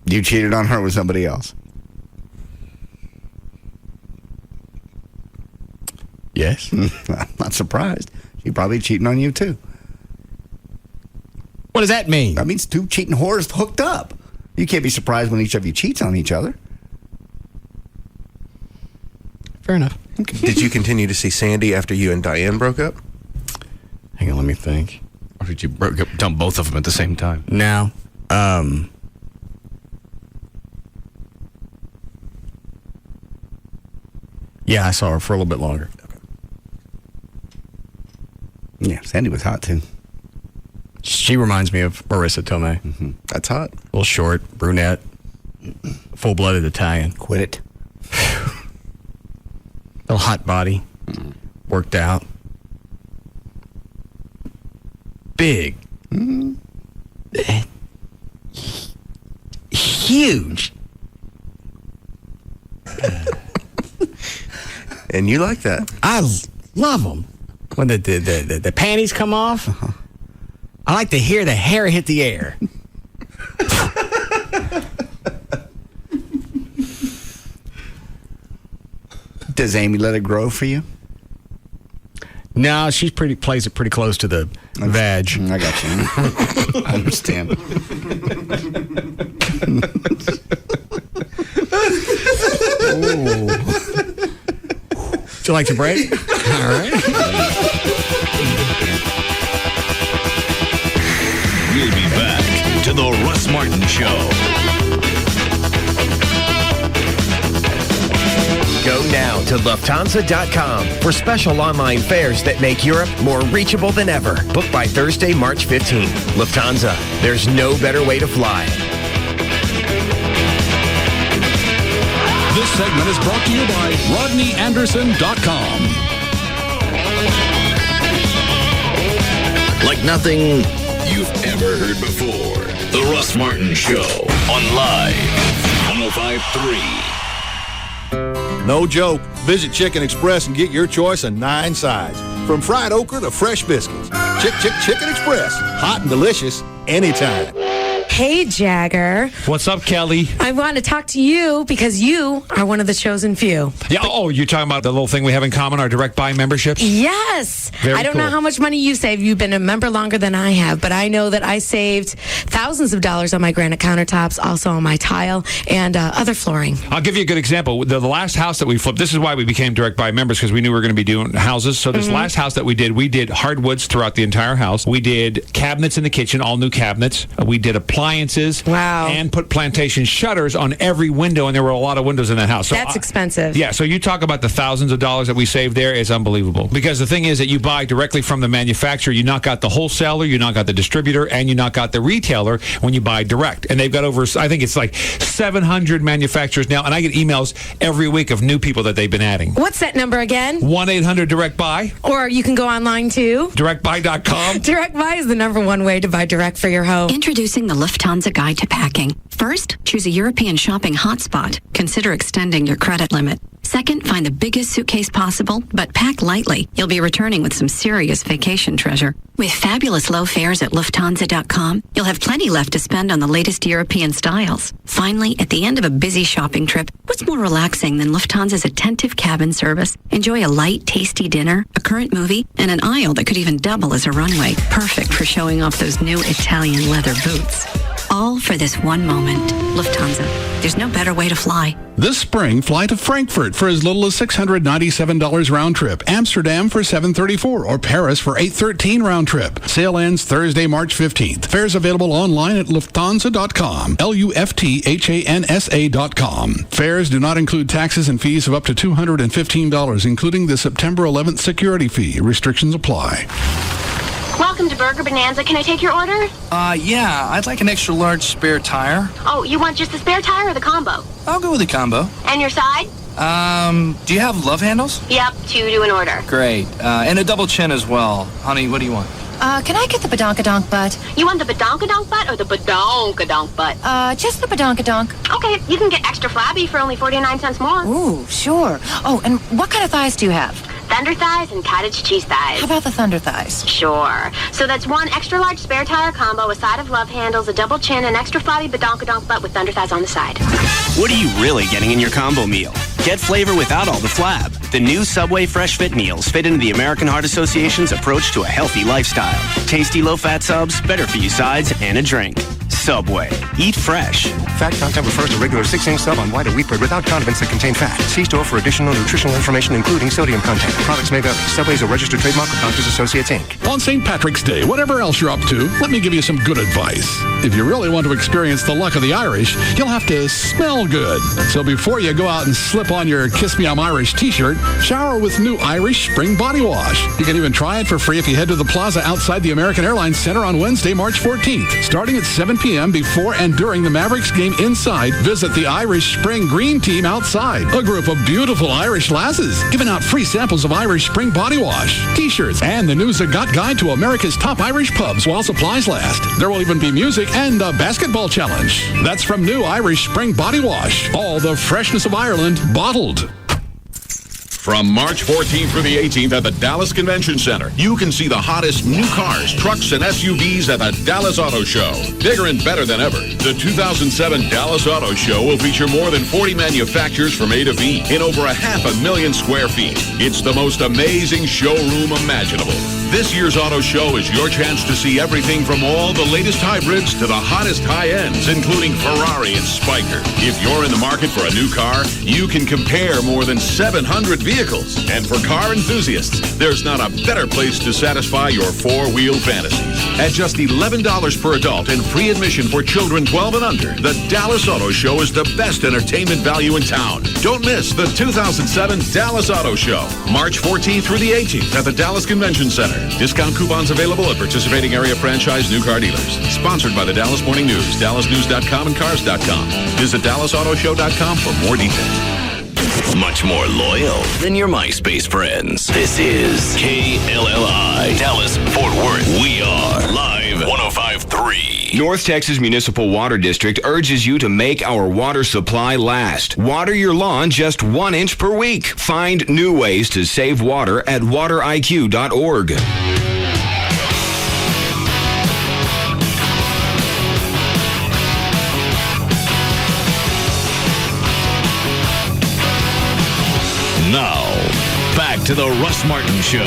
You cheated on her with somebody else? Yes. I'm not surprised. She's probably cheating on you, too. What does that mean? That means two cheating whores hooked up. You can't be surprised when each of you cheats on each other. Fair enough. Okay. Did you continue to see Sandy after you and Diane broke up? Hang on, let me think. Or did you dump both of them at the same time? No. Yeah, I saw her for a little bit longer. Okay. Yeah, Sandy was hot, too. She reminds me of Marissa Tomei. Mm-hmm. That's hot. A little short, brunette, full-blooded Italian. Quit it. Little hot body. Worked out. Big. Huge. And you like that? I love them. When the panties come off, I like to hear the hair hit the air. Does Amy let it grow for you? No, she plays it pretty close to the vag. I got you. I understand. Would you like to break? All right. We'll be back to the Russ Martin Show. Go now to Lufthansa.com for special online fares that make Europe more reachable than ever. Book by Thursday, March 15th. Lufthansa, there's no better way to fly. This segment is brought to you by RodneyAnderson.com. Like nothing you've ever heard before. The Russ Martin Show on Live 105.3. No joke. Visit Chicken Express and get your choice of 9 sides. From fried okra to fresh biscuits. Chicken Express. Hot and delicious anytime. Hey, Jagger. What's up, Kelly? I want to talk to you because you are one of the chosen few. Yeah. Oh, you're talking about the little thing we have in common, our direct buy memberships? Yes. Very I don't cool. know how much money you save. You've been a member longer than I have, but I know that I saved thousands of dollars on my granite countertops, also on my tile and other flooring. I'll give you a good example. The last house that we flipped, this is why we became direct buy members, because we knew we were going to be doing houses. So this last house that we did hardwoods throughout the entire house. We did cabinets in the kitchen, all new cabinets. We did appliances. Wow. And put plantation shutters on every window, and there were a lot of windows in that house. So That's expensive. Yeah, so you talk about the thousands of dollars that we saved there is unbelievable. Because the thing is that you buy directly from the manufacturer. You knock out the wholesaler, you knock out the distributor, and you knock out the retailer when you buy direct. And they've got over, I think it's like 700 manufacturers now, and I get emails every week of new people that they've been adding. What's that number again? 1-800-DIRECT-BUY. Or you can go online too. DirectBuy.com. Direct Buy is the #1 way to buy direct for your home. Introducing the Lufthansa Guide to Packing. First, choose a European shopping hotspot. Consider extending your credit limit. Second, find the biggest suitcase possible, but pack lightly. You'll be returning with some serious vacation treasure. With fabulous low fares at Lufthansa.com, you'll have plenty left to spend on the latest European styles. Finally, at the end of a busy shopping trip, what's more relaxing than Lufthansa's attentive cabin service? Enjoy a light, tasty dinner, a current movie, and an aisle that could even double as a runway. Perfect for showing off those new Italian leather boots. All for this one moment. Lufthansa. There's no better way to fly. This spring, fly to Frankfurt for as little as $697 round trip, Amsterdam for $734, or Paris for $813 round trip. Sale ends Thursday, March 15th. Fares available online at Lufthansa.com, Lufthansa.com. Fares do not include taxes and fees of up to $215, including the September 11th security fee. Restrictions apply. Welcome to Burger Bonanza. Can I take your order? Yeah, I'd like an extra large spare tire. Oh, you want just the spare tire or the combo? I'll go with the combo. And your side? Do you have love handles? Yep, 2 to an order. Great. And a double chin as well. Honey, what do you want? Can I get the badonkadonk butt? You want the badonkadonk butt or the badonkadonk butt? Just the badonkadonk. Okay, you can get extra flabby for only 49 cents more. Ooh, sure. Oh, and what kind of thighs do you have? Thunder thighs and cottage cheese thighs. How about the thunder thighs? Sure. So that's 1 extra large spare tire combo, a side of love handles, a double chin, an extra flabby badonkadonk butt with thunder thighs on the side. What are you really getting in your combo meal? Get flavor without all the flab. The new Subway Fresh Fit meals fit into the American Heart Association's approach to a healthy lifestyle. Tasty low-fat subs, better for you sides, and a drink. Subway. Eat fresh. Fat content refers to regular 6-inch sub on white or wheat bread without condiments that contain fat. See store for additional nutritional information, including sodium content. Products may vary. Subway is a registered trademark of Doctors Associates, Inc. On St. Patrick's Day, whatever else you're up to, let me give you some good advice. If you really want to experience the luck of the Irish, you'll have to smell good. So before you go out and slip on your Kiss Me I'm Irish t-shirt, shower with new Irish Spring Body Wash. You can even try it for free if you head to the plaza outside the American Airlines Center on Wednesday, March 14th. Starting at 7 p.m. before and during the Mavericks game inside, visit the Irish Spring Green Team outside. A group of beautiful Irish lasses giving out free samples of Irish Spring Body Wash, t-shirts, and the new Zagat Guide to America's top Irish pubs while supplies last. There will even be music and a basketball challenge. That's from new Irish Spring Body Wash. All the freshness of Ireland bottled. From March 14th through the 18th at the Dallas Convention Center, you can see the hottest new cars, trucks, and SUVs at the Dallas Auto Show. Bigger and better than ever, the 2007 Dallas Auto Show will feature more than 40 manufacturers from A to V in over 500,000 square feet. It's the most amazing showroom imaginable. This year's auto show is your chance to see everything from all the latest hybrids to the hottest high-ends, including Ferrari and Spyker. If you're in the market for a new car, you can compare more than 700 vehicles. And for car enthusiasts, there's not a better place to satisfy your four-wheel fantasies. At just $11 per adult and free admission for children 12 and under, the Dallas Auto Show is the best entertainment value in town. Don't miss the 2007 Dallas Auto Show, March 14th through the 18th at the Dallas Convention Center. Discount coupons available at participating area franchise new car dealers. Sponsored by the Dallas Morning News, DallasNews.com, and Cars.com. Visit DallasAutoShow.com for more details. Much more loyal than your MySpace friends. This is KLLI, Dallas, Fort Worth. We are live 105.3. North Texas Municipal Water District urges you to make our water supply last. Water your lawn just 1 inch per week. Find new ways to save water at wateriq.org. Now, back to the Russ Martin Show.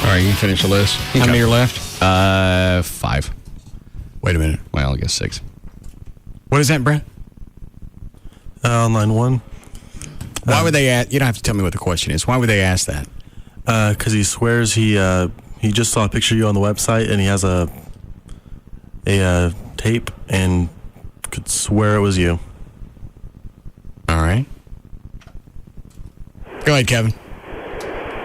All right, you can finish the list. How many are left? 5. Wait a minute. Well, I guess 6. What is that, Brent? Line 1. Why would they ask? You don't have to tell me what the question is. Why would they ask that? Because he swears he just saw a picture of you on the website, and he has a a tape and could swear it was you. All right. Go ahead, Kevin.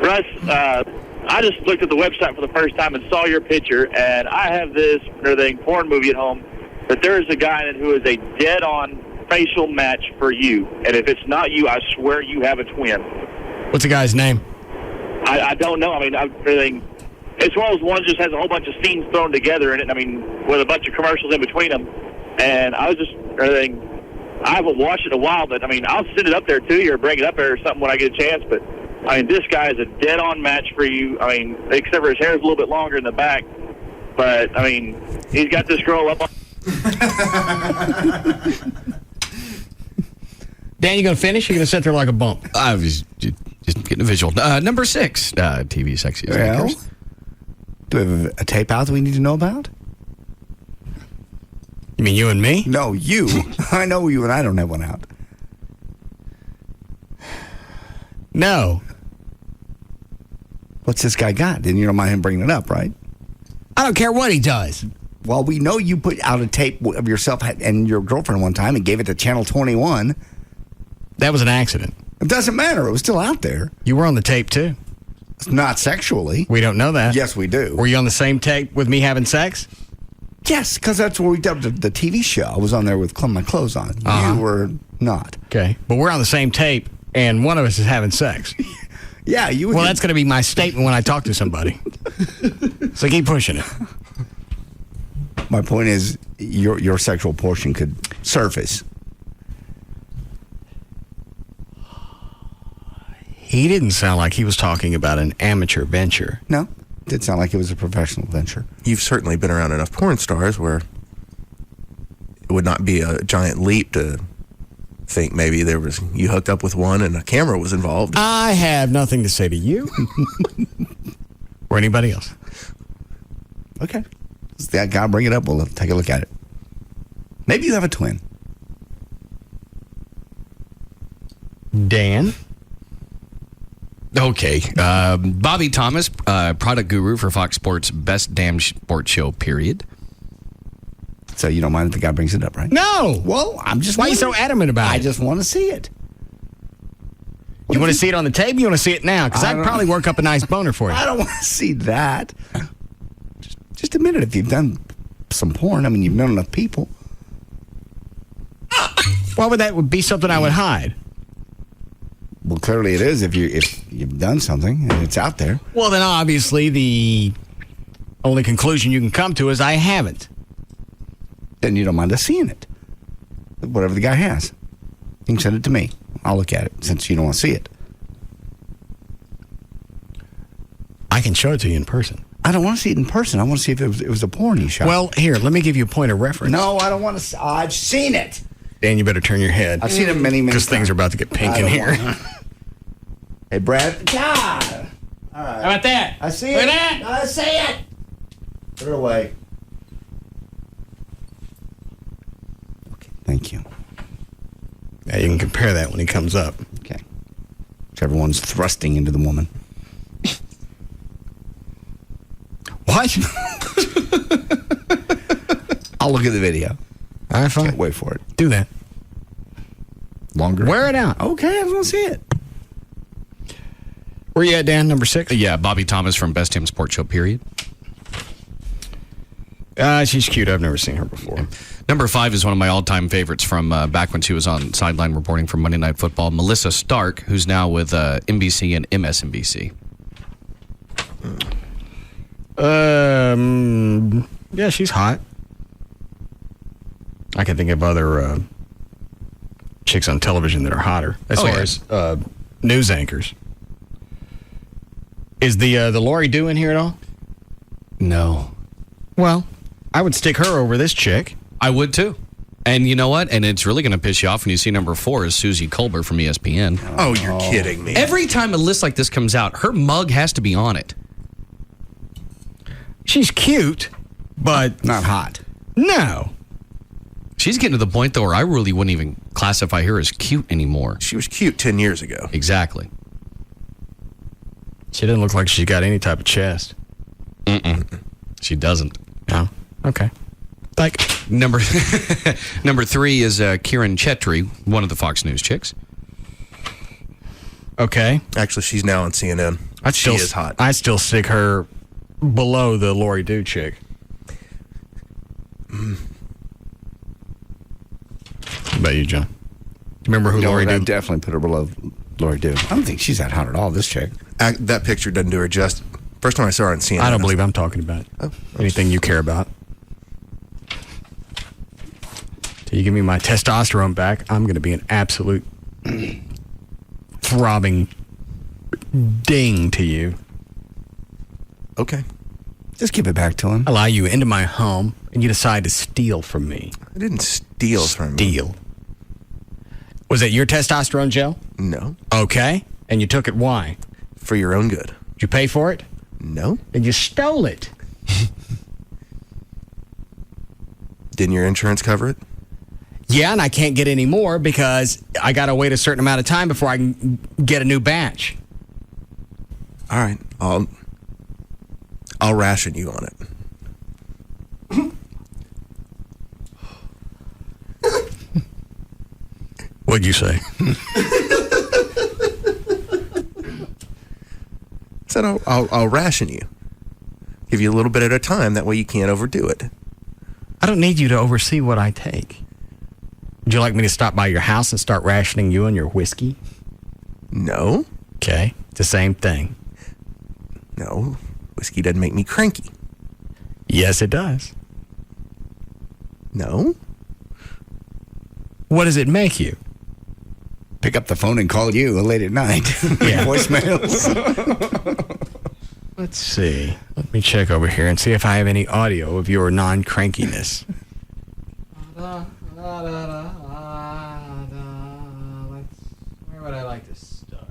Russ, I just looked at the website for the first time and saw your picture, and I have this porn movie at home, but there is a guy in it who is a dead-on facial match for you. And if it's not you, I swear you have a twin. What's the guy's name? I don't know. I mean, it's one of those ones that just has a whole bunch of scenes thrown together in it, with a bunch of commercials in between them. And I was just I haven't watched it in a while, but, I'll send it up there to you or bring it up there or something when I get a chance. But, this guy is a dead-on match for you. Except for his hair is a little bit longer in the back. But, he's got this girl up on... Dan, you going to finish? You're going to sit there like a bump? I was just getting a visual. Number 6, TV Sexiest Anchors. Do we have a tape out that we need to know about? You mean you and me? No, you. I know you, and I don't have one out. No. What's this guy got? And you don't mind him bringing it up, right? I don't care what he does. Well, we know you put out a tape of yourself and your girlfriend one time and gave it to Channel 21. That was an accident. It doesn't matter. It was still out there. You were on the tape, too. Not sexually. We don't know that. Yes, we do. Were you on the same tape with me having sex? Yes, because that's where we dubbed the TV show. I was on there with my clothes on. Uh-huh. You were not. Okay. But we're on the same tape, and one of us is having sex. Yeah, you. Well, that's going to be my statement when I talk to somebody. So keep pushing it. My point is, your sexual portion could surface. He didn't sound like he was talking about an amateur venture. No, it did sound like it was a professional venture. You've certainly been around enough porn stars where it would not be a giant leap to think maybe you hooked up with one and a camera was involved. I have nothing to say to you or anybody else. Okay. That guy, bring it up. We'll take a look at it. Maybe you have a twin. Dan? Okay. Bobby Thomas, product guru for Fox Sports' best damn sports show, period. So you don't mind if the guy brings it up, right? No. Well, I'm just... Why are you so adamant about it? I just want to see it. You want to see it on the tape? You want to see it now? Because I'd probably work up a nice boner for you. I don't want to see that. Just admit it. If you've done some porn, you've known enough people. Why would that be something I would hide? Well, clearly it is if you've done something and it's out there. Well, then obviously the only conclusion you can come to is I haven't. Then you don't mind us seeing it. Whatever the guy has. You can send it to me. I'll look at it since you don't want to see it. I can show it to you in person. I don't want to see it in person. I want to see if it was a porn you shot. Well, here, let me give you a point of reference. No, I don't want to. I've seen it. Dan, you better turn your head. I've seen it many because things are about to get pink in here. Hey, Brad. God. All right. How about that? I see Look it. at that. I see it. Put it away. Okay, thank you. Yeah, you can compare that when he comes up. Okay. Whichever one's thrusting into the woman. What? I'll look at the video. All right, fine. Can't wait for it. Do that. Longer? Wear it out. Okay, I want to see it. Where you at, Dan? Number 6? Yeah, Bobby Thomas from Best Damn Sports Show, period. She's cute. I've never seen her before. Number 5 is one of my all-time favorites from back when she was on sideline reporting for Monday Night Football, Melissa Stark, who's now with NBC and MSNBC. Yeah, she's hot. I can think of other chicks on television that are hotter as far as news anchors. Is the Lori Doo in here at all? No. Well, I would stick her over this chick. I would too. And you know what? And it's really going to piss you off when you see number 4 is Susie Colbert from ESPN. Oh, you're kidding me. Every time a list like this comes out, her mug has to be on it. She's cute, but not hot. No. She's getting to the point, though, where I really wouldn't even classify her as cute anymore. She was cute 10 years ago. Exactly. She doesn't look like she's got any type of chest. Mm-mm. She doesn't. No? Okay. Like number 3 is Kieran Chetry, one of the Fox News chicks. Okay. Actually, she's now on CNN. She is hot. I still stick her below the Lori Doo chick. What about you, John? Do you remember who Lori Doo? I definitely put her below Lori Doo. I don't think she's that hot at all, this chick. That picture doesn't do her justice. First time I saw her on CNN. I don't believe I'm talking about anything you care about. Till you give me my testosterone back, I'm going to be an absolute throbbing ding to you. Okay. Just give it back to him. I allow you into my home, and you decide to steal from me. I didn't steal from you. Steal. Was that your testosterone gel? No. Okay. And you took it, why? For your own good. Did you pay for it? No. And you stole it. Didn't your insurance cover it? Yeah, and I can't get any more because I got to wait a certain amount of time before I can get a new batch. All right. I'll ration you on it. What'd you say? I said I'll ration you. Give you a little bit at a time. That way you can't overdo it. I don't need you to oversee what I take. Would you like me to stop by your house and start rationing you on your whiskey? No. Okay. It's the same thing. No. Whiskey doesn't make me cranky. Yes, it does. No. What does it make you? Pick up the phone and call you late at night. Yeah. Voicemails. Let's see. Let me check over here and see if I have any audio of your non-crankiness. Where would I like to start?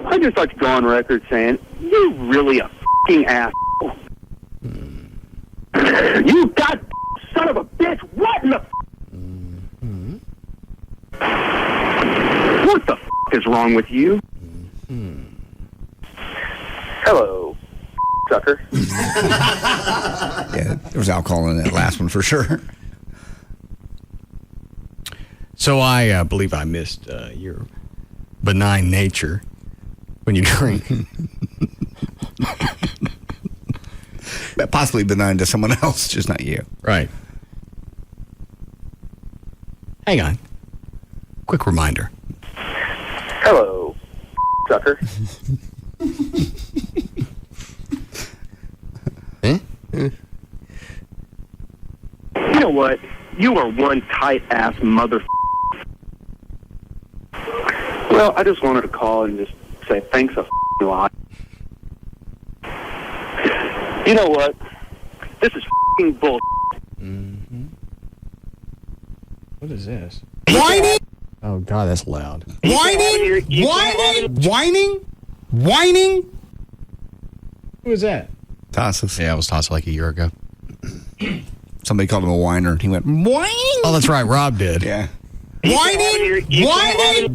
I'd just like to go on record saying, you're really a f***ing asshole. You god son of a bitch, what in the What the f*** is wrong with you? Hello, sucker. Yeah, there was alcohol in that last one for sure. So I believe I missed your benign nature when you drink. Possibly benign to someone else, just not you. Right. Hang on. Quick reminder. Hello, sucker. You know what? You are one tight-ass mother. Well, I just wanted to call and just say thanks a lot. You know what? This is bull. What is this? Whining! Oh, God, that's loud. Whining! Whining! Who is that? Tassos. Yeah, it was Tassos like a year ago. Somebody called him a whiner. He went, whining! Oh, that's right. Rob did. Yeah. Whining!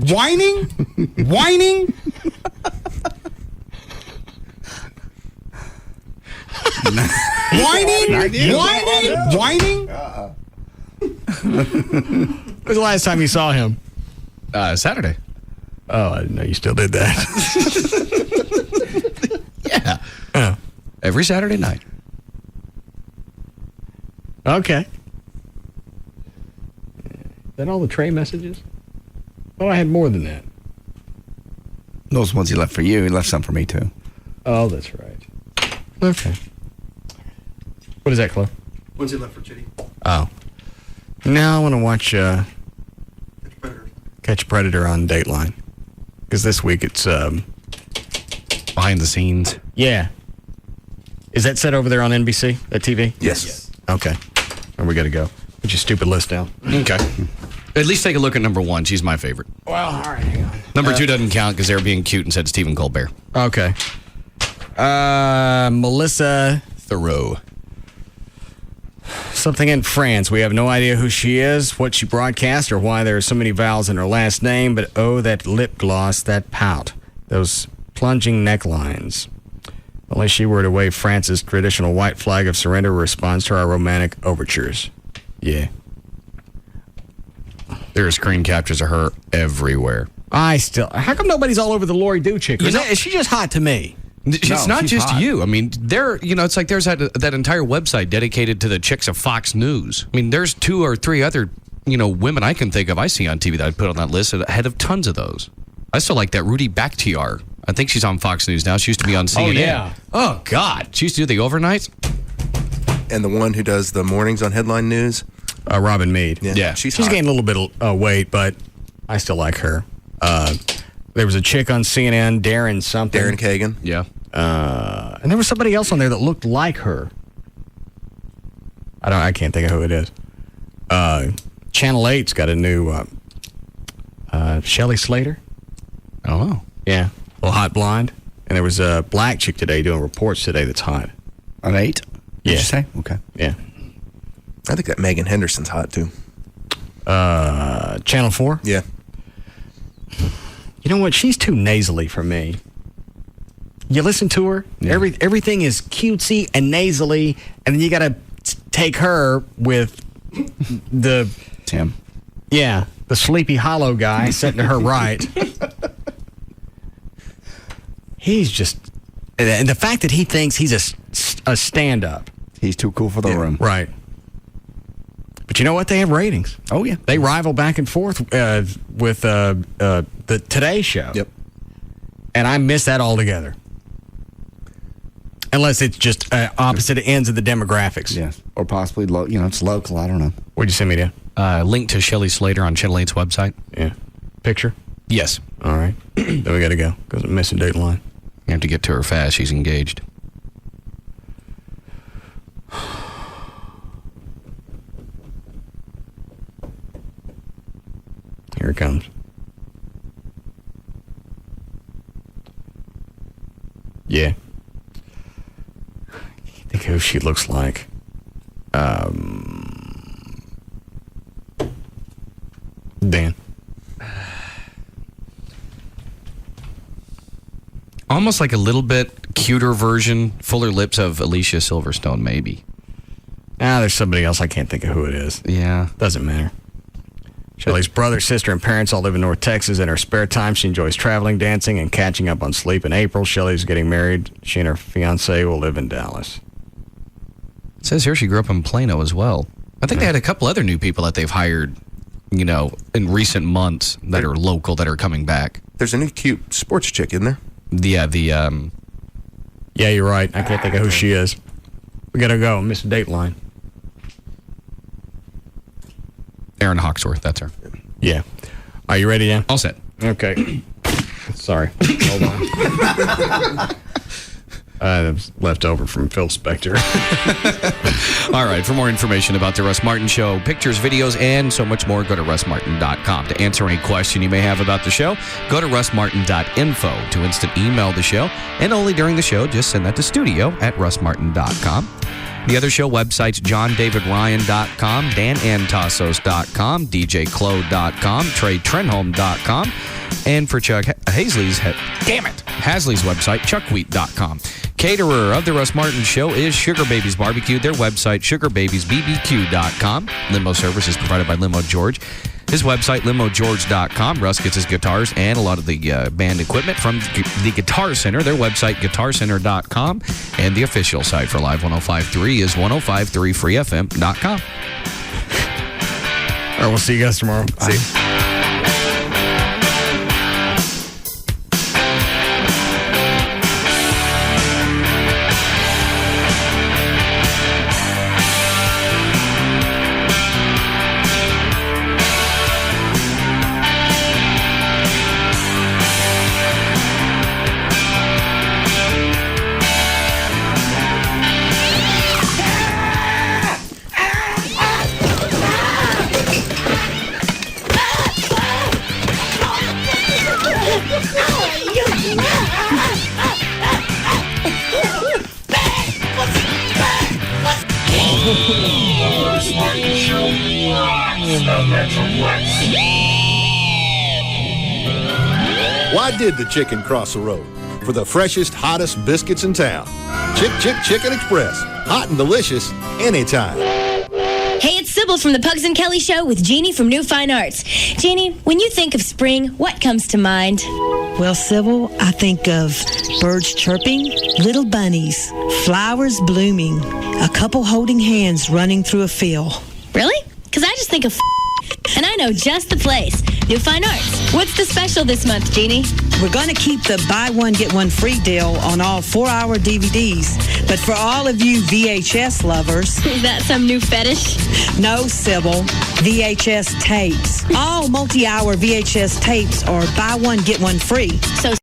Whining! Whining! When was the last time you saw him? Saturday. Oh, I didn't know you still did that. Yeah. Oh. Every Saturday night. Okay. Is that all the Trey messages? Oh, I had more than that. Those ones he left for you, he left some for me too. Oh, that's right. Okay. What is that, Chloe? Ones he left for Chitty. Oh. Now I want to watch Catch Predator on Dateline. Because this week it's behind the scenes. Yeah. Is that set over there on NBC, that TV? Yes. Okay. Where we got to go? Put your stupid list down. Okay. At least take a look at number 1. She's my favorite. Well, all right, hang on. Number 2 doesn't count because they were being cute and said Stephen Colbert. Okay. Melissa Thoreau. Something in France. We have no idea who she is, what she broadcast, or why there are so many vowels in her last name, but oh, that lip gloss, that pout, those plunging necklines. Only she were to wave France's traditional white flag of surrender in response to our romantic overtures. Yeah. There are screen captures of her everywhere. How come nobody's all over the Lori Doo chick? Is she just hot to me? It's not just hot. You. I mean, it's like there's that entire website dedicated to the chicks of Fox News. I mean, there's 2 or 3 other, women I can think of I see on TV that I'd put on that list ahead of tons of those. I still like that Rudy Bakhtiar. I think she's on Fox News now. She used to be on CNN. Oh, yeah. Oh, God. She used to do the overnights. And the one who does the mornings on Headline News? Robin Meade. Yeah. She's gained a little bit of weight, but I still like her. There was a chick on CNN, Darren something. Darren Kagan. Yeah. And there was somebody else on there that looked like her. I can't think of who it is. Channel 8's got a new Shelley Slater. Oh. Yeah. A little hot blonde. And there was a black chick today doing reports today that's hot. On 8? Did you say? Okay. Yeah. I think that Megan Henderson's hot, too. Channel 4? Yeah. You know what? She's too nasally for me. You listen to her, everything is cutesy and nasally, and then you got to take her with the... Tim. Yeah, the Sleepy Hollow guy sitting to her right. He's just... And the fact that he thinks he's a stand-up. He's too cool for the room. Right. But you know what? They have ratings. Oh, yeah. They rival back and forth with the Today Show. Yep. And I miss that altogether. Unless it's just opposite ends of the demographics. Yeah. Or possibly, it's local. I don't know. What'd you send me to? Link to Shelley Slater on Channel 8's website. Yeah. Picture? Yes. All right. Then we got to go because I'm missing Dateline. You have to get to her fast. She's engaged. Here it comes. Yeah. I think who she looks like. Dan. Almost like a little bit cuter version, fuller lips of Alicia Silverstone, maybe. There's somebody else. I can't think of who it is. Yeah. Doesn't matter. Shelley's brother, sister, and parents all live in North Texas. In her spare time, she enjoys traveling, dancing, and catching up on sleep. In April, Shelley's getting married. She and her fiancé will live in Dallas. It says here she grew up in Plano as well. I think they had a couple other new people that they've hired, in recent months that are local that are coming back. There's a new cute sports chick in there. Yeah, Yeah, you're right. I can't think of who she is. We gotta go. Miss Dateline. Erin Hawksworth, that's her. Yeah. Are you ready, Dan? All set. Okay. Sorry. Hold on. That was left over from Phil Spector. All right. For more information about the Russ Martin Show, pictures, videos, and so much more, go to russmartin.com. To answer any question you may have about the show, go to russmartin.info. To instant email the show, and only during the show, just send that to studio@russmartin.com. The other show websites, johndavidryan.com, danantasos.com, djclo.com, treytrenholm.com, and for Chuck Hasley's website, chuckwheat.com. Caterer of the Russ Martin Show is Sugar Babies Barbecue. Their website, sugarbabiesbbq.com. Limo service is provided by Limo George. His website, limogeorge.com. Russ gets his guitars and a lot of the band equipment from the Guitar Center. Their website, guitarcenter.com. And the official site for Live 105.3 is 1053freefm.com. All right, we'll see you guys tomorrow. Bye. See you. Why did the chicken cross the road? For the freshest, hottest biscuits in town. Chicken Express. Hot and delicious anytime. Hey, it's Sybil from the Pugs and Kelly Show with Jeannie from New Fine Arts. Jeannie, when you think of spring, what comes to mind? Well, Sybil, I think of birds chirping, little bunnies, flowers blooming, a couple holding hands running through a field. Really? Because I just think of and I know just the place. New Fine Arts. What's the special this month, Jeannie? We're going to keep the buy one, get one free deal on all 4-hour DVDs. But for all of you VHS lovers... Is that some new fetish? No, Sybil. VHS tapes. All multi-hour VHS tapes are buy one, get one free. So